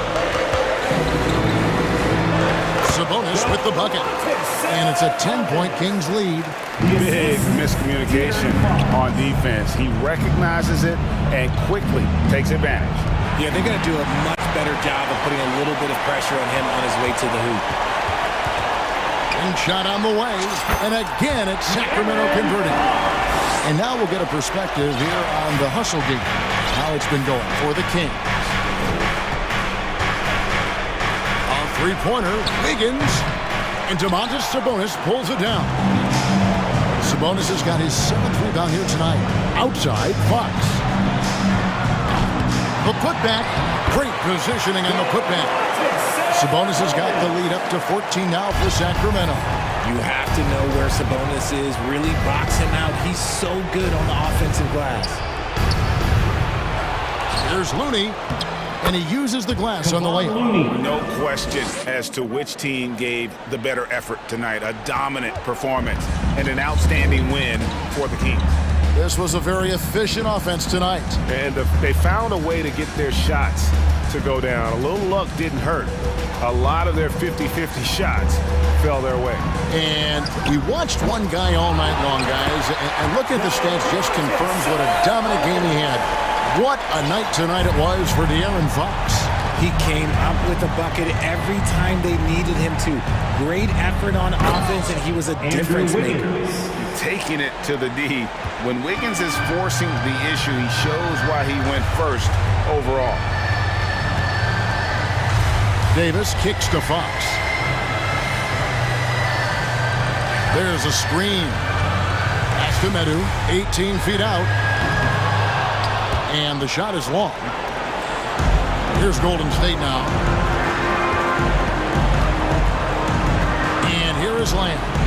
Sabonis with the bucket. And it's a 10-point Kings lead. Big miscommunication on defense. He recognizes it and quickly takes advantage. Yeah, they're going to do a much better job of putting a little bit of pressure on him on his way to the hoop. And shot on the way. And again, it's Sacramento converting. And now we'll get a perspective here on the hustle game. How it's been going for the Kings. Three-pointer, Wiggins, and Domantas Sabonis pulls it down. Sabonis has got his 7th rebound here tonight. Outside, Fox. The putback, great positioning on the putback. Sabonis has got the lead up to 14 now for Sacramento. You have to know where Sabonis is. Really box him out. He's so good on the offensive glass. Here's Looney. And he uses the glass on the layup. No question as to which team gave the better effort tonight. A dominant performance and an outstanding win for the Kings. This was a very efficient offense tonight. And they found a way to get their shots to go down. A little luck didn't hurt. A lot of their 50-50 shots fell their way. And we watched one guy all night long, guys. And looking at the stats just confirms what a dominant game he had. What a night tonight it was for De'Aaron Fox. He came up with a bucket every time they needed him to. Great effort on offense, and he was a difference maker. Taking it to the D. When Wiggins is forcing the issue, he shows why he went first overall. Davis kicks to Fox. There's a screen. Pass to Medu, 18 feet out. And the shot is long. Here's Golden State now. And here is Lamb.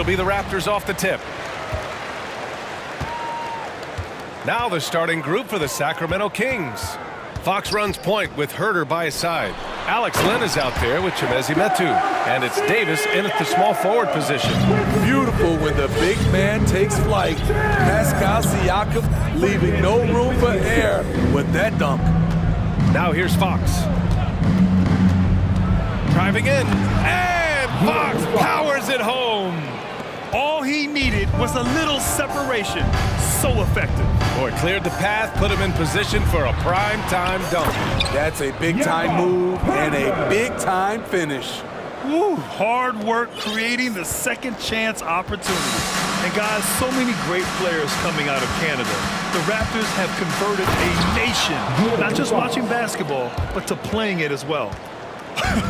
It'll be the Raptors off the tip. Now the starting group for the Sacramento Kings. Fox runs point with Herter by his side. Alex Len is out there with Chimezie Metu. And it's Davis in at the small forward position. Beautiful when the big man takes flight. Pascal Siakam leaving no room for error with that dunk. Now here's Fox. Driving in, and Fox powers it home. All he needed was a little separation. So effective. Boy, cleared the path, put him in position for a prime-time dunk. That's a big-time move and a big-time finish. Woo, hard work creating the second chance opportunity. And guys, so many great players coming out of Canada. The Raptors have converted a nation, not just watching basketball, but to playing it as well.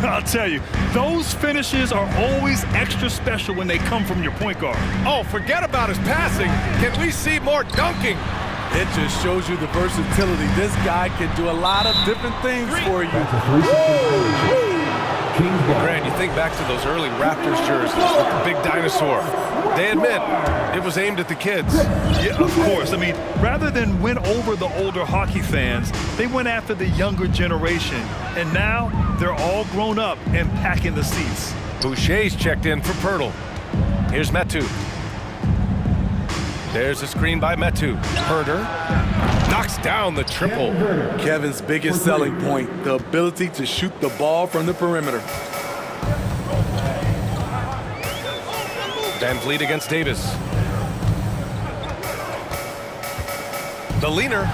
I'll tell you, those finishes are always extra special when they come from your point guard. Oh, forget about his passing. Can we see more dunking? It just shows you the versatility. This guy can do a lot of different things for you. Grant, you think back to those early Raptors jerseys with the big dinosaur. They admit it was aimed at the kids. Yeah, of course. I mean, rather than win over the older hockey fans, they went after the younger generation. And now they're all grown up and packing the seats. Boucher's checked in for Pirtle. Here's Metu. There's a screen by Metu. Herter knocks down the triple. Kevin's biggest selling point, the ability to shoot the ball from the perimeter. Van Vliet against Davis. The leaner.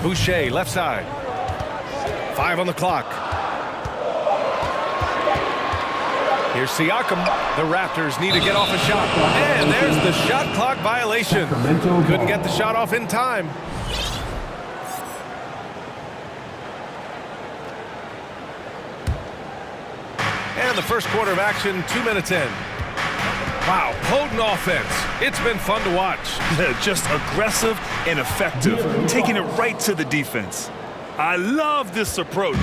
Boucher, left side. 5 on the clock. Here's Siakam. The Raptors need to get off a shot. And there's the shot clock violation. Couldn't get the shot off in time. And the first quarter of action, 2 minutes in. Wow, potent offense. It's been fun to watch. Just aggressive and effective, taking it right to the defense. I love this approach.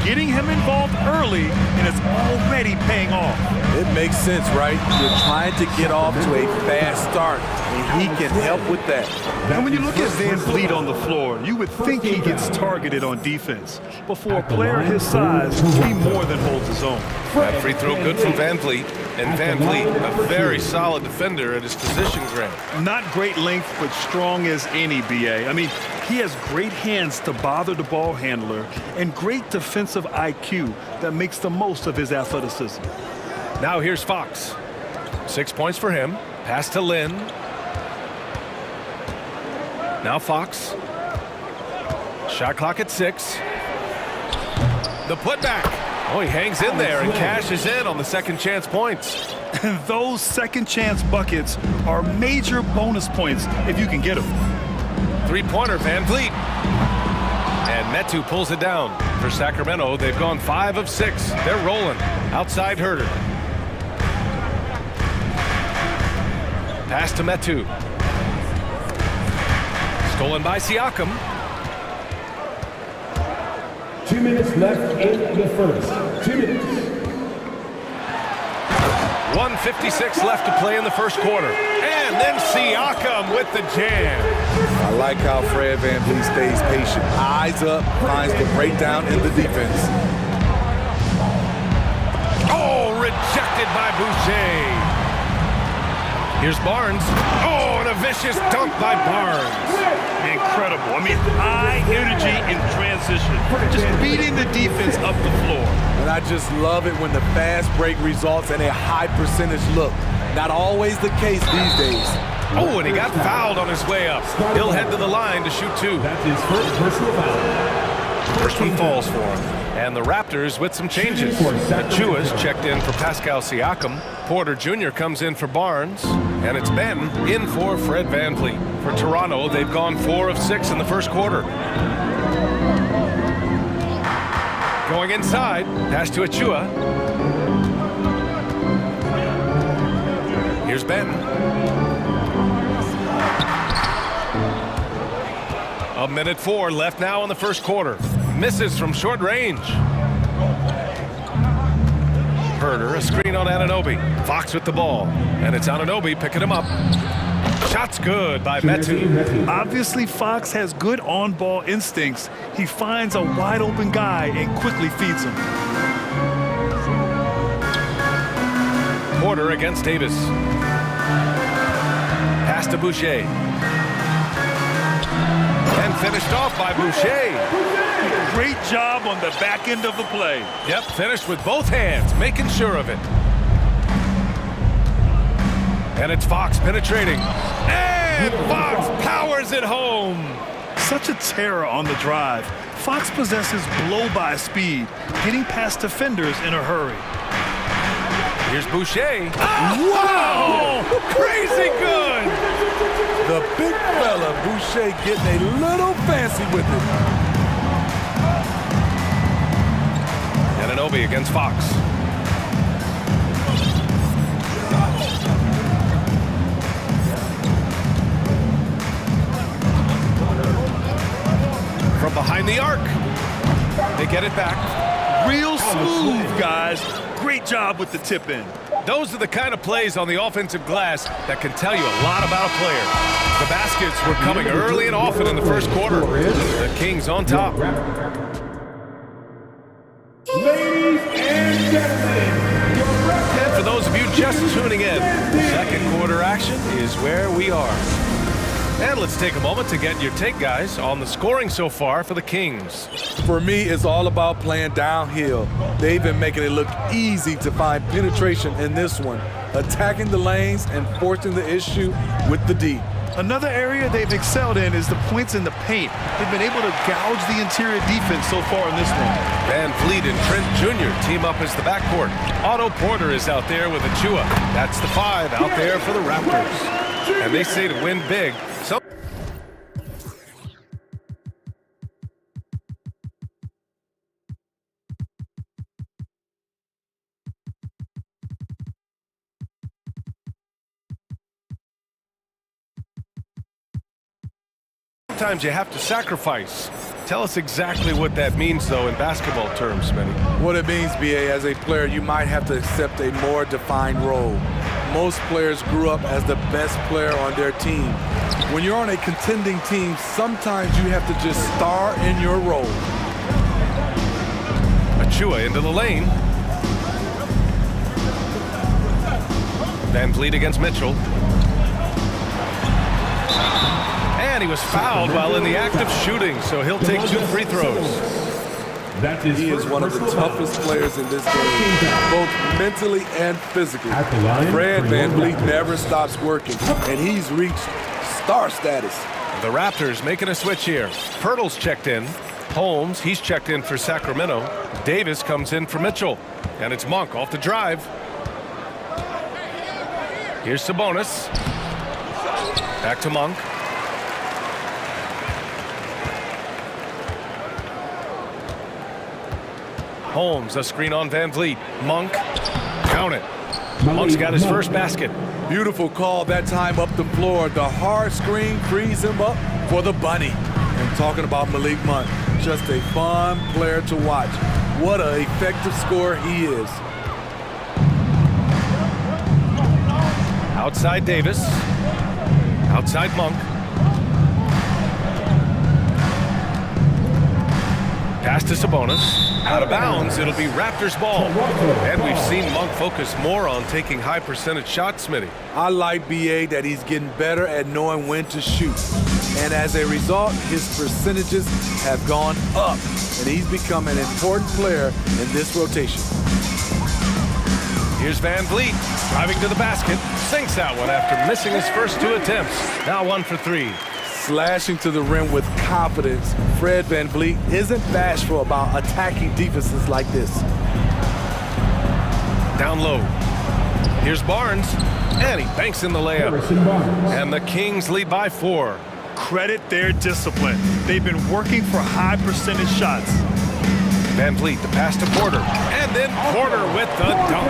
Getting him involved early, and it's already paying off. It makes sense, right? You're trying to get off to a fast start, and he can help with that. And when you look at Van Vliet on the floor, you would think he gets targeted on defense. But for a player his size, he more than holds his own. That free throw good from Van Vliet. And Van Vliet, a very solid defender at his position, Grant. Not great length, but strong as any, BA. I mean, he has great hands to bother the ball handler and great defensive IQ that makes the most of his athleticism. Now here's Fox. 6 points for him. Pass to Lynn. Now Fox. Shot clock at 6. The putback. Oh, he hangs in there and cashes in on the second chance points. And those second chance buckets are major bonus points if you can get them. Three-pointer, Van Vliet. And Metu pulls it down. For Sacramento, they've gone 5 of 6. They're rolling. Outside Herter. Pass to Metu. Stolen by Siakam. 2 minutes left in the first. 2 minutes. 1:56 left to play in the first quarter. And then Siakam with the jam. I like how Fred Van Vliet stays patient. Eyes up, finds the breakdown in the defense. Oh, rejected by Boucher. Here's Barnes. Oh, and a vicious dunk by Barnes. Incredible. I mean, high energy in transition. Just beating the defense up the floor. And I just love it when the fast break results in a high percentage look. Not always the case these days. Oh, and he got fouled on his way up. He'll head to the line to shoot 2. That's his first personal foul. First one falls for him. And the Raptors with some changes. Achua's checked in for Pascal Siakam. Porter Jr. comes in for Barnes. And it's Ben in for Fred Van Vliet. For Toronto, they've gone 4 of 6 in the first quarter. Going inside, pass to Achua. Here's Ben. A minute 4 left now in the first quarter. Misses from short range. Herder, a screen on Anunoby. Fox with the ball, and it's Anunoby picking him up. Shot's good by Metu. Obviously, Fox has good on-ball instincts. He finds a wide-open guy and quickly feeds him. Porter against Davis. Pass to Boucher. And finished off by Boucher. Great job on the back end of the play. Yep, finished with both hands, making sure of it. And it's Fox penetrating. And Fox powers it home. Such a terror on the drive. Fox possesses blow-by speed, getting past defenders in a hurry. Here's Boucher. Oh, wow! Crazy good! The big fella, Boucher, getting a little fancy with it. Anunoby against Fox. From behind the arc. They get it back. Real smooth, guys. Great job with the tip-in. Those are the kind of plays on the offensive glass that can tell you a lot about a player. The baskets were coming early and often in the first quarter. The Kings on top. Ladies and gentlemen, And for those of you just tuning in, second quarter action is where we are. And let's take a moment to get your take, guys, on the scoring so far for the Kings. For me, it's all about playing downhill. They've been making it look easy to find penetration in this one, attacking the lanes and forcing the issue with the D. Another area they've excelled in is the points in the paint. They've been able to gouge the interior defense so far in this one. Van Vliet and Trent Jr. team up as the backcourt. Otto Porter is out there with Achua. That's the 5 out there for the Raptors. And they say to win big, sometimes you have to sacrifice. Tell us exactly what that means, though, in basketball terms, Smitty. What it means, BA, as a player, you might have to accept a more defined role. Most players grew up as the best player on their team. When you're on a contending team, sometimes you have to just star in your role. Achua into the lane. Van Vliet against Mitchell. And he was fouled while in the act of shooting, so he'll take 2 free throws. He is one of the toughest players in this game, both mentally and physically. Fred Van Vliet never stops working, and he's reached star status. The Raptors making a switch here. Pirtle's checked in. Holmes, he's checked in for Sacramento. Davis comes in for Mitchell. And it's Monk off the drive. Here's Sabonis. Back to Monk. Holmes, a screen on Van Vliet. Monk, count it. Monk's got his first basket. Beautiful call that time up the floor. The hard screen frees him up for the bunny. And talking about Malik Monk, just a fun player to watch. What an effective scorer he is. Outside Davis. Outside Monk. Pass to Sabonis. Out of bounds, it'll be Raptors ball. And we've seen Monk focus more on taking high percentage shots, Smitty. I like BA that he's getting better at knowing when to shoot. And as a result, his percentages have gone up. And he's become an important player in this rotation. Here's Van Vliet, driving to the basket. Sinks that one after missing his first 2 attempts. Now 1 for 3. Slashing to the rim with confidence, Fred Van Vliet isn't bashful about attacking defenses like this. Down low. Here's Barnes, and he banks in the layup. And the Kings lead by 4. Credit their discipline. They've been working for high percentage shots. Van Vliet, the pass to Porter, and then Porter with the dunk.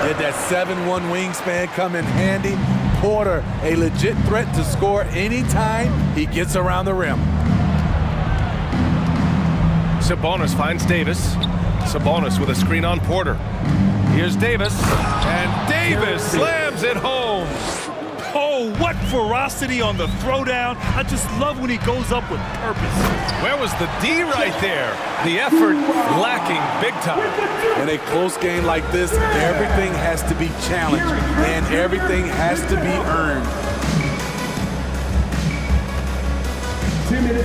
Did that 7'1" wingspan come in handy? Porter, a legit threat to score anytime he gets around the rim. Sabonis finds Davis. Sabonis with a screen on Porter. Here's Davis, and Davis slams it home. Oh, what ferocity on the throwdown. I just love when he goes up with purpose. Where was the D right there? The effort lacking big time. In a close game like this, everything has to be challenged and everything has to be earned.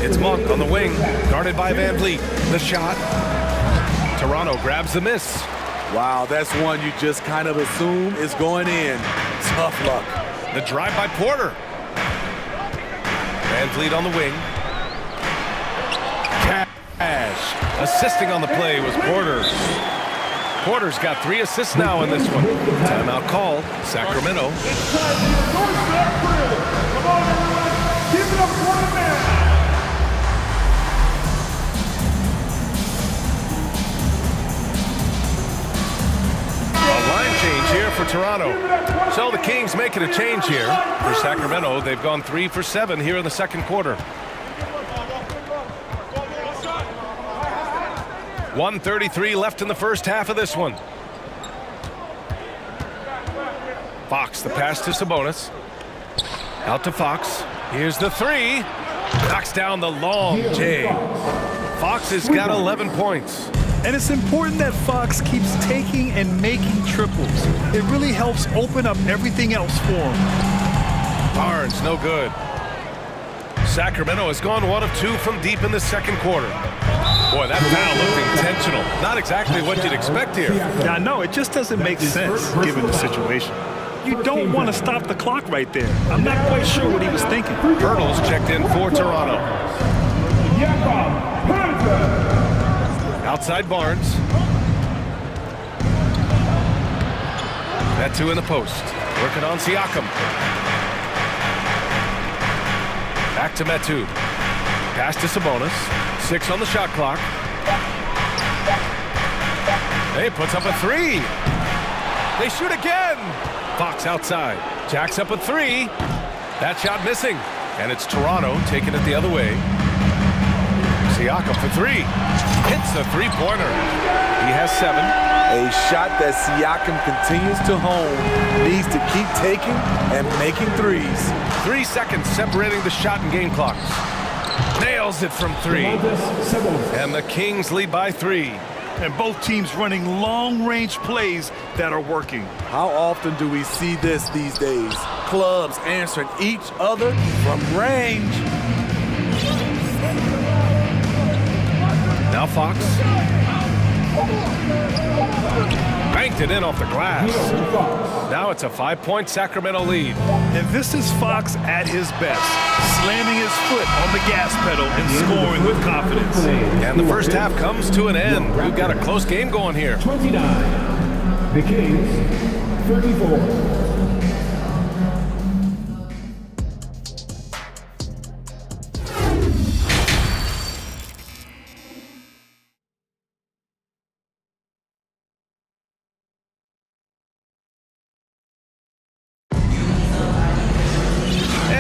It's Monk on the wing, guarded by Van Vliet. The shot. Toronto grabs the miss. Wow, that's one you just kind of assume is going in. Tough luck. The drive by Porter. Van Vliet on the wing. Cash. Assisting on the play was Porter. Porter's got 3 assists now in this one. Timeout call, Sacramento. It's time to endorse that crew. Come on, everyone. Give it up for the man. Change here for Toronto. So the Kings making a change here. For Sacramento, they've gone 3 for 7 here in the second quarter. 1:33 left in the first half of this one. Fox, the pass to Sabonis. Out to Fox. Here's the 3. Knocks down the long J. Fox has got 11 points. And it's important that Fox keeps taking and making triples. It really helps open up everything else for him. Barnes, no good. Sacramento has gone 1 of 2 from deep in the second quarter. Boy, that foul looked intentional. Not exactly what you'd expect here. Yeah, I know. It just doesn't make sense given the situation. You don't want to stop the clock right there. I'm not quite sure what he was thinking. Hurdles checked in for Toronto. Outside Barnes. Metu in the post. Working on Siakam. Back to Metu. Pass to Sabonis. 6 on the shot clock. He puts up a 3. They shoot again. Fox outside. Jacks up a 3. That shot missing. And it's Toronto taking it the other way. Siakam for 3. Hits the three-pointer. He has 7. A shot that Siakam continues to hone. Needs to keep taking and making threes. 3 seconds separating the shot and game clocks. Nails it from 3. And the Kings lead by 3. And both teams running long-range plays that are working. How often do we see this these days? Clubs answering each other from range. Now Fox. Banked it in off the glass. Now it's a 5-point Sacramento lead. And this is Fox at his best, slamming his foot on the gas pedal and scoring with confidence. And the first half comes to an end. We've got a close game going here. 29. The Kings, 34.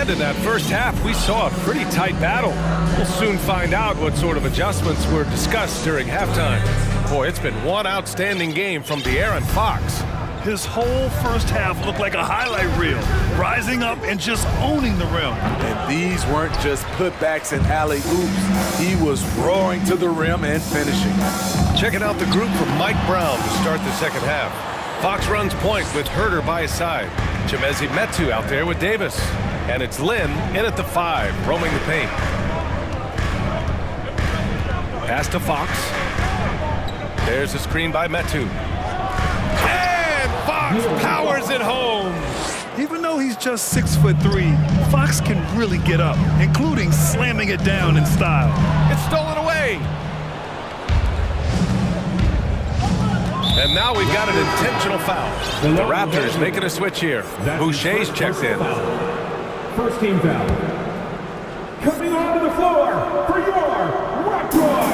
In that first half, we saw a pretty tight battle. We'll soon find out what sort of adjustments were discussed during halftime. Boy, it's been one outstanding game from De'Aaron Fox. His whole first half looked like a highlight reel, rising up and just owning the rim. And these weren't just putbacks and alley-oops. He was roaring to the rim and finishing. Checking out the group from Mike Brown to start the second half. Fox runs point with Herder by his side. Chimezie Metu out there with Davis. And it's Lynn in at the 5, roaming the paint. Pass to Fox. There's a screen by Metu. And Fox powers it home. Even though he's just 6'3", Fox can really get up, including slamming it down in style. It's stolen away. And now we've got an intentional foul. The Raptors making a switch here. Boucher's checked in. First team foul. Coming onto the floor for your Raptors.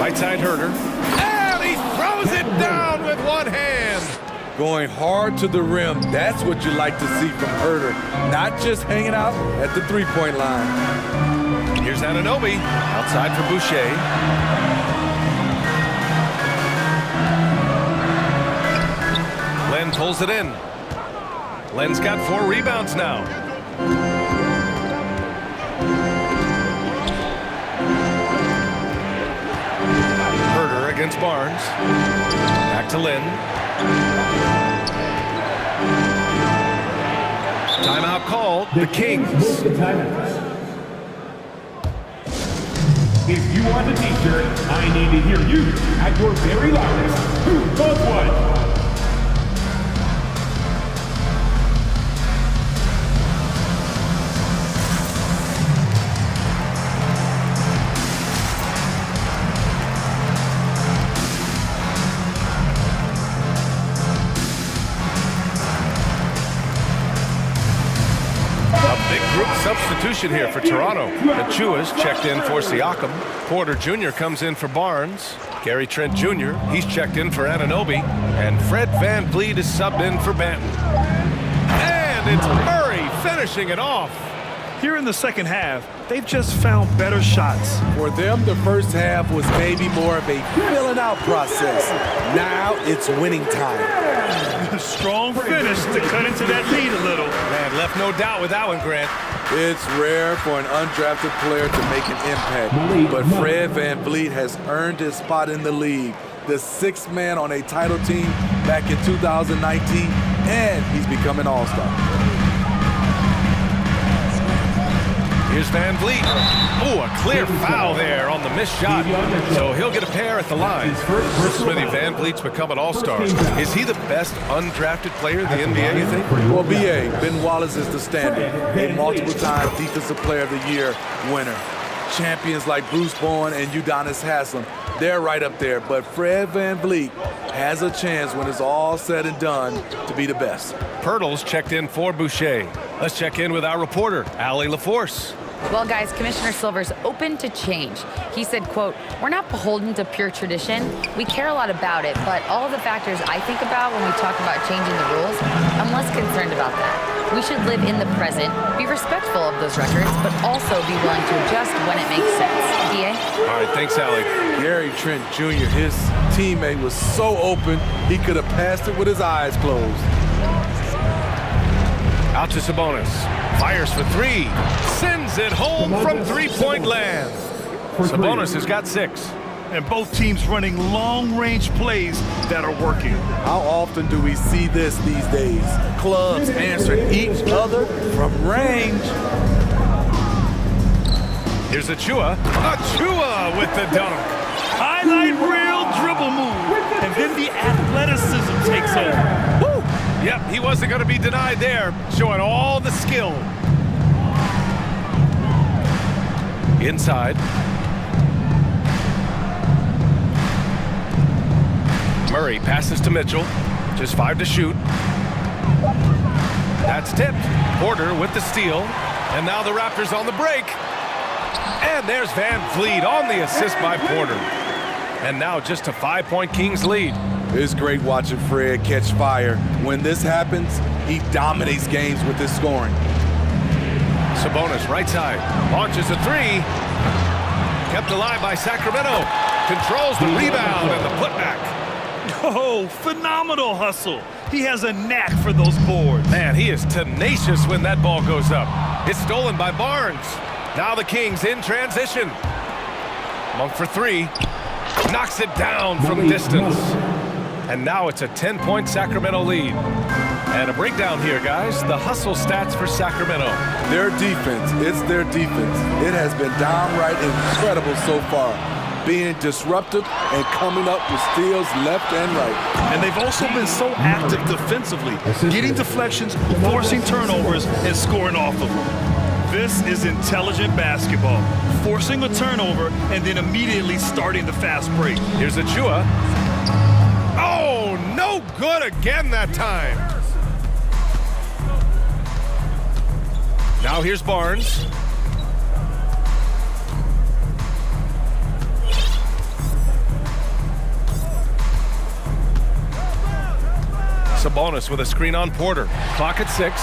Right side Herder. And he throws it down with one hand. Going hard to the rim. That's what you like to see from Herder. Not just hanging out at the three-point line. Here's Anunoby. Outside for Boucher. pulls it in. Len's got 4 rebounds now. Herder against Barnes. Back to Len. Timeout called. The Kings. If you want the t-shirt, I need to hear you at your very loudest. Who does what? Substitution here for Toronto. Achua's checked in for Siakam. Porter Jr. comes in for Barnes. Gary Trent Jr., he's checked in for Anunoby. And Fred VanVleet is subbed in for Banton. And it's Murray finishing it off. Here in the second half, they've just found better shots. For them, the first half was maybe more of a filling out process. Now it's winning time. Strong finish to cut into that lead a little. Man, left no doubt with that one, Grant. It's rare for an undrafted player to make an impact, but Fred VanVleet has earned his spot in the league. The 6th man on a title team back in 2019, and he's become an all-star. Here's VanVleet. Oh, a clear foul there on the missed shot. So he'll get a pair at the line. Smithy, VanVleet's become an all-star. Is he the best undrafted player in the NBA, you think? Well, BA, Ben Wallace is the standard. A multiple-time Defensive Player of the Year winner. Champions like Bruce Bowen and Udonis Haslem, they're right up there. But Fred VanVleet has a chance when it's all said and done to be the best. Pirtle's checked in for Boucher. Let's check in with our reporter, Allie LaForce. Well, guys, Commissioner Silver's open to change. He said, quote, "We're not beholden to pure tradition. We care a lot about it, but all of the factors I think about when we talk about changing the rules, I'm less concerned about that. We should live in the present, be respectful of those records, but also be willing to adjust when it makes sense." DA? All right, thanks, Allie. Gary Trent Jr., his teammate, was so open, he could have passed it with his eyes closed. Out to Sabonis. Fires for 3. Sends it home from three-point land. Sabonis has got 6. And both teams running long-range plays that are working. How often do we see this these days? Clubs answering each other from range. Here's Achua. Achua with the dunk. Highlight reel dribble move. And then the athleticism takes over. Woo! Yep, he wasn't going to be denied there. Showing all the skill. Inside. Murray passes to Mitchell. Just 5 to shoot. That's tipped. Porter with the steal. And now the Raptors on the break. And there's VanVleet on the assist by Porter. And now just a 5-point Kings lead. It's great watching Fred catch fire. When this happens, he dominates games with his scoring. Sabonis right side. Launches a 3. Kept alive by Sacramento. Controls the rebound and the putback. Oh, phenomenal hustle. He has a knack for those boards. Man, he is tenacious when that ball goes up. It's stolen by Barnes. Now the Kings in transition. Monk for 3. Knocks it down from distance. And now it's a 10-point Sacramento lead. And a breakdown here, guys. The hustle stats for Sacramento. Their defense, it's their defense. It has been downright incredible so far. Being disruptive and coming up with steals left and right. And they've also been so active defensively, getting deflections, forcing turnovers, and scoring off of them. This is intelligent basketball. Forcing a turnover and then immediately starting the fast break. Here's Achua. Oh, no good again that time. Now here's Barnes. Sabonis with a screen on Porter. Clock at 6.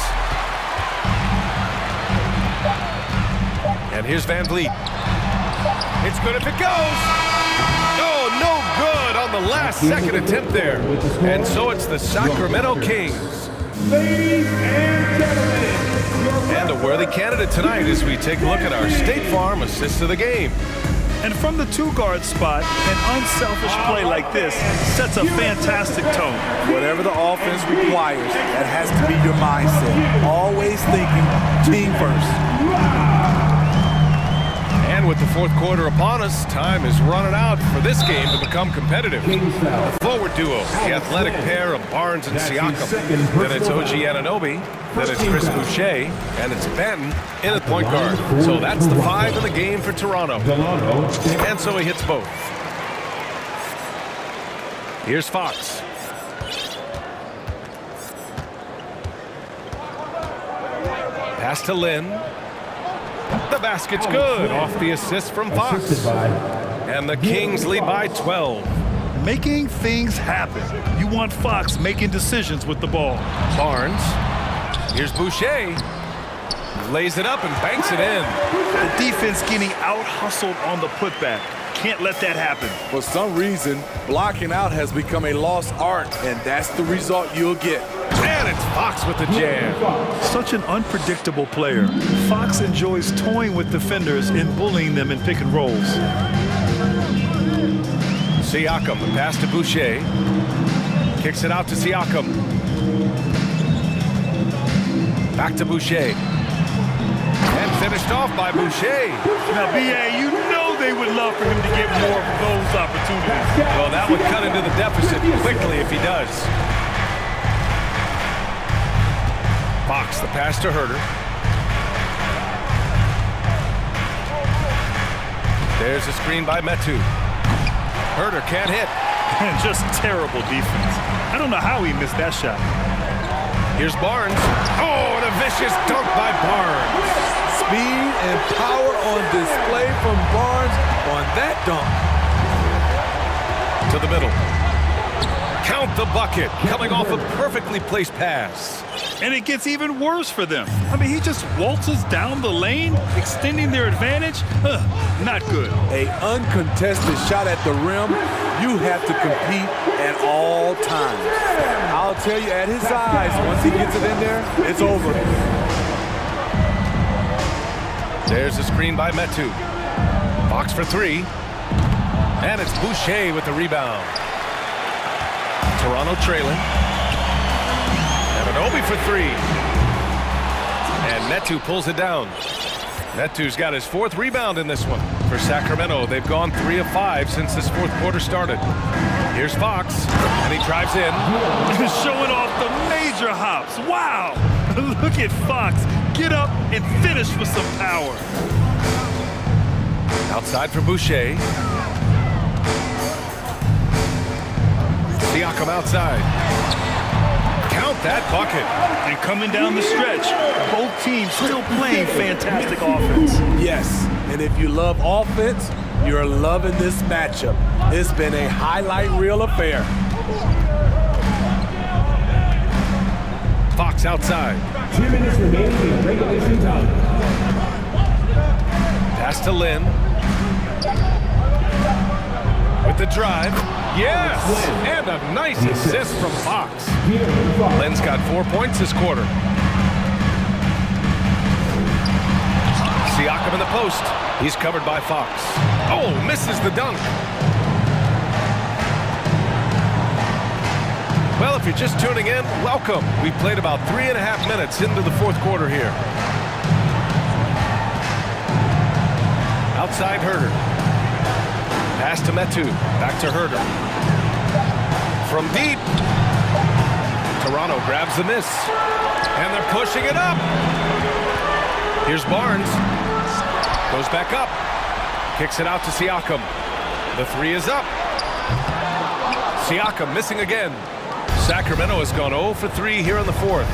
And here's VanVleet. It's good if it goes. Oh, no good on the the last-second attempt there. And so it's the Sacramento Kings. Ladies and gentlemen, And a worthy candidate tonight as we take a look at our State Farm assist of the game. And from the two-guard spot, an unselfish play like this sets a fantastic tone. Whatever the offense requires, that has to be your mindset. Always thinking team first. And with the fourth quarter upon us, time is running out for this game to become competitive. The forward duo, the athletic pair of Barnes and Siakam. Then it's OG Anunoby, then it's Chris Boucher, and it's Benton in at point guard. So that's the 5 in the game for Toronto. And so he hits both. Here's Fox. Pass to Lynn. The basket's good off the assist from Fox. And the Kings lead by 12. Making things happen. You want Fox making decisions with the ball. Barnes. Here's Boucher. Lays it up and banks it in. The defense getting out-hustled on the putback. Can't let that happen. For some reason, blocking out has become a lost art, and that's the result you'll get. And it's Fox with the jam. Such an unpredictable player. Fox enjoys toying with defenders and bullying them in pick and rolls. Siakam, the pass to Boucher. Kicks it out to Siakam. Back to Boucher. And finished off by Boucher. Now, B.A., you know they would love for him to get more of those opportunities. Well, that would cut into the deficit quickly if he does. Fox, the pass to Herter. There's a screen by Metu. Herter can't hit. Just terrible defense. I don't know how he missed that shot. Here's Barnes. Oh, and a vicious dunk by Barnes. Speed and power on display from Barnes on that dunk. To the middle. Count the bucket, coming off a perfectly placed pass. And it gets even worse for them. I mean, he just waltzes down the lane, extending their advantage. Not good. A uncontested shot at the rim. You have to compete at all times. I'll tell you, at his size, once he gets it in there, it's over. There's a screen by Metu. Fox for 3. And it's Boucher with the rebound. Toronto trailing. Anunoby for 3. And Metu pulls it down. Metu's got his 4th rebound in this one. For Sacramento, they've gone 3 of 5 since this 4th quarter started. Here's Fox, and he drives in. Showing off the major hops. Wow! Look at Fox. Get up and finish with some power. Outside for Boucher. Siakam outside. Count that bucket. And coming down the stretch, both teams still playing fantastic offense. Yes, and if you love offense, you're loving this matchup. It's been a highlight reel affair. Fox outside. 2 minutes remaining in regulation time. Pass to Lynn. With the drive. Yes! And a nice assist from Fox. Lynn's got 4 points this quarter. Siakam in the post. He's covered by Fox. Oh, misses the dunk. Well, if you're just tuning in, welcome. We played about 3.5 minutes into the 4th quarter here. Outside Herter. Pass to Metu. Back to Herter. From deep. Toronto grabs the miss. And they're pushing it up. Here's Barnes. Goes back up. Kicks it out to Siakam. The 3 is up. Siakam missing again. Sacramento has gone 0 for 3 here in the 4th.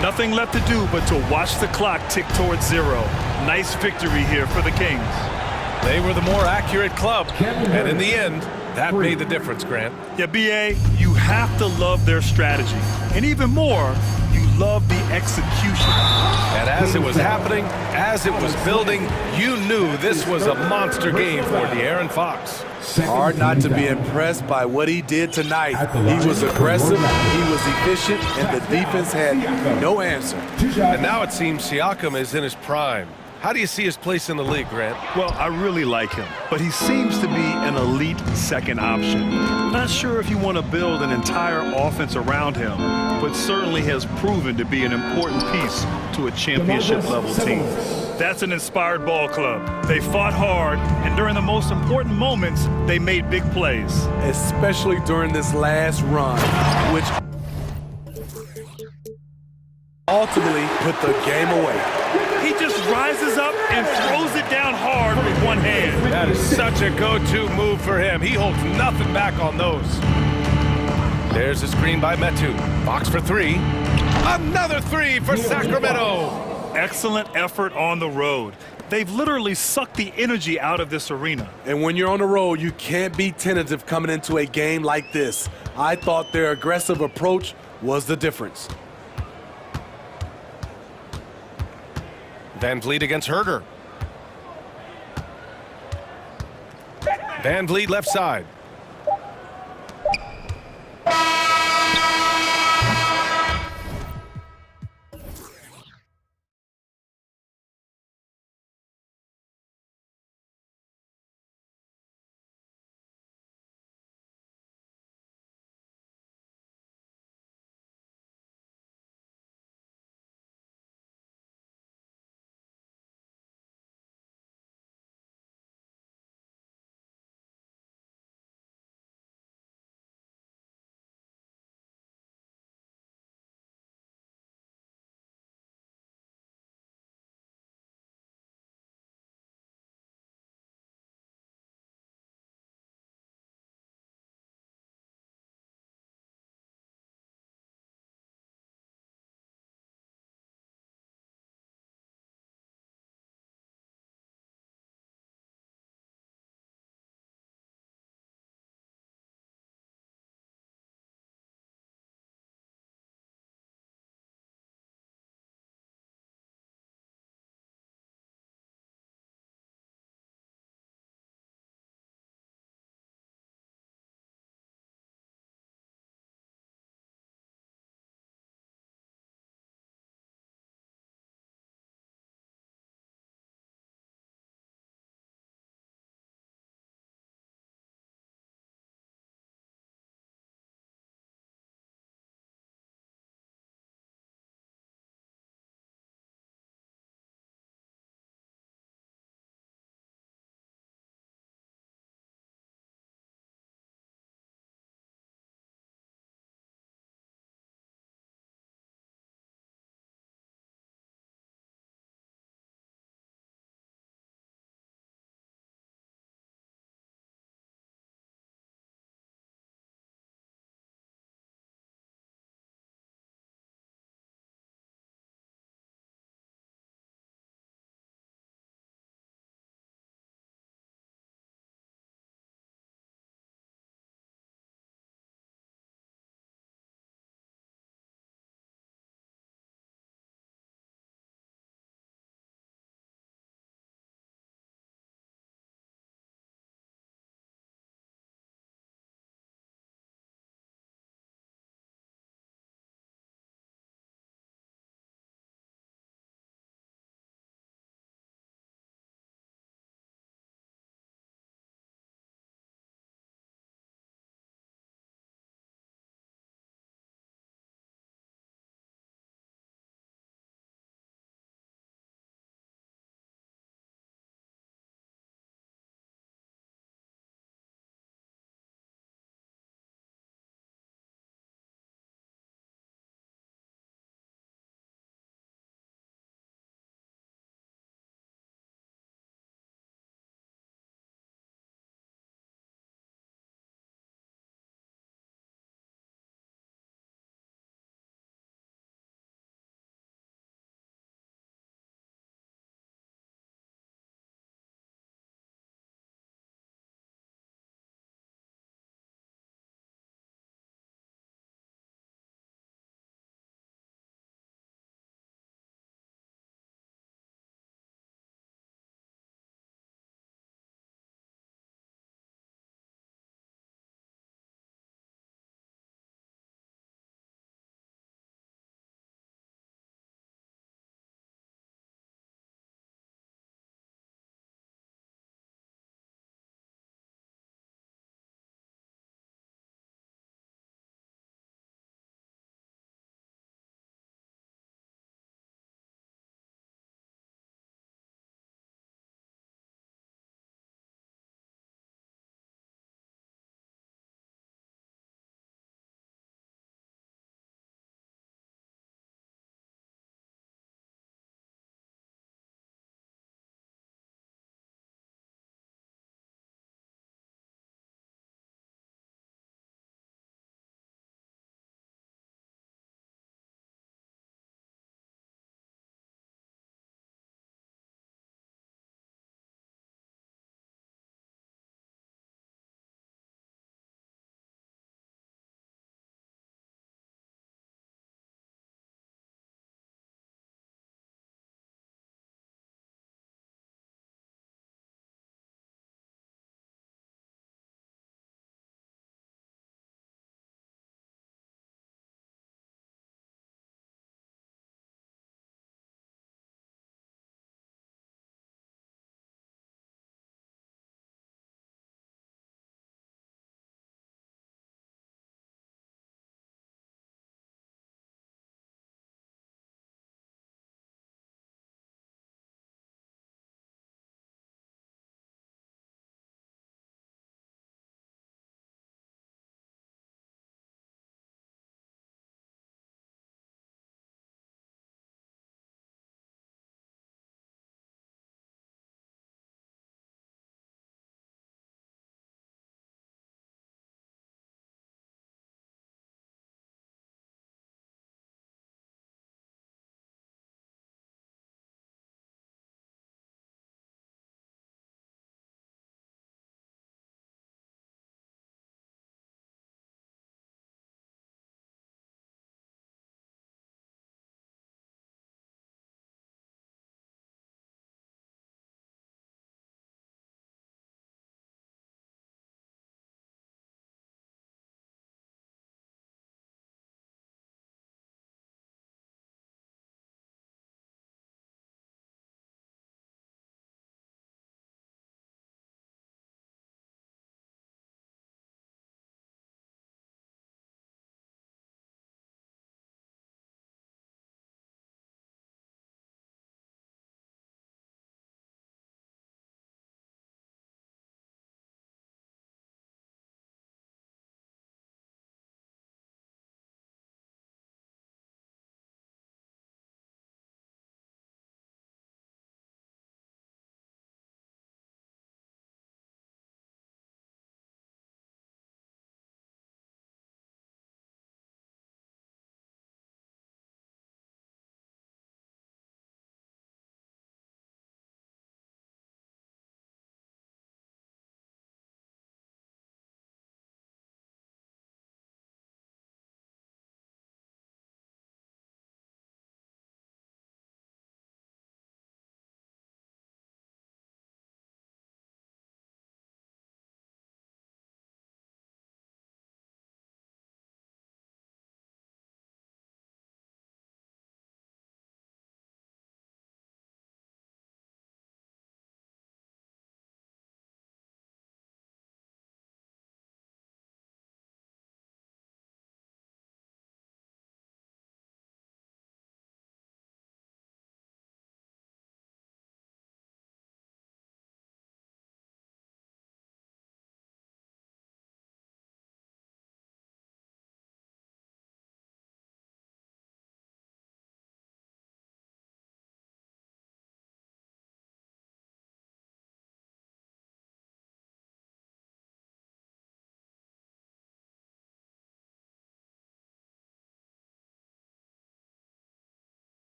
Nothing left to do but to watch the clock tick towards 0. Nice victory here for the Kings. They were the more accurate club, and in the end, that made the difference, Grant. Yeah, B.A., you have to love their strategy. And even more, you love the execution. And as it was happening, as it was building, you knew this was a monster game for De'Aaron Fox. Hard not to be impressed by what he did tonight. He was aggressive, he was efficient, and the defense had no answer. And now it seems Siakam is in his prime. How do you see his place in the league, Grant? Well, I really like him, but he seems to be an elite second option. Not sure if you want to build an entire offense around him, but certainly has proven to be an important piece to a championship-level team. That's an inspired ball club. They fought hard, and during the most important moments, they made big plays. Especially during this last run, which ultimately put the game away. He just rises up and throws it down hard with one hand. That is such a go-to move for him. He holds nothing back on those. There's a screen by Metu. Box for three. Another three for Sacramento. Excellent effort on the road. They've literally sucked the energy out of this arena. And when you're on the road, you can't be tentative coming into a game like this. I thought their aggressive approach was the difference. Van Vliet against Herder. Van Vliet left side.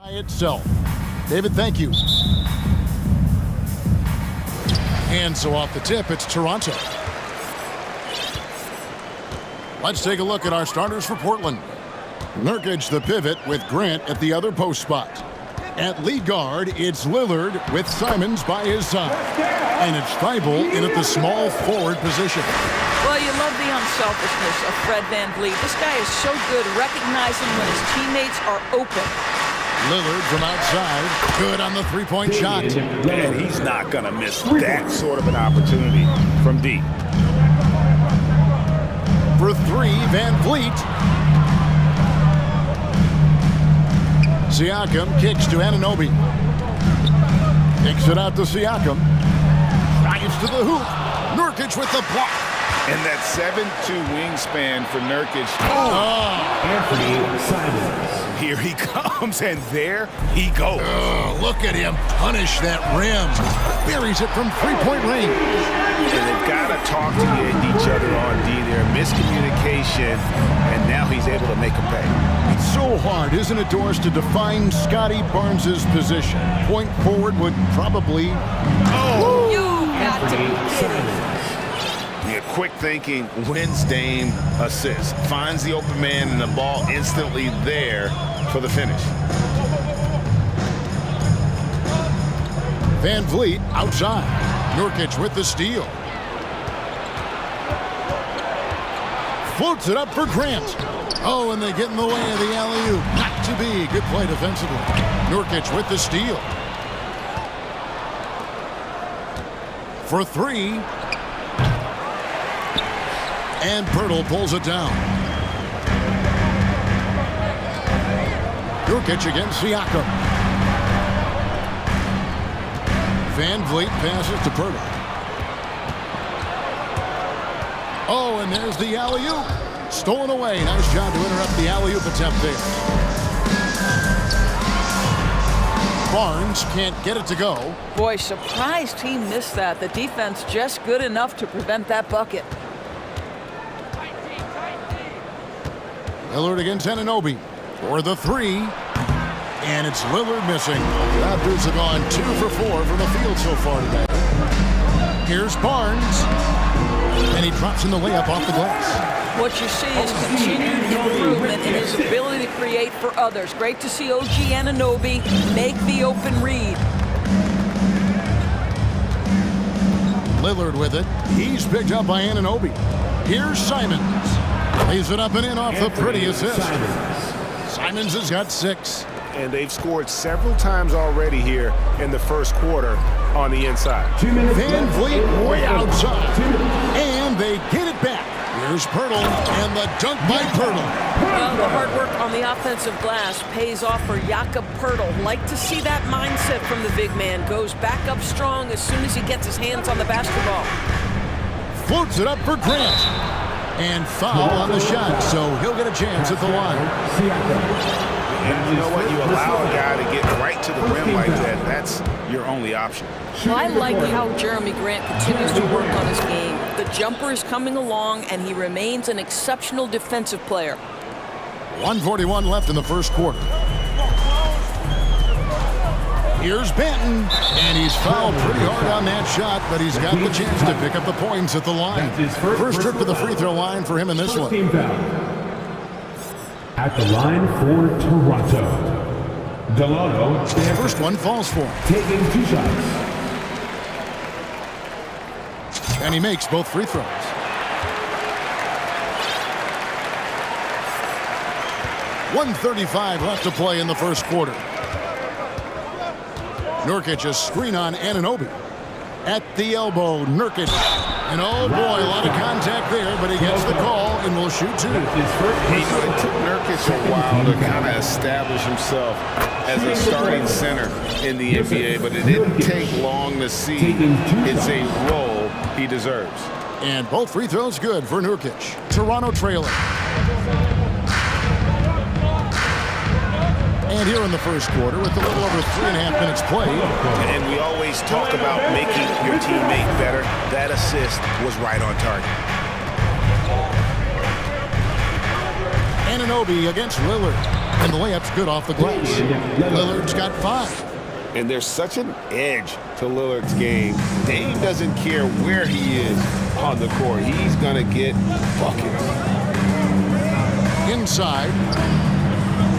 by itself. David, thank you. And so off the tip, it's Toronto. Let's take a look at our starters for Portland. Nurkic, the pivot, with Grant at the other post spot. At lead guard, it's Lillard with Simons by his side. And it's Thibault in at the small forward position. Well, you love the unselfishness of Fred VanVleet. This guy is so good recognizing when his teammates are open. Lillard from outside, good on the three-point shot. And he's not going to miss that sort of an opportunity from deep. For three, VanVleet. Siakam kicks to Anunoby. Kicks it out to Siakam. Drives to the hoop. Nurkic with the block. And that 7'2" wingspan for Nurkic. Anthony Simons. Here he comes, and there he goes. Look at him punish that rim. Buries it from three-point range. And they've got to talk to each other on D there. Miscommunication, and now he's able to make a pay. It's so hard, isn't it, Doris, to define Scotty Barnes' position? Point forward would probably... You got to be kidding. Yeah, quick thinking wins Dame assist. Finds the open man and the ball instantly there for the finish. VanVleet outside. Nurkic with the steal. Floats it up for Grant. Oh, and they get in the way of the alley-oop. Not to be. Good play defensively. Nurkic with the steal. For three. And Pirtle pulls it down. Nurkic against Siakam. VanVleet passes to Pirtle. Oh, and there's the alley-oop. Stolen away. Nice job to interrupt the alley-oop attempt there. Barnes can't get it to go. Boy, surprised he missed that. The defense just good enough to prevent that bucket. Lillard against Anunoby for the three. And it's Lillard missing. Raptors have gone 2 for 4 from the field so far today. Here's Barnes. And he drops in the layup off the glass. What you see is continued improvement in his ability to create for others. Great to see OG Anunoby make the open read. Lillard with it. He's picked up by Anunoby. Here's Simons. Lays it up and in off the pretty assist. Simons has got 6. And they've scored several times already here in the first quarter on the inside. VanVleet way outside. And they get it back. Here's Pirtle and the dunk by Pirtle. Well, the hard work on the offensive glass pays off for Jakob Pirtle. Like to see that mindset from the big man. Goes back up strong as soon as he gets his hands on the basketball. Floats it up for Grant. And foul on the shot, so he'll get a chance at the line. And you know what? You allow a guy to get right to the rim like that. That's your only option. Well, I like how Jeremy Grant continues to work on his game. The jumper is coming along, and he remains an exceptional defensive player. 1:41 left in the first quarter. Here's Banton, and he's fouled pretty hard on that shot, but he's got the chance to pick up the points at the line. First trip to the free throw line for him in this one. At the line for Toronto, Delano. First one falls for him. Taking 2 shots. And he makes both free throws. .135 left to play in the first quarter. Nurkic a screen on Anunoby. At the elbow, Nurkic. And oh boy, a lot of contact there, but he gets the call and will shoot 2. It took Nurkic a while to kind of establish himself as a starting center in the NBA, but it didn't take long to see it's a role he deserves. And both free throws good for Nurkic. Toronto trailing. And here in the first quarter, with a little over 3.5 minutes played. And we always talk about making your teammate better. That assist was right on target. Anunoby against Lillard. And the layup's good off the glass. Lillard's got 5. And there's such an edge to Lillard's game. Dame doesn't care where he is on the court. He's going to get buckets. Inside.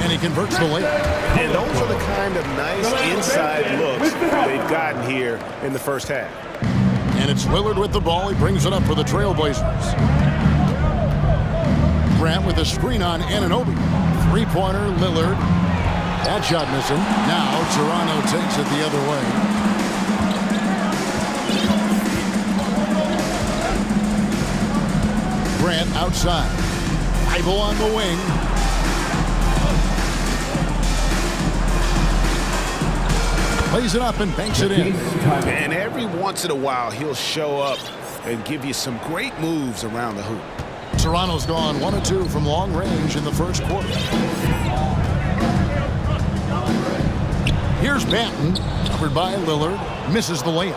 And he converts the layup. And those are the kind of nice inside looks they've gotten here in the first half. And it's Lillard with the ball. He brings it up for the Trailblazers. Grant with a screen on Anunoby. Three-pointer, Lillard. That shot missing. Now Toronto takes it the other way. Grant outside. Ivo on the wing. Plays it up and banks it in. And every once in a while, he'll show up and give you some great moves around the hoop. Toronto's gone 1 of 2 from long range in the first quarter. Here's Banton, covered by Lillard, misses the layup.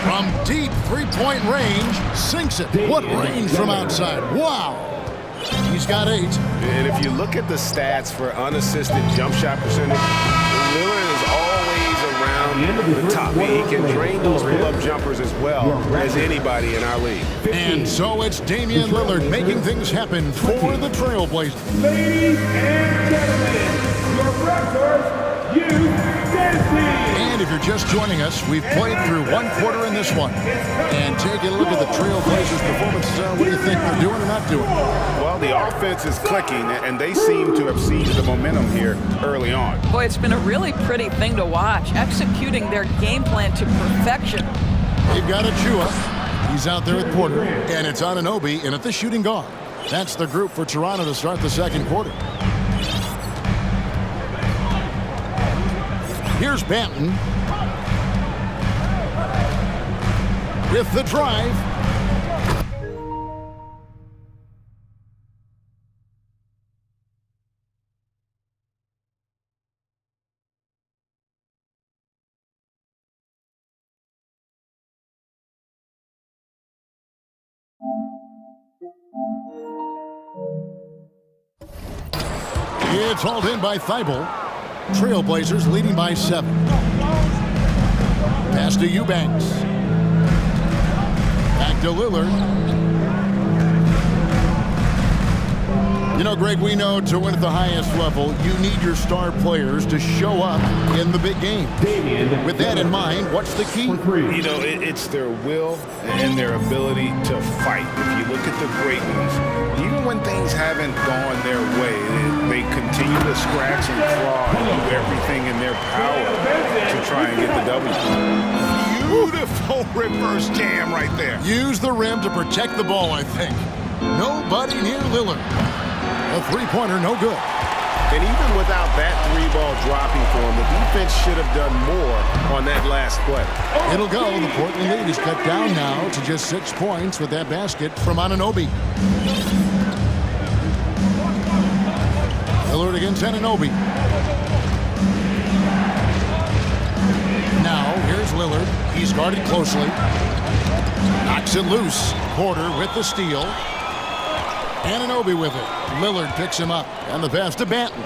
From deep three-point range, sinks it. What range from outside? Wow! He's got 8. And if you look at the stats for unassisted jump shot percentage, Lillard is always around the top. He can drain those pull-up jumpers as well as anybody in our league. And so it's Damian Lillard making things happen for the Trailblazers. Ladies and gentlemen, your Raptors Youth Dynasty. And if you're just joining us, we've played through 1 quarter in this one. And taking a look at the Trailblazers' performances, what do you think they're doing or not doing? Well, the offense is clicking, and they seem to have seized the momentum here early on. Boy, it's been a really pretty thing to watch, executing their game plan to perfection. They've got Achua. He's out there with Porter. And it's Anunoby in at the shooting guard. That's the group for Toronto to start the second quarter. Here's Banton. With the drive. It's hauled in by Thibault. Trailblazers leading by 7. Pass to Eubanks. Back to Lillard. You know, Greg, we know to win at the highest level, you need your star players to show up in the big game. With that in mind, what's the key? You know, it's their will and their ability to fight. If you look at the great ones, even when things haven't gone their way, they continue to scratch and claw and do everything in their power to try and get the W. Beautiful reverse jam right there. Use the rim to protect the ball, I think. Nobody near Lillard. A three-pointer, no good. And even without that 3-ball dropping for him, the defense should have done more on that last play. It'll go. The Portland lead is cut down now to just 6 points with that basket from Anunoby. Lillard against Anunoby. Now, here's Lillard. He's guarded closely. Knocks it loose. Porter with the steal. Anunoby with it. Lillard picks him up. And the pass to Banton.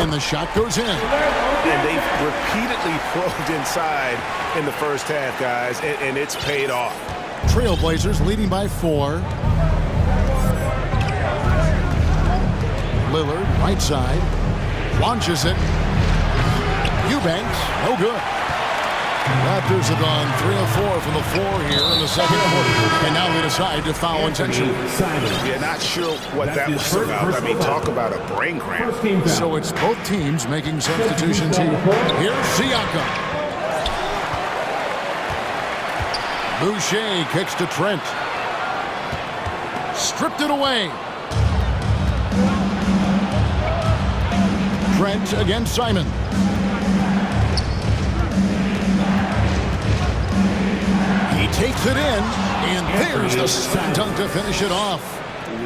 And the shot goes in. And they've repeatedly probed inside in the first half, guys, and it's paid off. Trailblazers leading by 4. Lillard, right side. Launches it. Eubanks, no good. Raptors have gone 3 of 4 from the floor here in the second quarter. And now they decide to foul intentionally. Yeah, not sure what that was about. I mean, talk about a brain cramp. So it's both teams making substitutions here. Here's Siakam. Boucher kicks to Trent. Stripped it away. Trent against Simon. He takes it in, and there's the slam dunk to finish it off.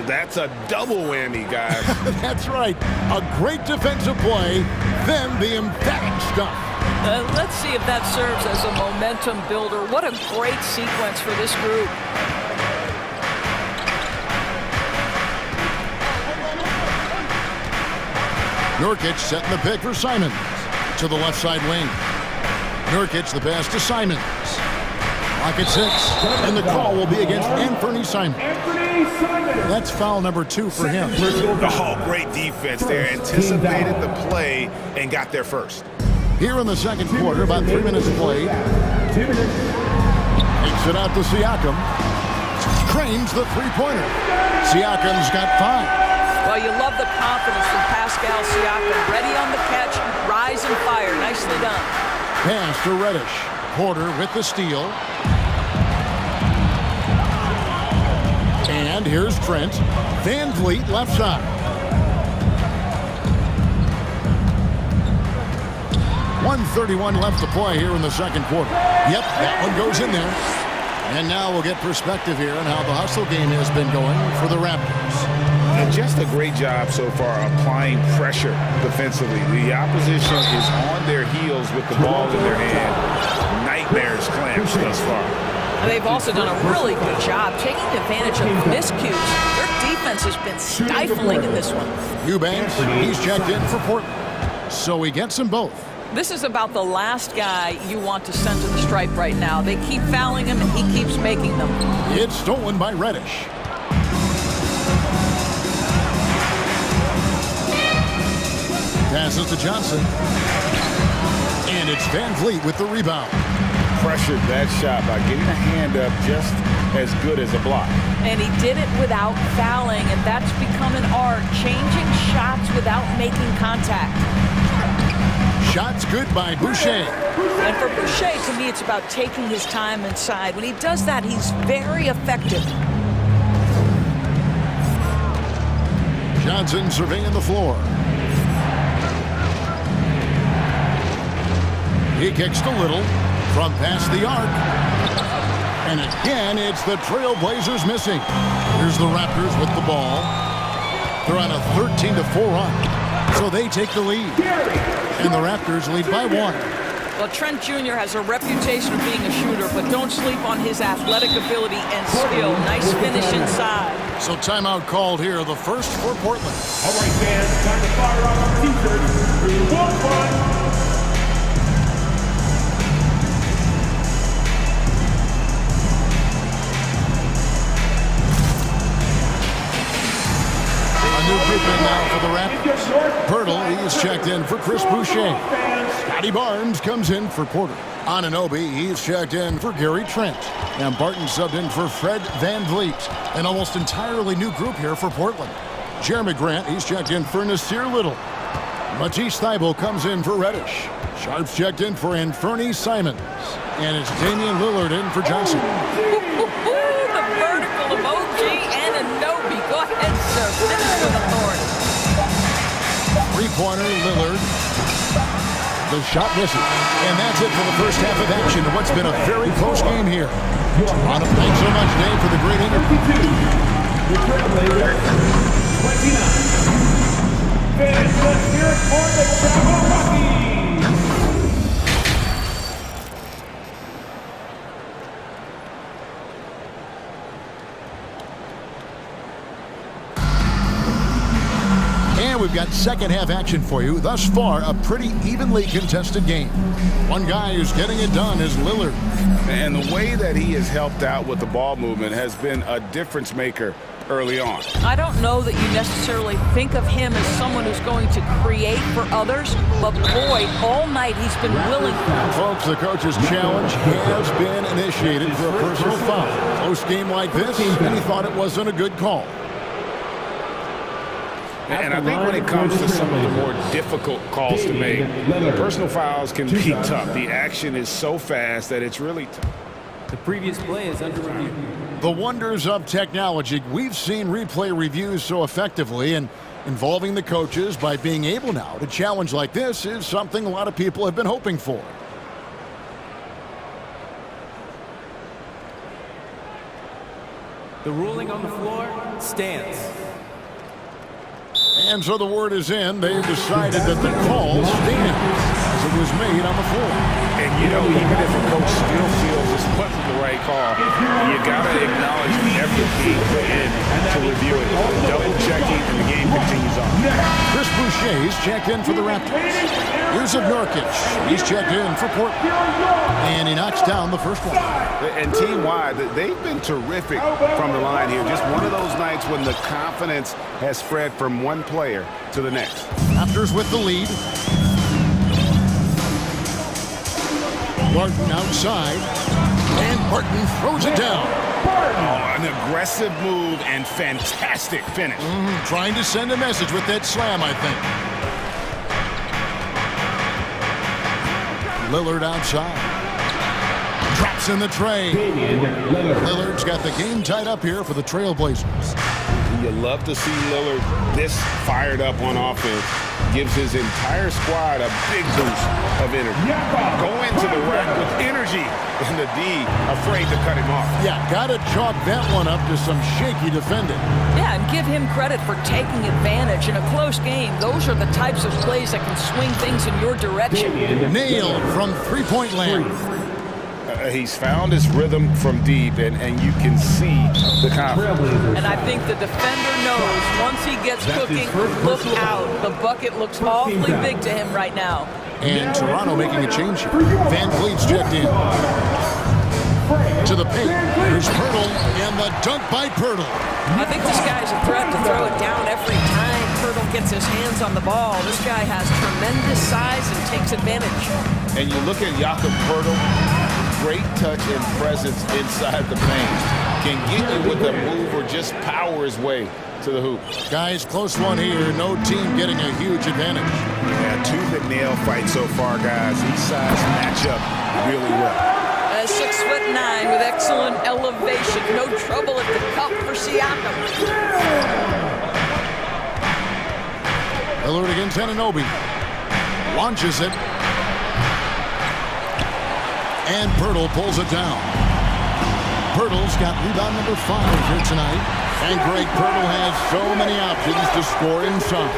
That's a double whammy, guys. That's right. A great defensive play, then the emphatic stuff. Let's see if that serves as a momentum builder. What a great sequence for this group. Nurkic setting the pick for Simons. To the left side wing. Nurkic the pass to Simons. Clock at 6. And the call will be against Anthony Simons. That's foul number 2 for him. Oh, great defense there. Anticipated the play and got there first. Here in the second quarter, about 3 minutes played. Takes it out to Siakam. Cranes the three-pointer. Siakam's got 5. Well, you love the confidence from Pascal Siakam. Ready on the catch, rise and fire. Nicely done. Pass to Reddish. Porter with the steal. And here's Trent. Van Vliet left side. .131 left to play here in the second quarter. Yep, that one goes in there. And now we'll get perspective here on how the hustle game has been going for the Raptors. And just a great job so far applying pressure defensively. The opposition is on their heels with the ball in their hand. Nightmares clamps thus far. And they've also done a really good job taking advantage of miscues. Their defense has been stifling in this one. Eubanks, he's checked in for Portland. So he gets them both. This is about the last guy you want to send to the stripe right now. They keep fouling him, and he keeps making them. It's stolen by Reddish. Passes to Johnson. And it's Van Vliet with the rebound. Pressured that shot by getting a hand up just as good as a block. And he did it without fouling, and that's become an art, changing shots without making contact. Shots good by Boucher. And for Boucher, to me, it's about taking his time inside. When he does that, he's very effective. Johnson surveying the floor. He kicks to Little from past the arc. And again, it's the Trailblazers missing. Here's the Raptors with the ball. They're on a 13-4 run. So they take the lead. And the Raptors lead by 1. Well, Trent Jr. has a reputation of being a shooter, but don't sleep on his athletic ability and skill. Nice finish inside. So timeout called here, the first for Portland. All right, fans, time to fire off our t-shirts. 3, 1, 1. New grouping now for the Raptors. Pirtle, he's checked in for Chris Boucher. Scotty Barnes comes in for Porter. Anunoby, he's checked in for Gary Trent. And Barton subbed in for Fred Van Vliet. An almost entirely new group here for Portland. Jeremy Grant, he's checked in for Nasir Little. Matisse Thybulle comes in for Reddish. Sharp's checked in for Anthony Simons. And it's Damian Lillard in for Johnson. The vertical emoji and Anunoby. Go ahead, sir. Finish with authority. Three-pointer, Lillard. The shot misses. And that's it for the first half of action in what's been a very close game here. Toronto, thanks so much, Dave, for the great interview. The Trailblazers, 29. Fans, let's hear it for the Travel Rockies. And we've got second half action for you. Thus far, a pretty evenly contested game. One guy who's getting it done is Lillard. And the way that he has helped out with the ball movement has been a difference maker early on. I don't know that you necessarily think of him as someone who's going to create for others, but boy, all night he's been willing. Folks, the coach's challenge has been initiated for a personal foul. Close game like this, and he thought it wasn't a good call. And I think when it comes to some of the more difficult calls to make, personal fouls can be tough. The action is so fast that it's really tough. The previous play is under review. The wonders of technology. We've seen replay reviews so effectively, and involving the coaches by being able now to challenge like this is something a lot of people have been hoping for. The ruling on the floor stands. And so the word is in. They've decided that the call stands as it was made on the floor. And, you know, even if a coach still feels this wasn't the right call, you got to acknowledge the effort being put in to review it. Double-checking, and the game continues on. Chris Boucher's checked in for the Raptors. Here's Nurkic. He's checked in for Portland. And he knocks down the first one. And team-wide, they've been terrific from the line here. Just one of those nights when the confidence has spread from one player to the next. Raptors with the lead. Barton outside. And Barton throws it down. Oh, an aggressive move and fantastic finish. Trying to send a message with that slam, I think. Lillard outside. Drops in the tray. Lillard's got the game tied up here for the Trailblazers. You love to see Lillard this fired up on offense. Gives his entire squad a big boost of energy. Go into the rack with energy, and the D afraid to cut him off. Yeah, got to chalk that one up to some shaky defending. Yeah, and give him credit for taking advantage in a close game. Those are the types of plays that can swing things in your direction. Nailed from three-point land. He's found his rhythm from deep, and you can see the confidence. And I think the defender knows once he gets cooking, look out. The bucket looks awfully big to him right now. And Toronto making a change here. Van Vliet's checked in. To the paint. Here's Pirtle, and the dunk by Pirtle. I think this guy's a threat to throw it down every time Pirtle gets his hands on the ball. This guy has tremendous size and takes advantage. And you look at Jakob Pirtle, great touch and presence inside the paint. Can get you with a move or just power his way to the hoop. Guys, close one here. No team getting a huge advantage. Yeah, tooth and nail fight so far, guys. These sides match up really well. 6'9" with excellent elevation. No trouble at the cup for Siakam. Lillard against Anunoby. Launches it. And Pirtle pulls it down. Pirtle's got rebound number 5 here tonight. And Greg Pirtle has so many options to score inside.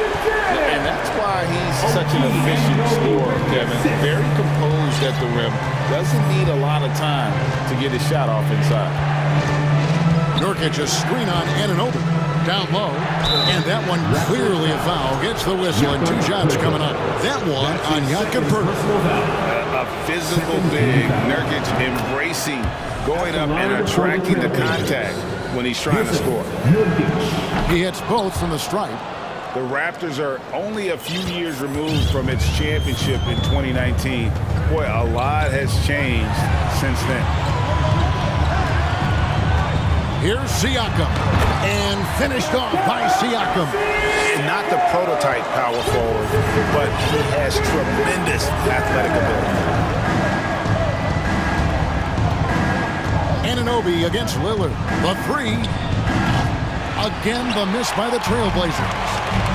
And that's why he's such an efficient scorer, Kevin. Very composed at the rim. Doesn't need a lot of time to get his shot off inside. Nurkic a screen on Anunoby. Down low. And that one clearly a foul. Gets the whistle and 2 shots coming up. That one on Jakob Pirtle. A physical big. Nurkic embracing, going up and attracting the contact when he's trying to score. He hits both from the stripe. The Raptors are only a few years removed from its championship in 2019. Boy, a lot has changed since then. Here's Siakam. And finished off by Siakam. Not the prototype power forward, but he has tremendous athletic ability. Anunoby against Lillard. The 3. Again, the miss by the Trailblazers.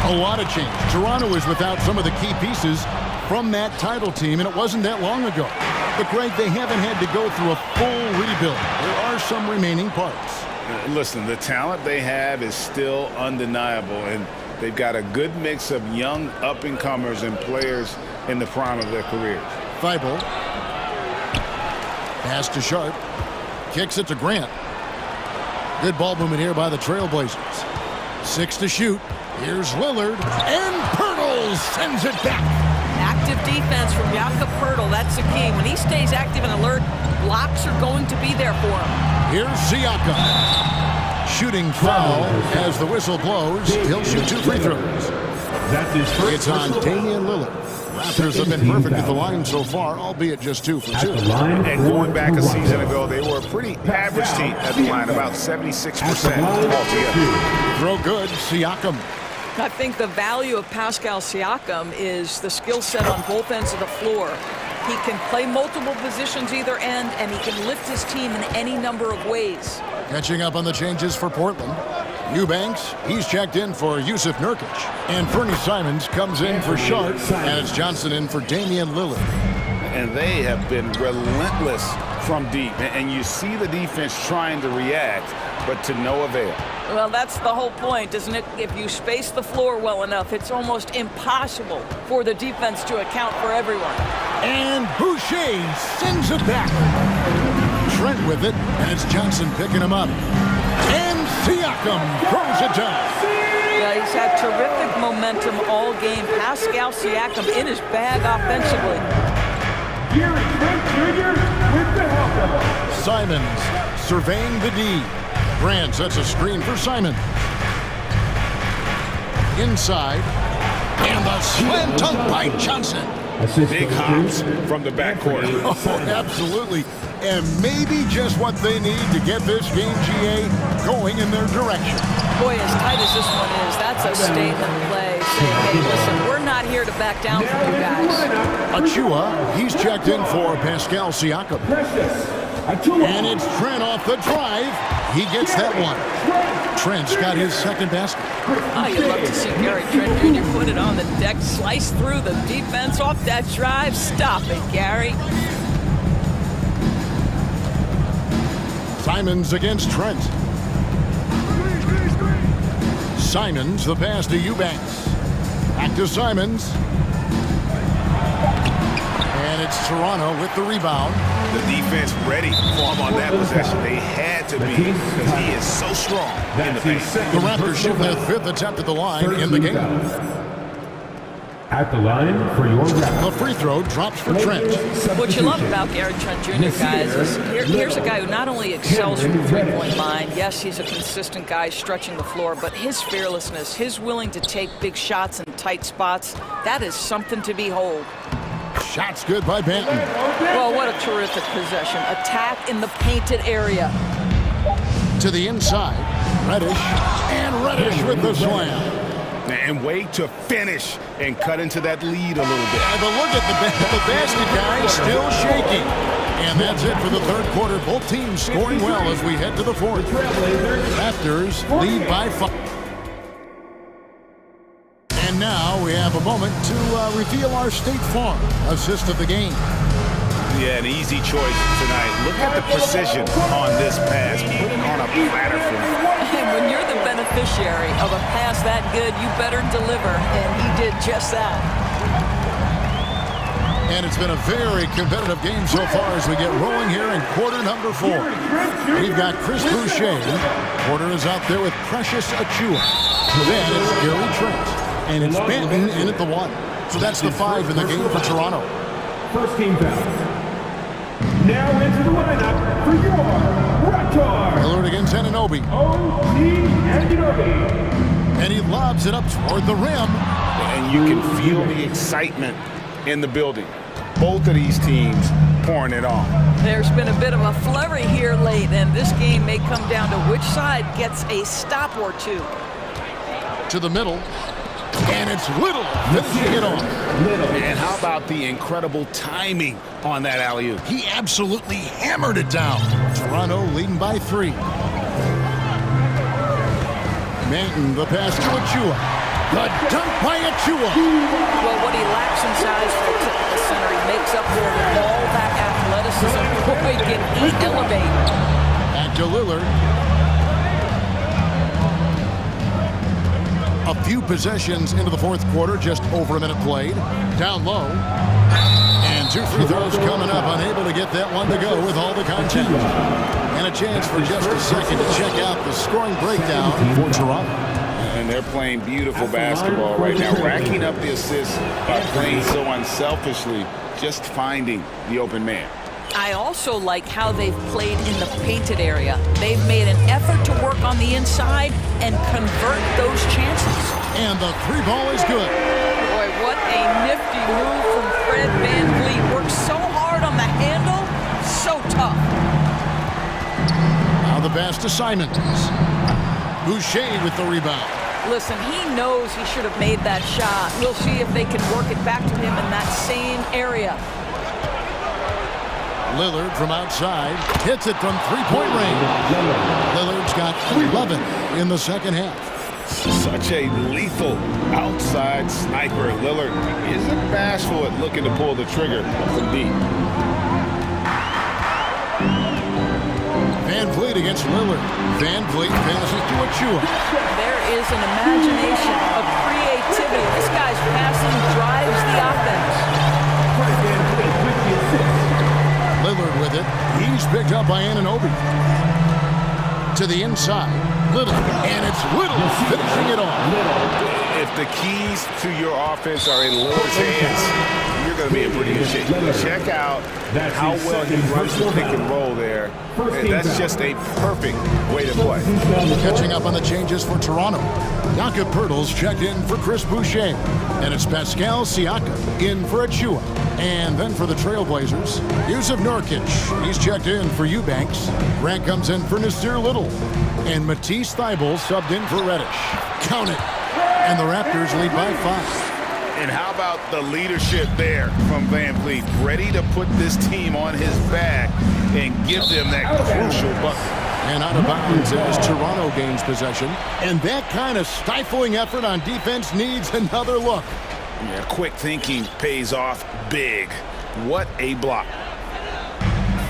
A lot of change. Toronto is without some of the key pieces from that title team, and it wasn't that long ago. But, Greg, they haven't had to go through a full rebuild. There are some remaining parts. Listen, the talent they have is still undeniable, and they've got a good mix of young up-and-comers and players in the prime of their careers. Thibault. Pass to Sharp. Kicks it to Grant. Good ball movement here by the Trailblazers. 6 to shoot. Here's Lillard. And Pirtle sends it back. Active defense from Jakob Pirtle. That's the key. When he stays active and alert, blocks are going to be there for him. Here's Siakam. Shooting foul as the whistle blows. He'll shoot 2 free throws. It's on Damian Lillard. Raptors have been perfect at the line so far, albeit just 2 for 2. And going back a season ago, they were a pretty average team at the line, about 76% altogether. Throw good, Siakam. I think the value of Pascal Siakam is the skill set on both ends of the floor. He can play multiple positions either end, and he can lift his team in any number of ways. Catching up on the changes for Portland. Eubanks, he's checked in for Yusuf Nurkic. And Fernie Simons comes in for Sharp. And it's Johnson in for Damian Lillard. And they have been relentless from deep. And you see the defense trying to react, but to no avail. Well, that's the whole point, isn't it? If you space the floor well enough, it's almost impossible for the defense to account for everyone. And Boucher sends it back. Trent with it, and it's Johnson picking him up. And Siakam throws it down. Yeah, he's had terrific momentum all game. Pascal Siakam in his bag offensively. Gary Trent Jr. with the help. Simons surveying the D. Grant sets a screen for Simon. Inside. And the slam dunk by Johnson. Big hops from the backcourt. Oh, absolutely. And maybe just what they need to get this game, GA, going in their direction. Boy, as tight as this one is, that's a statement play. Saying, hey, listen, we're not here to back down from you guys. Achua, he's checked in for Pascal Siakam. And it's Trent off the drive. He gets that one. Trent's got his second basket. Oh, you'd love to see Gary Trent Jr. put it on the deck, slice through the defense off that drive. Stop it, Gary. Simons against Trent. Simons, the pass to Eubanks. Back to Simons. And it's Toronto with the rebound. The defense ready for him on that possession. They had to be because he is so strong in the paint. The Raptors shoot their fifth attempt at the line in the game. At the line for your The free throw drops for Trent. What you love about Gary Trent Jr., guys, is here's a guy who not only excels from the three-point line, yes, he's a consistent guy stretching the floor, but his fearlessness, his willing to take big shots in tight spots, that is something to behold. Shots good by Banton. Well, what a terrific possession. Attack in the painted area. To the inside, Reddish. And Reddish with the slam. And way to finish and cut into that lead a little bit. And look at the basket guy still shaking. And that's it for the third quarter. Both teams scoring well as we head to the fourth. Raptors lead by 5. And now we have a moment to reveal our State Farm assist of the game. Yeah, an easy choice tonight. Look at the precision on this pass. Put it on a platter for him. And when you're the beneficiary of a pass that good, you better deliver. And he did just that. And it's been a very competitive game so far as we get rolling here in quarter number 4. We've got Chris Boucher. Porter is out there with Precious Achua. Then it's Gary Trent. And it's Banton in at the 1. So that's the 5 in the game for Toronto. First team foul. Now into the lineup for your Raptors. Lillard against Anunoby. OG Anunoby. And he lobs it up toward the rim. And you can feel the excitement in the building. Both of these teams pouring it on. There's been a bit of a flurry here late, and this game may come down to which side gets a stop or two. To the middle. And it's Little finishing it off. And how about the incredible timing on that alley-oop? He absolutely hammered it down. Toronto leading by 3. Manton, the pass to Achua. The dunk by Achua. Well, what he lacks in size for a typical center, he makes up for with all that athleticism. Boy, can he elevate. Back to Lillard. A few possessions into the fourth quarter, just over a minute played. Down low. And 2 free throws coming up, unable to get that one to go with all the contact. And a chance for just a second to check out the scoring breakdown for Toronto. And they're playing beautiful basketball right now, racking up the assists by playing so unselfishly, just finding the open man. I also like how they've played in the painted area. They've made an effort to work on the inside and convert those chances. And the 3 ball is good. Boy, what a nifty move from Fred VanVleet. Works so hard on the handle, so tough. Now the pass to Simons. Boucher with the rebound. Listen, he knows he should have made that shot. We'll see if they can work it back to him in that same area. Lillard from outside hits it from 3-point range. Lillard's got 11 in the second half. Such a lethal outside sniper. Lillard isn't bashful at looking to pull the trigger from deep. Van Vliet against Lillard. Van Vliet passes to Achua. There is an imagination of creativity. This guy's passing drives the offense. Lillard with it. He's picked up by Anunoby. To the inside. Little. And it's Little finishing it off. If the keys to your offense are in Lillard's hands, you're going to be in pretty good shape. Check out how well he runs the pick and roll there. And that's just a perfect way to play. Catching up on the changes for Toronto. Jakob Poeltl's checked in for Chris Boucher. And it's Pascal Siakam in for Achua. And then for the Trailblazers, Yusuf Nurkic. He's checked in for Eubanks. Grant comes in for Nasir Little. And Matisse Thybulle subbed in for Reddish. Count it. And the Raptors lead by 5. And how about the leadership there from Van Vliet? Ready to put this team on his back and give them that crucial bucket. And out of bounds as Toronto gains possession. And that kind of stifling effort on defense needs another look. Yeah, quick thinking pays off big. What a block.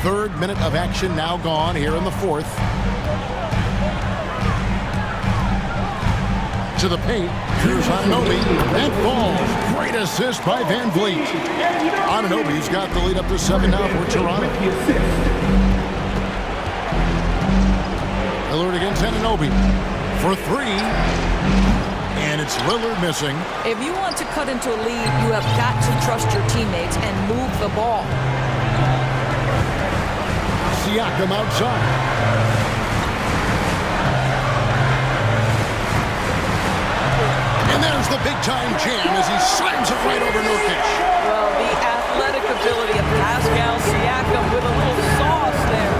Third minute of action now gone here in the fourth. To the paint. Here's Anunoby. That falls. Great assist by Van Vliet. Anunoby's got the lead up to 7 now for Toronto. Lillard against Anunoby for 3. And it's Lillard missing. If you want to cut into a lead, you have got to trust your teammates and move the ball. Siakam outside. And there's the big-time jam as he slams it right over Nurkic. Well, the athletic ability of Pascal Siakam with a little sauce there.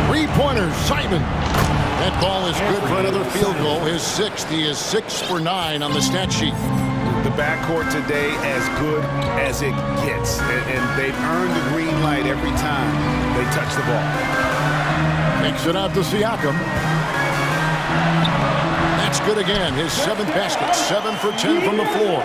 Three-pointers, Simon. That ball is good for another field goal. His 6th. He is 6 for 9 on the stat sheet. The backcourt today as good as it gets. And they've earned the green light every time they touch the ball. Takes it out to Siakam. That's good again. His 7th basket. 7 for 10 from the floor.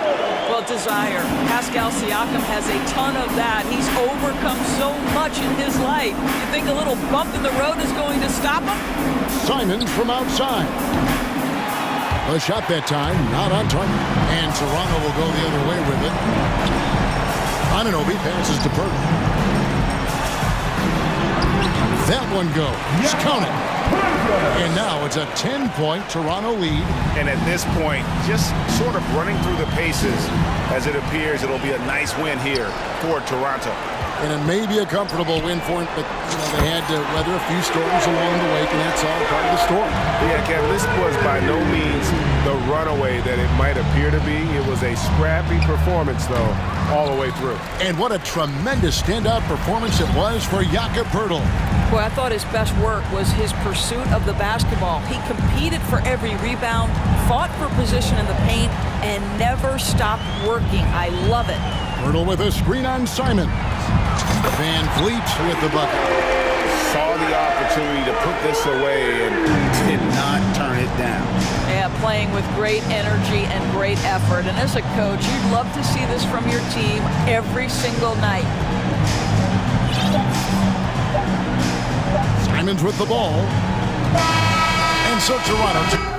Well, desire. Pascal Siakam has a ton of that. He's overcome so much in his life. You think a little bump in the road is going to stop him? Simons from outside. A shot that time, not on target. And Toronto will go the other way with it. Anunoby passes to Poeltl. That one goes. Count it. And now it's a 10-point Toronto lead. And at this point, just sort of running through the paces, as it appears it'll be a nice win here for Toronto. And it may be a comfortable win for him, but they had to weather a few storms along the way, and that's all part of the story. Yeah, Kevin, this was by no means the runaway that it might appear to be. It was a scrappy performance, though, all the way through. And what a tremendous standout performance it was for Jakob Poeltl. Boy, I thought his best work was his pursuit of the basketball. He competed for every rebound, fought for position in the paint, and never stopped working. I love it. Poeltl with a screen on Simon. Van Vliet with the bucket. Saw the opportunity to put this away and did not turn it down. Yeah, playing with great energy and great effort. And as a coach, you'd love to see this from your team every single night. Simons with the ball. And so Toronto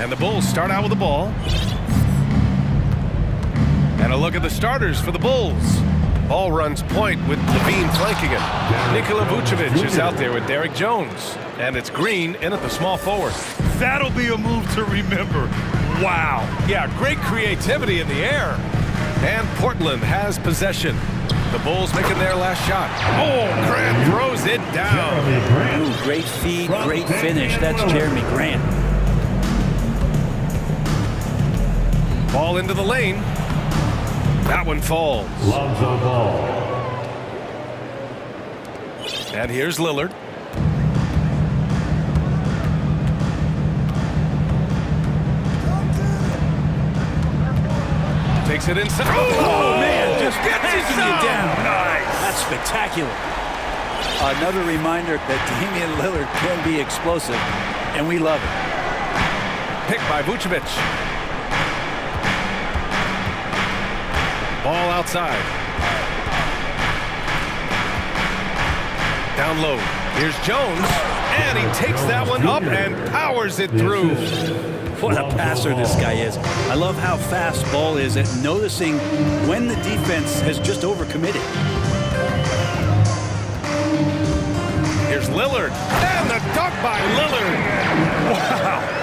And the Bulls start out with the ball. And a look at the starters for the Bulls. Ball runs point with Levine flanking it. Nikola Vucevic is out there with Derek Jones. And it's Green in at the small forward. That'll be a move to remember. Wow. Yeah, great creativity in the air. And Portland has possession. The Bulls making their last shot. Oh, Grant throws it down. Ooh, great feed, great finish. That's Jeremy Grant. Ball into the lane. That one falls. Lonzo Ball. And here's Lillard. Takes it inside. Oh, man, just gets it down. Nice. That's spectacular. Another reminder that Damian Lillard can be explosive, and we love it. Picked by Vucevic. Ball outside. Down low. Here's Jones, and he takes that one up and powers it through. What a passer this guy is. I love how fast Ball is at noticing when the defense has just overcommitted. Here's Lillard, and the dunk by Lillard. Wow.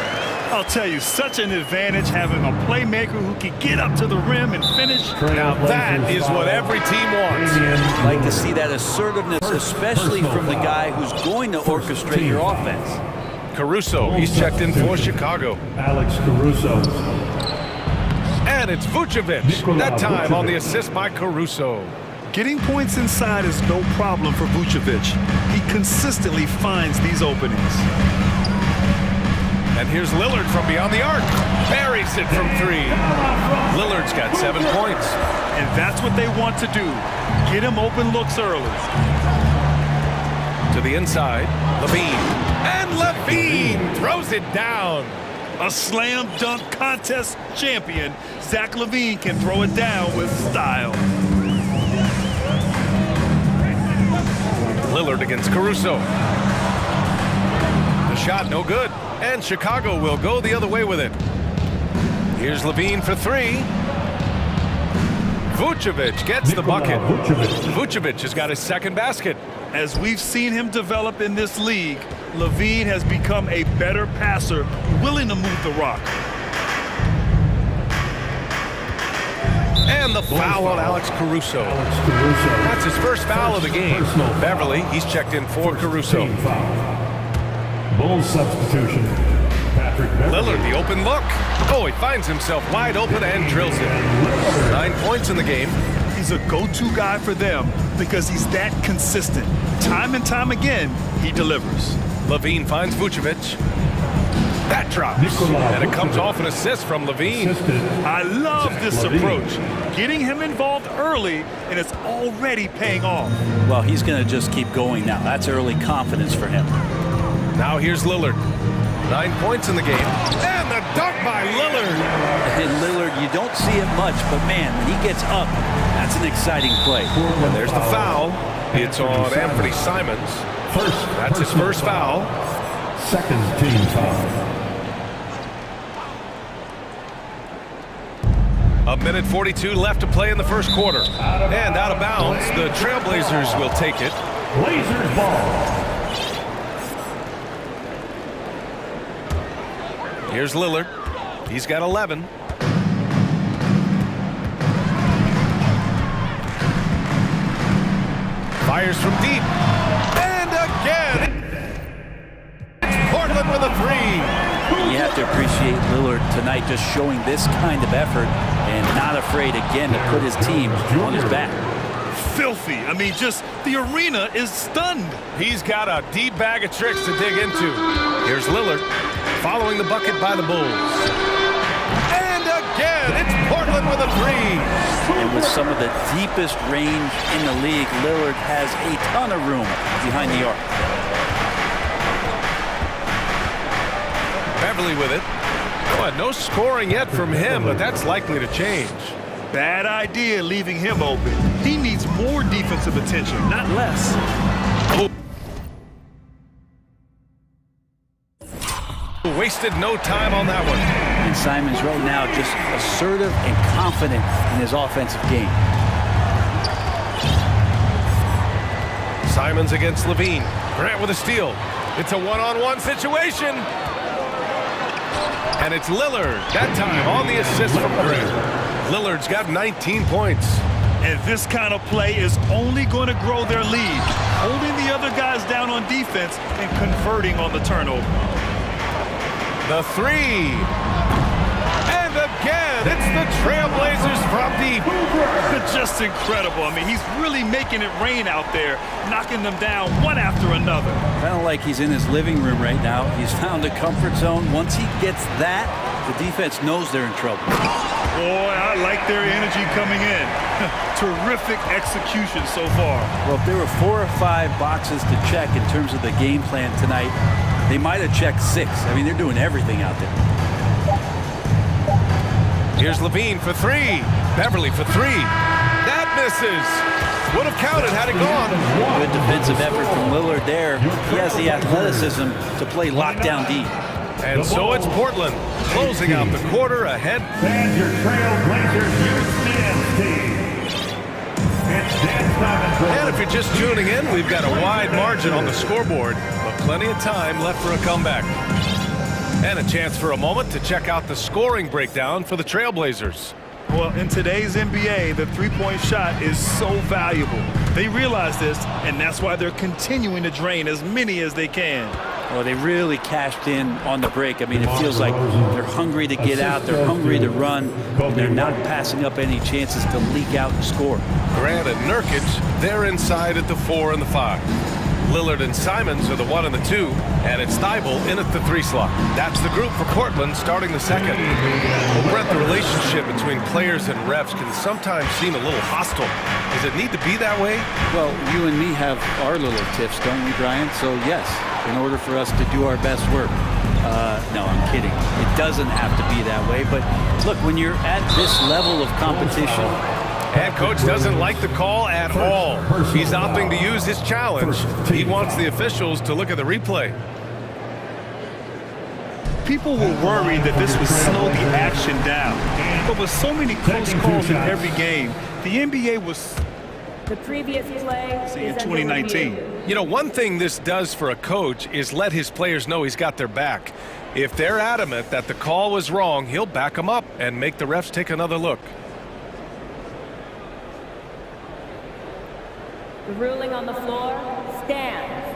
I'll tell you, such an advantage having a playmaker who can get up to the rim and finish. Now that is what every team wants. Like to see that assertiveness, especially from the guy who's going to orchestrate your offense. Caruso, he's checked in for Chicago. Alex Caruso. And it's Vucevic, that time on the assist by Caruso. Getting points inside is no problem for Vucevic. He consistently finds these openings. And here's Lillard from beyond the arc. Buries it from three. Lillard's got 7 points. And that's what they want to do. Get him open looks early. To the inside, Levine. And Levine throws it down. A slam dunk contest champion, Zach LaVine can throw it down with style. Lillard against Caruso. The shot no good. And Chicago will go the other way with it. Here's Levine for three. Vucevic gets the bucket. Vucevic has got his second basket. As we've seen him develop in this league, LaVine has become a better passer, willing to move the rock. And the foul on Alex Caruso. That's his first foul of the game. Beverly, he's checked in for Caruso. Bulls substitution. Patrick Beverly. Lillard, the open look. Oh, he finds himself wide open and drills it. 9 points in the game. He's a go-to guy for them because he's that consistent. Time and time again, he delivers. Levine finds Vucevic. That drops. And it comes off an assist from Levine. I love this approach. Getting him involved early, and it's already paying off. Well, he's going to just keep going now. That's early confidence for him. Now here's Lillard. 9 points in the game. And the dunk by Lillard. And Lillard, you don't see it much, but man, when he gets up, that's an exciting play. And there's the foul. It's on Anthony Simons. That's his first foul. Second team foul. A minute 42 left to play in the first quarter. And out of bounds, the Trailblazers will take it. Blazers ball. Here's Lillard. He's got 11. Fires from deep. And again. It's Portland with a three. You have to appreciate Lillard tonight just showing this kind of effort and not afraid again to put his team on his back. Filthy. I mean, just the arena is stunned. He's got a deep bag of tricks to dig into. Here's Lillard following the bucket by the Bulls. And again, it's Portland with a three. And with some of the deepest range in the league, Lillard has a ton of room behind the arc. Beverly with it. Oh, no scoring yet from him, but that's likely to change. Bad idea leaving him open. He needs more defensive attention, not less. Wasted no time on that one. And Simons right now just assertive and confident in his offensive game. Simons against Levine. Grant with a steal. It's a one-on-one situation. And it's Lillard, that time on the assist from Grant. Lillard's got 19 points. And this kind of play is only going to grow their lead, holding the other guys down on defense and converting on the turnover. The three. And again, it's the Trailblazers from deep. Just incredible. I mean, he's really making it rain out there, knocking them down one after another. Kind of like he's in his living room right now. He's found a comfort zone. Once he gets that, the defense knows they're in trouble. Boy, I like their energy coming in. Terrific execution so far. Well, if there were 4 or 5 boxes to check in terms of the game plan tonight, they might have checked 6. I mean, they're doing everything out there. Here's Levine for 3. Beverly for 3. That misses. Would have counted had it gone. Good defensive effort from Lillard there. He has the athleticism to play lockdown D. And so it's Portland closing out the quarter ahead. And your Trailblazers youth men's team. And if you're just tuning in, we've got a wide margin on the scoreboard, but plenty of time left for a comeback. And a chance for a moment to check out the scoring breakdown for the Trailblazers. Well, in today's NBA, the three-point shot is so valuable. They realize this, and that's why they're continuing to drain as many as they can. Well, they really cashed in on the break. I mean, it feels like they're hungry to get out, they're hungry to run, and they're not passing up any chances to leak out and score. Grant and Nurkic, they're inside at the 4 and the 5. Lillard and Simons are the 1 and the 2, and it's Thibault in at the 3 slot. That's the group for Portland starting the second. Well, Brett, the relationship between players and refs can sometimes seem a little hostile. Does it need to be that way? Well, you and me have our little tips, don't we, Brian? So, yes, in order for us to do our best work. No, I'm kidding. It doesn't have to be that way. But, look, when you're at this level of competition, head coach doesn't like the call at all. He's opting to use his challenge. He wants the officials to look at the replay. People were worried that this would slow the action down. But with so many close calls in every game, the NBA was... The previous play is in 2019. You know, one thing this does for a coach is let his players know he's got their back. If they're adamant that the call was wrong, he'll back them up and make the refs take another look. The ruling on the floor stands.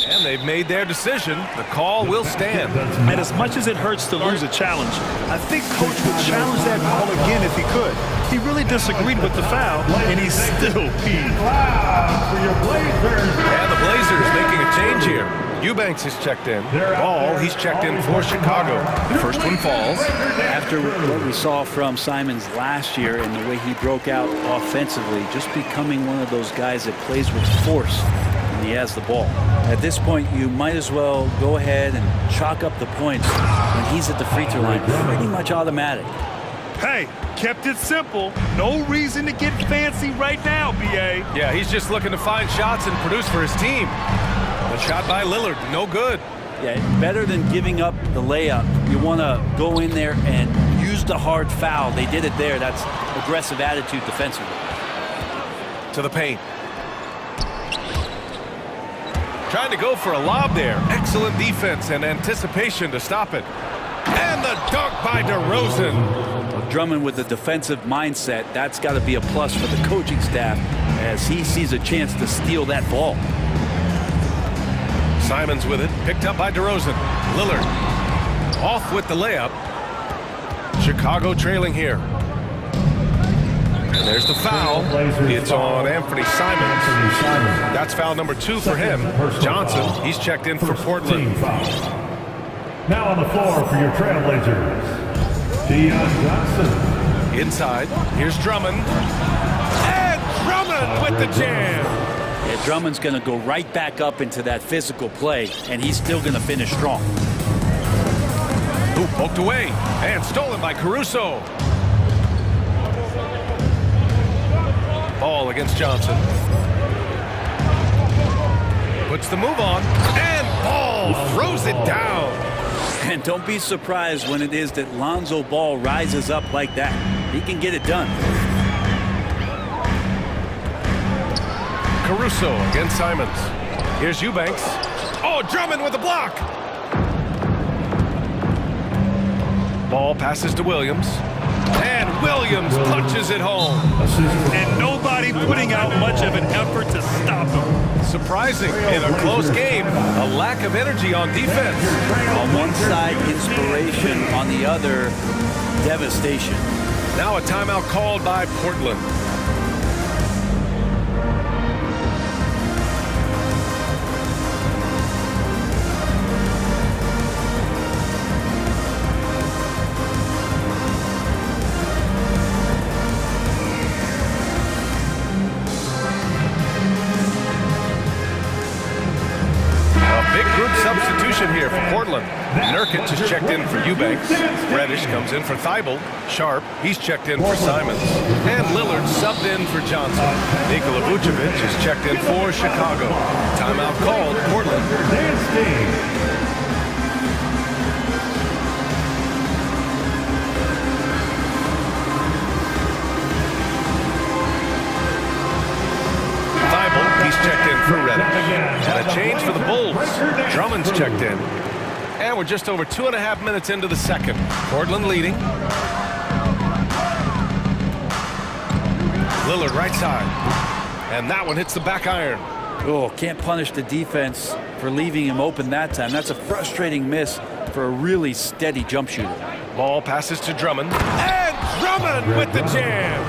And they've made their decision. The call will stand. And as much as it hurts to lose a challenge, I think Coach would challenge that call again if he could. He really disagreed with the foul, and he's still peeved. And the Blazers making a change here. Eubanks is checked in. Ball, he's checked in for Chicago. The first one falls. After what we saw from Simons last year and the way he broke out offensively, just becoming one of those guys that plays with force when he has the ball. At this point, you might as well go ahead and chalk up the points when he's at the free throw line. Pretty much automatic. Hey, kept it simple. No reason to get fancy right now, B.A. Yeah, he's just looking to find shots and produce for his team. The shot by Lillard, no good. Yeah, better than giving up the layup. You want to go in there and use the hard foul. They did it there. That's aggressive attitude defensively. To the paint. Trying to go for a lob there. Excellent defense and anticipation to stop it. And the dunk by DeRozan. Drummond with the defensive mindset, that's got to be a plus for the coaching staff as he sees a chance to steal that ball. Simons with it, picked up by DeRozan. Lillard off with the layup. Chicago trailing here. And there's the foul. It's on Anthony Simons. That's foul number 2 for him. Johnson, he's checked in for Portland. Now on the floor for your Trailblazers, Deion Johnson. Inside, here's Drummond. And Drummond with the jam. Yeah, Drummond's going to go right back up into that physical play, and he's still going to finish strong. Ooh, poked away, and stolen by Caruso. Ball against Johnson. Puts the move on, and Ball throws it down. And don't be surprised when it is that Lonzo Ball rises up like that. He can get it done. Caruso against Simons. Here's Eubanks. Oh, Drummond with the block. Ball passes to Williams. And Williams punches it home. And nobody putting out much of an effort to stop him. Surprising in a close game, a lack of energy on defense. On one side, inspiration. On the other, devastation. Now a timeout called by Portland. Substitution here for Portland. Nurkic is checked in for Eubanks. Reddish comes in for Thibault. Sharp, he's checked in for Simons. And Lillard subbed in for Johnson. Nikola Vucevic is checked in for Chicago. Timeout called, Portland. He's checked in for Reddish. And a change for the Bulls. Drummond's checked in. And we're just over 2.5 minutes into the second. Portland leading. Lillard right side. And that one hits the back iron. Oh, can't punish the defense for leaving him open that time. That's a frustrating miss for a really steady jump shooter. Ball passes to Drummond. And Drummond with the jam.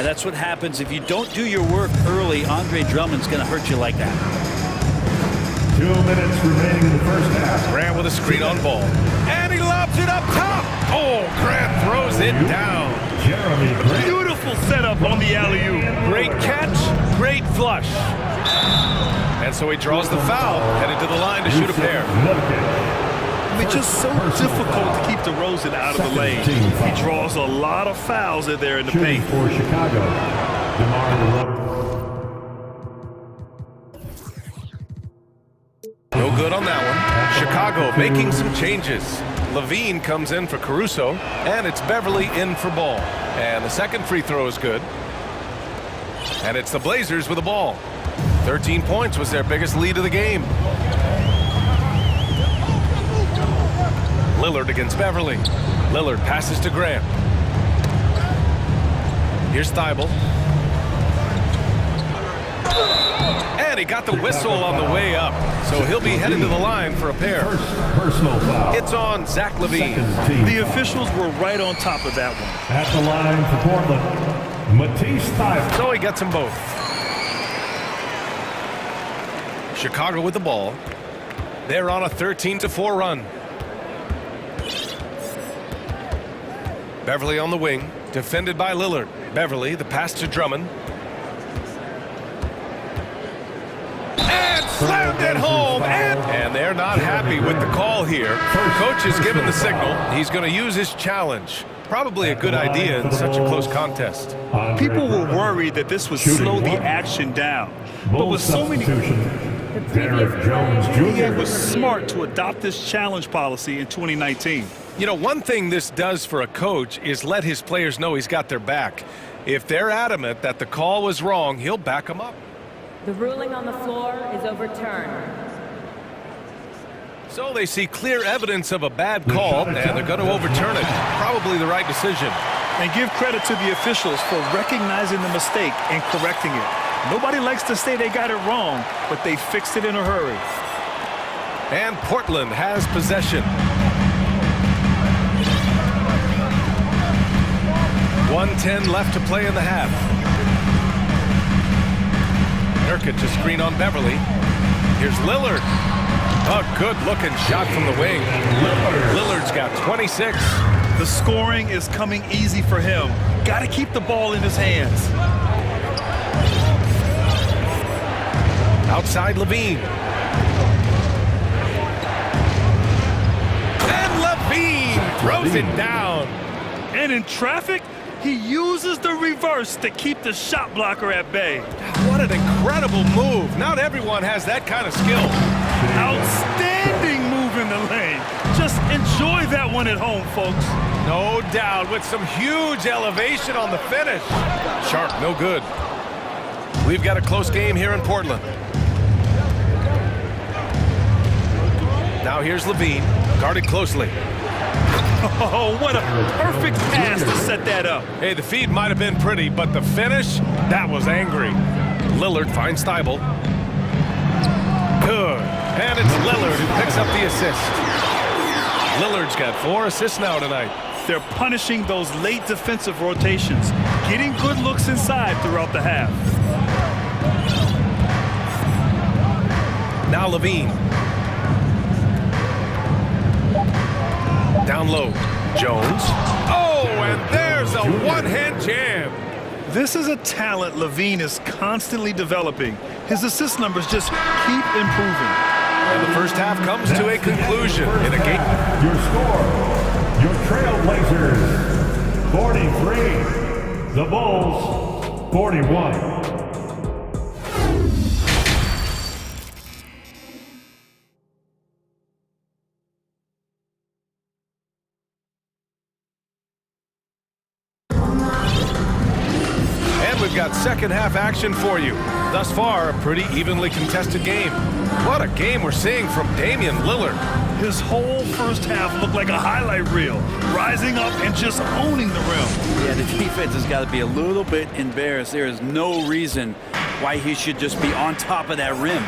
That's what happens if you don't do your work early. Andre Drummond's going to hurt you like that. 2 minutes remaining in the first half. Grant with a screen on Ball. And he lobs it up top. Oh, Grant throws it down. Beautiful setup on the alley-oop. Great catch, great flush. And so he draws the foul, headed to the line to shoot a pair. It's just so difficult to keep DeRozan out of the lane. He draws a lot of fouls in there in the paint. For Chicago, no good on that one. Chicago making some changes. Levine comes in for Caruso, and it's Beverly in for Ball. And the second free throw is good. And it's the Blazers with the ball. 13 points was their biggest lead of the game. Lillard against Beverly. Lillard passes to Grant. Here's Thibault. And he got the whistle on the way up. So he'll be headed to the line for a pair. Personal foul. It's on Zach LaVine. The officials were right on top of that one. At the line for Portland, Matisse Thybulle. So he gets them both. Chicago with the ball. They're on a 13-4 run. Beverly on the wing, defended by Lillard. Beverly, the pass to Drummond. And slammed it home! And they're not happy with the call here. Coach has given the signal. He's going to use his challenge. Probably a good idea in such a close contest. People were worried that this would slow the action down. But with so many... Derrick Jones Jr. It was smart to adopt this challenge policy in 2019. You know, one thing this does for a coach is let his players know he's got their back. If they're adamant that the call was wrong, he'll back them up. The ruling on the floor is overturned. So they see clear evidence of a bad call, and they're going to overturn it. Probably the right decision. And give credit to the officials for recognizing the mistake and correcting it. Nobody likes to say they got it wrong, but they fixed it in a hurry. And Portland has possession. 1:10 left to play in the half. Nurkic a screen on Beverly. Here's Lillard. A good-looking shot from the wing. Lillard's got 26. The scoring is coming easy for him. Got to keep the ball in his hands. Outside Levine. And Levine throws it down. And in traffic, he uses the reverse to keep the shot blocker at bay. What an incredible move. Not everyone has that kind of skill. Outstanding move in in the lane. Just enjoy that one at home, folks. No doubt, with some huge elevation on the finish. Sharp, no good. We've got a close game here in Portland. Now here's Levine, guarded closely. Oh, what a perfect pass to set that up. Hey, the feed might have been pretty, but the finish, that was angry. Lillard finds Thibault. Good. And it's Lillard who picks up the assist. Lillard's got 4 assists now tonight. They're punishing those late defensive rotations, getting good looks inside throughout the half. Now Levine. Down low, Jones. Oh, and there's a one-hand jam. This is a talent Levine is constantly developing. His assist numbers just keep improving. And the first half comes to a conclusion in a game. Your score, your Trailblazers, 43. The Bulls, 41. We've got second half action for you. Thus far, a pretty evenly contested game. What a game we're seeing from Damian Lillard. His whole first half looked like a highlight reel, rising up and just owning the rim. Yeah, the defense has got to be a little bit embarrassed. There is no reason why he should just be on top of that rim.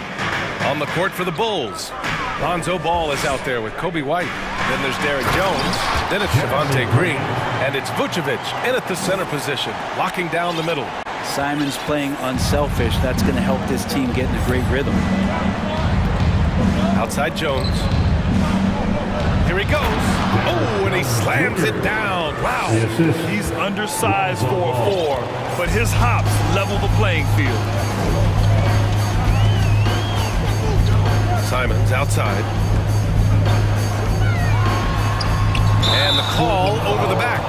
On the court for the Bulls, Lonzo Ball is out there with Kobe White. Then there's Derek Jones. Then it's Javonte Green. And it's Vucevic in at the center position, locking down the middle. Simon's playing unselfish. That's going to help this team get in a great rhythm. Outside Jones. Here he goes. Oh, and he slams it down. Wow. He's undersized for a 4, but his hops level the playing field. Simon's outside. And the call over the back.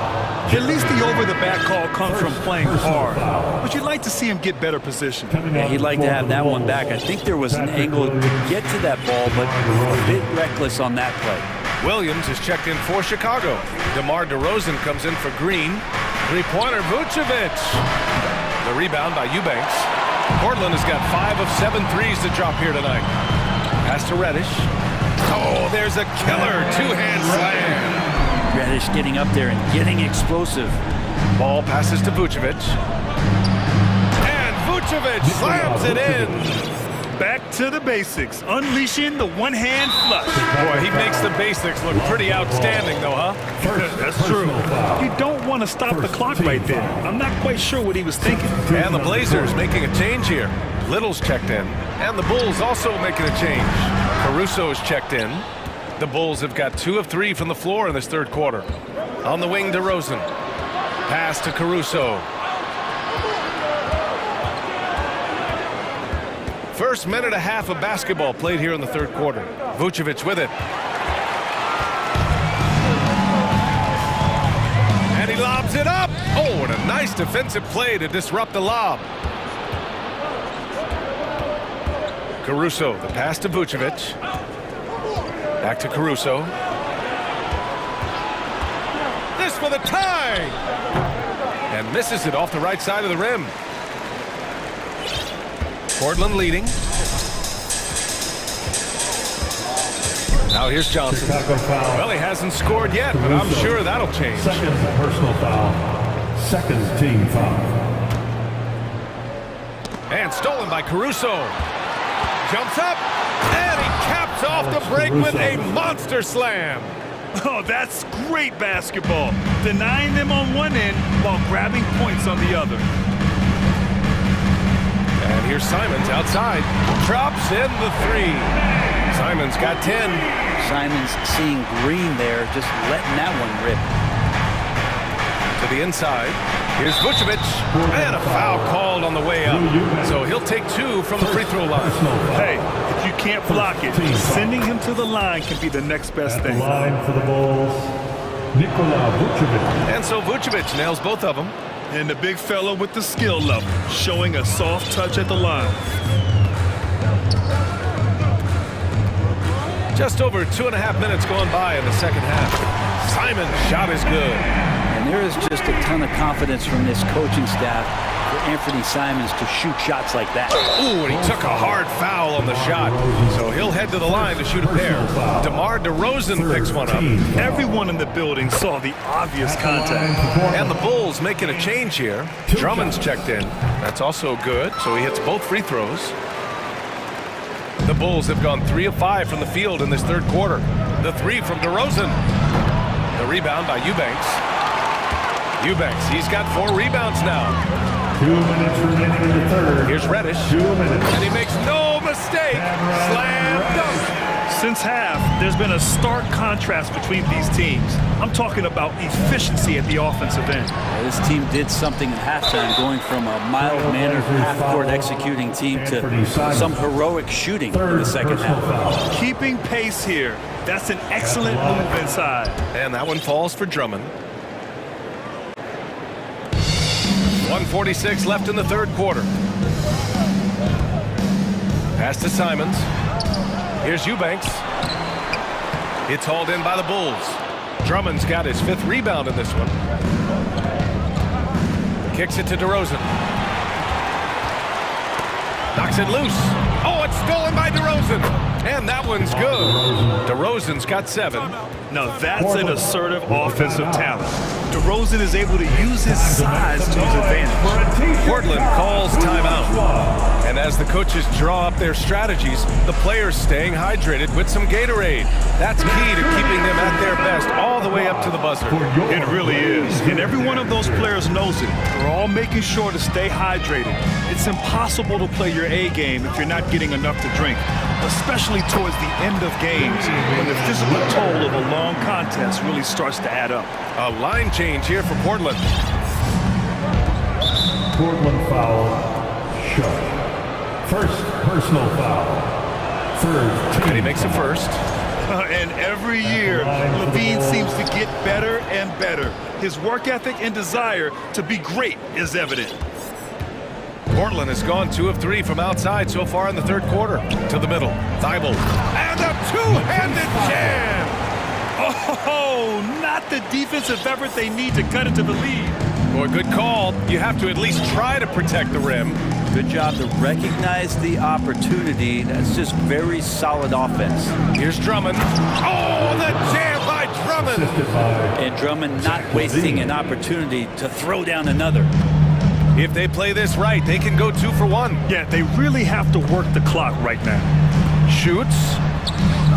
At least the over-the-back call comes from playing hard. But you'd like to see him get better position. Yeah, he'd like to have that one back. I think there was an angle to get to that ball, but a bit reckless on that play. Williams is checked in for Chicago. DeMar DeRozan comes in for Green. Three-pointer, Vucevic. The rebound by Eubanks. Portland has got 5 of 7 threes to drop here tonight. Pass to Reddish. Oh, there's a killer two-hand slam. Reddish getting up there and getting explosive. Ball passes to Vucevic. And Vucevic slams it in. Back to the basics, unleashing the one-hand flush. Boy, he makes the basics look pretty outstanding, though, huh? That's true. You don't want to stop the clock right there. I'm not quite sure what he was thinking. And the Blazers making a change here. Little's checked in. And the Bulls also making a change. Caruso's checked in. The Bulls have got 2 of 3 from the floor in this third quarter. On the wing, DeRozan. Pass to Caruso. First minute and a half of basketball played here in the third quarter. Vucevic with it. And he lobs it up. Oh, and a nice defensive play to disrupt the lob. Caruso, the pass to Vucevic. Back to Caruso. This for the tie! And misses it off the right side of the rim. Portland leading. Now here's Johnson. Well, he hasn't scored yet, but I'm sure that'll change. Second personal foul. Second team foul. And stolen by Caruso. Jumps up, and he caps off the break with a monster slam. Oh, that's great basketball. Denying them on one end while grabbing points on the other. And here's Simons outside. Drops in the 3. Simons got 10. Simons seeing Green there, just letting that one rip. To the inside. Here's Vucevic. And a foul called on the way up. So he'll take 2 from the free throw line. Hey, if you can't block it, sending him to the line can be the next best thing. The line for the Bulls, Nikola Vucevic. And so Vucevic nails both of them. And the big fella with the skill level, showing a soft touch at the line. Just over 2.5 minutes going by in the second half. Simon's shot is good. And there is just a ton of confidence from this coaching staff for Anthony Simons to shoot shots like that. Ooh, and he took a hard foul on the shot. So he'll head to the line to shoot a pair. DeMar DeRozan picks one up. Everyone in the building saw the obvious contact. And the Bulls making a change here. Drummond's checked in. That's also good, so he hits both free throws. The Bulls have gone 3 of 5 from the field in this third quarter. The three from DeRozan. The rebound by Eubanks. Eubanks, he's got 4 rebounds now. 2 minutes remaining in the third. Here's Reddish. 2 minutes. And he makes no mistake. Slam dunk. Since half, there's been a stark contrast between these teams. I'm talking about efficiency at the offensive end. This team did something at halftime, going from a mild-mannered half-court executing team to some heroic shooting in the second half. Keeping pace here. That's an excellent move inside. And that one falls for Drummond. 1:46 left in the third quarter. Pass to Simons. Here's Eubanks. It's hauled in by the Bulls. Drummond's got his 5th rebound in this one. Kicks it to DeRozan. Knocks it loose. Oh, it's stolen by DeRozan. And that one's good. DeRozan's got 7. Now that's an assertive offensive talent. DeRozan is able to use his size to his advantage. Portland calls timeout. And as the coaches draw up their strategies, the players staying hydrated with some Gatorade. That's key to keeping them at their best all the way up to the buzzer. It really is. And every one of those players knows it. They're all making sure to stay hydrated. It's impossible to play your A game if you're not getting enough to drink, especially towards the end of games when the physical toll of a long contest really starts to add up. A line change here for Portland. Portland foul. Shot. First personal foul. Third. And he makes a first. And every year, Levine seems to get better and better. His work ethic and desire to be great is evident. Portland has gone 2 of 3 from outside so far in the third quarter. To the middle. Thibault. And a two-handed jam! Oh, not the defensive effort they need to cut into the lead. Boy, good call. You have to at least try to protect the rim. Good job to recognize the opportunity. That's just very solid offense. Here's Drummond. Oh, the jam by Drummond! And Drummond not wasting an opportunity to throw down another. If they play this right, they can go 2 for 1. Yeah, they really have to work the clock right now. Shoots.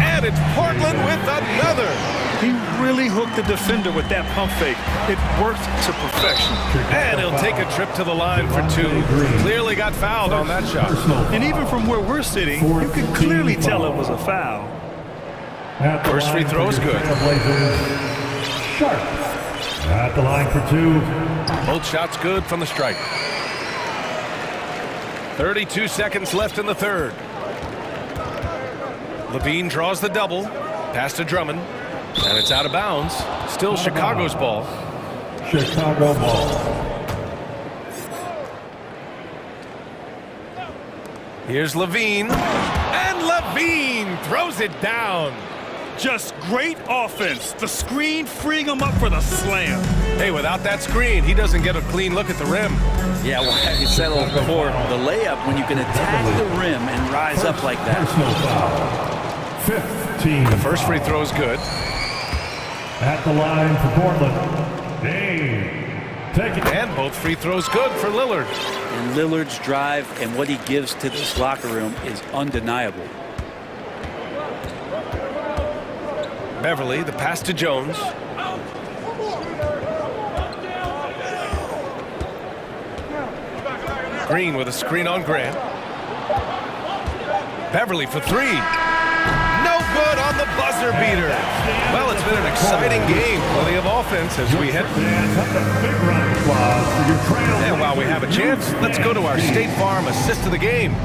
And it's Portland with another. He really hooked the defender with that pump fake. It worked to perfection. And he'll take a trip to the line for 2. Clearly got fouled on that shot. And even from where we're sitting, you could clearly tell it was a foul. First free throw is good. Sharp. At the line for 2. Both shots good from the stripe. 32 seconds left in the third. Levine draws the double. Pass to Drummond. And it's out of bounds. Still Chicago's ball. Chicago ball. Here's Levine. And Levine throws it down. Just great offense. The screen freeing him up for the slam. Hey, without that screen, he doesn't get a clean look at the rim. Yeah, well, you settled for the layup when you can attack the rim and rise up like that. 15. The first free throw is good. At the line for Portland. Take it. And both free throws good for Lillard. And Lillard's drive and what he gives to this locker room is undeniable. Beverly, the pass to Jones. Green with a screen on Grant. Beverly for 3. No good on the buzzer beater. Well, it's been an exciting game. Plenty of offense as we head. And while we have a chance, let's go to our State Farm assist of the game.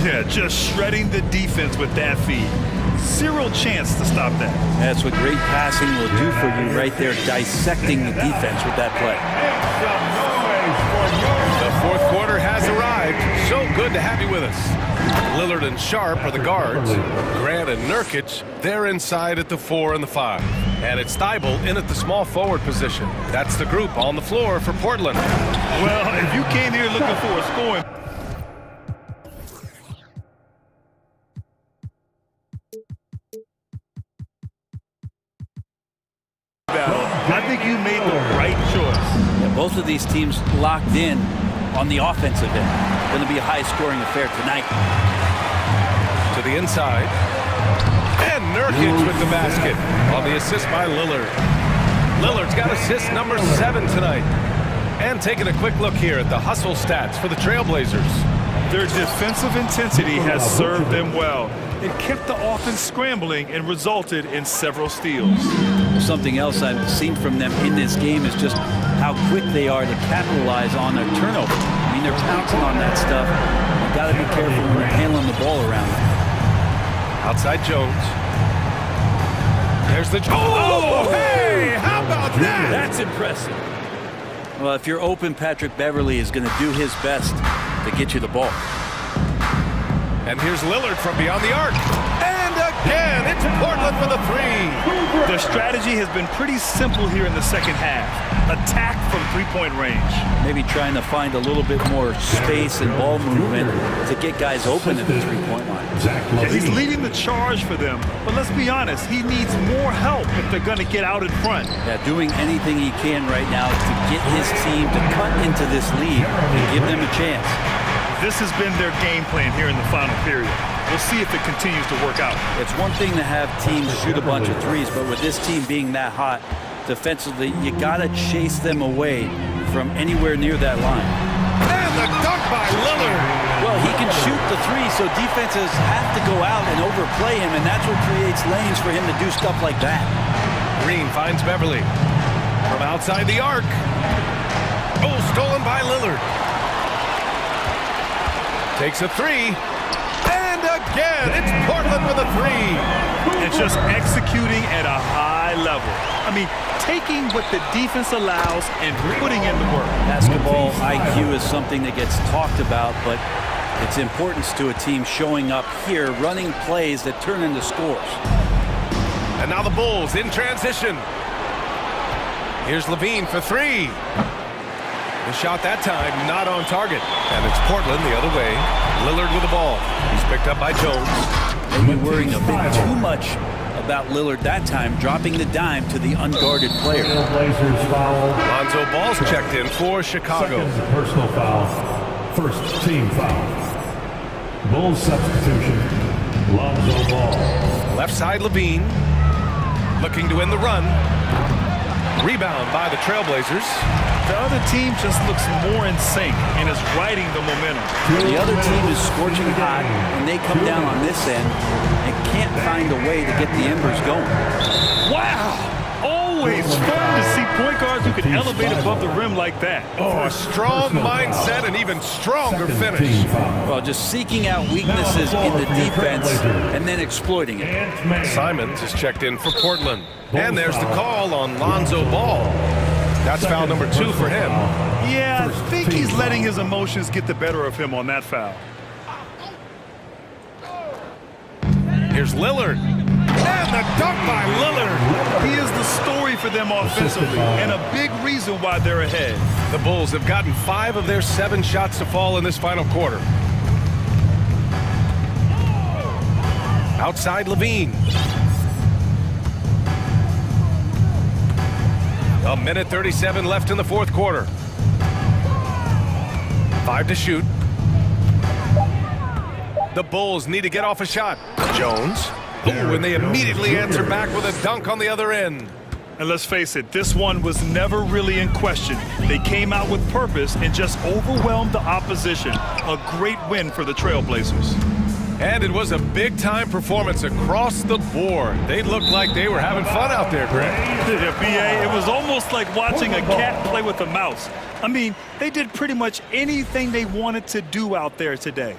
Yeah, just shredding the defense with that feed. Zero chance to stop that. That's what great passing will do for you right there, dissecting the defense with that play. The fourth quarter has arrived. So good to have you with us. Lillard and Sharp are the guards. Grant and Nurkic, they're inside at the 4 and the 5. And it's Thibault in at the small forward position. That's the group on the floor for Portland. Well, if you came here looking for a scoring... I think you made the right choice. Yeah, both of these teams locked in on the offensive end. Going to be a high-scoring affair tonight. To the inside. And Nurkic with the basket on the assist by Lillard. Lillard's got assist number 7 tonight. And taking a quick look here at the hustle stats for the Trailblazers. Their defensive intensity has served them well. It kept the offense scrambling and resulted in several steals. Something else I've seen from them in this game is just how quick they are to capitalize on their turnover. I mean, they're pouncing on that stuff. You've got to be careful when you're handling the ball around them. Outside Jones. There's the... Oh, hey! How about that? That's impressive. Well, if you're open, Patrick Beverley is going to do his best to get you the ball. And here's Lillard from beyond the arc. And again, it's Portland for the 3. Their strategy has been pretty simple here in the second half. Attack from three-point range. Maybe trying to find a little bit more space and ball movement to get guys open at the three-point line. Yeah, he's leading the charge for them. But let's be honest, he needs more help if they're going to get out in front. Yeah, doing anything he can right now to get his team to cut into this lead and give them a chance. This has been their game plan here in the final period. We'll see if it continues to work out. It's one thing to have teams shoot a bunch of threes, but with this team being that hot defensively, you got to chase them away from anywhere near that line. And the dunk by Lillard. Well, he can shoot the 3, so defenses have to go out and overplay him, and that's what creates lanes for him to do stuff like that. Green finds Beverley from outside the arc. Oh, stolen by Lillard. Takes a 3. And again, it's Portland with a 3. And just executing at a high level. I mean, taking what the defense allows and putting in the work. Basketball IQ is something that gets talked about, but its importance to a team showing up here, running plays that turn into scores. And now the Bulls in transition. Here's Levine for 3. The shot that time not on target. And it's Portland the other way. Lillard with the ball. He's picked up by Jones. Maybe worrying a bit too much about Lillard that time, dropping the dime to the unguarded player. Lonzo Ball's checked in for Chicago. Second personal foul. First team foul. Bulls substitution. Lonzo Ball. Left side Levine. Looking to win the run. Rebound by the Trailblazers. The other team just looks more in sync and is riding the momentum. The other team is scorching hot, and they come down on this end and can't find a way to get the embers going. Wow! Always fun to see point guards who can elevate above the rim like that. Oh, a strong mindset and even stronger finish. Well, just seeking out weaknesses in the defense and then exploiting it. Simons is checked in for Portland. And there's the call on Lonzo Ball. That's foul number 2 for him. Yeah, I think he's letting his emotions get the better of him on that foul. Here's Lillard. And the dunk by Lillard. He is the story for them offensively and a big reason why they're ahead. The Bulls have gotten 5 of their 7 shots to fall in this final quarter. Outside Levine. A minute 37 left in the fourth quarter. 5 to shoot. The Bulls need to get off a shot. Jones. Ooh, and they immediately answer back with a dunk on the other end. And let's face it, this one was never really in question. They came out with purpose and just overwhelmed the opposition. A great win for the Trailblazers. And it was a big-time performance across the board. They looked like they were having fun out there, Greg. Yeah, B.A., it was almost like watching a cat play with a mouse. I mean, they did pretty much anything they wanted to do out there today.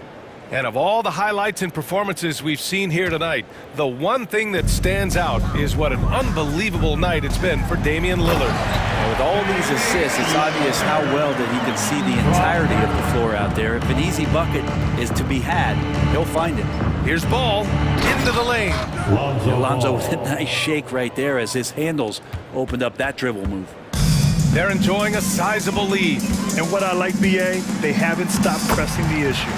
And of all the highlights and performances we've seen here tonight, the one thing that stands out is what an unbelievable night it's been for Damian Lillard. And with With all these assists, it's obvious how well that he can see the entirety of the floor out there. If an easy bucket is to be had, he'll find it. Here's ball into the lane. Alonzo with a nice shake right there as his handles opened up that dribble move. They're enjoying a sizable lead. And what I like, BA, they haven't stopped pressing the issue.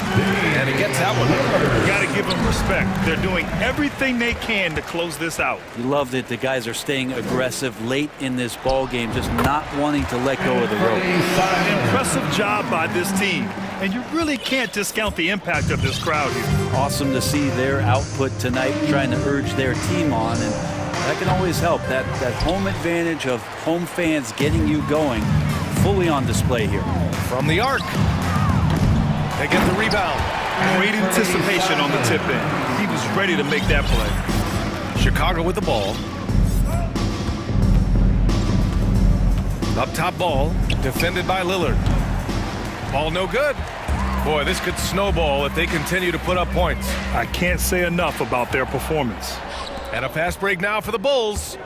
And he gets that one. You got to give them respect. They're doing everything they can to close this out. You love that the guys are staying aggressive late in this ball game, just not wanting to let go of the rope. Impressive job by this team. And you really can't discount the impact of this crowd here. Awesome to see their output tonight, trying to urge their team on, and that can always help. That home advantage of home fans getting you going, fully on display here. From the arc. They get the rebound. Great anticipation on the tip in. He was ready to make that play. Chicago with the ball. Up top ball, defended by Lillard. Ball no good. Boy, this could snowball if they continue to put up points. I can't say enough about their performance. And a fast break now for the Bulls.